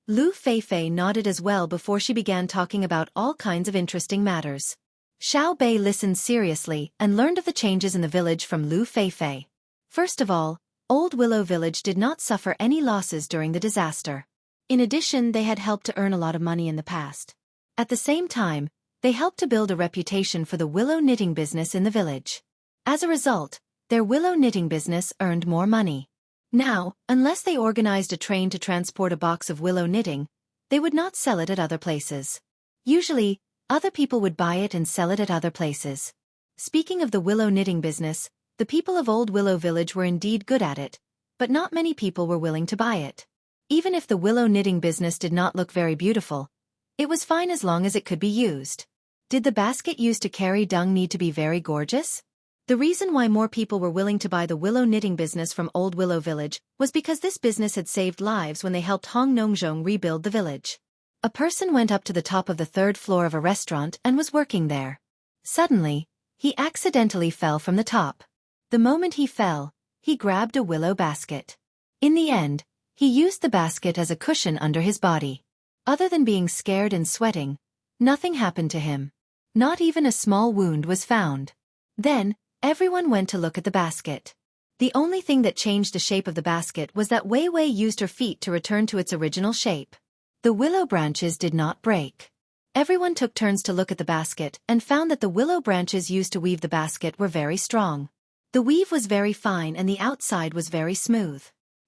Lu Feifei nodded as well before she began talking about all kinds of interesting matters. Xiao Bei listened seriously and learned of the changes in the village from Lu Feifei. First of all, Old Willow Village did not suffer any losses during the disaster. In addition, they had helped to earn a lot of money in the past. At the same time, they helped to build a reputation for the willow knitting business in the village. As a result, their willow knitting business earned more money. Now, unless they organized a train to transport a box of willow knitting, they would not sell it at other places. Usually, other people would buy it and sell it at other places. Speaking of the willow knitting business, the people of Old Willow Village were indeed good at it, but not many people were willing to buy it. Even if the willow knitting business did not look very beautiful, it was fine as long as it could be used. Did the basket used to carry dung need to be very gorgeous? The reason why more people were willing to buy the willow knitting business from Old Willow Village was because this business had saved lives when they helped Hong Nongzhong rebuild the village. A person went up to the top of the 3rd floor of a restaurant and was working there. Suddenly, he accidentally fell from the top. The moment he fell, he grabbed a willow basket. In the end, he used the basket as a cushion under his body. Other than being scared and sweating, nothing happened to him. Not even a small wound was found. Then, everyone went to look at the basket. The only thing that changed the shape of the basket was that Wei Wei used her feet to return to its original shape. The willow branches did not break. Everyone took turns to look at the basket and found that the willow branches used to weave the basket were very strong. The weave was very fine and the outside was very smooth.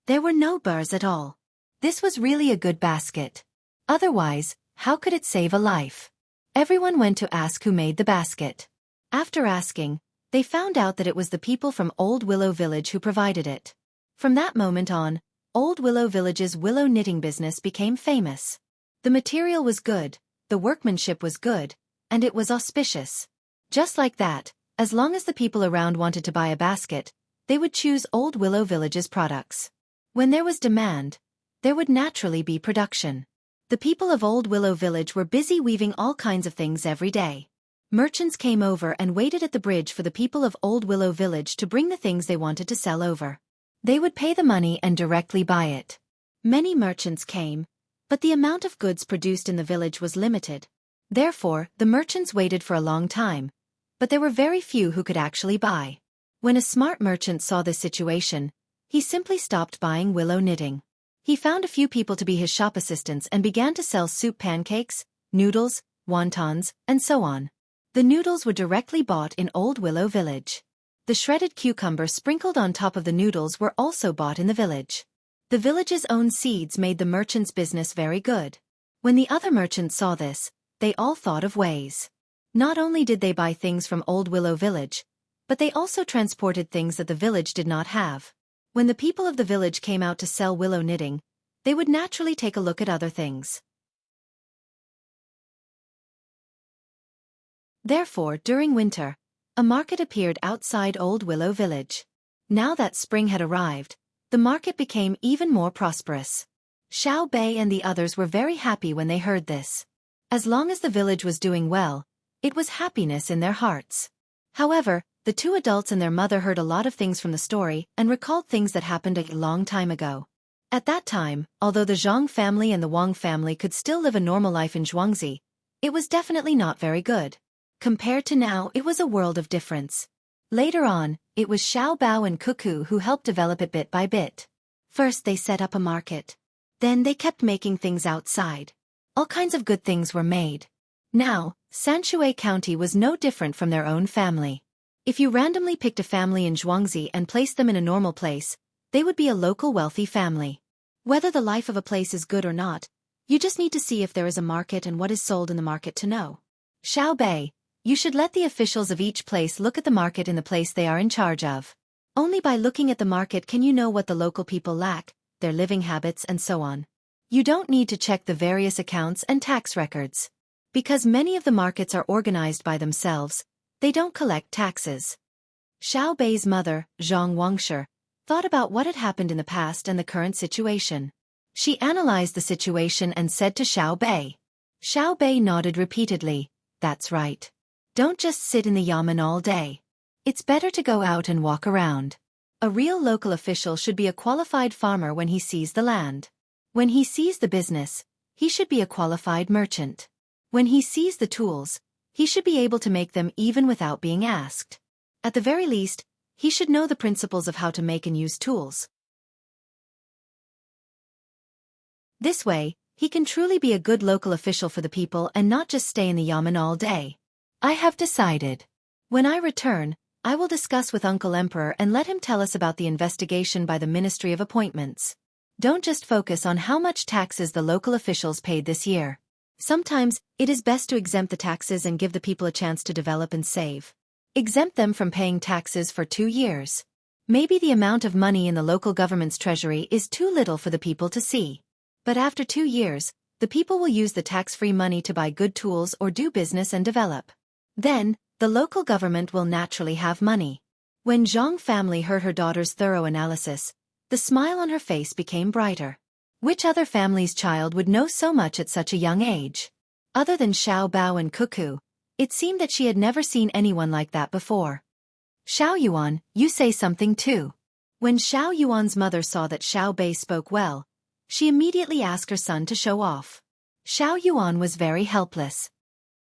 There were no burrs at all. This was really a good basket. Otherwise, how could it save a life? Everyone went to ask who made the basket. After asking, they found out that it was the people from Old Willow Village who provided it. From that moment on, Old Willow Village's willow knitting business became famous. The material was good, the workmanship was good, and it was auspicious. Just like that, as long as the people around wanted to buy a basket, they would choose Old Willow Village's products. When there was demand, there would naturally be production. The people of Old Willow Village were busy weaving all kinds of things every day. Merchants came over and waited at the bridge for the people of Old Willow Village to bring the things they wanted to sell over. They would pay the money and directly buy it. Many merchants came, but the amount of goods produced in the village was limited. Therefore, the merchants waited for a long time, but there were very few who could actually buy. When a smart merchant saw this situation, he simply stopped buying willow knitting. He found a few people to be his shop assistants and began to sell soup pancakes, noodles, wontons, and so on. The noodles were directly bought in Old Willow Village. The shredded cucumber sprinkled on top of the noodles were also bought in the village. The village's own seeds made the merchant's business very good. When the other merchants saw this, they all thought of ways. Not only did they buy things from Old Willow Village, but they also transported things that the village did not have. When the people of the village came out to sell willow knitting, they would naturally take a look at other things. Therefore, during winter, a market appeared outside Old Willow Village. Now that spring had arrived, the market became even more prosperous. Xiao Bei and the others were very happy when they heard this. As long as the village was doing well, it was happiness in their hearts. However, the 2 adults and their mother heard a lot of things from the story and recalled things that happened a long time ago. At that time, although the Zhang family and the Wang family could still live a normal life in Xueqi, it was definitely not very good. Compared to now, it was a world of difference. Later on, it was Xiao Bao and Cuckoo who helped develop it bit by bit. First they set up a market. Then they kept making things outside. All kinds of good things were made. Now, Sanshui County was no different from their own family. If you randomly picked a family in Xueqi and placed them in a normal place, they would be a local wealthy family. Whether the life of a place is good or not, you just need to see if there is a market and what is sold in the market to know. Xiaobei, you should let the officials of each place look at the market in the place they are in charge of. Only by looking at the market can you know what the local people lack, their living habits and so on. You don't need to check the various accounts and tax records. Because many of the markets are organized by themselves, they don't collect taxes. Xiaobei's mother, Zhang Wangshe, thought about what had happened in the past and the current situation. She analyzed the situation and said to Xiaobei. Xiaobei nodded repeatedly. That's right. Don't just sit in the yamen all day. It's better to go out and walk around. A real local official should be a qualified farmer when he sees the land. When he sees the business, he should be a qualified merchant. When he sees the tools, he should be able to make them even without being asked. At the very least, he should know the principles of how to make and use tools. This way, he can truly be a good local official for the people and not just stay in the yamen all day. I have decided. When I return, I will discuss with Uncle Emperor and let him tell us about the investigation by the Ministry of Appointments. Don't just focus on how much taxes the local officials paid this year. Sometimes, it is best to exempt the taxes and give the people a chance to develop and save. Exempt them from paying taxes for 2 years. Maybe the amount of money in the local government's treasury is too little for the people to see. But after 2 years, the people will use the tax-free money to buy good tools or do business and develop. Then, the local government will naturally have money. When Zhang family heard her daughter's thorough analysis, the smile on her face became brighter. Which other family's child would know so much at such a young age? Other than Xiao Bao and Cuckoo, it seemed that she had never seen anyone like that before. Xiao Yuan, you say something too. When Xiao Yuan's mother saw that Xiao Bei spoke well, she immediately asked her son to show off. Xiao Yuan was very helpless.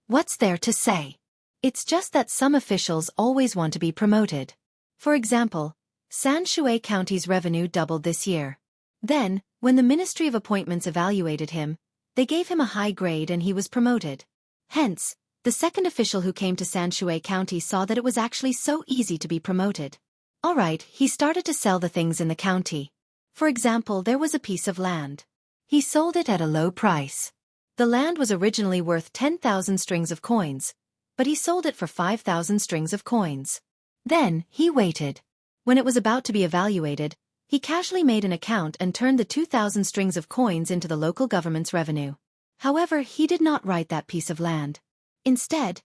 What's there to say? It's just that some officials always want to be promoted. For example, Sanshui County's revenue doubled this year. Then, when the Ministry of Appointments evaluated him, they gave him a high grade and he was promoted. Hence, the second official who came to Sanshui County saw that it was actually so easy to be promoted. Alright, he started to sell the things in the county. For example, there was a piece of land. He sold it at a low price. The land was originally worth 10,000 strings of coins, but he sold it for 5,000 strings of coins. Then, he waited. When it was about to be evaluated, he casually made an account and turned the 2,000 strings of coins into the local government's revenue. However, he did not write that piece of land. Instead,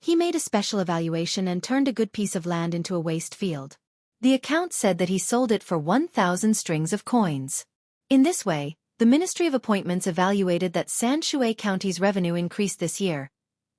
he made a special evaluation and turned a good piece of land into a waste field. The account said that he sold it for 1,000 strings of coins. In this way, the Ministry of Appointments evaluated that Sanshui County's revenue increased this year,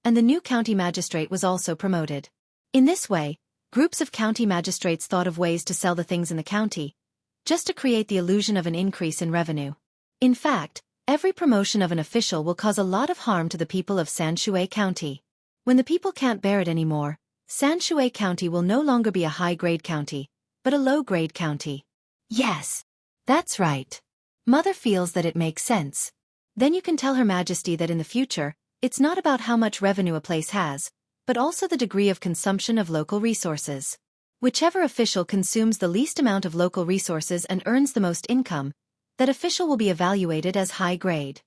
and the new county magistrate was also promoted. In this way, groups of county magistrates thought of ways to sell the things in the county, just to create the illusion of an increase in revenue. In fact, every promotion of an official will cause a lot of harm to the people of Sanshui County. When the people can't bear it anymore, Sanshui County will no longer be a high-grade county, but a low-grade county. Yes, that's right. Mother feels that it makes sense. Then you can tell Her Majesty that in the future, it's not about how much revenue a place has, but also the degree of consumption of local resources. Whichever official consumes the least amount of local resources and earns the most income, that official will be evaluated as high grade.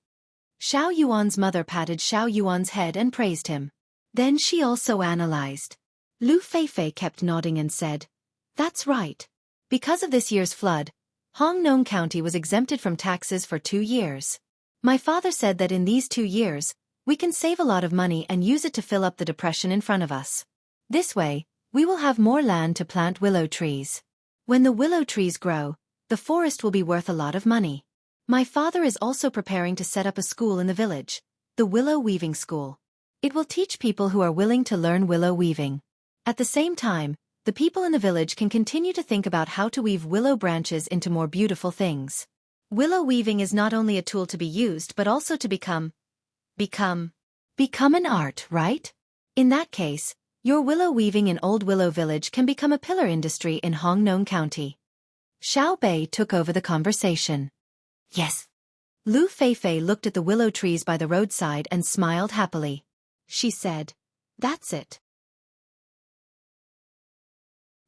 Xiao Yuan's mother patted Xiao Yuan's head and praised him. Then she also analyzed. Lu Feifei kept nodding and said, "That's right. Because of this year's flood, Hongnong County was exempted from taxes for 2 years. My father said that in these 2 years, we can save a lot of money and use it to fill up the depression in front of us. This way, we will have more land to plant willow trees. When the willow trees grow, the forest will be worth a lot of money. My father is also preparing to set up a school in the village, the Willow Weaving School. It will teach people who are willing to learn willow weaving. At the same time, the people in the village can continue to think about how to weave willow branches into more beautiful things. Willow weaving is not only a tool to be used but also to become an art, right? In that case, your willow weaving in Old Willow Village can become a pillar industry in Hongnong County." Xiao Bei took over the conversation. Yes. Lu Feifei looked at the willow trees by the roadside and smiled happily. She said, "That's it.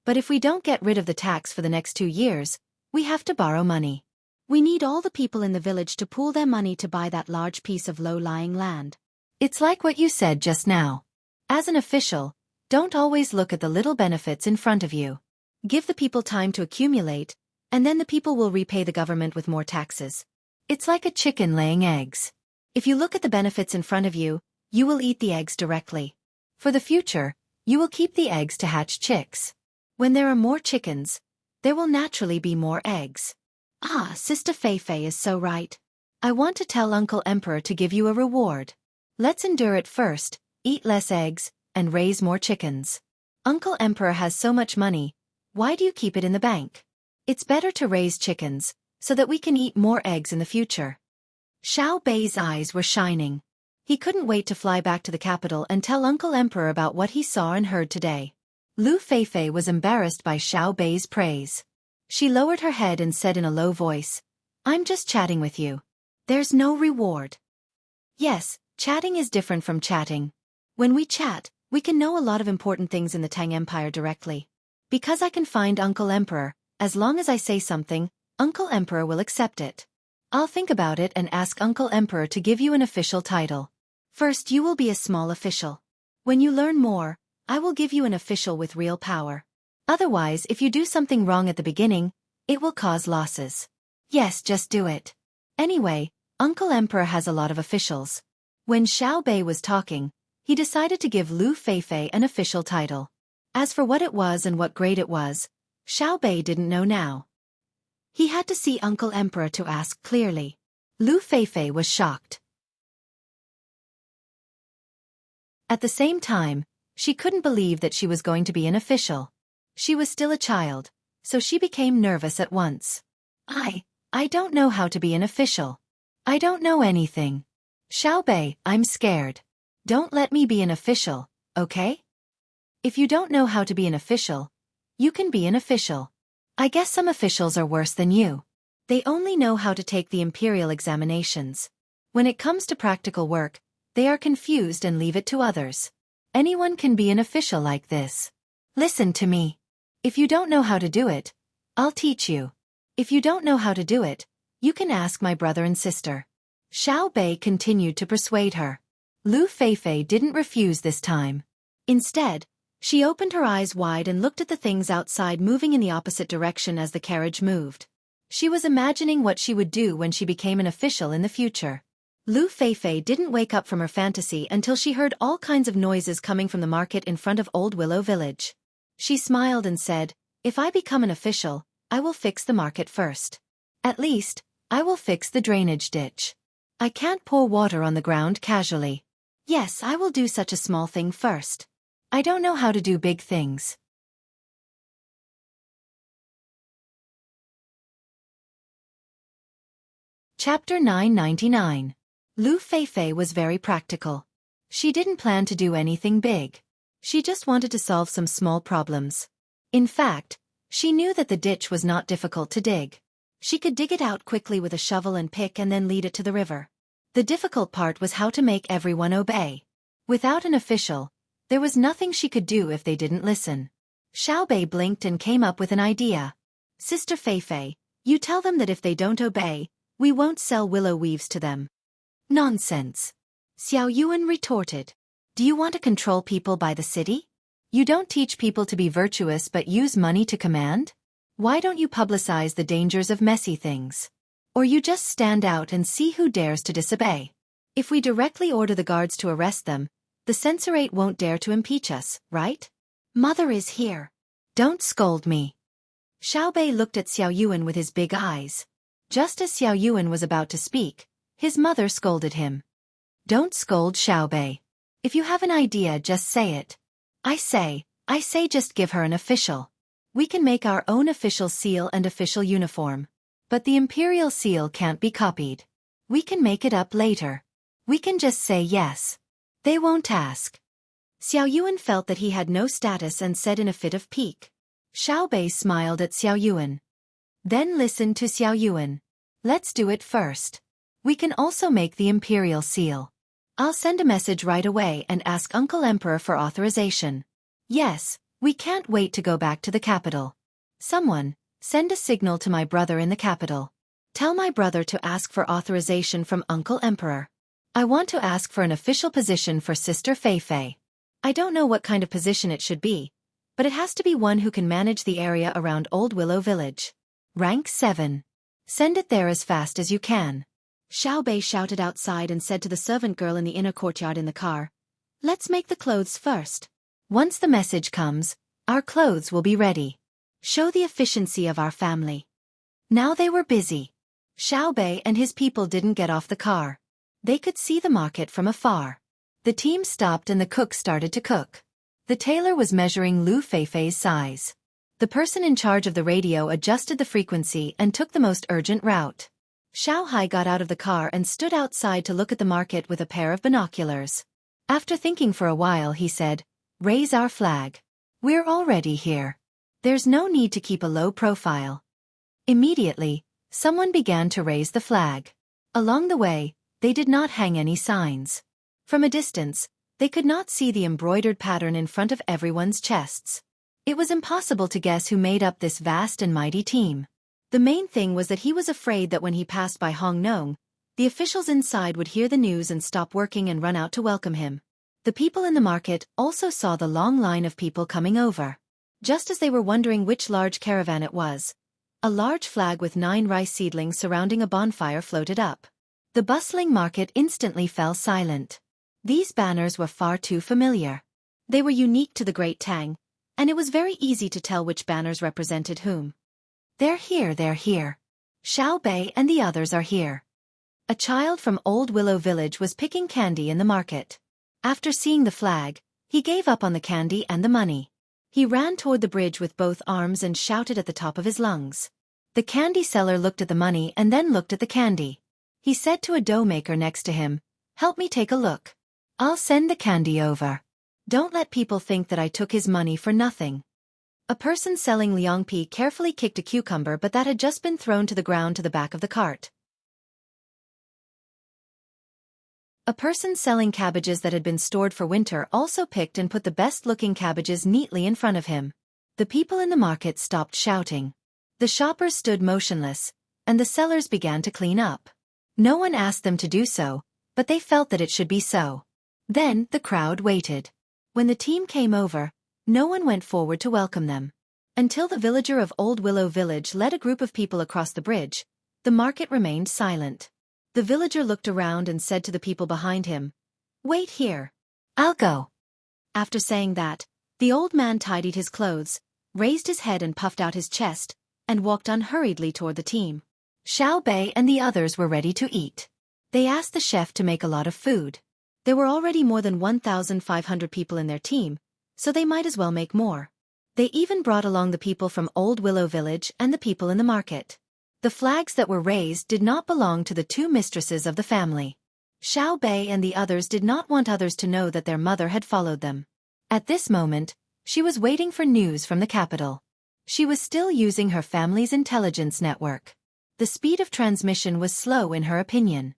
But if we don't get rid of the tax for the next 2 years, we have to borrow money. We need all the people in the village to pool their money to buy that large piece of low-lying land. It's like what you said just now. As an official, don't always look at the little benefits in front of you. Give the people time to accumulate, and then the people will repay the government with more taxes. It's like a chicken laying eggs. If you look at the benefits in front of you, you will eat the eggs directly. For the future, you will keep the eggs to hatch chicks. When there are more chickens, there will naturally be more eggs. Ah, Sister Feifei is so right. I want to tell Uncle Emperor to give you a reward. Let's endure it first, eat less eggs, and raise more chickens. Uncle Emperor has so much money, why do you keep it in the bank? It's better to raise chickens, so that we can eat more eggs in the future. Xiao Bei's eyes were shining. He couldn't wait to fly back to the capital and tell Uncle Emperor about what he saw and heard today. Lu Feifei was embarrassed by Xiao Bei's praise. She lowered her head and said in a low voice, "I'm just chatting with you. There's no reward." Yes, chatting is different from chatting. When we chat, we can know a lot of important things in the Tang Empire directly. Because I can find Uncle Emperor, as long as I say something, Uncle Emperor will accept it. I'll think about it and ask Uncle Emperor to give you an official title. First you will be a small official. When you learn more, I will give you an official with real power. Otherwise, if you do something wrong at the beginning, it will cause losses. Yes, just do it. Anyway, Uncle Emperor has a lot of officials. When Xiao Bei was talking, he decided to give Lu Feifei an official title. As for what it was and what grade it was, Xiao Bei didn't know now. He had to see Uncle Emperor to ask clearly. Lu Feifei was shocked. At the same time, she couldn't believe that she was going to be an official. She was still a child, so she became nervous at once. I don't know how to be an official. I don't know anything. Xiao Bei, I'm scared. Don't let me be an official, okay? If you don't know how to be an official, you can be an official. I guess some officials are worse than you. They only know how to take the imperial examinations. When it comes to practical work, they are confused and leave it to others. Anyone can be an official like this. Listen to me. If you don't know how to do it, I'll teach you. If you don't know how to do it, you can ask my brother and sister. Xiao Bei continued to persuade her. Lu Feifei didn't refuse this time. Instead, she opened her eyes wide and looked at the things outside moving in the opposite direction as the carriage moved. She was imagining what she would do when she became an official in the future. Lu Feifei didn't wake up from her fantasy until she heard all kinds of noises coming from the market in front of Old Willow Village. She smiled and said, "If I become an official, I will fix the market first. At least, I will fix the drainage ditch. I can't pour water on the ground casually. Yes, I will do such a small thing first. I don't know how to do big things." Chapter 999. Lu Feifei was very practical. She didn't plan to do anything big. She just wanted to solve some small problems. In fact, she knew that the ditch was not difficult to dig. She could dig it out quickly with a shovel and pick and then lead it to the river. The difficult part was how to make everyone obey. Without an official, there was nothing she could do if they didn't listen. Xiao Bei blinked and came up with an idea. "Sister Feifei, you tell them that if they don't obey, we won't sell willow weaves to them." "Nonsense," Xiao Yuan retorted. "Do you want to control people by the city? You don't teach people to be virtuous but use money to command? Why don't you publicize the dangers of messy things? Or you just stand out and see who dares to disobey. If we directly order the guards to arrest them, the censorate won't dare to impeach us, right? Mother is here. Don't scold me." Xiao Bei looked at Xiao Yuan with his big eyes. Just as Xiao Yuan was about to speak, his mother scolded him. "Don't scold Xiao Bei. If you have an idea, just say it. I say just give her an official. We can make our own official seal and official uniform. But the imperial seal can't be copied. We can make it up later. We can just say yes. They won't ask." Xiao Yuan felt that he had no status and said in a fit of pique. Xiao Bei smiled at Xiao Yuan. Then listened to Xiao Yuan. "Let's do it first. We can also make the imperial seal. I'll send a message right away and ask Uncle Emperor for authorization. Yes, we can't wait to go back to the capital. Someone, send a signal to my brother in the capital. Tell my brother to ask for authorization from Uncle Emperor. I want to ask for an official position for Sister Fei Fei. I don't know what kind of position it should be, but it has to be one who can manage the area around Old Willow Village. Rank 7. Send it there as fast as you can. Xiaobei shouted outside and said to the servant girl in the inner courtyard in the car, "Let's make the clothes first. Once the message comes, our clothes will be ready. Show the efficiency of our family." Now they were busy. Xiaobei and his people didn't get off the car. They could see the market from afar. The team stopped and the cook started to cook. The tailor was measuring Lu Feifei's size. The person in charge of the radio adjusted the frequency and took the most urgent route. Xiao Hai got out of the car and stood outside to look at the market with a pair of binoculars. After thinking for a while, he said, "Raise our flag. We're already here. There's no need to keep a low profile." Immediately, someone began to raise the flag. Along the way, they did not hang any signs. From a distance, they could not see the embroidered pattern in front of everyone's chests. It was impossible to guess who made up this vast and mighty team. The main thing was that he was afraid that when he passed by Hong Nong, the officials inside would hear the news and stop working and run out to welcome him. The people in the market also saw the long line of people coming over. Just as they were wondering which large caravan it was, a large flag with 9 rice seedlings surrounding a bonfire floated up. The bustling market instantly fell silent. These banners were far too familiar. They were unique to the Great Tang, and it was very easy to tell which banners represented whom. "They're here, they're here. Xiao Bei and the others are here." A child from Old Willow Village was picking candy in the market. After seeing the flag, he gave up on the candy and the money. He ran toward the bridge with both arms and shouted at the top of his lungs. The candy seller looked at the money and then looked at the candy. He said to a dough maker next to him, "Help me take a look. I'll send the candy over. Don't let people think that I took his money for nothing." A person selling liangpi carefully kicked a cucumber, but that had just been thrown to the ground to the back of the cart. A person selling cabbages that had been stored for winter also picked and put the best-looking cabbages neatly in front of him. The people in the market stopped shouting. The shoppers stood motionless, and the sellers began to clean up. No one asked them to do so, but they felt that it should be so. Then, the crowd waited. When the team came over, no one went forward to welcome them. Until the villager of Old Willow Village led a group of people across the bridge, the market remained silent. The villager looked around and said to the people behind him, "Wait here. I'll go." After saying that, the old man tidied his clothes, raised his head and puffed out his chest, and walked unhurriedly toward the team. Xiao Bei and the others were ready to eat. They asked the chef to make a lot of food. There were already more than 1,500 people in their team, so they might as well make more. They even brought along the people from Old Willow Village and the people in the market. The flags that were raised did not belong to the 2 mistresses of the family. Xiao Bei and the others did not want others to know that their mother had followed them. At this moment, she was waiting for news from the capital. She was still using her family's intelligence network. The speed of transmission was slow in her opinion.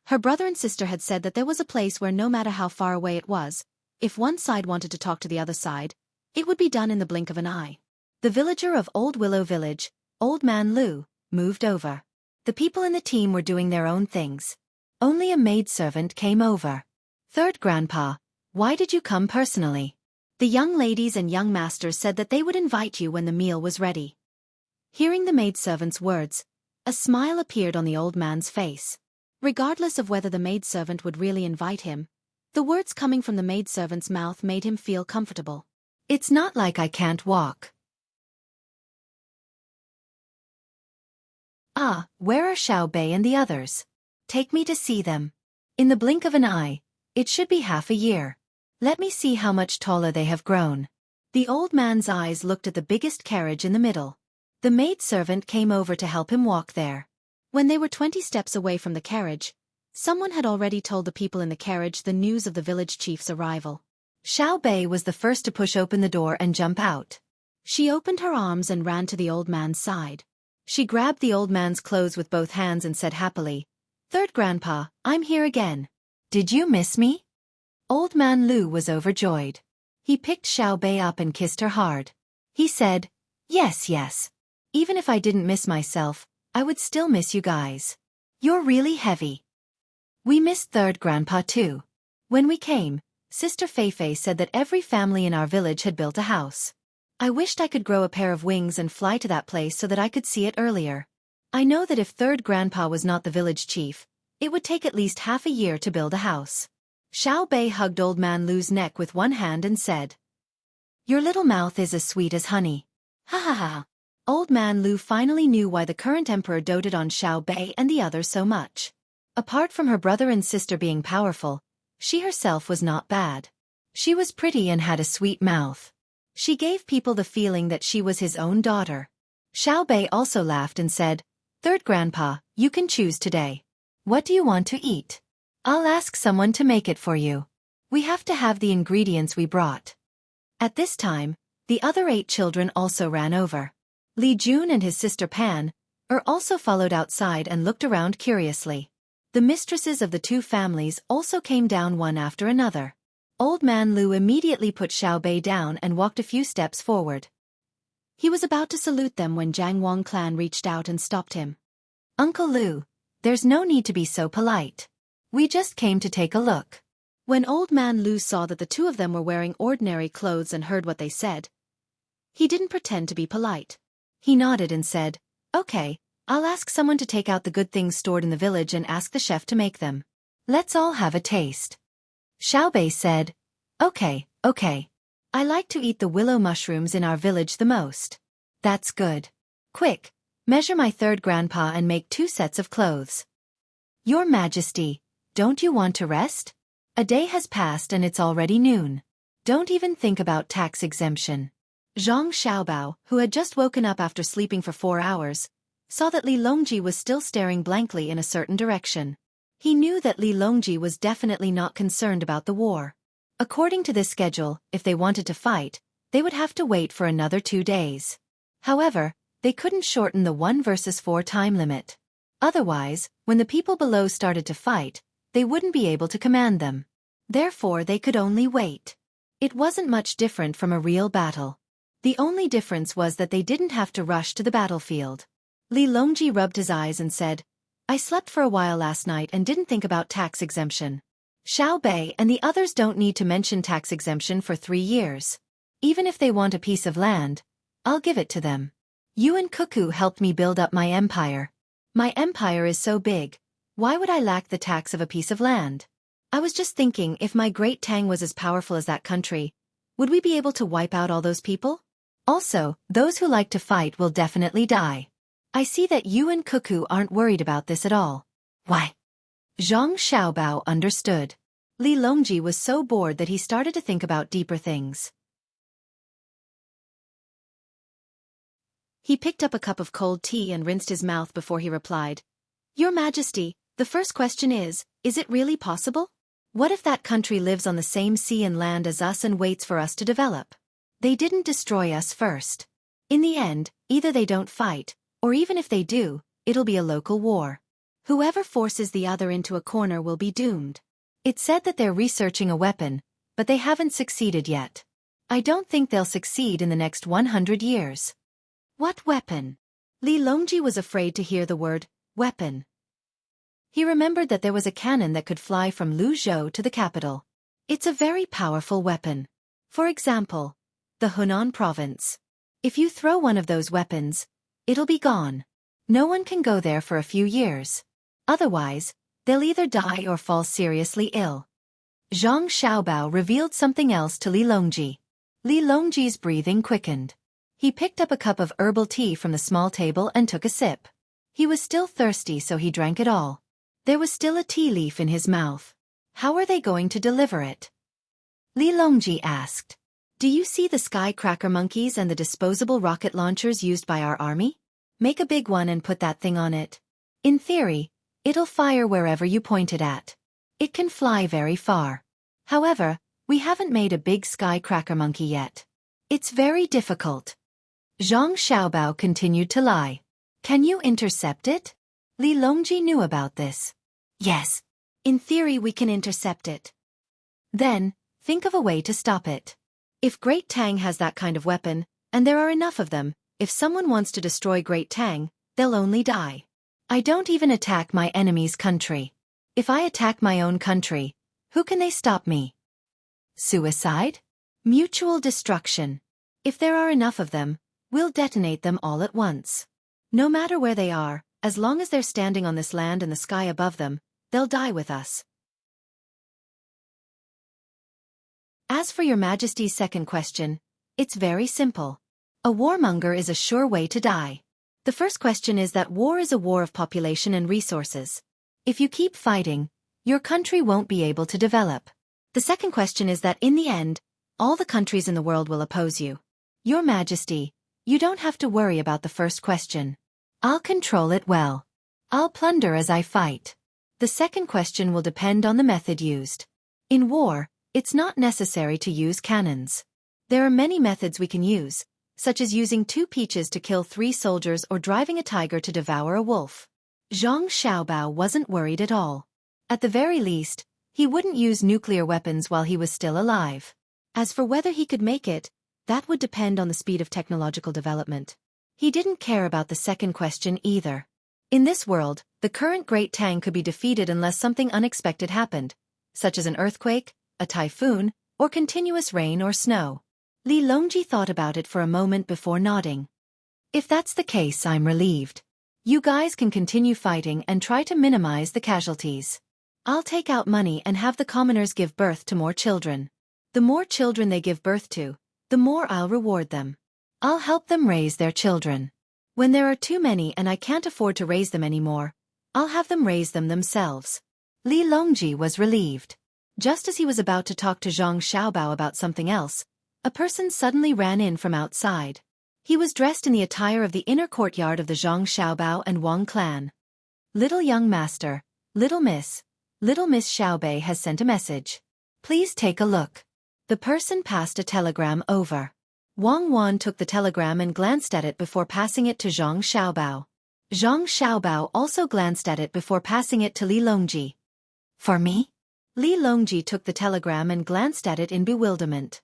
Her brother and sister had said that there was a place where no matter how far away it was, if one side wanted to talk to the other side, it would be done in the blink of an eye. The villager of Old Willow Village, Old Man Lu, moved over. The people in the team were doing their own things. Only a maidservant came over. "Third Grandpa, why did you come personally?" The young ladies and young masters said that they would invite you when the meal was ready. Hearing the maidservant's words, a smile appeared on the old man's face. Regardless of whether the maidservant would really invite him, the words coming from the maidservant's mouth made him feel comfortable. "It's not like I can't walk." "Ah, where are Xiao Bei and the others? Take me to see them. In the blink of an eye, it should be half a year. Let me see how much taller they have grown." The old man's eyes looked at the biggest carriage in the middle. The maidservant came over to help him walk there. When they were 20 steps away from the carriage, someone had already told the people in the carriage the news of the village chief's arrival. Xiao Bei was the first to push open the door and jump out. She opened her arms and ran to the old man's side. She grabbed the old man's clothes with both hands and said happily, "Third Grandpa, I'm here again. Did you miss me?" Old Man Lu was overjoyed. He picked Xiao Bei up and kissed her hard. He said, "Yes, yes. Even if I didn't miss myself, I would still miss you guys. You're really heavy. We missed third grandpa too. When we came, Sister Feifei said that every family in our village had built a house. I wished I could grow a pair of wings and fly to that place so that I could see it earlier. I know that if third grandpa was not the village chief, it would take at least half a year to build a house. Xiao Bei hugged Old Man Lu's neck with one hand and said, "Your little mouth is as sweet as honey." Ha ha ha. Old Man Lu finally knew why the current emperor doted on Xiao Bei and the others so much. Apart from her brother and sister being powerful, she herself was not bad. She was pretty and had a sweet mouth. She gave people the feeling that she was his own daughter. Xiao Bei also laughed and said, "Third grandpa, you can choose today. What do you want to eat? I'll ask someone to make it for you. We have to have the ingredients we brought." At this time, the other 8 children also ran over. Li Jun and his sister Pan also followed outside and looked around curiously. The mistresses of the 2 families also came down one after another. Old Man Lu immediately put Xiao Bei down and walked a few steps forward. He was about to salute them when Jiang Wang clan reached out and stopped him. "Uncle Lu, there's no need to be so polite. We just came to take a look." When Old Man Lu saw that the 2 of them were wearing ordinary clothes and heard what they said, he didn't pretend to be polite. He nodded and said, "Okay, I'll ask someone to take out the good things stored in the village and ask the chef to make them. Let's all have a taste." Xiao Bei said, Okay. I like to eat the willow mushrooms in our village the most." "That's good. Quick, measure my third grandpa and make 2 sets of clothes." "Your Majesty, don't you want to rest? A day has passed and it's already noon. Don't even think about tax exemption." Zhang Xiaobao, who had just woken up after sleeping for 4 hours, saw that Li Longji was still staring blankly in a certain direction. He knew that Li Longji was definitely not concerned about the war. According to this schedule, if they wanted to fight, they would have to wait for another 2 days. However, they couldn't shorten the 1 versus 4 time limit. Otherwise, when the people below started to fight, they wouldn't be able to command them. Therefore they could only wait. It wasn't much different from a real battle. The only difference was that they didn't have to rush to the battlefield. Li Longji rubbed his eyes and said, "I slept for a while last night and didn't think about tax exemption. Xiao Bei and the others don't need to mention tax exemption for 3 years. Even if they want a piece of land, I'll give it to them. You and Cuckoo helped me build up my empire. My empire is so big, why would I lack the tax of a piece of land? I was just thinking, if my great Tang was as powerful as that country, would we be able to wipe out all those people? Also, those who like to fight will definitely die. I see that you and Cuckoo aren't worried about this at all." "Why?" Zhang Xiaobao understood. Li Longji was so bored that he started to think about deeper things. He picked up a cup of cold tea and rinsed his mouth before he replied, "Your Majesty, the first question is it really possible? What if that country lives on the same sea and land as us and waits for us to develop? They didn't destroy us first. In the end, either they don't fight, or even if they do, it'll be a local war. Whoever forces the other into a corner will be doomed. It's said that they're researching a weapon, but they haven't succeeded yet. I don't think they'll succeed in the next 100 years. "What weapon?" Li Longji was afraid to hear the word, weapon. He remembered that there was a cannon that could fly from Luzhou to the capital. It's a very powerful weapon. For example, the Hunan province. If you throw one of those weapons, it'll be gone. No one can go there for a few years. Otherwise, they'll either die or fall seriously ill. Zhang Xiaobao revealed something else to Li Longji. Li Longji's breathing quickened. He picked up a cup of herbal tea from the small table and took a sip. He was still thirsty, so he drank it all. There was still a tea leaf in his mouth. How are they going to deliver it? Li Longji asked. "Do you see the sky-cracker monkeys and the disposable rocket launchers used by our army? Make a big one and put that thing on it. In theory, it'll fire wherever you point it at. It can fly very far. However, we haven't made a big sky-cracker monkey yet. It's very difficult." Zhang Xiaobao continued to lie. "Can you intercept it?" Li Longji knew about this. "Yes. In theory we can intercept it." "Then, think of a way to stop it. If Great Tang has that kind of weapon, and there are enough of them, if someone wants to destroy Great Tang, they'll only die. I don't even attack my enemy's country. If I attack my own country, who can they stop me? Suicide? Mutual destruction. If there are enough of them, we'll detonate them all at once. No matter where they are, as long as they're standing on this land and the sky above them, they'll die with us. As for your Majesty's second question, it's very simple. A warmonger is a sure way to die. The first question is that war is a war of population and resources. If you keep fighting, your country won't be able to develop. The second question is that in the end, all the countries in the world will oppose you. Your Majesty, you don't have to worry about the first question. I'll control it well. I'll plunder as I fight. The second question will depend on the method used. In war, it's not necessary to use cannons. There are many methods we can use, such as using 2 peaches to kill 3 soldiers or driving a tiger to devour a wolf. Zhang Xiaobao wasn't worried at all. At the very least, he wouldn't use nuclear weapons while he was still alive. As for whether he could make it, that would depend on the speed of technological development. He didn't care about the second question either. In this world, the current Great Tang could be defeated unless something unexpected happened, such as an earthquake, a typhoon, or continuous rain or snow. Li Longji thought about it for a moment before nodding. If that's the case, I'm relieved. You guys can continue fighting and try to minimize the casualties. I'll take out money and have the commoners give birth to more children. The more children they give birth to, the more I'll reward them. I'll help them raise their children. When there are too many and I can't afford to raise them anymore, I'll have them raise them themselves. Li Longji was relieved. Just as he was about to talk to Zhang Xiaobao about something else, a person suddenly ran in from outside. He was dressed in the attire of the inner courtyard of the Zhang Xiaobao and Wang clan. Little young master, Little Miss Xiaobei has sent a message. Please take a look. The person passed a telegram over. Wang Wan took the telegram and glanced at it before passing it to Zhang Xiaobao. Zhang Xiaobao also glanced at it before passing it to Li Longji. For me? Li Longji took the telegram and glanced at it in bewilderment.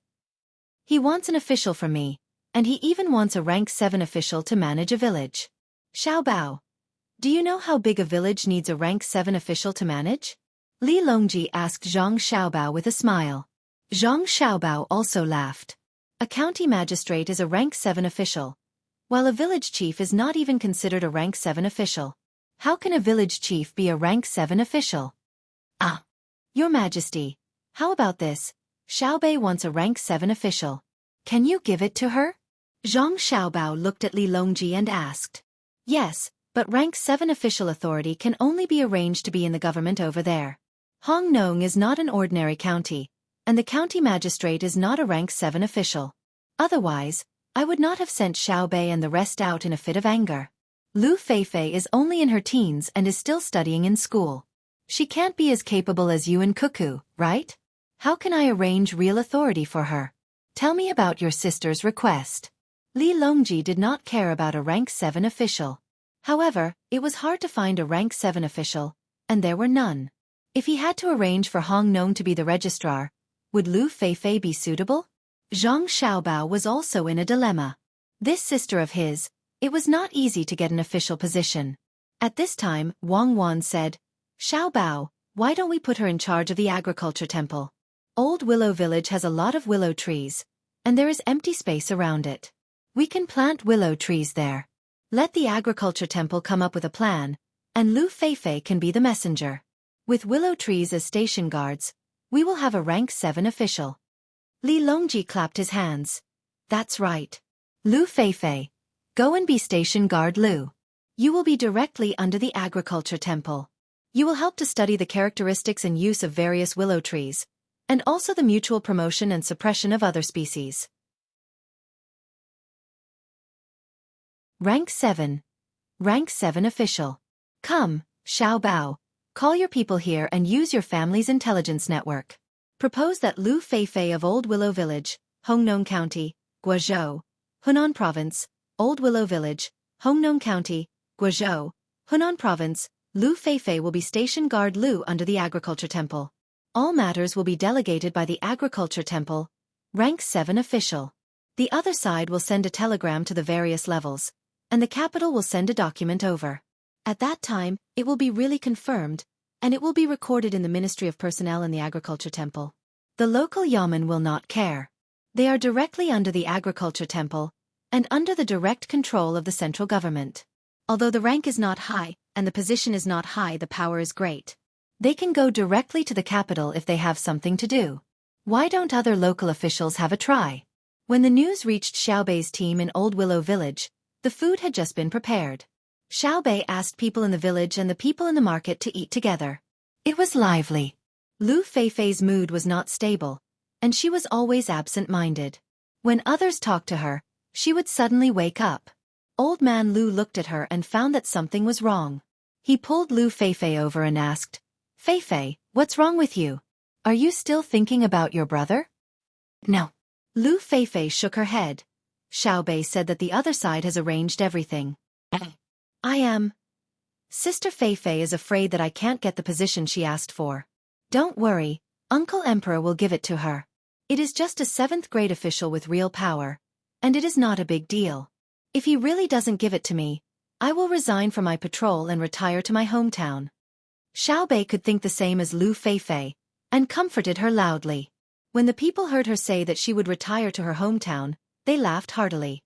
He wants an official from me, and he even wants a rank 7 official to manage a village. Xiaobao, do you know how big a village needs a rank 7 official to manage? Li Longji asked Zhang Xiaobao with a smile. Zhang Xiaobao also laughed. A county magistrate is a rank 7 official, while a village chief is not even considered a rank 7 official. How can a village chief be a rank 7 official? Ah! Your Majesty, how about this? Xiaobei wants a rank 7 official. Can you give it to her? Zhang Xiaobao looked at Li Longji and asked. Yes, but rank 7 official authority can only be arranged to be in the government over there. Hongnong is not an ordinary county, and the county magistrate is not a rank 7 official. Otherwise, I would not have sent Xiaobei and the rest out in a fit of anger. Lu Feifei is only in her teens and is still studying in school. She can't be as capable as you and Cuckoo, right? How can I arrange real authority for her? Tell me about your sister's request. Li Longji did not care about a rank 7 official. However, it was hard to find a rank 7 official, and there were none. If he had to arrange for Hongnong to be the registrar, would Lu Feifei be suitable? Zhang Xiaobao was also in a dilemma. This sister of his, it was not easy to get an official position. At this time, Wang Wan said, Xiaobao, why don't we put her in charge of the agriculture temple? Old Willow Village has a lot of willow trees, and there is empty space around it. We can plant willow trees there. Let the agriculture temple come up with a plan, and Lu Feifei can be the messenger. With willow trees as station guards, we will have a rank 7 official. Li Longji clapped his hands. That's right. Lu Feifei, go and be station guard Lu. You will be directly under the agriculture temple. You will help to study the characteristics and use of various willow trees, and also the mutual promotion and suppression of other species. Rank 7. Rank 7 official. Come, Xiaobao, call your people here and use your family's intelligence network. Propose that Lu Feifei of Old Willow Village, Hongnong County, Guizhou, Hunan Province, Old Willow Village, Hongnong County, Guizhou, Hunan Province, Lu Feifei will be station guard Lu under the agriculture temple. All matters will be delegated by the agriculture temple, rank 7 official. The other side will send a telegram to the various levels, and the capital will send a document over. At that time, it will be really confirmed, and it will be recorded in the Ministry of Personnel in the Agriculture Temple. The local yamen will not care. They are directly under the Agriculture Temple, and under the direct control of the central government. Although the rank is not high, and the position is not high, the power is great. They can go directly to the capital if they have something to do. Why don't other local officials have a try? When the news reached Xiaobei's team in Old Willow Village, the food had just been prepared. Xiaobei asked people in the village and the people in the market to eat together. It was lively. Lu Feifei's mood was not stable, and she was always absent-minded. When others talked to her, she would suddenly wake up. Old man Lu looked at her and found that something was wrong. He pulled Lu Feifei over and asked, "Feifei, what's wrong with you? Are you still thinking about your brother?" "No." Lu Feifei shook her head. Xiaobei said that the other side has arranged everything. I am. Sister Feifei is afraid that I can't get the position she asked for. Don't worry, Uncle Emperor will give it to her. It is just a 7th grade official with real power, and it is not a big deal. If he really doesn't give it to me, I will resign from my patrol and retire to my hometown. Xiaobei could think the same as Lu Feifei, and comforted her loudly. When the people heard her say that she would retire to her hometown, they laughed heartily.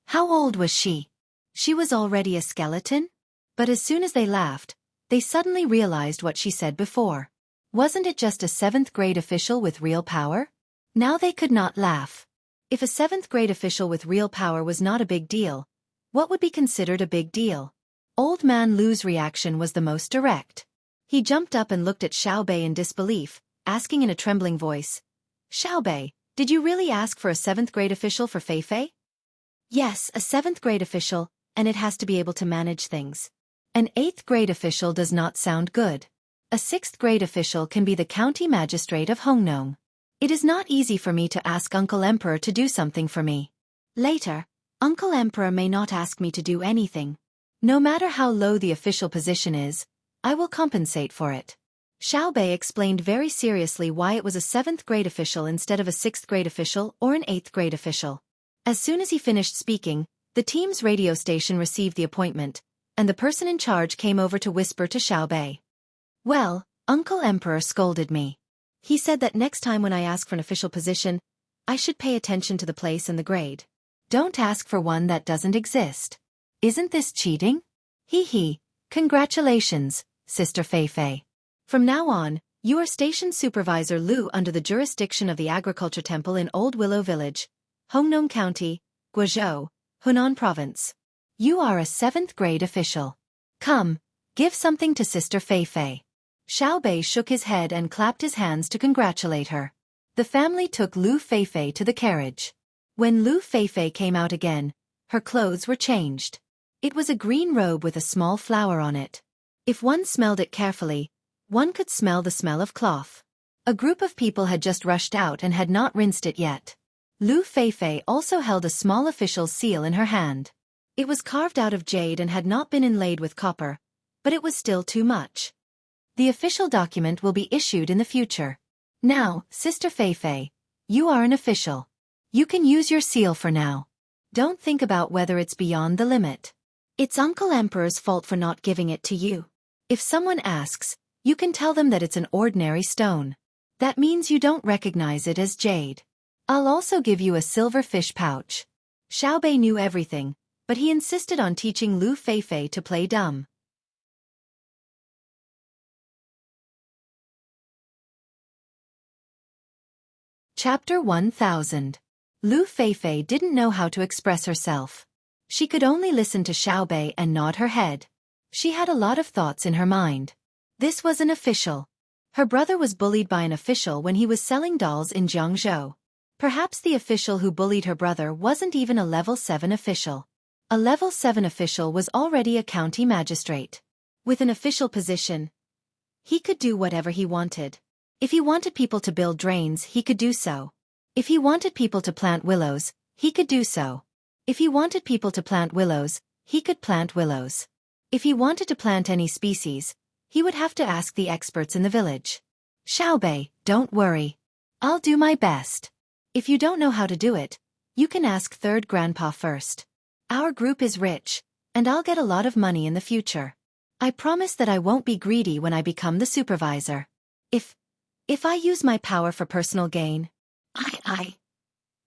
How old was she? She was already a skeleton? But as soon as they laughed, they suddenly realized what she said before. Wasn't it just a 7th grade official with real power? Now they could not laugh. If a 7th grade official with real power was not a big deal, what would be considered a big deal? Old man Lu's reaction was the most direct. He jumped up and looked at Xiaobei in disbelief, asking in a trembling voice, "Xiaobei, did you really ask for a 7th grade official for Feifei?" "Yes, a 7th grade official, and it has to be able to manage things." An 8th grade official does not sound good. A 6th grade official can be the county magistrate of Hongnong. It is not easy for me to ask Uncle Emperor to do something for me. Later, Uncle Emperor may not ask me to do anything. No matter how low the official position is, I will compensate for it. Xiaobei explained very seriously why it was a 7th grade official instead of a 6th grade official or an 8th grade official. As soon as he finished speaking, the team's radio station received the appointment, and the person in charge came over to whisper to Xiaobei. "Well, Uncle Emperor scolded me. He said that next time when I ask for an official position, I should pay attention to the place and the grade. Don't ask for one that doesn't exist. Isn't this cheating? Hee. Congratulations, Sister Feifei. From now on, you are Station Supervisor Lu under the jurisdiction of the Agriculture Temple in Old Willow Village, Hongnong County, Guizhou, Hunan Province. You are a 7th grade official. Come, give something to Sister Feifei." Xiaobei shook his head and clapped his hands to congratulate her. The family took Lu Feifei to the carriage. When Lu Feifei came out again, her clothes were changed. It was a green robe with a small flower on it. If one smelled it carefully, one could smell the smell of cloth. A group of people had just rushed out and had not rinsed it yet. Lu Feifei also held a small official's seal in her hand. It was carved out of jade and had not been inlaid with copper, but it was still too much. The official document will be issued in the future. Now, Sister Feifei, you are an official. You can use your seal for now. Don't think about whether it's beyond the limit. It's Uncle Emperor's fault for not giving it to you. If someone asks, you can tell them that it's an ordinary stone. That means you don't recognize it as jade. I'll also give you a silver fish pouch." Xiaobei knew everything, but he insisted on teaching Lu Feifei to play dumb. Chapter 1000. Lu Feifei didn't know how to express herself. She could only listen to Xiaobei and nod her head. She had a lot of thoughts in her mind. This was an official. Her brother was bullied by an official when he was selling dolls in Jiangzhou. Perhaps the official who bullied her brother wasn't even a level 7 official. A level 7 official was already a county magistrate. With an official position, he could do whatever he wanted. If he wanted people to build drains, he could do so. If he wanted people to plant willows, he could do so. If he wanted people to plant willows, he could plant willows. If he wanted to plant any species, he would have to ask the experts in the village. "Xiaobei, don't worry. I'll do my best. If you don't know how to do it, You can ask third grandpa first. Our group is rich, and I'll get a lot of money in the future. I promise that I won't be greedy when I become the supervisor. If I use my power for personal gain, I.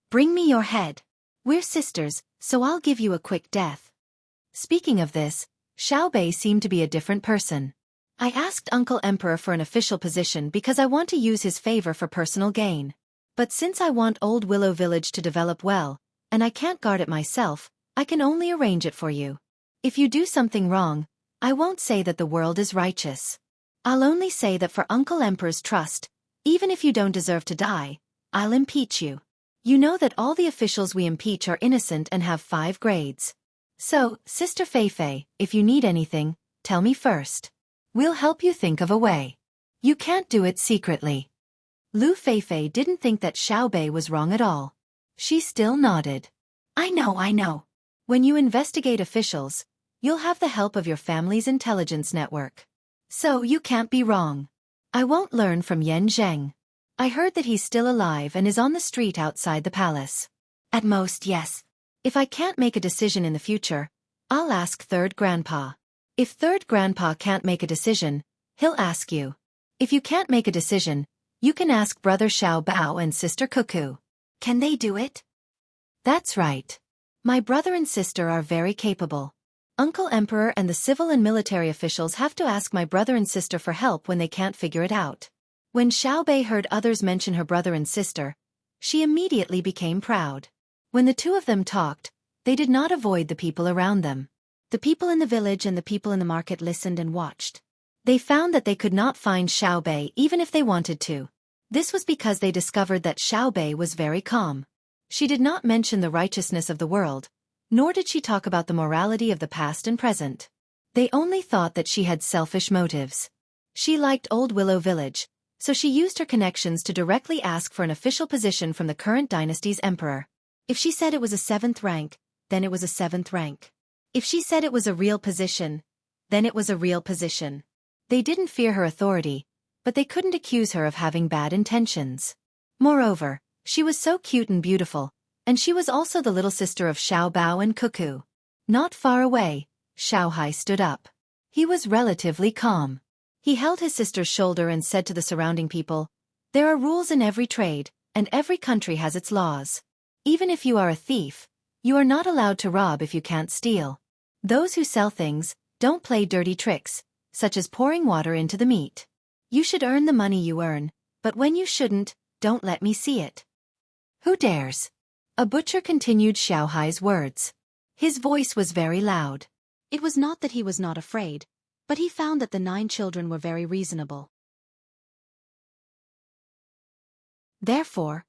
Bring me your head. We're sisters, so I'll give you a quick death. Speaking of this, Xiaobei seemed to be a different person. I asked Uncle Emperor for an official position because I want to use his favor for personal gain. But since I want Old Willow Village to develop well, and I can't guard it myself, I can only arrange it for you. If you do something wrong, I won't say that the world is righteous. I'll only say that for Uncle Emperor's trust, even if you don't deserve to die, I'll impeach you. You know that all the officials we impeach are innocent and have 5 grades. So, Sister Feifei, if you need anything, tell me first. We'll help you think of a way. You can't do it secretly. Lu Feifei didn't think that Xiaobei was wrong at all. She still nodded. I know. When you investigate officials, you'll have the help of your family's intelligence network. So you can't be wrong. I won't learn from Yan Zheng. I heard that he's still alive and is on the street outside the palace. At most, yes. If I can't make a decision in the future, I'll ask third grandpa. If third grandpa can't make a decision, he'll ask you. If you can't make a decision, you can ask brother Xiao Bao and sister Cuckoo. Can they do it? That's right. My brother and sister are very capable. Uncle Emperor and the civil and military officials have to ask my brother and sister for help when they can't figure it out. When Xiaobei heard others mention her brother and sister, she immediately became proud. When the two of them talked, they did not avoid the people around them. The people in the village and the people in the market listened and watched. They found that they could not find Xiaobei even if they wanted to. This was because they discovered that Xiaobei was very calm. She did not mention the righteousness of the world, nor did she talk about the morality of the past and present. They only thought that she had selfish motives. She liked Old Willow Village, so she used her connections to directly ask for an official position from the current dynasty's emperor. If she said it was a 7th rank, then it was a 7th rank. If she said it was a real position, then it was a real position. They didn't fear her authority, but they couldn't accuse her of having bad intentions. Moreover, she was so cute and beautiful, and she was also the little sister of Xiao Bao and Cuckoo. Not far away, Xiao Hai stood up. He was relatively calm. He held his sister's shoulder and said to the surrounding people, "There are rules in every trade, and every country has its laws. Even if you are a thief, you are not allowed to rob if you can't steal. Those who sell things, don't play dirty tricks, such as pouring water into the meat. You should earn the money you earn, but when you shouldn't, don't let me see it." Who dares? A butcher continued Xiao Hai's words. His voice was very loud. It was not that he was not afraid, but he found that the 9 children were very reasonable. Therefore,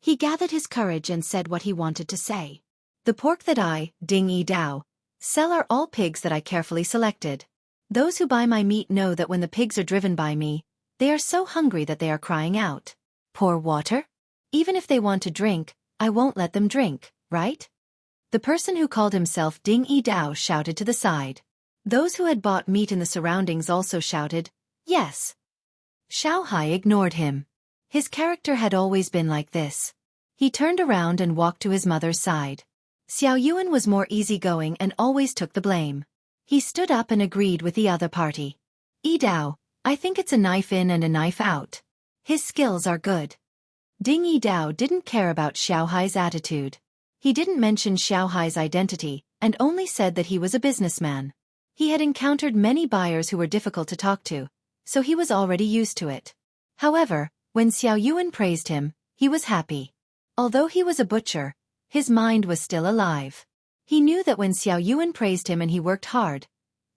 he gathered his courage and said what he wanted to say. The pork that I, Ding Yi Dao, sell are all pigs that I carefully selected. Those who buy my meat know that when the pigs are driven by me, they are so hungry that they are crying out, "Pour water?" Even if they want to drink, I won't let them drink, right? The person who called himself Ding Yi Dao shouted to the side. Those who had bought meat in the surroundings also shouted, "Yes." Xiao Hai ignored him. His character had always been like this. He turned around and walked to his mother's side. Xiao Yuan was more easygoing and always took the blame. He stood up and agreed with the other party. "Yi Dao, I think it's a knife in and a knife out. His skills are good." Ding Yi Dao didn't care about Xiao Hai's attitude. He didn't mention Xiao Hai's identity, and only said that he was a businessman. He had encountered many buyers who were difficult to talk to, so he was already used to it. However, when Xiao Yuan praised him, he was happy. Although he was a butcher, his mind was still alive. He knew that when Xiao Yuan praised him and he worked hard,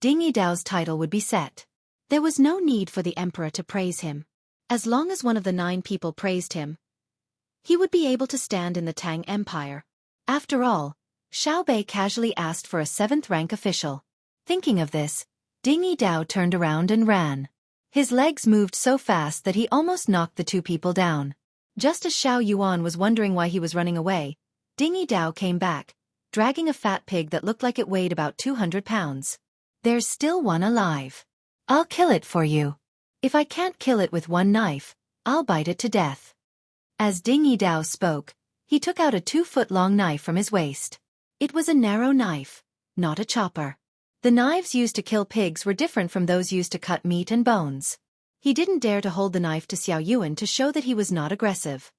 Ding Yi Dao's title would be set. There was no need for the emperor to praise him. As long as one of the 9 people praised him, he would be able to stand in the Tang Empire. After all, Xiaobei casually asked for a 7th rank official. Thinking of this, Ding Yi Dao turned around and ran. His legs moved so fast that he almost knocked the 2 people down. Just as Xiao Yuan was wondering why he was running away, Ding Yi Dao came back, dragging a fat pig that looked like it weighed about 200 pounds. "There's still one alive. I'll kill it for you. If I can't kill it with one knife, I'll bite it to death." As Ding Yi Dao spoke, He took out a 2-foot-long knife from his waist. It was a narrow knife, not a chopper. The knives used to kill pigs were different from those used to cut meat and bones. He didn't dare to hold the knife to Xiao Yuan to show that he was not aggressive.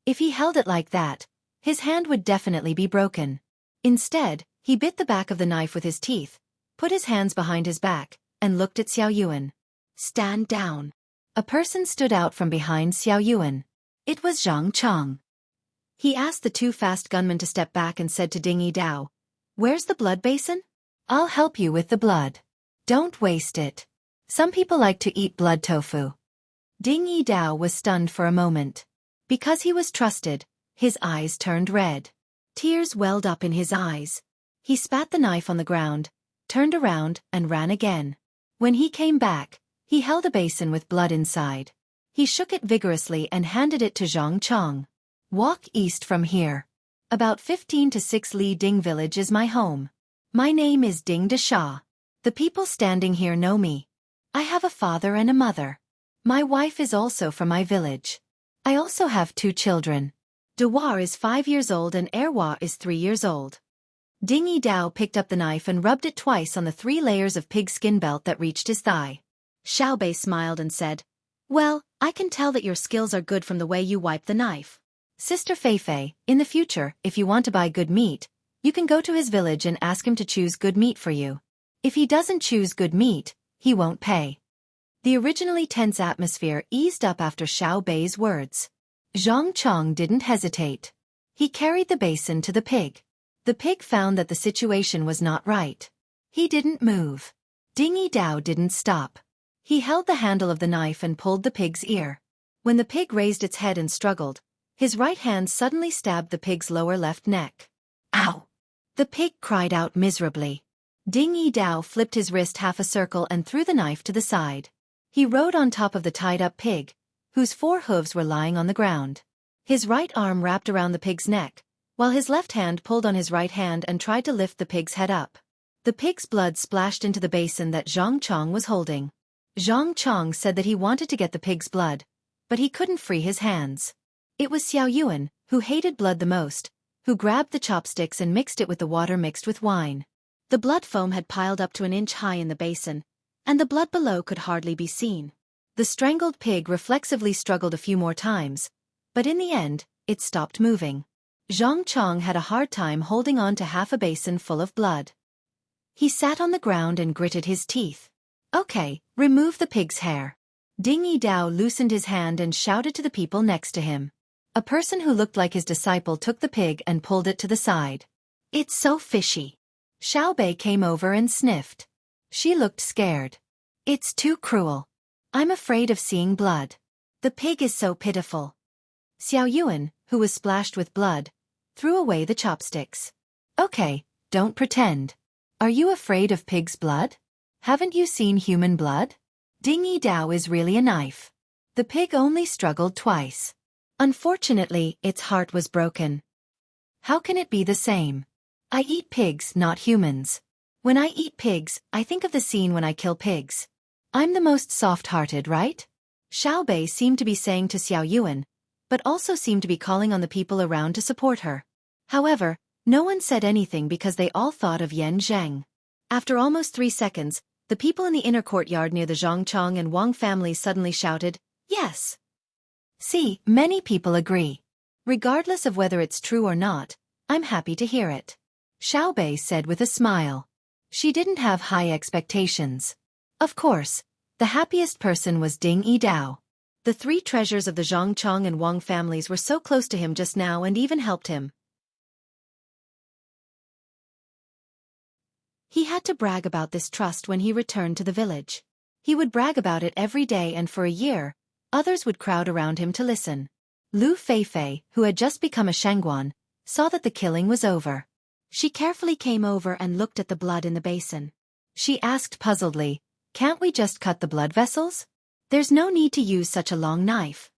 If he held it like that, his hand would definitely be broken. Instead, he bit the back of the knife with his teeth, put his hands behind his back, and looked at Xiao Yuan. "Stand down." A person stood out from behind Xiao Yuan. It was Zhang Chong. He asked the 2 fast gunmen to step back and said to Ding Yidao, "Where's the blood basin? I'll help you with the blood. Don't waste it. Some people like to eat blood tofu." Ding Yidao was stunned for a moment. Because he was trusted, his eyes turned red. Tears welled up in his eyes. He spat the knife on the ground, turned around, and ran again. When he came back, he held a basin with blood inside. He shook it vigorously and handed it to Zhang Chong. "Walk east from here. About 15 to 6 Li Ding village is my home. My name is Ding De Sha. The people standing here know me. I have a father and a mother. My wife is also from my village. I also have 2 children. Dewar is 5 years old and Erwa is 3 years old." Ding Yidao picked up the knife and rubbed it twice on the 3 layers of pig skin belt that reached his thigh. Xiaobei smiled and said, "Well, I can tell that your skills are good from the way you wipe the knife. Sister Feifei, in the future, if you want to buy good meat, you can go to his village and ask him to choose good meat for you. If he doesn't choose good meat, he won't pay." The originally tense atmosphere eased up after Xiaobei's words. Zhang Chong didn't hesitate. He carried the basin to the pig. The pig found that the situation was not right. He didn't move. Ding Yidao didn't stop. He held the handle of the knife and pulled the pig's ear. When the pig raised its head and struggled, his right hand suddenly stabbed the pig's lower left neck. "Ow!" The pig cried out miserably. Ding Yidao flipped his wrist half a circle and threw the knife to the side. He rode on top of the tied-up pig, whose 4 hooves were lying on the ground. His right arm wrapped around the pig's neck, while his left hand pulled on his right hand and tried to lift the pig's head up. The pig's blood splashed into the basin that Zhang Chong was holding. Zhang Chong said that he wanted to get the pig's blood, but he couldn't free his hands. It was Xiao Yuan, who hated blood the most, who grabbed the chopsticks and mixed it with the water mixed with wine. The blood foam had piled up to an inch high in the basin, and the blood below could hardly be seen. The strangled pig reflexively struggled a few more times, but in the end, it stopped moving. Zhang Chong had a hard time holding on to half a basin full of blood. He sat on the ground and gritted his teeth. "Okay, remove the pig's hair." Ding Yidao loosened his hand and shouted to the people next to him. A person who looked like his disciple took the pig and pulled it to the side. "It's so fishy." Xiaobei came over and sniffed. She looked scared. "It's too cruel. I'm afraid of seeing blood. The pig is so pitiful." Xiao Yuan, who was splashed with blood, threw away the chopsticks. "Okay, don't pretend. Are you afraid of pig's blood? Haven't you seen human blood? Ding Yidao is really a knife." The pig only struggled twice. Unfortunately, its heart was broken. "How can it be the same? I eat pigs, not humans. When I eat pigs, I think of the scene when I kill pigs. I'm the most soft-hearted, right?" Xiaobei seemed to be saying to Xiao Yuan, but also seemed to be calling on the people around to support her. However, no one said anything because they all thought of Yan Zheng. After almost 3 seconds, the people in the inner courtyard near the Zhang Chong and Wang families suddenly shouted, "Yes!" See, many people agree. Regardless of whether it's true or not, I'm happy to hear it. Xiaobei said with a smile. She didn't have high expectations. Of course, the happiest person was Ding Yidao. The 3 treasures of the Zhang Chong and Wang families were so close to him just now and even helped him. He had to brag about this trust when he returned to the village. He would brag about it every day, and for a year, others would crowd around him to listen. Lu Feifei, who had just become a shangguan, saw that the killing was over. She carefully came over and looked at the blood in the basin. She asked puzzledly, "Can't we just cut the blood vessels? There's no need to use such a long knife."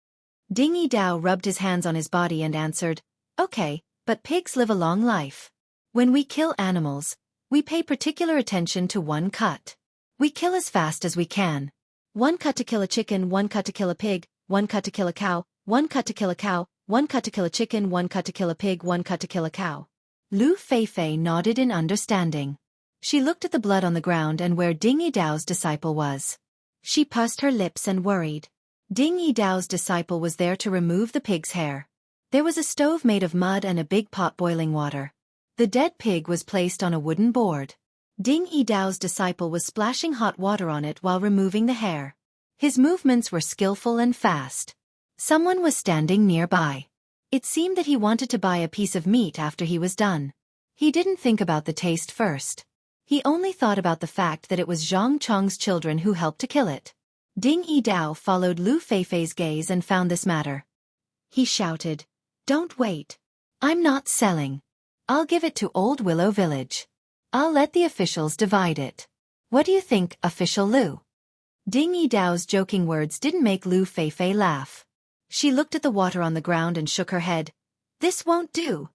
Ding Yidao rubbed his hands on his body and answered, "Okay, but pigs live a long life. When we kill animals, we pay particular attention to one cut. We kill as fast as we can. 1 cut to kill a chicken, 1 cut to kill a pig, 1 cut to kill a cow, 1 cut to kill a cow, 1 cut to kill a chicken, 1 cut to kill a pig, 1 cut to kill a cow. Lu Feifei nodded in understanding. She looked at the blood on the ground and where Ding Yidao's disciple was. She pursed her lips and worried. Ding Yidao's disciple was there to remove the pig's hair. There was a stove made of mud and a big pot boiling water. The dead pig was placed on a wooden board. Ding Yidao's disciple was splashing hot water on it while removing the hair. His movements were skillful and fast. Someone was standing nearby. It seemed that he wanted to buy a piece of meat after he was done. He didn't think about the taste first. He only thought about the fact that it was Zhang Chong's children who helped to kill it. Ding Yidao followed Lu Feifei's gaze and found this matter. He shouted, "Don't wait. I'm not selling. I'll give it to Old Willow Village. I'll let the officials divide it. What do you think, Official Lu?" Ding Yidao's joking words didn't make Lu Feifei laugh. She looked at the water on the ground and shook her head. "This won't do."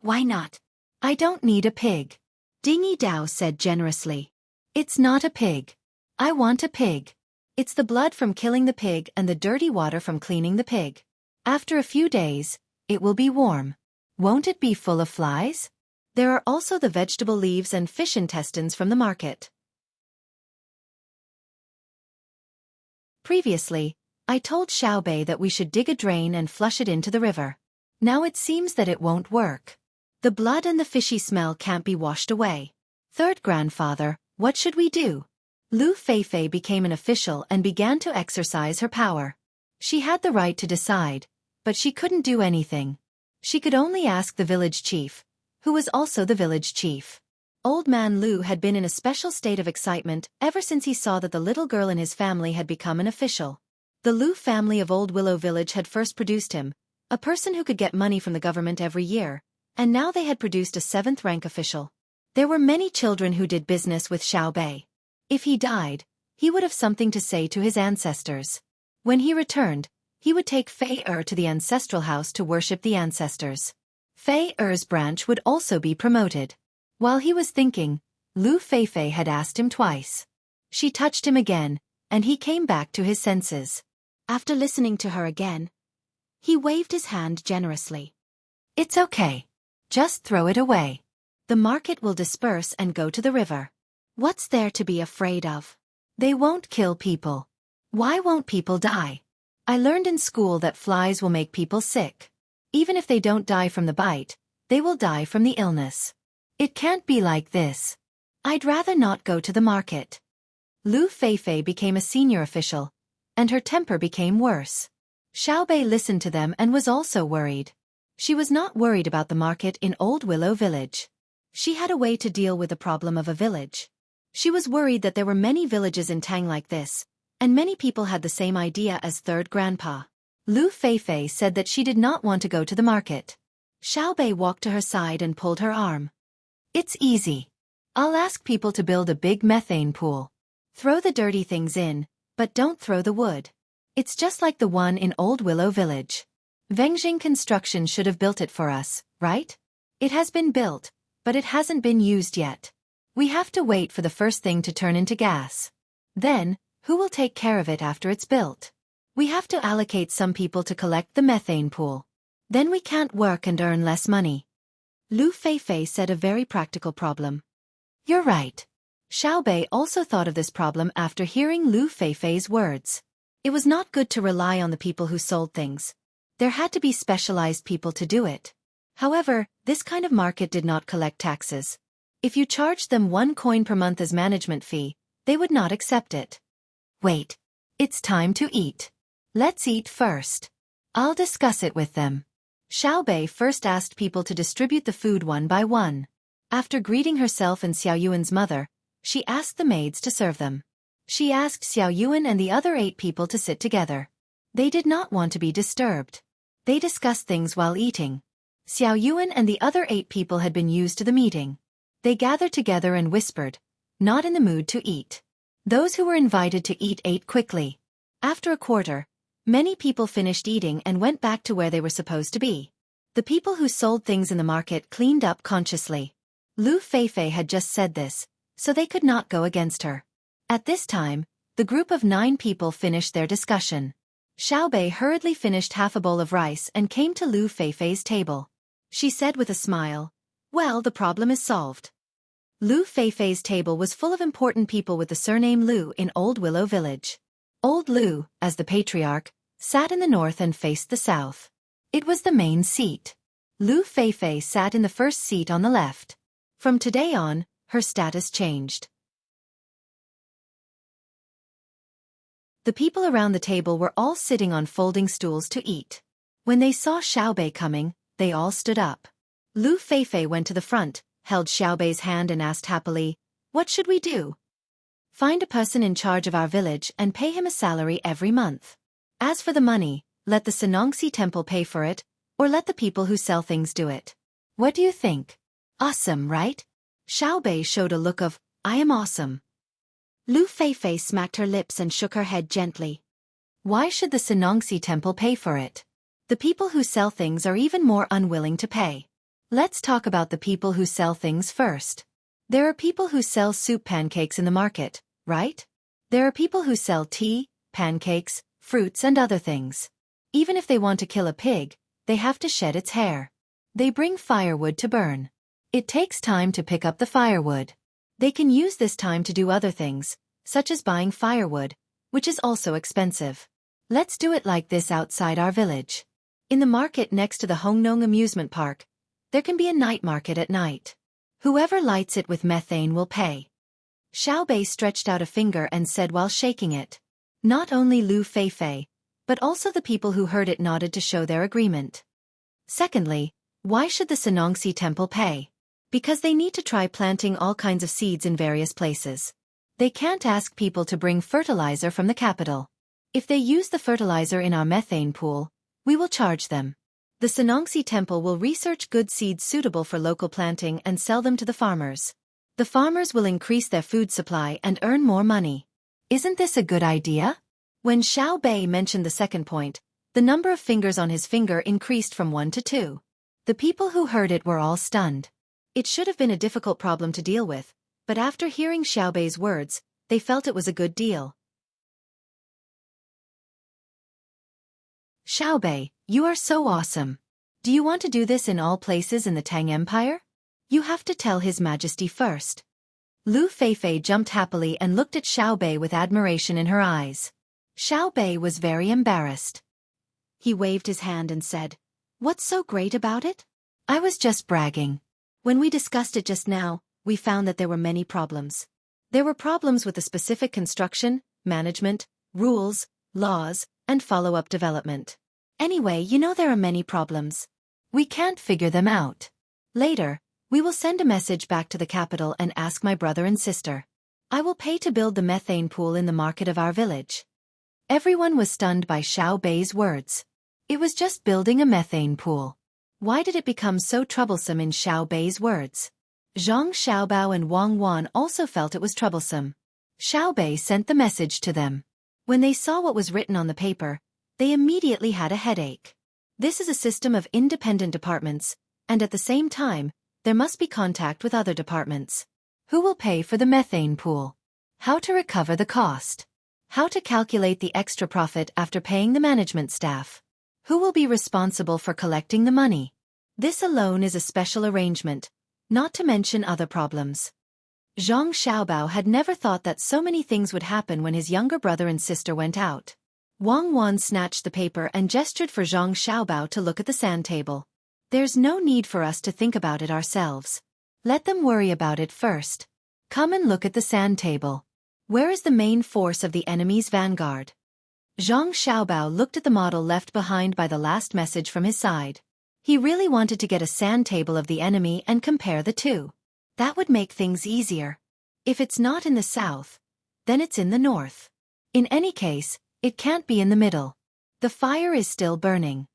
"Why not?" "I don't need a pig," Ding Yidao said generously. "It's not a pig. I want a pig. It's the blood from killing the pig and the dirty water from cleaning the pig. After a few days, it will be warm. Won't it be full of flies? There are also the vegetable leaves and fish intestines from the market." Previously, I told Xiaobei that we should dig a drain and flush it into the river. Now it seems that it won't work. The blood and the fishy smell can't be washed away. Third grandfather, what should we do? Lu Feifei became an official and began to exercise her power. She had the right to decide, but she couldn't do anything. She could only ask the village chief, who was also the village chief. Old man Lu had been in a special state of excitement ever since he saw that the little girl in his family had become an official. The Lu family of Old Willow Village had first produced him, a person who could get money from the government every year, and now they had produced a 7th-rank official. There were many children who did business with Xiaobei. If he died, he would have something to say to his ancestors. When he returned, he would take Fei Er to the ancestral house to worship the ancestors. Fei Er's branch would also be promoted. While he was thinking, Lu Feifei had asked him twice. She touched him again, and he came back to his senses. After listening to her again, he waved his hand generously. "It's okay. Just throw it away. The market will disperse and go to the river. What's there to be afraid of? They won't kill people. Why won't people die? I learned in school that flies will make people sick. Even if they don't die from the bite, they will die from the illness. It can't be like this. I'd rather not go to the market." Lu Feifei became a senior official, and her temper became worse. Xiaobei listened to them and was also worried. She was not worried about the market in Old Willow Village. She had a way to deal with the problem of a village. She was worried that there were many villages in Tang like this, and many people had the same idea as third grandpa. Lu Feifei said that she did not want to go to the market. Xiaobei walked to her side and pulled her arm. "It's easy. I'll ask people to build a big methane pool. Throw the dirty things in, but don't throw the wood. It's just like the one in Old Willow Village. Vengjing Construction should have built it for us, right? It has been built, but it hasn't been used yet. We have to wait for the first thing to turn into gas. Then, who will take care of it after it's built? We have to allocate some people to collect the methane pool. Then we can't work and earn less money." Lu Feifei said a very practical problem. "You're right." Xiaobei also thought of this problem after hearing Lu Feifei's words. It was not good to rely on the people who sold things. There had to be specialized people to do it. However, this kind of market did not collect taxes. If you charged them 1 coin per month as management fee, they would not accept it. "Wait. It's time to eat. Let's eat first. I'll discuss it with them." Xiaobei first asked people to distribute the food one by one. After greeting herself and Xiao Yuan's mother, she asked the maids to serve them. She asked Xiao Yuan and the other 8 people to sit together. They did not want to be disturbed. They discussed things while eating. Xiao Yuan and the other 8 people had been used to the meeting. They gathered together and whispered, not in the mood to eat. Those who were invited to eat ate quickly. After a quarter, many people finished eating and went back to where they were supposed to be. The people who sold things in the market cleaned up consciously. Lu Feifei had just said this, so they could not go against her. At this time, the group of 9 people finished their discussion. Xiaobei hurriedly finished half a bowl of rice and came to Lu Feifei's table. She said with a smile, "Well, the problem is solved." Lu Feifei's table was full of important people with the surname Lu in Old Willow Village. Old Lu, as the patriarch, sat in the north and faced the south. It was the main seat. Lu Feifei sat in the first seat on the left. From today on, her status changed. The people around the table were all sitting on folding stools to eat. When they saw Xiaobei coming, they all stood up. Lu Feifei went to the front, held Xiaobei's hand and asked happily, "What should we do?" "Find a person in charge of our village and pay him a salary every month. As for the money, let the Sanongxi temple pay for it, or let the people who sell things do it. What do you think? Awesome, right?" Xiaobei showed a look of, "I am awesome." Lu Feifei smacked her lips and shook her head gently. Why should the Sanongxi temple pay for it? The people who sell things are even more unwilling to pay. Let's talk about the people who sell things first. There are people who sell soup pancakes in the market, right? There are people who sell tea, pancakes, fruits and other things. Even if they want to kill a pig, they have to shed its hair. They bring firewood to burn. It takes time to pick up the firewood. They can use this time to do other things, such as buying firewood, which is also expensive. Let's do it like this outside our village. In the market next to the Hongnong amusement park, there can be a night market at night. Whoever lights it with methane will pay." Xiaobei stretched out a finger and said while shaking it. Not only Lu Feifei, but also the people who heard it nodded to show their agreement. Secondly, why should the Sanongxi temple pay? Because they need to try planting all kinds of seeds in various places. They can't ask people to bring fertilizer from the capital. If they use the fertilizer in our methane pool, we will charge them. The Sanongxi temple will research good seeds suitable for local planting and sell them to the farmers. The farmers will increase their food supply and earn more money. Isn't this a good idea? When Xiaobei mentioned the second point, the number of fingers on his finger increased from 1 to 2. The people who heard it were all stunned. It should have been a difficult problem to deal with, but after hearing Xiaobei's words, they felt it was a good deal. "Xiaobei, you are so awesome. Do you want to do this in all places in the Tang Empire? You have to tell His Majesty first." Lu Feifei jumped happily and looked at Xiaobei with admiration in her eyes. Xiaobei was very embarrassed. He waved his hand and said, "What's so great about it? I was just bragging. When we discussed it just now, we found that there were many problems. There were problems with the specific construction, management, rules, laws, and follow-up development. Anyway, there are many problems. We can't figure them out. Later, we will send a message back to the capital and ask my brother and sister. I will pay to build the methane pool in the market of our village." Everyone was stunned by Xiaobei's words. It was just building a methane pool. Why did it become so troublesome in Xiaobei's words? Zhang Xiaobao and Wang Wan also felt it was troublesome. Xiaobei sent the message to them. When they saw what was written on the paper, they immediately had a headache. This is a system of independent departments, and at the same time, there must be contact with other departments. Who will pay for the methane pool? How to recover the cost? How to calculate the extra profit after paying the management staff? Who will be responsible for collecting the money? This alone is a special arrangement, not to mention other problems. Zhang Xiaobao had never thought that so many things would happen when his younger brother and sister went out. Wang Wan snatched the paper and gestured for Zhang Xiaobao to look at the sand table. "There's no need for us to think about it ourselves. Let them worry about it first. Come and look at the sand table. Where is the main force of the enemy's vanguard?" Zhang Xiaobao looked at the model left behind by the last message from his side. He really wanted to get a sand table of the enemy and compare the two. That would make things easier. If it's not in the south, then it's in the north. In any case, it can't be in the middle. The fire is still burning.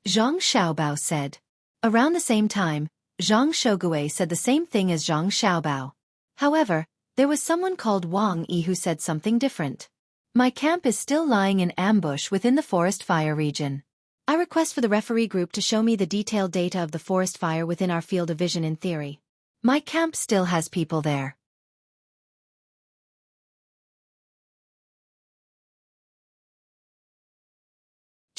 Zhang Xiaobao said. Around the same time, Zhang Xueqi said the same thing as Zhang Xiaobao. However, there was someone called Wang Yi who said something different. "My camp is still lying in ambush within the forest fire region. I request for the referee group to show me the detailed data of the forest fire within our field of vision in theory. My camp still has people there."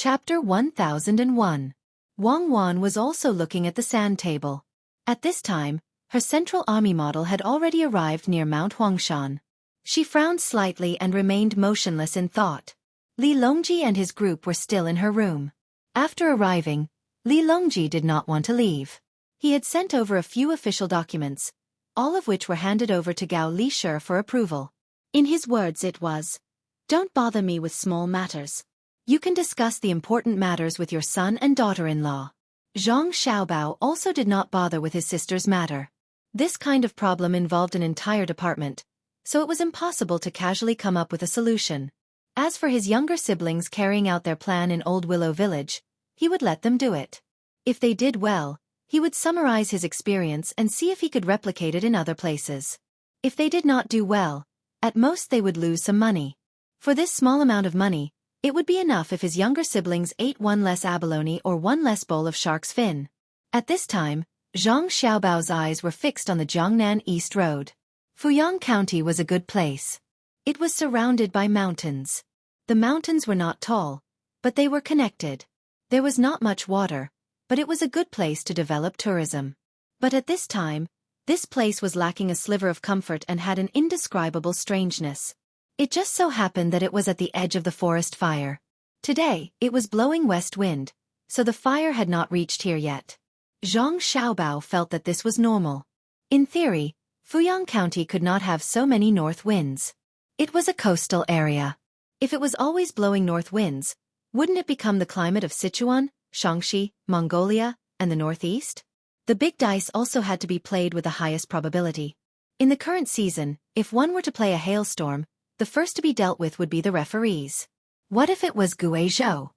Chapter 1001. Wang Wan was also looking at the sand table. At this time, her central army model had already arrived near Mount Huangshan. She frowned slightly and remained motionless in thought. Li Longji and his group were still in her room. After arriving, Li Longji did not want to leave. He had sent over a few official documents, all of which were handed over to Gao Li-shi for approval. In his words it was, "Don't bother me with small matters. You can discuss the important matters with your son and daughter-in-law." Zhang Xiaobao also did not bother with his sister's matter. This kind of problem involved an entire department, so it was impossible to casually come up with a solution. As for his younger siblings carrying out their plan in Old Willow Village, he would let them do it. If they did well, he would summarize his experience and see if he could replicate it in other places. If they did not do well, at most they would lose some money. For this small amount of money, it would be enough if his younger siblings ate one less abalone or one less bowl of shark's fin. At this time, Zhang Xiaobao's eyes were fixed on the Jiangnan East Road. Fuyang County was a good place. It was surrounded by mountains. The mountains were not tall, but they were connected. There was not much water, but it was a good place to develop tourism. But at this time, this place was lacking a sliver of comfort and had an indescribable strangeness. It just so happened that it was at the edge of the forest fire. Today, it was blowing west wind, so the fire had not reached here yet. Zhang Xiaobao felt that this was normal. In theory, Fuyang County could not have so many north winds. It was a coastal area. If it was always blowing north winds, wouldn't it become the climate of Sichuan, Shaanxi, Mongolia, and the northeast? The big dice also had to be played with the highest probability. In the current season, if one were to play a hailstorm, the first to be dealt with would be the referees. What if it was Guizhou?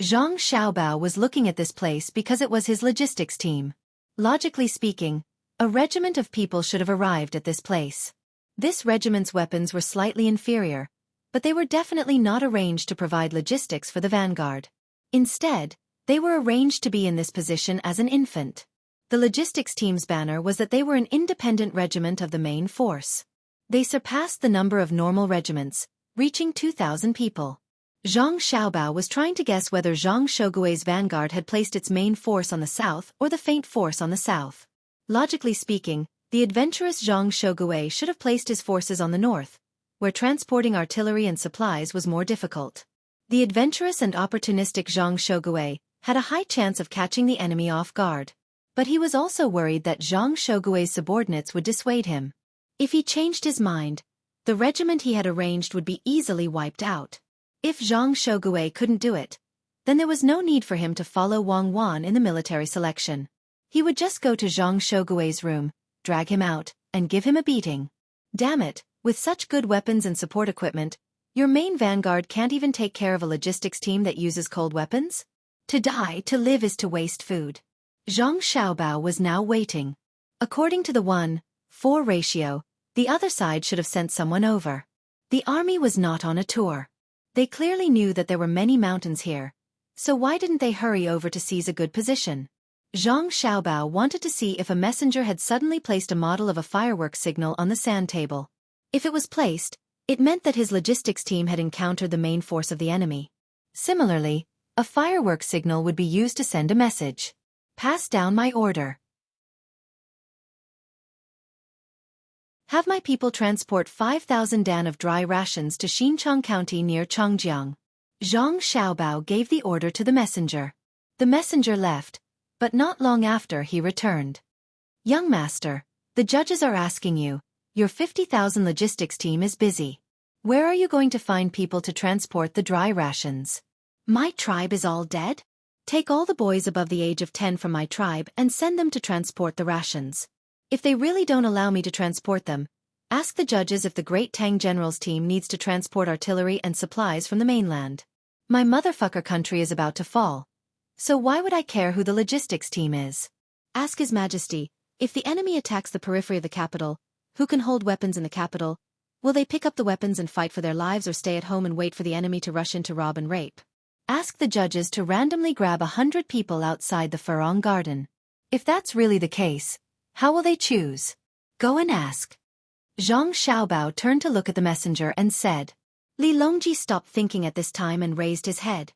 Zhang Xiaobao was looking at this place because it was his logistics team. Logically speaking, a regiment of people should have arrived at this place. This regiment's weapons were slightly inferior, but they were definitely not arranged to provide logistics for the vanguard. Instead, they were arranged to be in this position as an infant. The logistics team's banner was that they were an independent regiment of the main force. They surpassed the number of normal regiments, reaching 2,000 people. Zhang Xiaobao was trying to guess whether Zhang Shogui's vanguard had placed its main force on the south or the faint force on the south. Logically speaking, the adventurous Zhang Shogui should have placed his forces on the north, where transporting artillery and supplies was more difficult. The adventurous and opportunistic Zhang Shogui had a high chance of catching the enemy off guard. But he was also worried that Zhang Shogui's subordinates would dissuade him. If he changed his mind, the regiment he had arranged would be easily wiped out. If Zhang Shogui couldn't do it, then there was no need for him to follow Wang Wan in the military selection. He would just go to Zhang Shogui's room, drag him out, and give him a beating. Damn it, with such good weapons and support equipment, your main vanguard can't even take care of a logistics team that uses cold weapons? To die, to live is to waste food. Zhang Xiaobao was now waiting. According to the 1:4 ratio, the other side should have sent someone over. The army was not on a tour. They clearly knew that there were many mountains here, so why didn't they hurry over to seize a good position? Zhang Xiaobao wanted to see if a messenger had suddenly placed a model of a fireworks signal on the sand table. If it was placed, it meant that his logistics team had encountered the main force of the enemy. Similarly, a fireworks signal would be used to send a message. Pass down my order. Have my people transport 5,000 dan of dry rations to Xinchang County near Changjiang. Zhang Xiaobao gave the order to the messenger. The messenger left, but not long after he returned. Young master, the judges are asking you, your 50,000 logistics team is busy. Where are you going to find people to transport the dry rations? My tribe is all dead? Take all the boys above the age of 10 from my tribe and send them to transport the rations. If they really don't allow me to transport them, ask the judges if the great Tang general's team needs to transport artillery and supplies from the mainland. My motherfucker country is about to fall. So why would I care who the logistics team is? Ask His Majesty, if the enemy attacks the periphery of the capital, who can hold weapons in the capital? Will they pick up the weapons and fight for their lives or stay at home and wait for the enemy to rush in to rob and rape? Ask the judges to randomly grab 100 people outside the Farong Garden. If that's really the case, how will they choose? Go and ask. Zhang Xiaobao turned to look at the messenger and said. Li Longji stopped thinking at this time and raised his head.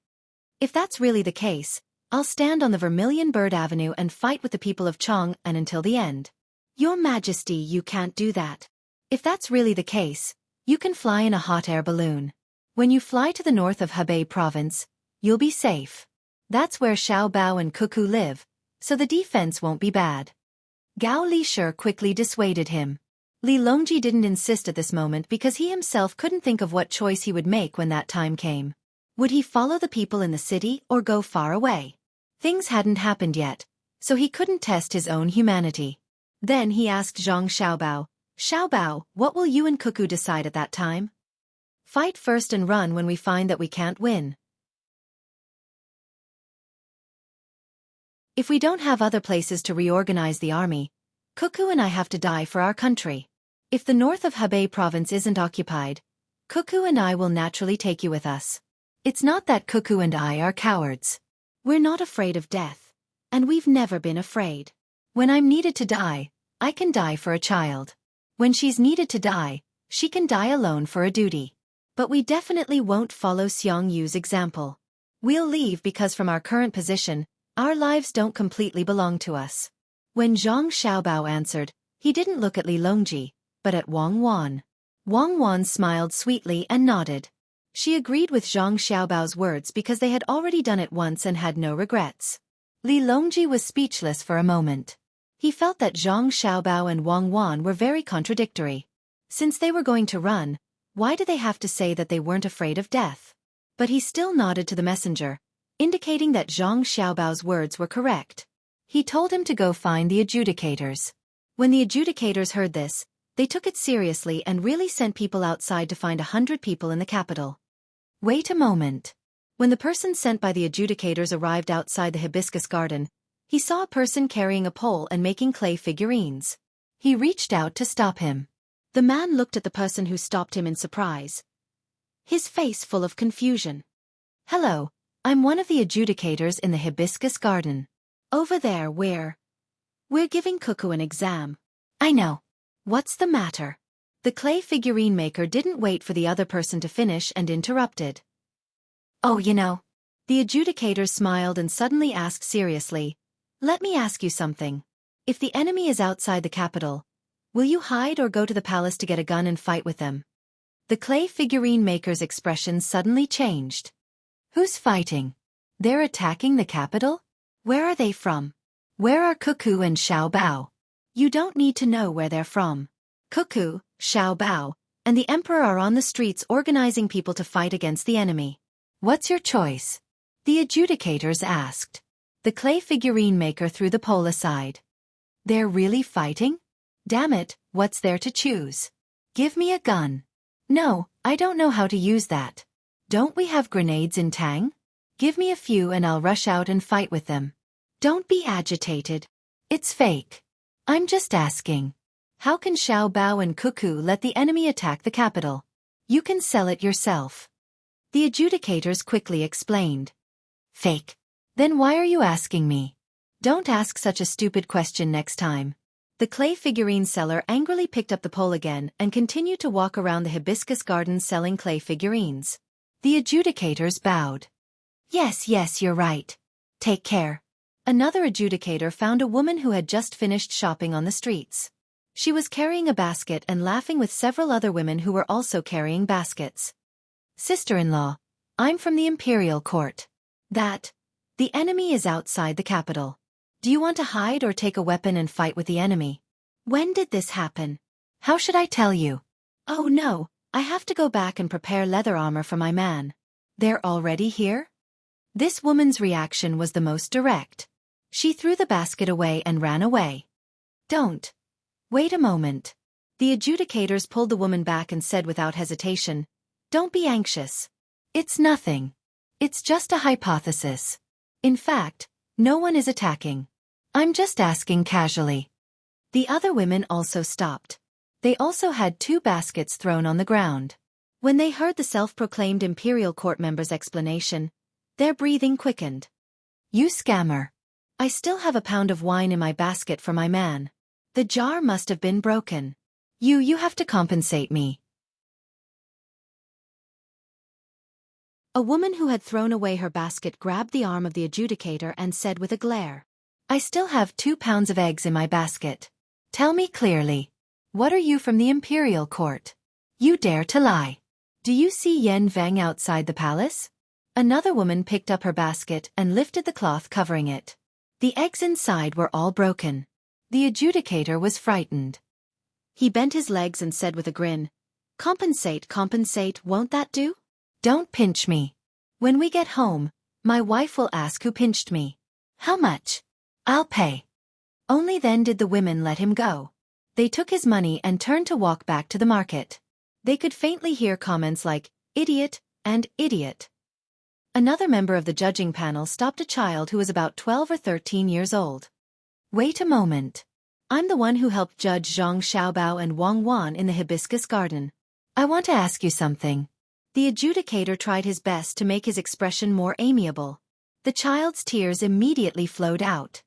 If that's really the case, I'll stand on the Vermilion Bird Avenue and fight with the people of Chong and until the end. Your Majesty, you can't do that. If that's really the case, you can fly in a hot air balloon. When you fly to the north of Hebei province, you'll be safe. That's where Xiao Bao and Cuckoo live, so the defense won't be bad. Gao Li quickly dissuaded him. Li Longji didn't insist at this moment because he himself couldn't think of what choice he would make when that time came. Would he follow the people in the city or go far away? Things hadn't happened yet, so he couldn't test his own humanity. Then he asked Zhang Xiaobao, what will you and Cuckoo decide at that time? Fight first and run when we find that we can't win. If we don't have other places to reorganize the army, Cuckoo and I have to die for our country. If the north of Hebei province isn't occupied, Cuckoo and I will naturally take you with us. It's not that Cuckoo and I are cowards. We're not afraid of death, and we've never been afraid. When I'm needed to die, I can die for a child. When she's needed to die, she can die alone for a duty. But we definitely won't follow Xiang Yu's example. We'll leave because from our current position, our lives don't completely belong to us. When Zhang Xiaobao answered, he didn't look at Li Longji, but at Wang Wan. Wang Wan smiled sweetly and nodded. She agreed with Zhang Xiaobao's words because they had already done it once and had no regrets. Li Longji was speechless for a moment. He felt that Zhang Xiaobao and Wang Wan were very contradictory. Since they were going to run, why did they have to say that they weren't afraid of death? But he still nodded to the messenger, indicating that Zhang Xiaobao's words were correct. He told him to go find the adjudicators. When the adjudicators heard this, they took it seriously and really sent people outside to find 100 people in the capital. Wait a moment. When the person sent by the adjudicators arrived outside the hibiscus garden, he saw a person carrying a pole and making clay figurines. He reached out to stop him. The man looked at the person who stopped him in surprise, his face full of confusion. Hello, I'm one of the adjudicators in the hibiscus garden. Over there we're giving Cuckoo an exam. I know. What's the matter? The clay figurine maker didn't wait for the other person to finish and interrupted. Oh, the adjudicator smiled and suddenly asked seriously, let me ask you something. If the enemy is outside the capital, will you hide or go to the palace to get a gun and fight with them? The clay figurine maker's expression suddenly changed. Who's fighting? They're attacking the capital? Where are they from? Where are Cuckoo and Xiao Bao? You don't need to know where they're from. Cuckoo, Xiao Bao, and the Emperor are on the streets organizing people to fight against the enemy. What's your choice? The adjudicators asked. The clay figurine maker threw the pole aside. They're really fighting? Damn it, what's there to choose? Give me a gun. No, I don't know how to use that. Don't we have grenades in Tang? Give me a few and I'll rush out and fight with them. Don't be agitated. It's fake. I'm just asking. How can Xiao Bao and Cuckoo let the enemy attack the capital? You can sell it yourself. The adjudicators quickly explained. Fake. Then why are you asking me? Don't ask such a stupid question next time. The clay figurine seller angrily picked up the pole again and continued to walk around the hibiscus garden selling clay figurines. The adjudicators bowed. Yes, you're right. Take care. Another adjudicator found a woman who had just finished shopping on the streets. She was carrying a basket and laughing with several other women who were also carrying baskets. Sister-in-law, I'm from the imperial court. The enemy is outside the capital. Do you want to hide or take a weapon and fight with the enemy? When did this happen? How should I tell you? Oh no, I have to go back and prepare leather armor for my man. They're already here? This woman's reaction was the most direct. She threw the basket away and ran away. Don't. Wait a moment. The adjudicators pulled the woman back and said without hesitation, don't be anxious. It's nothing. It's just a hypothesis. In fact, no one is attacking. I'm just asking casually. The other women also stopped. They also had 2 baskets thrown on the ground. When they heard the self-proclaimed imperial court member's explanation, their breathing quickened. You scammer. I still have a pound of wine in my basket for my man. The jar must have been broken. You have to compensate me. A woman who had thrown away her basket grabbed the arm of the adjudicator and said with a glare, I still have 2 pounds of eggs in my basket. Tell me clearly. What are you from the imperial court? You dare to lie. Do you see Yen Veng outside the palace? Another woman picked up her basket and lifted the cloth covering it. The eggs inside were all broken. The adjudicator was frightened. He bent his legs and said with a grin, compensate, won't that do? Don't pinch me. When we get home, my wife will ask who pinched me. How much? I'll pay. Only then did the women let him go. They took his money and turned to walk back to the market. They could faintly hear comments like, idiot, and idiot. Another member of the judging panel stopped a child who was about 12 or 13 years old. Wait a moment. I'm the one who helped Judge Zhang Xiaobao and Wang Wan in the hibiscus garden. I want to ask you something. The adjudicator tried his best to make his expression more amiable. The child's tears immediately flowed out.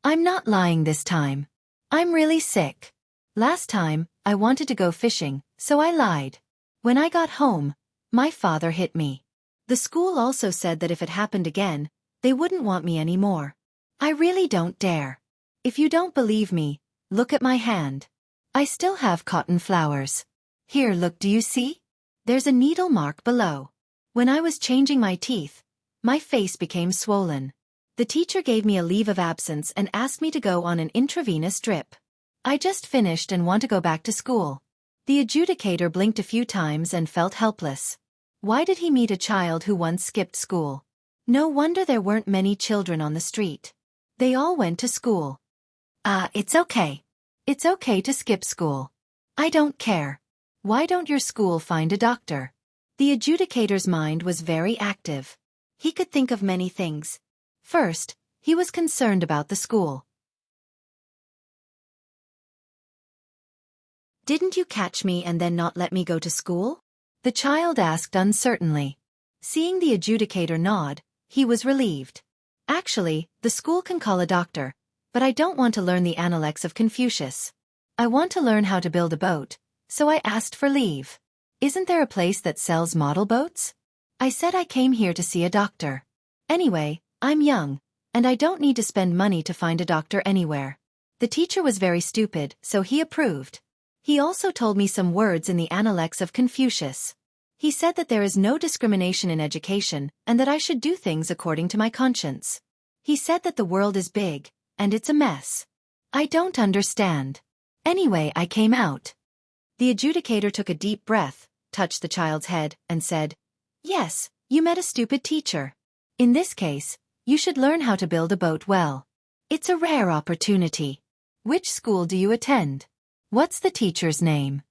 I'm not lying this time. I'm really sick. Last time, I wanted to go fishing, so I lied. When I got home, my father hit me. The school also said that if it happened again, they wouldn't want me anymore. I really don't dare. If you don't believe me, look at my hand. I still have cotton flowers. Here, look, do you see? There's a needle mark below. When I was changing my teeth, my face became swollen. The teacher gave me a leave of absence and asked me to go on an intravenous drip. I just finished and want to go back to school. The adjudicator blinked a few times and felt helpless. Why did he meet a child who once skipped school? No wonder there weren't many children on the street. They all went to school. It's okay. It's okay to skip school. I don't care. Why don't your school find a doctor? The adjudicator's mind was very active. He could think of many things. First, he was concerned about the school. Didn't you catch me and then not let me go to school? The child asked uncertainly. Seeing the adjudicator nod, he was relieved. Actually, the school can call a doctor, but I don't want to learn the Analects of Confucius. I want to learn how to build a boat, so I asked for leave. Isn't there a place that sells model boats? I said I came here to see a doctor. Anyway, I'm young, and I don't need to spend money to find a doctor anywhere. The teacher was very stupid, so he approved. He also told me some words in the Analects of Confucius. He said that there is no discrimination in education and that I should do things according to my conscience. He said that the world is big, and it's a mess. I don't understand. Anyway, I came out. The adjudicator took a deep breath, touched the child's head, and said, Yes, you met a stupid teacher. In this case, you should learn how to build a boat well. It's a rare opportunity. Which school do you attend? What's the teacher's name?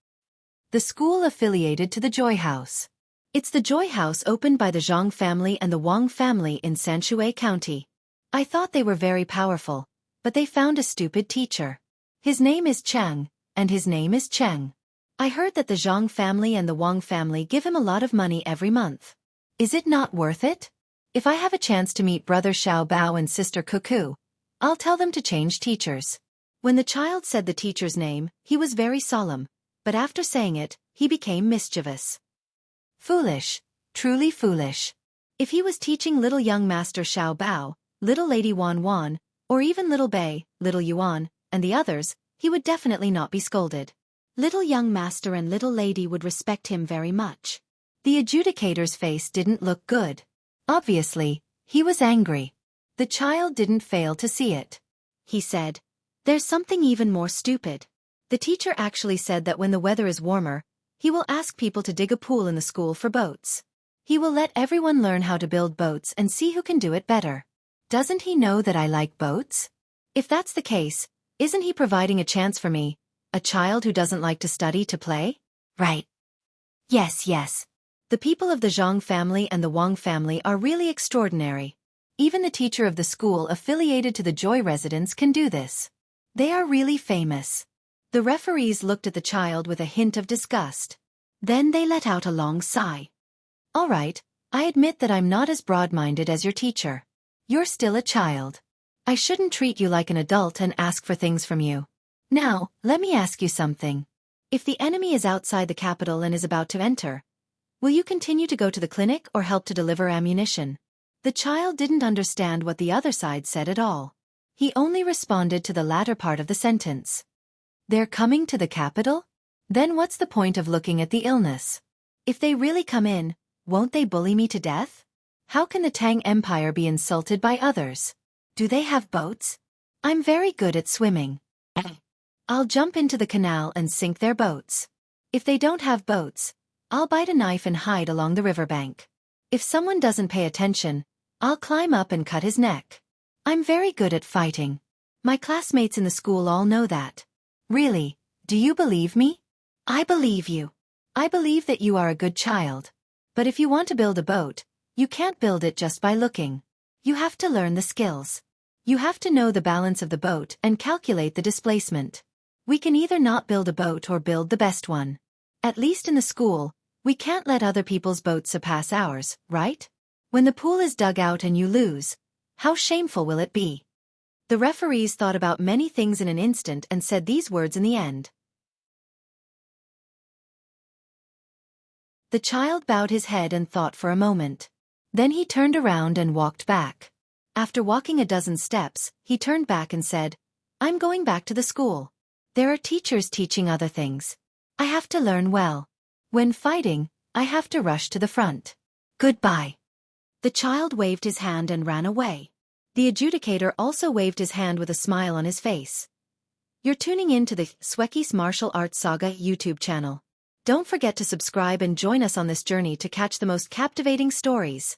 The school affiliated to the Joy House. It's the Joy House opened by the Zhang family and the Wang family in Xueqi County. I thought they were very powerful, but they found a stupid teacher. His name is Chang, and his name is Cheng. I heard that the Zhang family and the Wang family give him a lot of money every month. Is it not worth it? If I have a chance to meet brother Xiao Bao and sister Cuckoo, I'll tell them to change teachers. When the child said the teacher's name, he was very solemn, but after saying it, he became mischievous. Foolish, truly foolish. If he was teaching little young master Xiao Bao, little lady Wan Wan, or even little Bei, little Yuan, and the others, he would definitely not be scolded. Little young master and little lady would respect him very much. The adjudicator's face didn't look good. Obviously, he was angry. The child didn't fail to see it. He said, There's something even more stupid. The teacher actually said that when the weather is warmer, he will ask people to dig a pool in the school for boats. He will let everyone learn how to build boats and see who can do it better. Doesn't he know that I like boats? If that's the case, isn't he providing a chance for me, a child who doesn't like to study, to play? Right. Yes. The people of the Zhang family and the Wang family are really extraordinary. Even the teacher of the school affiliated to the Joy residence can do this. They are really famous. The referees looked at the child with a hint of disgust. Then they let out a long sigh. All right, I admit that I'm not as broad-minded as your teacher. You're still a child. I shouldn't treat you like an adult and ask for things from you. Now, let me ask you something. If the enemy is outside the capital and is about to enter, Will you continue to go to the clinic or help to deliver ammunition? The child didn't understand what the other side said at all. He only responded to the latter part of the sentence. They're coming to the capital? Then what's the point of looking at the illness? If they really come in, won't they bully me to death? How can the Tang Empire be insulted by others? Do they have boats? I'm very good at swimming. I'll jump into the canal and sink their boats. If they don't have boats, I'll bite a knife and hide along the riverbank. If someone doesn't pay attention, I'll climb up and cut his neck. I'm very good at fighting. My classmates in the school all know that. Really, do you believe me? I believe you. I believe that you are a good child. But if you want to build a boat, you can't build it just by looking. You have to learn the skills. You have to know the balance of the boat and calculate the displacement. We can either not build a boat or build the best one. At least in the school, we can't let other people's boats surpass ours, right? When the pool is dug out and you lose, how shameful will it be? The referees thought about many things in an instant and said these words in the end. The child bowed his head and thought for a moment. Then he turned around and walked back. After walking a dozen steps, he turned back and said, I'm going back to the school. There are teachers teaching other things. I have to learn well. When fighting, I have to rush to the front. Goodbye. The child waved his hand and ran away. The adjudicator also waved his hand with a smile on his face. You're tuning in to the Xueqi's Martial Arts Saga YouTube channel. Don't forget to subscribe and join us on this journey to catch the most captivating stories.